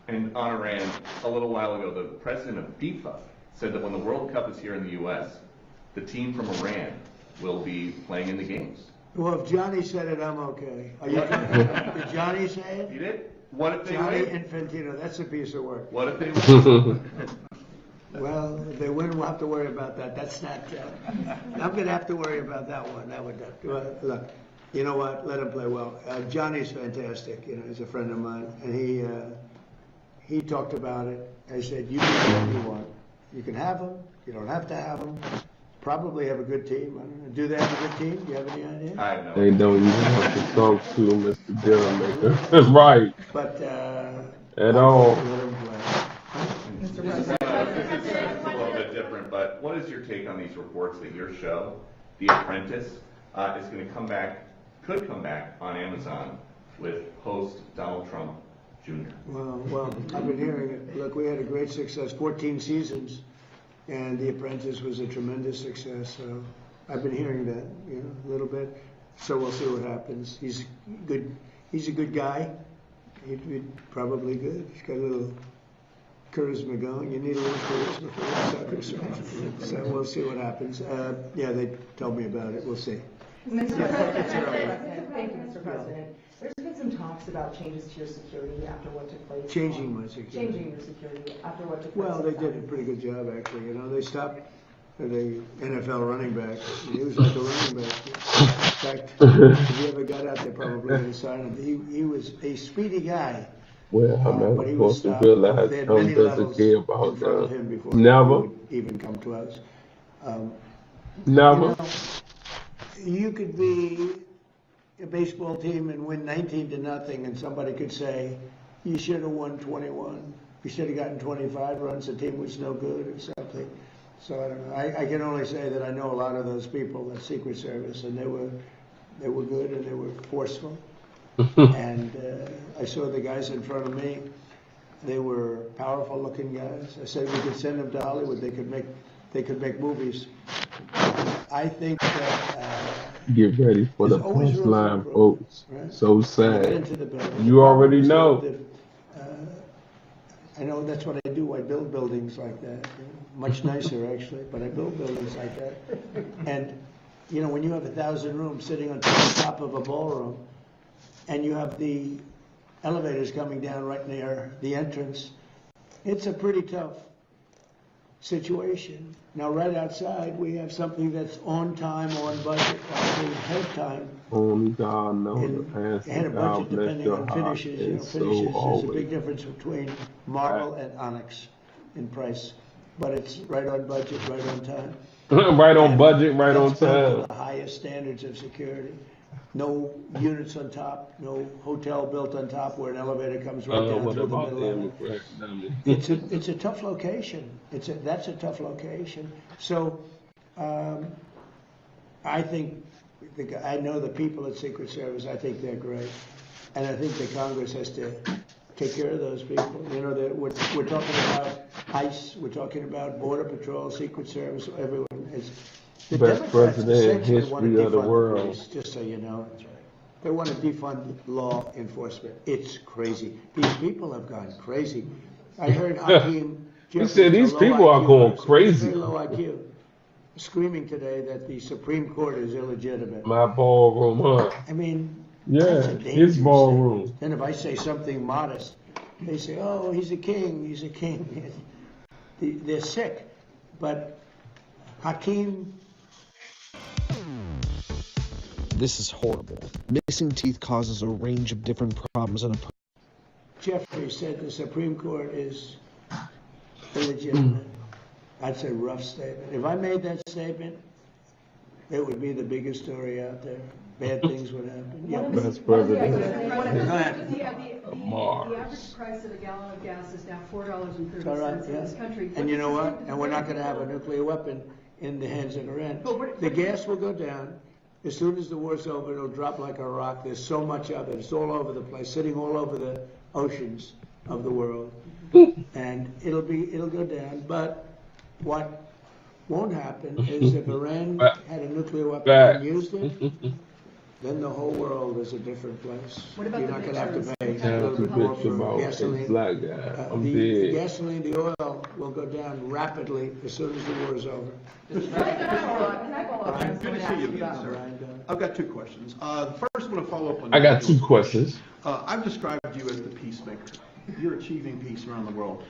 [SPEAKER 7] And on Iran, a little while ago, the president of FIFA said that when the World Cup is here in the U.S., the team from Iran will be playing in the games.
[SPEAKER 2] Well, if Johnny said it, I'm okay. Are you did Johnny say it?
[SPEAKER 7] He did? What if they
[SPEAKER 2] Johnny
[SPEAKER 7] win?
[SPEAKER 2] Infantino, that's a piece of work.
[SPEAKER 7] What if they win?
[SPEAKER 2] Well, if they win, we'll have to worry about that. That's not, I'm going to have to worry about that one. Look, you know what? Let him play well. Johnny's fantastic. You know, he's a friend of mine, and he talked about it. I said, you can do what you want. You can have them. You don't have to have them. Probably have a good team. I don't know. Do they have a good team? Do you have any idea?
[SPEAKER 7] I have no
[SPEAKER 1] They don't even have to talk to Mr. Dealmaker. Right.
[SPEAKER 2] But
[SPEAKER 1] at all.
[SPEAKER 2] Let him play.
[SPEAKER 7] This is a little bit different, but what is your take on these reports that your show, The Apprentice, is going to could come back on Amazon with host Donald Trump Jr.?
[SPEAKER 2] Well, I've been hearing it. Look, we had a great success, 14 seasons, and The Apprentice was a tremendous success. So I've been hearing that, you know, a little bit. So we'll see what happens. He's good. He's a good guy. He'd be probably good. He's got a little charisma going. You need a little charisma for this sucker. So we'll see what happens. Yeah, they told me about it. We'll see.
[SPEAKER 15] Mr. President, thank you, Mr. President. There's been some talks about changes to your security after what took place.
[SPEAKER 2] Changing my security.
[SPEAKER 15] Changing your security after what took place.
[SPEAKER 2] Well, they did a pretty good job, actually. You know, they stopped the NFL running back. He was like a running back. In fact, if he ever got out there, probably would have signed him. He was a speedy guy.
[SPEAKER 1] Well, I'm
[SPEAKER 2] but
[SPEAKER 1] not
[SPEAKER 2] he
[SPEAKER 1] supposed
[SPEAKER 2] was
[SPEAKER 1] to realize
[SPEAKER 2] They had
[SPEAKER 1] Trump
[SPEAKER 2] many
[SPEAKER 1] doesn't
[SPEAKER 2] levels
[SPEAKER 1] care about
[SPEAKER 2] in front of
[SPEAKER 1] that.
[SPEAKER 2] him before
[SPEAKER 1] Never.
[SPEAKER 2] he would even come to us.
[SPEAKER 1] Never.
[SPEAKER 2] You could be a baseball team and win 19-0, and somebody could say, you should have won 21. You should have gotten 25 runs. The team was no good or something. So I don't know. I can only say that I know a lot of those people at Secret Service, and they were good and they were forceful. And I saw the guys in front of me. They were powerful-looking guys. I said we could send them to Hollywood. They could make movies. I think that
[SPEAKER 1] Get ready for the
[SPEAKER 2] there's always room for
[SPEAKER 1] punchline,
[SPEAKER 2] improvement,
[SPEAKER 1] folks.
[SPEAKER 2] right?
[SPEAKER 1] So
[SPEAKER 2] Get
[SPEAKER 1] sad.
[SPEAKER 2] into the building.
[SPEAKER 1] You already know.
[SPEAKER 2] I know that's what I do. I build buildings like that. You know, much nicer, actually, but I build buildings like that. And, you know, when you have 1,000 rooms sitting on top of a ballroom, and you have the elevators coming down right near the entrance, it's a pretty tough situation. Now, right outside, we have something that's on time, on budget, actually ahead of time.
[SPEAKER 1] Only God knows the answer.
[SPEAKER 2] Ahead of
[SPEAKER 1] God
[SPEAKER 2] budget,
[SPEAKER 1] bless
[SPEAKER 2] depending
[SPEAKER 1] your
[SPEAKER 2] on
[SPEAKER 1] heart.
[SPEAKER 2] finishes. You know,
[SPEAKER 1] It's so
[SPEAKER 2] finishes, there's a
[SPEAKER 1] always.
[SPEAKER 2] big difference between marble and onyx in price, but it's right on budget, right on time.
[SPEAKER 1] Right on budget, right on
[SPEAKER 2] That's built to
[SPEAKER 1] time.
[SPEAKER 2] the highest standards of security. No units on top, no hotel built on top where an elevator comes right down
[SPEAKER 1] What
[SPEAKER 2] through the
[SPEAKER 1] about
[SPEAKER 2] middle
[SPEAKER 1] the
[SPEAKER 2] of it.
[SPEAKER 1] immigration?
[SPEAKER 2] It's a tough location. That's a tough location. So I think I know the people at Secret Service. I think they're great, and I think the Congress has to take care of those people. You know, we're talking about ICE, we're talking about Border Patrol, Secret Service, everyone. The
[SPEAKER 1] Best
[SPEAKER 2] Democrats
[SPEAKER 1] president in
[SPEAKER 2] essentially want to
[SPEAKER 1] history of the
[SPEAKER 2] defund
[SPEAKER 1] world.
[SPEAKER 2] police, just so you know. They want to defund law enforcement. It's crazy. These people have gone crazy. I heard Hakeem
[SPEAKER 1] You said these
[SPEAKER 2] a low
[SPEAKER 1] people are
[SPEAKER 2] IQ
[SPEAKER 1] going
[SPEAKER 2] person,
[SPEAKER 1] crazy.
[SPEAKER 2] very low IQ, screaming today that the Supreme Court is illegitimate.
[SPEAKER 1] My ballroom, huh?
[SPEAKER 2] I mean,
[SPEAKER 1] Yeah,
[SPEAKER 2] that's a
[SPEAKER 1] his
[SPEAKER 2] dangerous
[SPEAKER 1] ballroom.
[SPEAKER 2] thing. Then if I say something modest, they say, oh, he's a king, he's a king. They're sick. But Hakeem...
[SPEAKER 16] This is horrible. Missing teeth causes a range of different problems in a
[SPEAKER 2] Jeffrey said the Supreme Court is illegitimate. That's a rough statement. If I made that statement, it would be the biggest story out there. Bad things would happen. Yeah.
[SPEAKER 1] Best president.
[SPEAKER 4] The average price of a gallon of gas is now $4.30
[SPEAKER 2] All right,
[SPEAKER 4] in this country.
[SPEAKER 2] And you know what? And we're not going to have a nuclear weapon in the hands of Iran. The gas will go down. As soon as the war's over, it'll drop like a rock. There's so much of it. It's all over the place, sitting all over the oceans of the world. And it'll go down. But what won't happen is if Iran had a nuclear weapon and used it, then the whole world is a different place.
[SPEAKER 4] What about
[SPEAKER 2] You're
[SPEAKER 4] the
[SPEAKER 2] not going to have to
[SPEAKER 4] pictures?
[SPEAKER 2] pay a
[SPEAKER 1] Tell
[SPEAKER 2] little
[SPEAKER 1] the
[SPEAKER 2] bit more
[SPEAKER 1] bitch
[SPEAKER 2] for
[SPEAKER 1] about a
[SPEAKER 2] gasoline.
[SPEAKER 1] black guy. I'm
[SPEAKER 2] The
[SPEAKER 1] dead.
[SPEAKER 2] gasoline, the oil will go down rapidly as soon as the war is over.
[SPEAKER 22] Good to see you again, sir. I've got two questions. The first one to follow up on.
[SPEAKER 1] I got two questions.
[SPEAKER 22] I've described you as the peacemaker. You're achieving peace around the world.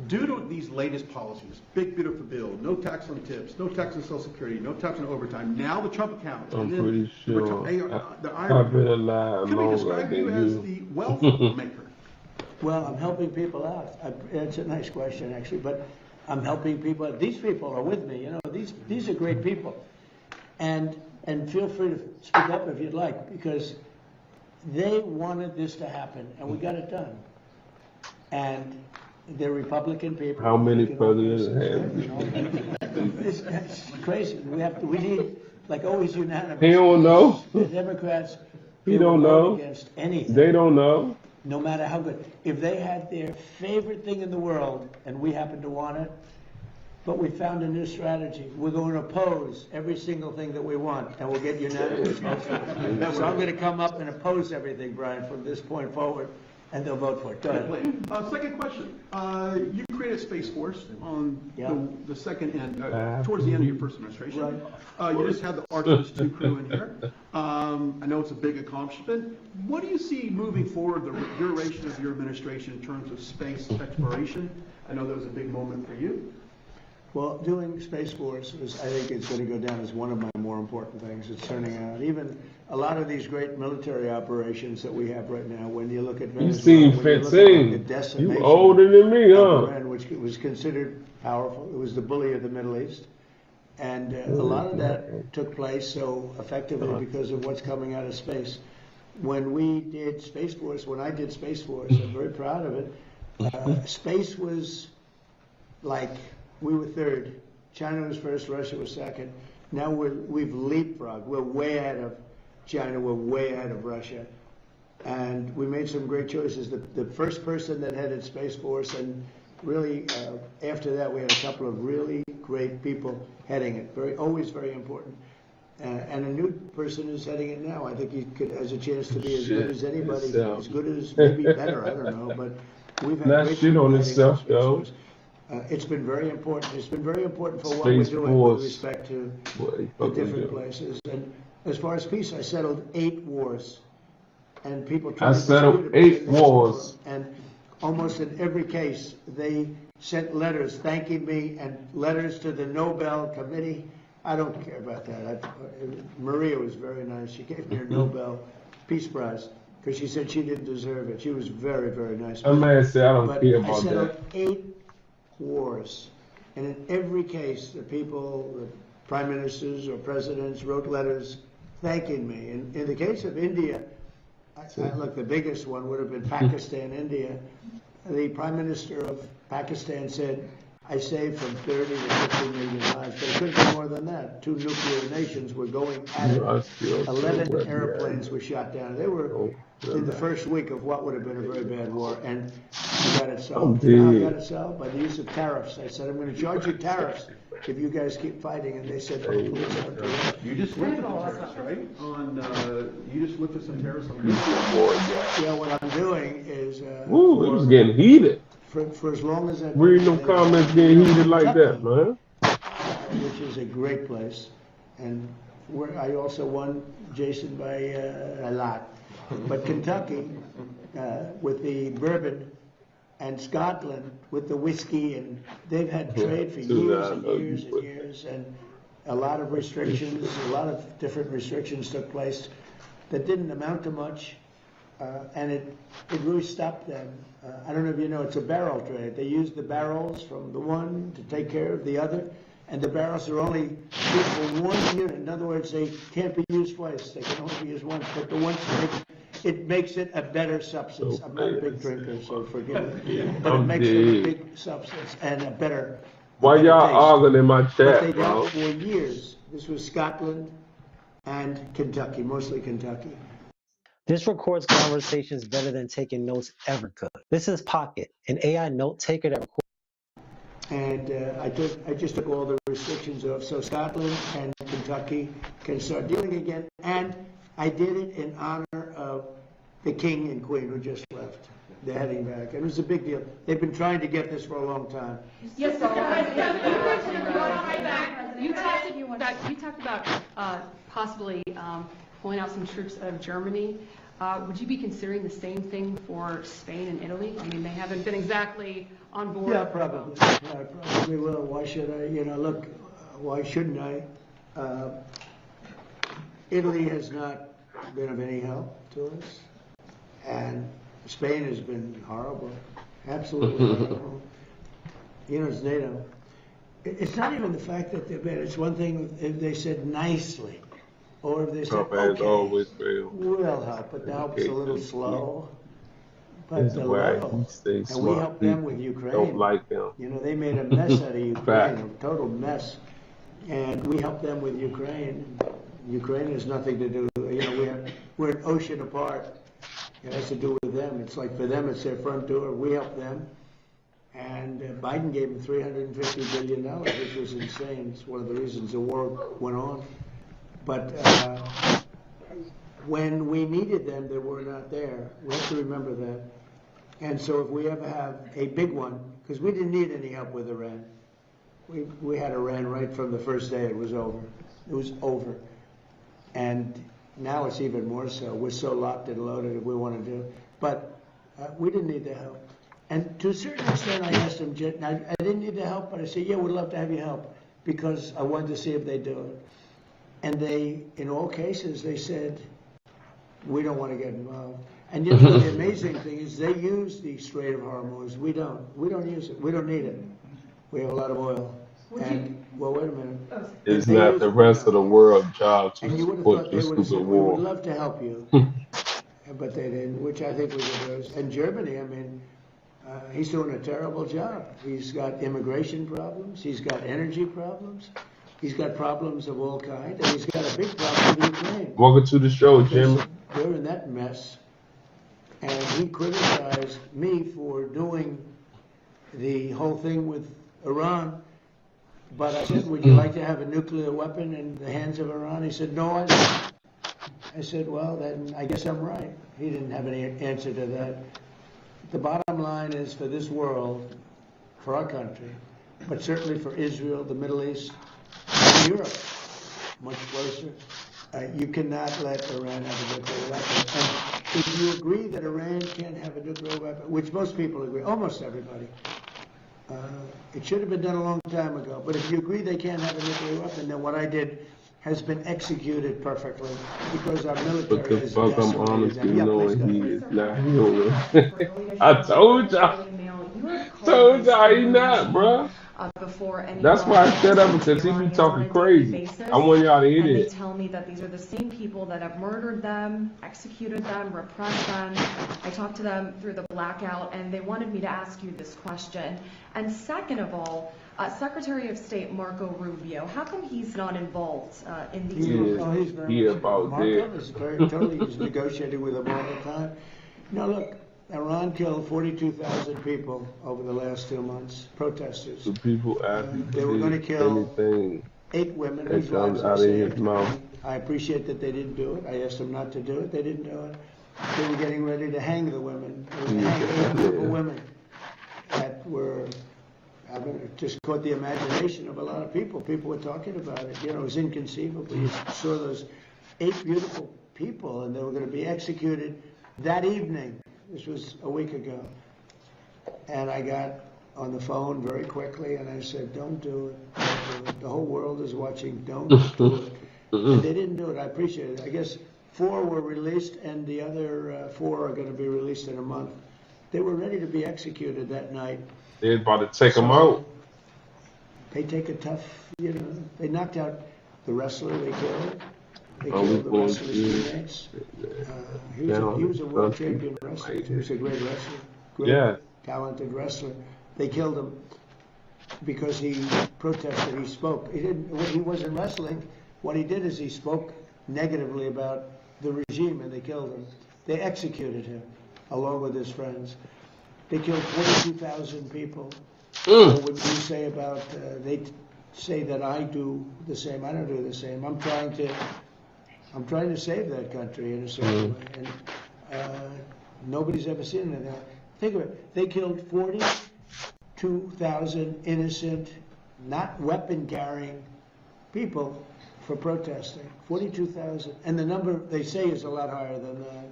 [SPEAKER 22] Due to these latest policies, big beautiful bill, no tax on tips, no tax on Social Security, no tax on overtime, now the Trump account.
[SPEAKER 1] I'm pretty sure
[SPEAKER 22] the
[SPEAKER 1] I've been alive
[SPEAKER 22] Can we
[SPEAKER 1] longer
[SPEAKER 22] describe
[SPEAKER 1] than
[SPEAKER 22] you as
[SPEAKER 1] you.
[SPEAKER 22] the wealth maker?
[SPEAKER 2] Well, I'm helping people out. It's a nice question, actually, but I'm helping people. These people are with me. You know, these are great people, and feel free to speak up if you'd like, because they wanted this to happen, and we got it done. And they're Republican people.
[SPEAKER 1] How many presidents have you?
[SPEAKER 2] It's crazy. We need, like, always unanimous.
[SPEAKER 1] He don't know.
[SPEAKER 2] The Democrats.
[SPEAKER 1] He don't know.
[SPEAKER 2] Against anything.
[SPEAKER 1] They don't know.
[SPEAKER 2] No matter how good. If they had their favorite thing in the world and we happen to want it, but we found a new strategy. We're going to oppose every single thing that we want, and we'll get unanimous votes. So I'm going to come up and oppose everything, Brian, from this point forward, and they'll vote for it. Go ahead.
[SPEAKER 22] Second question. You created Space Force on the second end, towards the end of your first administration. You just had the Artemis 2 crew in here. I know it's a big accomplishment. What do you see moving forward, the duration of your administration in terms of space exploration? I know that was a big moment for you.
[SPEAKER 2] Well, doing Space Force I think it's going to go down as one of my more important things. It's turning out, even a lot of these great military operations that we have right now, when you look at Venezuela,
[SPEAKER 1] You seem 15. You older than me, huh?
[SPEAKER 2] Iran, which was considered powerful. It was the bully of the Middle East. And a lot of that took place so effectively because of what's coming out of space. When we did Space Force, when I did Space Force, I'm very proud of it. Space was like, we were third. China was first, Russia was second. Now we've leapfrogged. We're way ahead of China, we're way ahead of Russia. And we made some great choices. The first person that headed Space Force, and really after that we had a couple of really great people heading it. Always very important. And a new person is heading it now. I think he has a chance to be as good as anybody, as good as, maybe better, I don't know. But we've had great
[SPEAKER 1] shit on itself, though.
[SPEAKER 2] It's been very important. It's been very important for what we're doing with respect to the different places. And as far as peace, I settled 8 wars. And people
[SPEAKER 1] I settled 8 wars.
[SPEAKER 2] And almost in every case, they sent letters thanking me and letters to the Nobel Committee. I don't care about that. Maria was very nice. She gave me her Nobel Peace Prize because she said she didn't deserve it. She was very, very nice.
[SPEAKER 1] A man said, I don't care about
[SPEAKER 2] I settled
[SPEAKER 1] that.
[SPEAKER 2] 8 wars. And in every case, the people, the prime ministers or presidents wrote letters thanking me. And in the case of India, look, the biggest one would have been Pakistan, India. The prime minister of Pakistan said, I saved from 30 to 50 million lives, but it couldn't be more than that. 2 nuclear nations were going at it. 11 airplanes were shot down. They were in the first week of what would have been a very bad war, and we got it solved. You know how I got it solved? By the use of tariffs. I said, I'm going to charge you tariffs if you guys keep fighting, and they said, oh, please don't do that.
[SPEAKER 22] You just lifted the tariffs, right? You just lifted some tariffs on
[SPEAKER 2] Yeah, what I'm doing is...
[SPEAKER 1] Ooh, it was getting heated.
[SPEAKER 2] For as long as I've
[SPEAKER 1] Reading them comments getting heated like that, man.
[SPEAKER 2] Which is a great place. And I also won, Jason, by a lot. But Kentucky, with the bourbon, and Scotland with the whiskey, and they've had trade for years and years and years, and a lot of restrictions, a lot of different restrictions took place that didn't amount to much, and it really stopped them. I don't know if you know, it's a barrel trade. They use the barrels from the one to take care of the other, and the barrels are only used for one unit. In other words, they can't be used twice. They can only be used once, but the once it makes it a better substance. I'm not a big drinker, so forgive me. But it makes it a big substance and a better
[SPEAKER 1] Why y'all arguing in my
[SPEAKER 2] But
[SPEAKER 1] chat,
[SPEAKER 2] they
[SPEAKER 1] bro?
[SPEAKER 2] did it for years. This was Scotland and Kentucky, mostly Kentucky.
[SPEAKER 13] This records conversations better than taking notes ever could. This is Pocket, an AI note taker that records.
[SPEAKER 2] And I just took all the restrictions off, so Scotland and Kentucky can start dealing again. And I did it in honor of the king and queen who just left. They're heading back. It was a big deal. They've been trying to get this for a long time.
[SPEAKER 4] Yes, you talked about possibly pulling out some troops out of Germany. Would you be considering the same thing for Spain and Italy? I mean, they haven't been exactly on board.
[SPEAKER 2] Yeah, probably. I probably will. Why should I? You know, look, why shouldn't I? Italy has not been of any help to us, and Spain has been horrible, absolutely horrible. You know, it's NATO. It's not even the fact that they're bad. It's one thing if they said nicely, or if they said, okay,
[SPEAKER 1] always fail.
[SPEAKER 2] We'll help, but now it's a little slow. But
[SPEAKER 1] That's
[SPEAKER 2] the
[SPEAKER 1] why
[SPEAKER 2] level,
[SPEAKER 1] he stays
[SPEAKER 2] and we
[SPEAKER 1] smart.
[SPEAKER 2] helped them with Ukraine.
[SPEAKER 1] Don't like them.
[SPEAKER 2] You know, they made a mess out of Ukraine, a total mess. And we helped them with Ukraine. Ukraine has nothing to do, you know, we're an ocean apart. It has to do with them. It's like for them, it's their front door. We help them. And Biden gave them $350 billion, which was insane. It's one of the reasons the war went on. But when we needed them, they were not there. We have to remember that. And so if we ever have a big one, because we didn't need any help with Iran. We had Iran right from the first day. It was over. It was over. And now it's even more so. We're so locked and loaded if we want to do it. But we didn't need the help. And to a certain extent, I asked them, I didn't need the help, but I said, yeah, we'd love to have you help, because I wanted to see if they do it. And they, in all cases, they said, we don't want to get involved. And you know, the amazing thing is they use the Strait of Hormuz. We don't. We don't use it. We don't need it. We have a lot of oil. Well, wait a minute.
[SPEAKER 1] It's not the rest of the world job to support this stupid
[SPEAKER 2] We
[SPEAKER 1] war.
[SPEAKER 2] would love to help you. But they didn't, which I think was a good. And Germany, I mean, he's doing a terrible job. He's got immigration problems. He's got energy problems. He's got problems of all kinds. And he's got a big problem with Ukraine.
[SPEAKER 1] Welcome to the show, Jimmy.
[SPEAKER 2] They're in that mess. And he criticized me for doing the whole thing with Iran. But I said, would you like to have a nuclear weapon in the hands of Iran? He said, no, I don't. I said, well, then I guess I'm right. He didn't have any answer to that. The bottom line is for this world, for our country, but certainly for Israel, the Middle East, and Europe, much closer, you cannot let Iran have a nuclear weapon. And if you agree that Iran can't have a nuclear weapon, which most people agree, almost everybody, it should have been done a long time ago. But if you agree they can't have a nuclear weapon, then what I did has been executed perfectly, because our military
[SPEAKER 1] But the
[SPEAKER 2] is
[SPEAKER 1] fuck, I'm
[SPEAKER 2] decimated
[SPEAKER 1] honest,
[SPEAKER 2] them.
[SPEAKER 1] you
[SPEAKER 2] Yeah,
[SPEAKER 1] know
[SPEAKER 2] please
[SPEAKER 1] he
[SPEAKER 2] go.
[SPEAKER 1] is not human. I told y'all. Told y'all he not, bruh.
[SPEAKER 4] Before any
[SPEAKER 1] That's why I set up, because he be talking crazy. I want y'all to hear
[SPEAKER 4] and they
[SPEAKER 1] this.
[SPEAKER 4] tell me that these are the same people that have murdered them, executed them, repressed them. I talked to them through the blackout, and they wanted me to ask you this question. And second of all, Secretary of State Marco Rubio, how come he's not involved in these
[SPEAKER 2] He's very
[SPEAKER 1] He
[SPEAKER 2] much
[SPEAKER 1] about
[SPEAKER 2] Marco
[SPEAKER 1] there.
[SPEAKER 2] is very totally. He's negotiating with them all the time. Now look, Iran killed 42,000 people over the last 2 months, protesters.
[SPEAKER 1] The people ask you
[SPEAKER 2] They were going to
[SPEAKER 1] to
[SPEAKER 2] kill
[SPEAKER 1] do anything
[SPEAKER 2] 8 women
[SPEAKER 1] that
[SPEAKER 2] whose lives
[SPEAKER 1] comes
[SPEAKER 2] are
[SPEAKER 1] out of his
[SPEAKER 2] saved.
[SPEAKER 1] mouth.
[SPEAKER 2] I appreciate that they didn't do it. I asked them not to do it. They didn't do it. They were getting ready to hang the women. They were going to hang 8 beautiful women that were, I mean, it just caught the imagination of a lot of people. People were talking about it. You know, it was inconceivable. You saw those 8 beautiful people, and they were going to be executed that evening. This was a week ago. And I got on the phone very quickly, and I said, don't do it. Don't do it. The whole world is watching. Don't do it. And they didn't do it. I appreciate it. I guess 4 were released, and the other 4 are going to be released in a month. They were ready to be executed that night.
[SPEAKER 1] They're about to take them out.
[SPEAKER 2] They take a tough, you know, they knocked out the wrestler they killed. They
[SPEAKER 1] Oh, we
[SPEAKER 2] killed the
[SPEAKER 1] going
[SPEAKER 2] wrestler's
[SPEAKER 1] to-
[SPEAKER 2] teammates. He was a world champion wrestler. He was a great wrestler. Great,
[SPEAKER 1] Yeah.
[SPEAKER 2] talented wrestler. They killed him because he protested. He spoke. He wasn't wrestling. What he did is he spoke negatively about the regime, and they killed him. They executed him along with his friends. They killed 42,000 people. So when you say about, they say that I do the same, I don't do the same. I'm trying to I'm trying to save that country in a certain way, and nobody's ever seen it. Think of it. They killed 42,000 innocent, not weapon-carrying people for protesting. 42,000. And the number they say is a lot higher than that.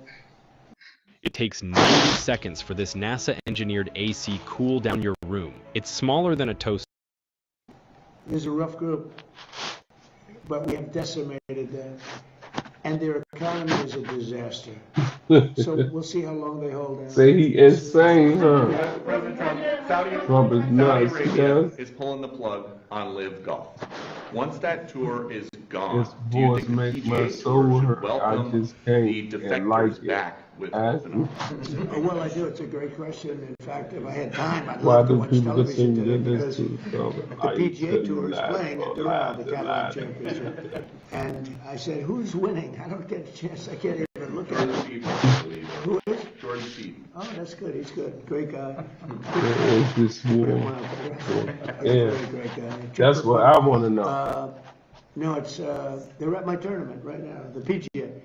[SPEAKER 18] It takes 90 seconds for this NASA-engineered AC cool down your room. It's smaller than a toaster.
[SPEAKER 2] It's a rough group, but we have decimated them. And their economy is a disaster. So we'll see how long they hold out.
[SPEAKER 1] Say he insane, huh?
[SPEAKER 7] President Trump, Saudi
[SPEAKER 1] Arabia
[SPEAKER 7] is pulling the plug on Live Golf. Once that tour is gone,
[SPEAKER 1] His
[SPEAKER 7] do you
[SPEAKER 1] voice
[SPEAKER 7] think the
[SPEAKER 1] make my
[SPEAKER 7] PGA
[SPEAKER 1] soul
[SPEAKER 7] Tour should
[SPEAKER 1] hurt. I
[SPEAKER 7] welcome
[SPEAKER 1] just can't
[SPEAKER 7] the
[SPEAKER 1] and like
[SPEAKER 7] defectors
[SPEAKER 1] it.
[SPEAKER 7] back with
[SPEAKER 1] Ask
[SPEAKER 7] open
[SPEAKER 1] me.
[SPEAKER 7] arms?
[SPEAKER 2] Well, I do. It's a great question. In fact, if I had time, I'd
[SPEAKER 1] Why
[SPEAKER 2] love to
[SPEAKER 1] do
[SPEAKER 2] watch
[SPEAKER 1] people
[SPEAKER 2] television
[SPEAKER 1] continue
[SPEAKER 2] today
[SPEAKER 1] to do
[SPEAKER 2] because
[SPEAKER 1] this to
[SPEAKER 2] the PGA Tour is playing at Doral, the Cadillac Championship. And I said, who's winning? I don't get a chance. I can't even look at it. Who is?
[SPEAKER 7] Jordan Spieth.
[SPEAKER 2] Oh, that's good. He's good. Great guy.
[SPEAKER 1] It's just warm.
[SPEAKER 2] Very great guy.
[SPEAKER 1] That's what I want to know.
[SPEAKER 2] No, it's they're at my tournament right now, the PGA.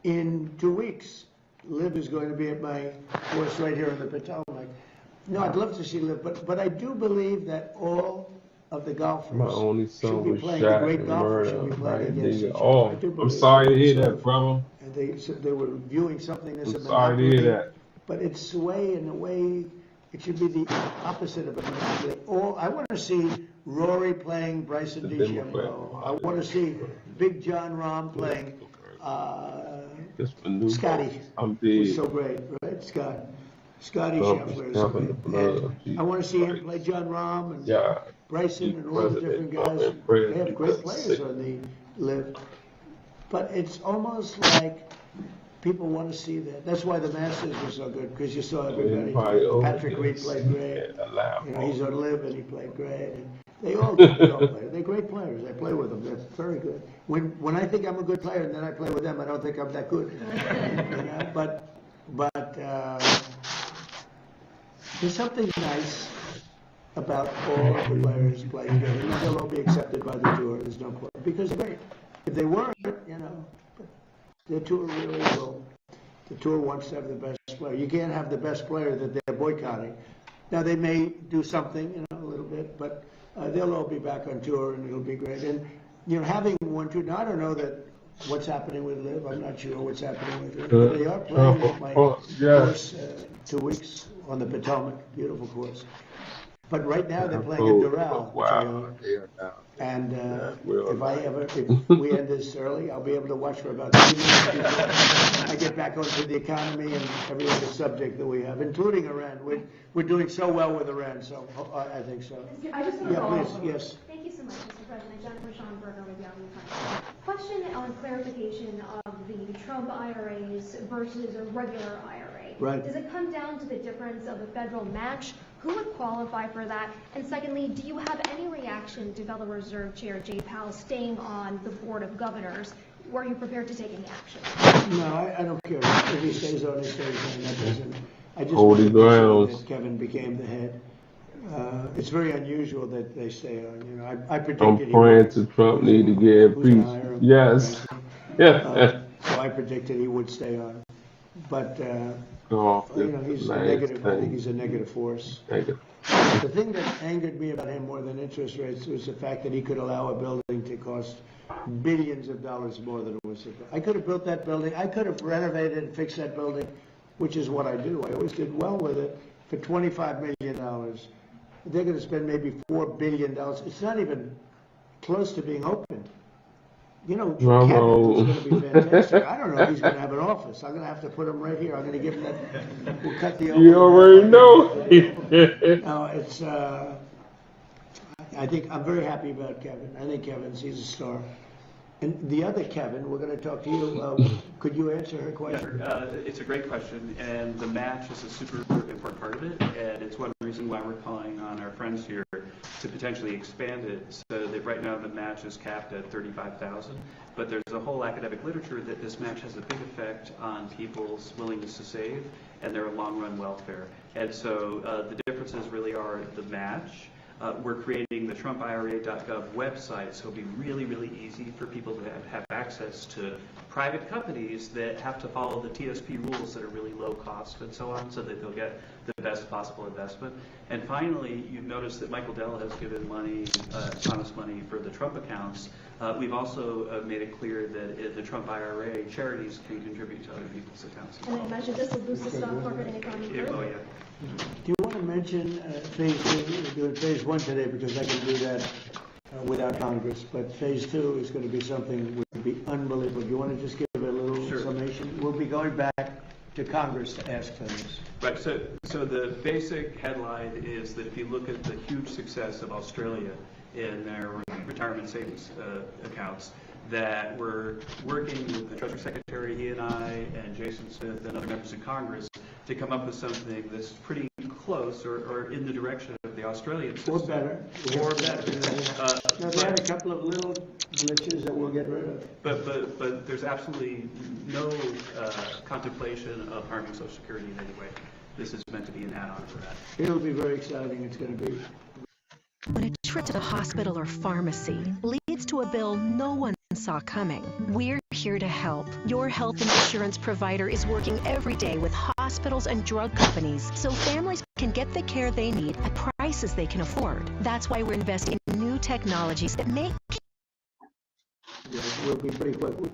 [SPEAKER 2] In 2 weeks, Liv is going to be at my course right here in the Potomac. No, I'd love to see Liv, but I do believe that all of the golfers
[SPEAKER 1] My only
[SPEAKER 2] should
[SPEAKER 1] son
[SPEAKER 2] be
[SPEAKER 1] was
[SPEAKER 2] playing.
[SPEAKER 1] shot
[SPEAKER 2] The great
[SPEAKER 1] and
[SPEAKER 2] golfers
[SPEAKER 1] murdered
[SPEAKER 2] should be
[SPEAKER 1] right
[SPEAKER 2] playing against
[SPEAKER 1] there.
[SPEAKER 2] each other.
[SPEAKER 1] Oh,
[SPEAKER 2] I do
[SPEAKER 1] I'm
[SPEAKER 2] believe
[SPEAKER 1] sorry to hear
[SPEAKER 2] so.
[SPEAKER 1] that, brother.
[SPEAKER 2] And they were viewing something as a
[SPEAKER 1] I'm sorry to hear
[SPEAKER 2] monopoly,
[SPEAKER 1] that.
[SPEAKER 2] but it's sway in a way. It should be the opposite of a monopoly. I want to see Rory playing Bryson DeChambeau. I want to see Big John Rahm playing Scotty. Who's so great, right? Scotty Scheffler is so great. And I want to see him play John Rahm and Bryson and all the different guys. They have great players on the live. But it's almost like people want to see that. That's why the Masters were so good, because you saw everybody. Patrick Reed played great. He's on live and he played great. And they all play. They're great players. I play with them. They're very good. When I think I'm a good player and then I play with them, I don't think I'm that good. But there's something nice about all the players playing together. And they'll all be accepted by the tour. There's no question. Because they're great. If they weren't, the tour really will. The tour wants to have the best player. You can't have the best player that they're boycotting. Now they may do something, a little bit, but they'll all be back on tour and it'll be great. And having one tour. Now I don't know that what's happening with Liv. I'm not sure what's happening with Liv. But they are playing at my course 2 weeks on the Potomac. Beautiful course. But right now they're playing at Doral, which I own. And if we end this early, I'll be able to watch for about 3 minutes before I get back onto the economy and every other subject that we have, including Iran. We're doing so well with Iran, so I think so.
[SPEAKER 19] I just want to follow up.
[SPEAKER 2] Please, yes.
[SPEAKER 19] Thank you so much, Mr. President. Jennifer Schonberger with Yahoo Finance. Question on clarification of the Trump IRAs versus a regular IRA.
[SPEAKER 2] Right.
[SPEAKER 19] Does it come down to the difference of a federal match? Who would qualify for that? And secondly, do you have any reaction to Federal Reserve Chair Jay Powell staying on the Board of Governors? Were you prepared to take any action?
[SPEAKER 2] No, I don't care. If he stays on, he stays on. That doesn't. I just
[SPEAKER 1] Holy grounds.
[SPEAKER 2] that Kevin became the head. It's very unusual that they stay on. I predicted.
[SPEAKER 1] I'm praying to Trump need to get impeached. Yes.
[SPEAKER 2] So I predicted he would stay on. But he's a negative. I think he's a negative force. The thing that angered me about him more than interest rates was the fact that he could allow a building to cost billions of dollars more than it was. I could have built that building. I could have renovated and fixed that building, which is what I do. I always did well with it for $25 million. They're going to spend maybe $4 billion. It's not even close to being opened. Kevin's going to be fantastic. I don't know if he's going to have an office. I'm going to have to put him right here. I'm going to give him that. We'll cut the.
[SPEAKER 1] You already know.
[SPEAKER 2] No, it's. I think I'm very happy about Kevin. I think he's a star. And the other Kevin, we're going to talk to you. Could you answer her question?
[SPEAKER 12] It's a great question, and the match is a super important part of it, and it's one reason why we're calling on our friends here to potentially expand it so that right now the match is capped at $35,000, but there's a whole academic literature that this match has a big effect on people's willingness to save and their long-run welfare. And so the differences really are the match, We're creating the TrumpIRA.gov website, so it'll be really, really easy for people to have access to private companies that have to follow the TSP rules that are really low cost and so on, so that they'll get the best possible investment. And finally, you've noticed that Michael Dell has given money, promised money for the Trump accounts. We've also made it clear that the Trump IRA charities can contribute to other people's accounts.
[SPEAKER 19] And I imagine this will boost the stock market and economy further.
[SPEAKER 12] Oh, yeah.
[SPEAKER 2] Do you want to mention phase 2? We're doing phase 1 today because I can do that without Congress, but phase 2 is going to be something that would be unbelievable. Do you want to just give a little summation? We'll be going back to Congress to ask for this.
[SPEAKER 12] Right, so the basic headline is that if you look at the huge success of Australia in their retirement savings accounts, that we're working with the Treasury Secretary, he and I, and Jason Smith and other members of Congress to come up with something that's pretty close or in the direction of the Australian system.
[SPEAKER 2] Or better.
[SPEAKER 12] Or better.
[SPEAKER 2] Now, they had a couple of little glitches that we'll get rid of.
[SPEAKER 12] But there's absolutely no contemplation of harming Social Security in any way. This is meant to be an add-on to that.
[SPEAKER 2] It'll be very exciting. It's going to be.
[SPEAKER 10] When a trip to the hospital or pharmacy leads to a bill no one saw coming, we're here to help. Your health insurance provider is working every day with hospitals and drug companies so families can get the care they need at prices they can afford. That's why we're investing in new technologies that make...
[SPEAKER 2] Yeah, we'll be pretty quick. We'll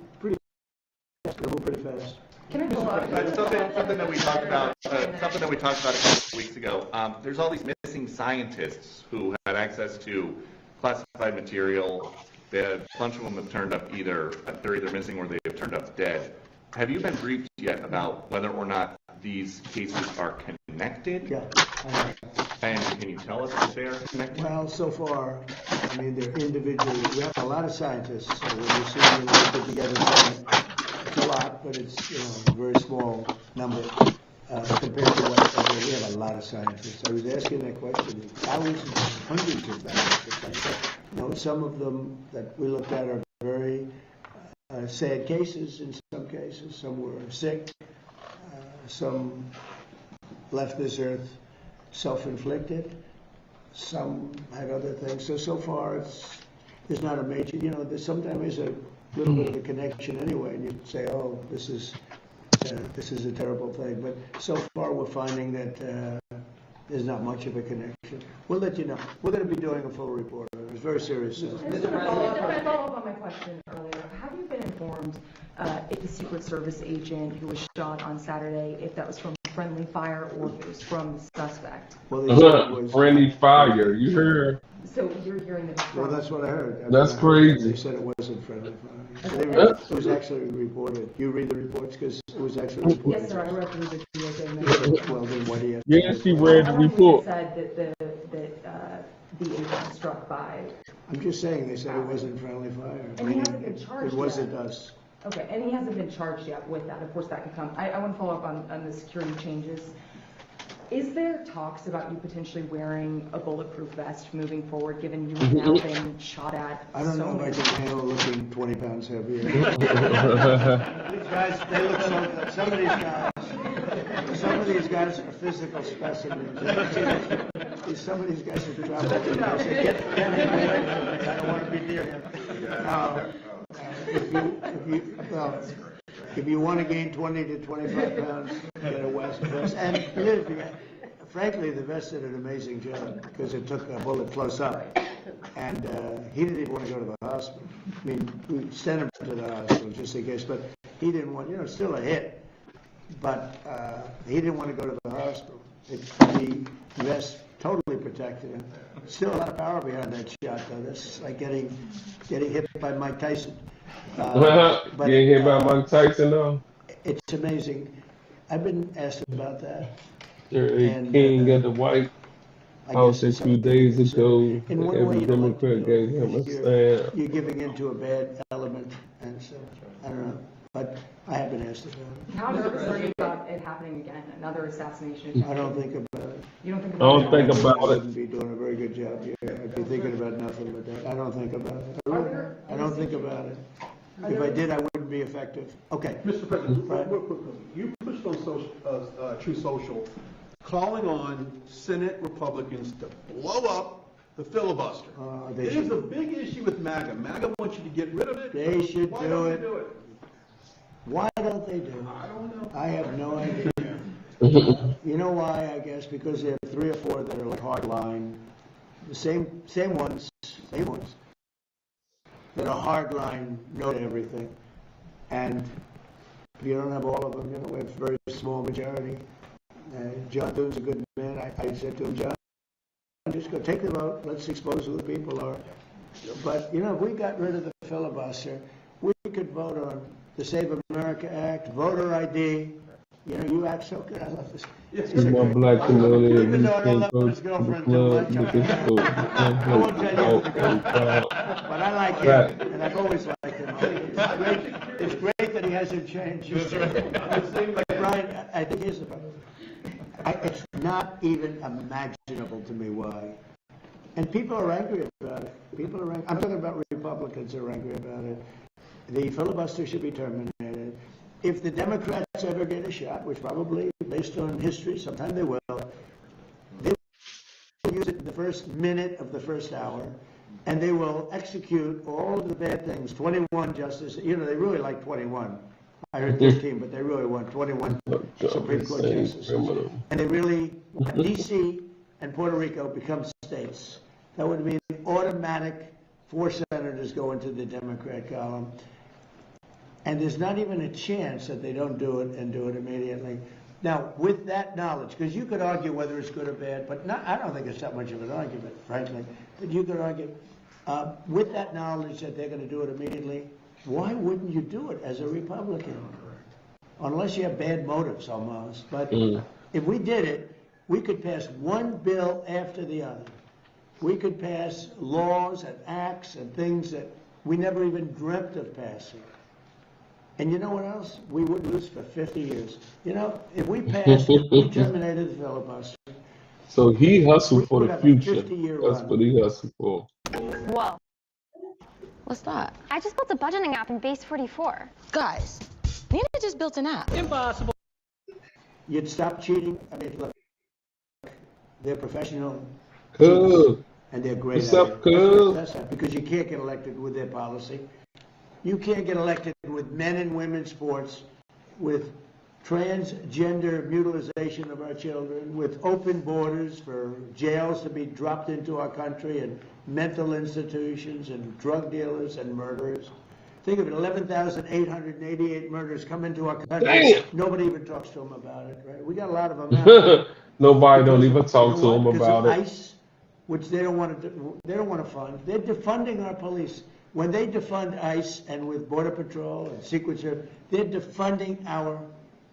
[SPEAKER 2] move pretty fast.
[SPEAKER 7] Can I follow up? Something that we talked about. Something that we talked about a couple of weeks ago. There's all these missing scientists who had access to classified material. A bunch of them have turned up they're either missing or they have turned up dead. Have you been briefed yet about whether or not these cases are connected?
[SPEAKER 2] Yeah.
[SPEAKER 7] And can you tell us if they are connected?
[SPEAKER 2] Well, so far, I mean, they're individually. We have a lot of scientists. So when you see them put together, it's a lot, but it's a very small number compared to what we have a lot of scientists. I was asking that question. Thousands, hundreds of scientists. Some of them that we looked at are very sad cases in some cases. Some were sick. Some left this earth self-inflicted. Some had other things. So far, there's not a major. There sometimes is a little bit of a connection anyway, and you say, "Oh, this is a terrible thing." But so far, we're finding that there's not much of a connection. We'll let you know. We're going to be doing a full report. It was very serious.
[SPEAKER 15] Mr. President, to follow up on my question earlier, have you been informed if the Secret Service agent who was shot on Saturday, if that was from friendly fire or if it was from the suspect?
[SPEAKER 2] Well, they said it was
[SPEAKER 1] friendly fire. You heard?
[SPEAKER 15] So you're hearing that?
[SPEAKER 2] Well, that's what I heard.
[SPEAKER 1] That's crazy.
[SPEAKER 2] They said it wasn't friendly fire. It was actually reported. You read the reports because it was actually reported.
[SPEAKER 15] Yes, sir. I read through the DOJ.
[SPEAKER 2] Well, then what do you?
[SPEAKER 1] Yeah, she read the report.
[SPEAKER 15] Said that the agent was struck by.
[SPEAKER 2] I'm just saying they said it wasn't friendly fire.
[SPEAKER 15] And he hasn't been charged
[SPEAKER 2] It wasn't
[SPEAKER 15] yet.
[SPEAKER 2] us.
[SPEAKER 15] Okay, and he hasn't been charged yet with that. Of course, that could come. I want to follow up on the security changes. Is there talks about you potentially wearing a bulletproof vest moving forward, given you've now been shot at?
[SPEAKER 2] I don't know if I can handle looking 20 pounds heavier. These guys, they look so. Some of these guys are physical specimens. Some of these guys are traveled. I don't want to be near him. If you want to gain 20 to 25 pounds, get a vest. And frankly, the vest did an amazing job because it took a bullet close up. And he didn't even want to go to the hospital. I mean, we sent him to the hospital just in case, but he didn't want, still a hit. But he didn't want to go to the hospital. The vest totally protected him. Still a lot of power behind that shot, though. That's like getting hit by Mike Tyson.
[SPEAKER 1] Getting hit by Mike Tyson, though?
[SPEAKER 2] It's amazing. I've been asked about that.
[SPEAKER 1] King of the White House a few days ago. Every Democrat gave him a stand.
[SPEAKER 2] You're giving into a bad element, and so I don't know. But I have been asked about it.
[SPEAKER 15] How nervous are you about it happening again? Another assassination?
[SPEAKER 2] I don't think about it.
[SPEAKER 15] You don't think
[SPEAKER 1] I
[SPEAKER 15] about it?
[SPEAKER 1] don't think about
[SPEAKER 2] I
[SPEAKER 1] it.
[SPEAKER 2] wouldn't be doing a very good job here. I'd be thinking about nothing but that. I don't think about it. I don't think about it. If I did, I wouldn't be effective. Okay.
[SPEAKER 22] Mr. President,
[SPEAKER 2] Right.
[SPEAKER 22] real quickly, you pushed on True Social, calling on Senate Republicans to blow up the filibuster.
[SPEAKER 8] They
[SPEAKER 22] It
[SPEAKER 8] should-
[SPEAKER 22] is a big issue with MAGA. MAGA wants you to get rid of it.
[SPEAKER 8] They should
[SPEAKER 22] Why
[SPEAKER 8] do
[SPEAKER 22] don't
[SPEAKER 8] it.
[SPEAKER 22] they do it?
[SPEAKER 8] Why don't they do it?
[SPEAKER 22] I don't know.
[SPEAKER 8] I have no idea. You know why, I guess? Because there are 3 or 4 that are like hardline. The same ones that are hardline, know everything. And if you don't have all of them, we have a very small majority. John Thune's a good man. I said to him, John, just go take the vote. Let's expose who the people are. But, if we got rid of the filibuster, we could vote on the Save America Act, voter ID. You act so good. I love this.
[SPEAKER 1] In my black community,
[SPEAKER 8] Even
[SPEAKER 1] you
[SPEAKER 8] though I don't
[SPEAKER 1] can't
[SPEAKER 8] love
[SPEAKER 1] go
[SPEAKER 8] his
[SPEAKER 1] to the
[SPEAKER 8] girlfriend too
[SPEAKER 1] club,
[SPEAKER 8] much,
[SPEAKER 1] niggas go.
[SPEAKER 8] I won't tell you who the girl, but I like him, and I've always liked him. It's great that he hasn't changed. But Brian, I think here's the problem. It's not even imaginable to me why. And people are angry about it. I'm talking about Republicans are angry about it. The filibuster should be terminated. If the Democrats ever get a shot, which probably, based on history, sometime they will use it in the first minute of the first hour, and they will execute all of the bad things. 21 justices, they really like 21. I heard 13, but they really want 21 Supreme Court justices. And they really want D.C. and Puerto Rico become states. That would mean automatic 4 senators go into the Democrat column. And there's not even a chance that they don't do it and do it immediately. Now, with that knowledge, because you could argue whether it's good or bad, but I don't think it's that much of an argument, frankly, but you could argue, with that knowledge that they're going to do it immediately, why wouldn't you do it as a Republican? Unless you have bad motives, almost. But if we did it, we could pass one bill after the other. We could pass laws and acts and things that we never even dreamt of passing. And you know what else? We wouldn't lose for 50 years. If we passed, we terminated the filibuster.
[SPEAKER 1] So he hustled for the future.
[SPEAKER 8] 50-year
[SPEAKER 1] That's
[SPEAKER 8] run.
[SPEAKER 1] what he hustled for.
[SPEAKER 21] Whoa. What's that? I just built a budgeting app in Base 44. Guys, Nina just built an app. Impossible.
[SPEAKER 8] You'd stop cheating. I mean, look, they're professional
[SPEAKER 1] Cub.
[SPEAKER 8] cheaters, and they're great
[SPEAKER 1] What's
[SPEAKER 8] at
[SPEAKER 1] up,
[SPEAKER 8] it.
[SPEAKER 1] Cub?
[SPEAKER 8] That's not, because you can't get elected with their policy. You can't get elected with men and women's sports, with transgender mutilization of our children, with open borders for jails to be dropped into our country, and mental institutions, and drug dealers and murderers. Think of it, 11,888 murders come into our country.
[SPEAKER 1] Damn.
[SPEAKER 8] Nobody even talks to them about it, right? We got a lot of them out.
[SPEAKER 1] Nobody don't even talk to him
[SPEAKER 8] Because
[SPEAKER 1] about
[SPEAKER 8] of
[SPEAKER 1] it.
[SPEAKER 8] ICE, which they don't want to fund. They're defunding our police. When they defund ICE and with Border Patrol and Secret Service, they're defunding our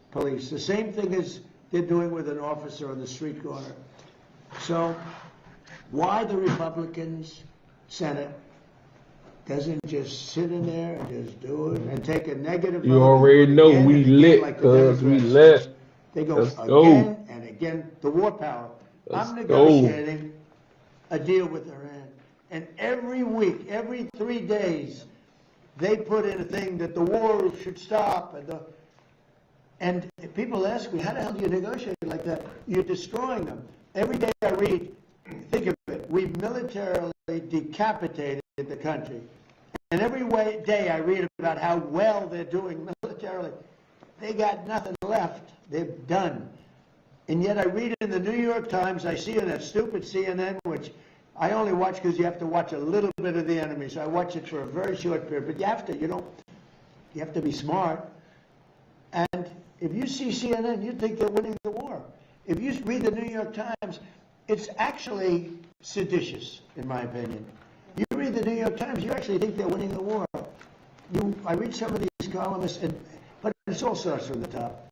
[SPEAKER 8] police. The same thing as they're doing with an officer on the street corner. So why the Republicans Senate doesn't just sit in there and just do it and take a negative vote?
[SPEAKER 1] You already know
[SPEAKER 8] again
[SPEAKER 1] we
[SPEAKER 8] and again,
[SPEAKER 1] lit,
[SPEAKER 8] like the
[SPEAKER 1] cuz we
[SPEAKER 8] Democrats.
[SPEAKER 1] lit.
[SPEAKER 8] They go
[SPEAKER 1] Let's
[SPEAKER 8] again
[SPEAKER 1] go.
[SPEAKER 8] and again. The war power.
[SPEAKER 1] Let's
[SPEAKER 8] I'm
[SPEAKER 1] go.
[SPEAKER 8] negotiating a deal with Iran. And every week, every 3 days, they put in a thing that the war should stop. And people ask me, how the hell do you negotiate like that? You're destroying them. Every day I read, think of it, we've militarily decapitated the country. And every day I read about how well they're doing militarily. They got nothing left. They're done. And yet I read in the New York Times, I see in that stupid CNN, which I only watch because you have to watch a little bit of the enemy, so I watch it for a very short period. But you have to be smart. And if you see CNN, you think they're winning the war. If you read the New York Times, it's actually seditious, in my opinion. You read the New York Times, you actually think they're winning the war. I read some of these columnists, but it all starts from the top.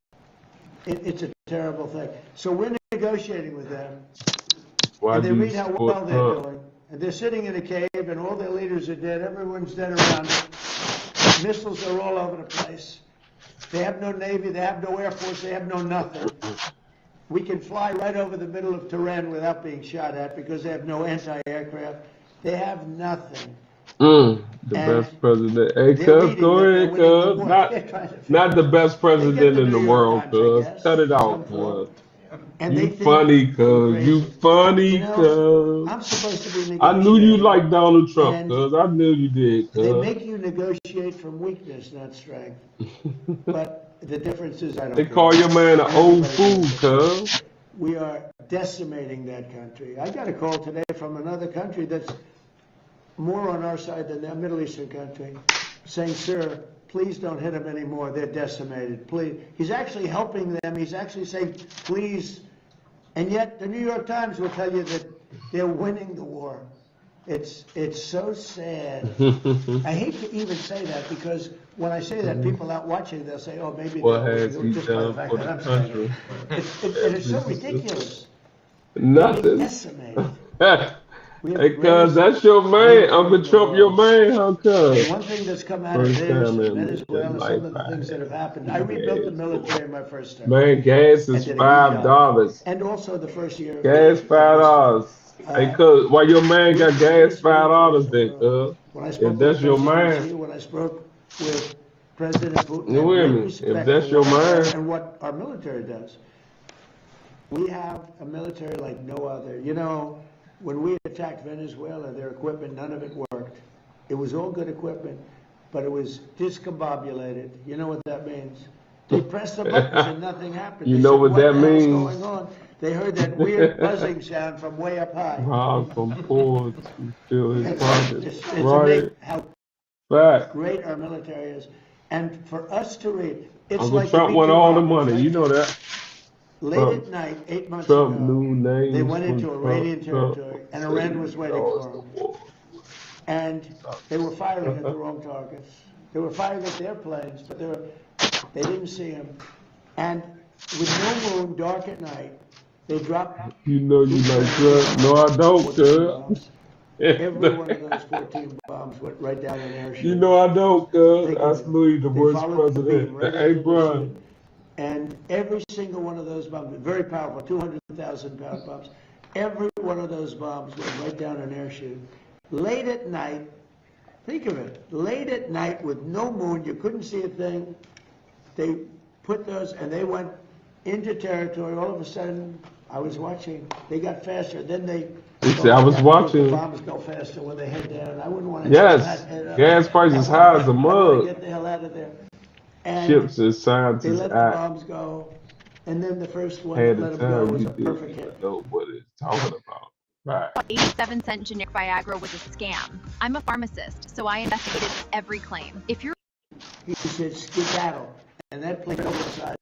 [SPEAKER 8] It's a terrible thing. So we're negotiating with them.
[SPEAKER 1] Why
[SPEAKER 8] And they
[SPEAKER 1] do you
[SPEAKER 8] read how
[SPEAKER 1] support
[SPEAKER 8] well they're
[SPEAKER 1] Trump?
[SPEAKER 8] doing. And they're sitting in a cave, and all their leaders are dead. Everyone's dead around them. Missiles are all over the place. They have no Navy. They have no Air Force. They have no nothing. We can fly right over the middle of Tehran without being shot at because they have no anti-aircraft. They have nothing.
[SPEAKER 1] The best president. Hey, cuz, go ahead, cuz. Not the best president in the world, cuz. Cut it out, boy.
[SPEAKER 8] And they
[SPEAKER 1] You
[SPEAKER 8] think
[SPEAKER 1] funny,
[SPEAKER 8] we're
[SPEAKER 1] cuz.
[SPEAKER 8] crazy.
[SPEAKER 1] You funny,
[SPEAKER 8] You know,
[SPEAKER 1] cuz.
[SPEAKER 8] I'm supposed to be
[SPEAKER 1] I knew you
[SPEAKER 8] negotiating,
[SPEAKER 1] liked Donald Trump,
[SPEAKER 8] and
[SPEAKER 1] cuz. I knew you did,
[SPEAKER 8] they
[SPEAKER 1] cuz.
[SPEAKER 8] make you negotiate from weakness, not strength. But the difference is I don't
[SPEAKER 1] They
[SPEAKER 8] care.
[SPEAKER 1] call your man an old
[SPEAKER 8] Everybody
[SPEAKER 1] fool,
[SPEAKER 8] knows it.
[SPEAKER 1] cuz.
[SPEAKER 8] We are decimating that country. I got a call today from another country that's more on our side than that Middle Eastern country, saying, sir, please don't hit them anymore. They're decimated. Please. He's actually helping them. He's actually saying, please. And yet the New York Times will tell you that they're winning the war. It's so sad. I hate to even say that, because when I say that, people out watching, they'll say, oh, maybe
[SPEAKER 1] What
[SPEAKER 8] they'll
[SPEAKER 1] has he
[SPEAKER 8] just by the
[SPEAKER 1] done
[SPEAKER 8] fact
[SPEAKER 1] for
[SPEAKER 8] that
[SPEAKER 1] the
[SPEAKER 8] I'm saying
[SPEAKER 1] country?
[SPEAKER 8] it. And it's so ridiculous. They're being
[SPEAKER 1] Nothing.
[SPEAKER 8] decimated. We have
[SPEAKER 1] Hey,
[SPEAKER 8] the
[SPEAKER 1] cuz,
[SPEAKER 8] greatest
[SPEAKER 1] that's your man.
[SPEAKER 8] military
[SPEAKER 1] Uncle
[SPEAKER 8] in the
[SPEAKER 1] Trump, your
[SPEAKER 8] world.
[SPEAKER 1] man, huh,
[SPEAKER 8] And
[SPEAKER 1] cuz?
[SPEAKER 8] one thing that's come out of
[SPEAKER 1] First
[SPEAKER 8] this,
[SPEAKER 1] time
[SPEAKER 8] and
[SPEAKER 1] in
[SPEAKER 8] Venezuela,
[SPEAKER 1] life
[SPEAKER 8] some of the
[SPEAKER 1] I
[SPEAKER 8] things that
[SPEAKER 1] had
[SPEAKER 8] have happened, I rebuilt the
[SPEAKER 1] gas.
[SPEAKER 8] military in my first term.
[SPEAKER 1] Man, gas
[SPEAKER 8] I
[SPEAKER 1] is
[SPEAKER 8] did a good job.
[SPEAKER 1] $5.
[SPEAKER 8] And also the first year
[SPEAKER 1] Gas
[SPEAKER 8] of this
[SPEAKER 1] $5. Hey, cuz, why your man
[SPEAKER 8] we're
[SPEAKER 1] got
[SPEAKER 8] the
[SPEAKER 1] gas
[SPEAKER 8] greatest military
[SPEAKER 1] $5
[SPEAKER 8] in the
[SPEAKER 1] then,
[SPEAKER 8] world.
[SPEAKER 1] cuz?
[SPEAKER 8] When I
[SPEAKER 1] If
[SPEAKER 8] spoke with
[SPEAKER 1] that's your
[SPEAKER 8] President Xi,
[SPEAKER 1] man,
[SPEAKER 8] when I spoke with President Putin, I
[SPEAKER 1] you
[SPEAKER 8] have
[SPEAKER 1] hear
[SPEAKER 8] great
[SPEAKER 1] me? If
[SPEAKER 8] respect
[SPEAKER 1] that's
[SPEAKER 8] for
[SPEAKER 1] your
[SPEAKER 8] what they are
[SPEAKER 1] man,
[SPEAKER 8] and what our military does. We have a military like no other. You know, when we attacked Venezuela, their equipment, none of it worked. It was all good equipment, but it was discombobulated. You know what that means? They pressed the buttons and nothing happened.
[SPEAKER 1] you
[SPEAKER 8] They
[SPEAKER 1] know
[SPEAKER 8] said,
[SPEAKER 1] what
[SPEAKER 8] what
[SPEAKER 1] that
[SPEAKER 8] the hell's
[SPEAKER 1] means?
[SPEAKER 8] going on? They heard that weird buzzing sound from way up high.
[SPEAKER 1] Rob from poor to fill his pockets.
[SPEAKER 8] It's
[SPEAKER 1] Right?
[SPEAKER 8] amazing how
[SPEAKER 1] Fact.
[SPEAKER 8] great our military is. And for us to read, it's
[SPEAKER 1] Uncle
[SPEAKER 8] like
[SPEAKER 1] Trump
[SPEAKER 8] the
[SPEAKER 1] won
[SPEAKER 8] B-2
[SPEAKER 1] all the
[SPEAKER 8] bombers,
[SPEAKER 1] money.
[SPEAKER 8] right?
[SPEAKER 1] You know that.
[SPEAKER 8] Late at night, 8 months
[SPEAKER 1] Trump
[SPEAKER 8] ago,
[SPEAKER 1] knew
[SPEAKER 8] they
[SPEAKER 1] names
[SPEAKER 8] went
[SPEAKER 1] from
[SPEAKER 8] into Iranian
[SPEAKER 1] Trump.
[SPEAKER 8] territory, and Iran was waiting for them. And they were firing at the wrong targets. They were firing at their planes, but they didn't see them. And with no moon, dark at night, they dropped.
[SPEAKER 1] You know you like Trump. No, I don't, cuz.
[SPEAKER 8] Every one of those 14 bombs went right down an airstrip.
[SPEAKER 1] You know I don't, cuz.
[SPEAKER 8] Think
[SPEAKER 1] I
[SPEAKER 8] of it.
[SPEAKER 1] salute you, the
[SPEAKER 8] They
[SPEAKER 1] worst
[SPEAKER 8] followed the
[SPEAKER 1] president.
[SPEAKER 8] beam right
[SPEAKER 1] Hey,
[SPEAKER 8] into the
[SPEAKER 1] bro.
[SPEAKER 8] ship. And every single one of those bombs, very powerful, 200,000 pound bombs, every one of those bombs went right down an air chute. Late at night, think of it, late at night with no moon, you couldn't see a thing. They put those, and they went into territory. All of a sudden, I was watching. They got faster. Then they.
[SPEAKER 1] I was watching.
[SPEAKER 8] The bombs go faster when they head down. I wouldn't want to.
[SPEAKER 1] Yes, gas prices high as a
[SPEAKER 8] I want
[SPEAKER 1] mug.
[SPEAKER 8] to get the hell out of there. And
[SPEAKER 1] Ships and
[SPEAKER 8] they
[SPEAKER 1] scientists
[SPEAKER 8] let the bombs go, and then the first one
[SPEAKER 1] had
[SPEAKER 8] that
[SPEAKER 1] to
[SPEAKER 8] let them go
[SPEAKER 1] tell
[SPEAKER 8] was
[SPEAKER 1] you
[SPEAKER 8] a perfect hit.
[SPEAKER 1] know what it's talking about. Right.
[SPEAKER 5] 87 cent generic Viagra was a scam. I'm a pharmacist, so I investigated every claim. If you're
[SPEAKER 8] He said skedaddle, and that plane went over the side.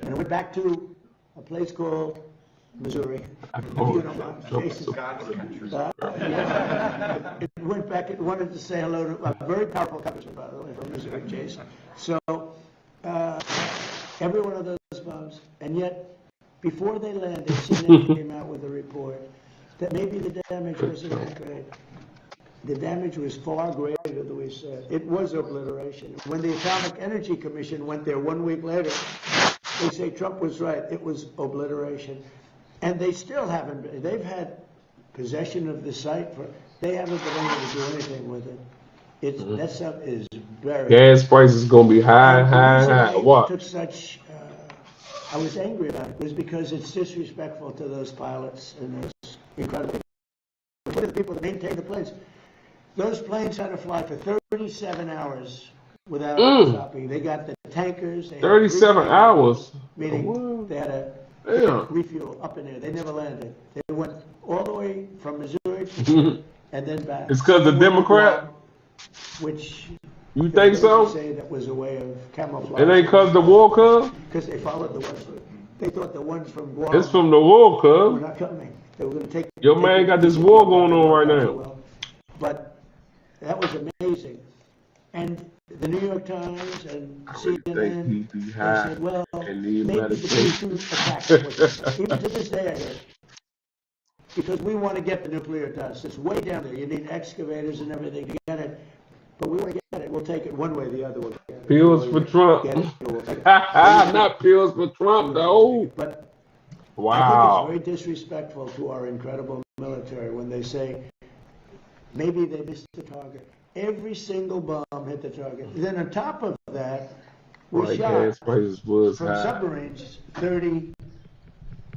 [SPEAKER 8] And it went back to a place called Missouri. You know, Jason. It went back, it wanted to say hello to a very powerful congressman, by the way, from Missouri, Jason. So, every one of those bombs, and yet, before they landed, CNN came out with a report that maybe the damage wasn't that great. The damage was far greater than we said. It was obliteration. When the Atomic Energy Commission went there 1 week later, they say Trump was right. It was obliteration. And they still haven't been. They've had possession of the site. They haven't been able to do anything with it. That stuff is very.
[SPEAKER 1] Gas prices gonna be high, high, high. What?
[SPEAKER 8] Took such. I was angry about it. It was because it's disrespectful to those pilots and those incredible. What are the people that maintain the planes? Those planes had to fly for 37 hours without stopping. They got the tankers.
[SPEAKER 1] 37 hours.
[SPEAKER 8] Meaning they had a refuel up in there. They never landed. They went all the way from Missouri to and then back.
[SPEAKER 1] It's because the Democrat.
[SPEAKER 8] Which
[SPEAKER 1] you think so?
[SPEAKER 8] Say that was a way of camouflage.
[SPEAKER 1] It ain't because the war, cuz?
[SPEAKER 8] Because they followed the ones. They thought the ones from Guam.
[SPEAKER 1] It's from the war, cuz.
[SPEAKER 8] Were not coming. They were going to take.
[SPEAKER 1] Your man got this war going on right now.
[SPEAKER 8] But that was amazing. And the New York Times and CNN they said, well, maybe the B-2 attack was, even to this day I hear it. Because we want to get the nuclear dust. It's way down there. You need excavators and everything to get it. But we want to get it. We'll take it one way or the other. We'll get it.
[SPEAKER 1] Pills for Trump. Not pills for Trump, though.
[SPEAKER 8] But
[SPEAKER 1] wow.
[SPEAKER 8] I think it's very disrespectful to our incredible military when they say, maybe they missed the target. Every single bomb hit the target. Then on top of that, we shot
[SPEAKER 1] gas prices was
[SPEAKER 8] from
[SPEAKER 1] high.
[SPEAKER 8] submarines 30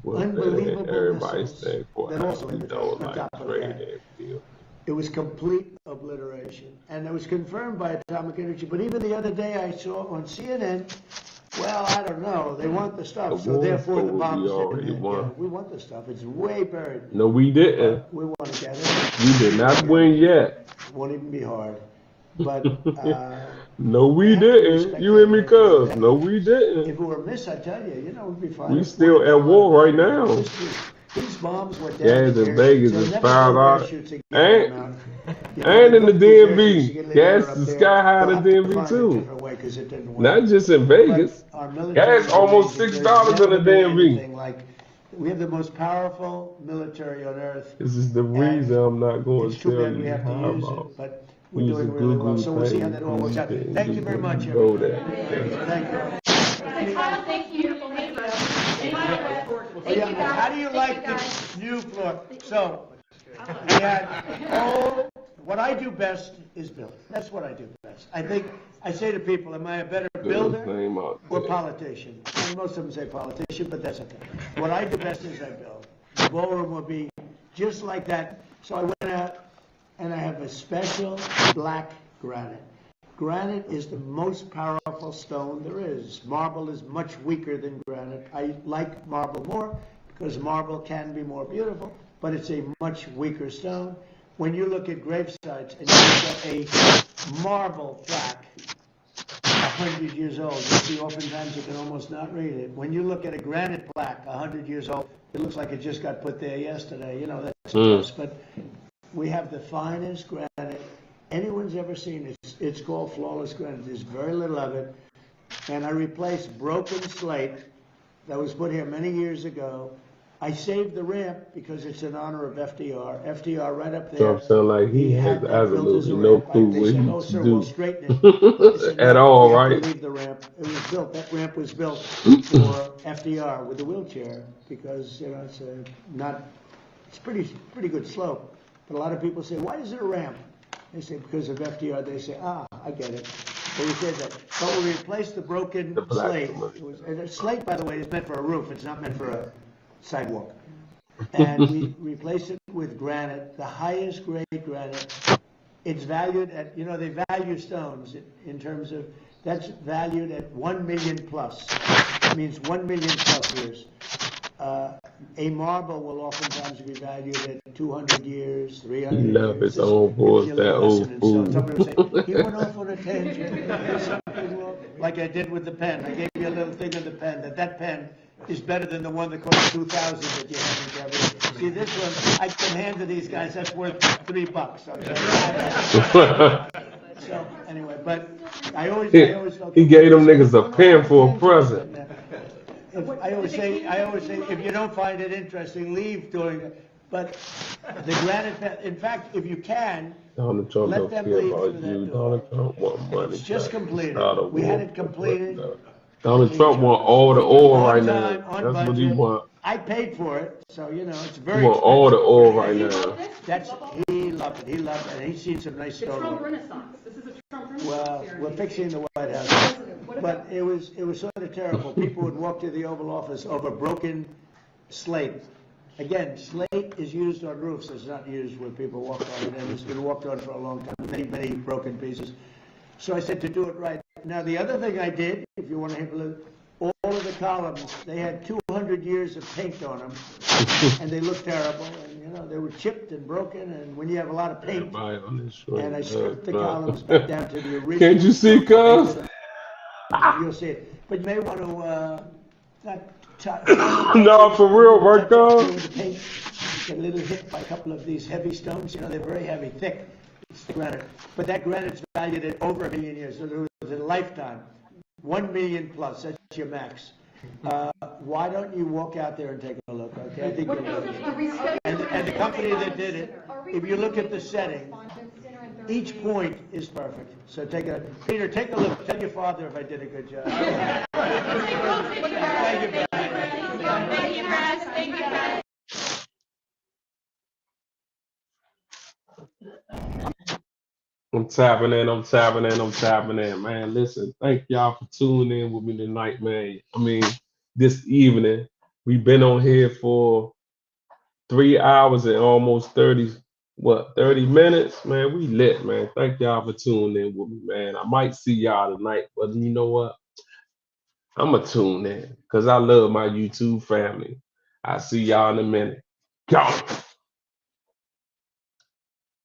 [SPEAKER 8] unbelievable
[SPEAKER 1] everybody
[SPEAKER 8] missiles
[SPEAKER 1] stand for
[SPEAKER 8] that
[SPEAKER 1] how
[SPEAKER 8] also
[SPEAKER 1] we
[SPEAKER 8] hit the
[SPEAKER 1] don't
[SPEAKER 8] on
[SPEAKER 1] like
[SPEAKER 8] top of
[SPEAKER 1] trade
[SPEAKER 8] that.
[SPEAKER 1] and deal.
[SPEAKER 8] It was complete obliteration. And it was confirmed by Atomic Energy. But even the other day I saw on CNN, well, I don't know. They want the stuff, so
[SPEAKER 1] war is
[SPEAKER 8] therefore the
[SPEAKER 1] over. We
[SPEAKER 8] bombs
[SPEAKER 1] already
[SPEAKER 8] didn't hit.
[SPEAKER 1] won.
[SPEAKER 8] Yeah, we want the stuff. It's way buried.
[SPEAKER 1] No, we didn't.
[SPEAKER 8] But we want to get it.
[SPEAKER 1] We did not win yet.
[SPEAKER 8] It won't even be hard. But
[SPEAKER 1] No, we
[SPEAKER 8] they have to
[SPEAKER 1] didn't.
[SPEAKER 8] respect
[SPEAKER 1] You hear
[SPEAKER 8] that
[SPEAKER 1] me,
[SPEAKER 8] military.
[SPEAKER 1] cuz? No, we didn't.
[SPEAKER 8] If it were a miss, I tell you, we'd be fine.
[SPEAKER 1] We
[SPEAKER 8] If
[SPEAKER 1] still
[SPEAKER 8] we'd
[SPEAKER 1] at
[SPEAKER 8] have
[SPEAKER 1] war right
[SPEAKER 8] done
[SPEAKER 1] now.
[SPEAKER 8] These bombs went down
[SPEAKER 1] Gas
[SPEAKER 8] in
[SPEAKER 1] in Vegas
[SPEAKER 8] so
[SPEAKER 1] is
[SPEAKER 8] never
[SPEAKER 1] found
[SPEAKER 8] go
[SPEAKER 1] out.
[SPEAKER 8] parachutes again, you know. You know,
[SPEAKER 1] And
[SPEAKER 8] they
[SPEAKER 1] in the
[SPEAKER 8] built these airships to
[SPEAKER 1] DMV.
[SPEAKER 8] get the
[SPEAKER 1] Gas
[SPEAKER 8] air up
[SPEAKER 1] is
[SPEAKER 8] there.
[SPEAKER 1] sky high in
[SPEAKER 8] They'll
[SPEAKER 1] the
[SPEAKER 8] have to
[SPEAKER 1] DMV
[SPEAKER 8] find a
[SPEAKER 1] too.
[SPEAKER 8] different way 'cause it didn't work.
[SPEAKER 1] Not just in Vegas.
[SPEAKER 8] But our military
[SPEAKER 1] Gas
[SPEAKER 8] is
[SPEAKER 1] almost
[SPEAKER 8] amazing.
[SPEAKER 1] $6
[SPEAKER 8] There's
[SPEAKER 1] in the
[SPEAKER 8] never been
[SPEAKER 1] DMV.
[SPEAKER 8] anything like we have the most powerful military on earth.
[SPEAKER 1] This is the reason I'm not going
[SPEAKER 8] It's
[SPEAKER 1] to
[SPEAKER 8] too
[SPEAKER 1] tell
[SPEAKER 8] bad we
[SPEAKER 1] you
[SPEAKER 8] have to
[SPEAKER 1] how
[SPEAKER 8] use
[SPEAKER 1] about
[SPEAKER 8] it, but
[SPEAKER 1] we
[SPEAKER 8] we're
[SPEAKER 1] use a
[SPEAKER 8] doing really well.
[SPEAKER 1] Google
[SPEAKER 8] So we'll see how
[SPEAKER 1] thing.
[SPEAKER 8] that all works out.
[SPEAKER 1] And
[SPEAKER 8] Thank you
[SPEAKER 1] just
[SPEAKER 8] very
[SPEAKER 1] when
[SPEAKER 8] much,
[SPEAKER 1] you go
[SPEAKER 8] everybody.
[SPEAKER 1] there.
[SPEAKER 8] Thank you.
[SPEAKER 9] Thank you.
[SPEAKER 8] Oh, yeah. How do you like the new floor? So, we had, what I do best is build. That's what I do best. I say to people, am I a better builder or politician? And most of them say politician, but that's okay. What I do best is I build. The ballroom will be just like that. So I went out and I have a special black granite. Granite is the most powerful stone there is. Marble is much weaker than granite. I like marble more because marble can be more beautiful, but it's a much weaker stone. When you look at gravesites and you look at a marble plaque 100 years old, you see oftentimes you can almost not read it. When you look at a granite plaque 100 years old, it looks like it just got put there yesterday. You know, that's close. But we have the finest granite anyone's ever seen. It's called flawless granite. There's very little of it. And I replaced broken slate that was put here many years ago. I saved the ramp because it's in honor of FDR. FDR right up there.
[SPEAKER 1] Trump sound like he has
[SPEAKER 8] had that built as
[SPEAKER 1] absolutely
[SPEAKER 8] a
[SPEAKER 1] no
[SPEAKER 8] ramp.
[SPEAKER 1] clue
[SPEAKER 8] They
[SPEAKER 1] what
[SPEAKER 8] said,
[SPEAKER 1] he
[SPEAKER 8] "Oh,
[SPEAKER 1] to
[SPEAKER 8] sir, we'll
[SPEAKER 1] do
[SPEAKER 8] straighten it." I said,
[SPEAKER 1] at
[SPEAKER 8] "No,
[SPEAKER 1] all,
[SPEAKER 8] we have
[SPEAKER 1] right?
[SPEAKER 8] to leave the ramp." It was built. That ramp was built for FDR with the wheelchair because it's pretty good slope. But a lot of people say, "Why is it a ramp?" They say because of FDR. They say, I get it. But we said that. But we replaced the broken slate. And slate, by the way, is meant for a roof. It's not meant for a sidewalk. And we replaced it with granite, the highest grade granite. It's valued at, they value stones in terms of, that's valued at 1 million plus. It means 1 million plus years. A marble will oftentimes be valued at 200 years, 300 years.
[SPEAKER 1] He love his own voice, that old fool.
[SPEAKER 8] Somebody will say, he went off on a tangent. Like I did with the pen. I gave you a little thing on the pen, that pen is better than the one that cost 2,000 that you have in Jeffrey. See, this one, I can hand to these guys, that's worth $3. Okay? So, anyway, but I always felt
[SPEAKER 1] He gave them niggas a pen for a present.
[SPEAKER 8] I always say, if you don't find it interesting, leave during it. But the granite pen, in fact, if you can,
[SPEAKER 1] Donald Trump
[SPEAKER 8] let
[SPEAKER 1] don't
[SPEAKER 8] them
[SPEAKER 1] care
[SPEAKER 8] leave
[SPEAKER 1] about
[SPEAKER 8] through that
[SPEAKER 1] you.
[SPEAKER 8] door.
[SPEAKER 1] Donald Trump want money.
[SPEAKER 8] It's just completed.
[SPEAKER 1] Not a
[SPEAKER 8] We
[SPEAKER 1] war.
[SPEAKER 8] had it completed.
[SPEAKER 1] Donald Trump want all the oil
[SPEAKER 8] On
[SPEAKER 1] right
[SPEAKER 8] time,
[SPEAKER 1] now.
[SPEAKER 8] on
[SPEAKER 1] That's what he
[SPEAKER 8] budget.
[SPEAKER 1] want.
[SPEAKER 8] I paid for it, so it's
[SPEAKER 1] He
[SPEAKER 8] very
[SPEAKER 1] want
[SPEAKER 8] expensive.
[SPEAKER 1] all the oil right now.
[SPEAKER 8] He loved it. He loved it. And he's seen some nice
[SPEAKER 15] The Trump
[SPEAKER 8] stories.
[SPEAKER 15] Renaissance. This is a Trump Renaissance.
[SPEAKER 8] Well,
[SPEAKER 15] here in
[SPEAKER 8] we're
[SPEAKER 15] DC.
[SPEAKER 8] fixing the White House. But it was sort of terrible. People would walk to the Oval Office over broken slate. Again, slate is used on roofs. It's not used where people walk on it. And it's been walked on for a long time. Many broken pieces. So I said to do it right. Now, the other thing I did, if you want to have a little, all of the columns, they had 200 years of paint on them. And they looked terrible. And, they were chipped and broken. And when you have a lot of paint, and I stripped the columns back down to the original.
[SPEAKER 1] Can't you see, cuz?
[SPEAKER 8] You'll see it. But you may want to
[SPEAKER 1] No, for real, right, cuz?
[SPEAKER 8] Get a little hit by a couple of these heavy stones. They're very heavy, thick. It's the granite. But that granite's valued at over 1 million years. So it was a lifetime. 1 million plus. That's your max. Why don't you walk out there and take a look? Okay, I think you'll love it. And the company that did it, if you look at the setting, each point is perfect. So Peter, take a look. Tell your father if I did a good job. Thank you,
[SPEAKER 9] Thank you, Press. Thank you, Press.
[SPEAKER 1] I'm tapping in, man. Listen, thank y'all for tuning in with me tonight, man. I mean, this evening. We've been on here for 3 hours and almost 30 minutes, man. We lit, man. Thank y'all for tuning in with me, man. I might see y'all tonight, but you know what? I'ma tune in because I love my YouTube family. I'll see y'all in a minute. Go.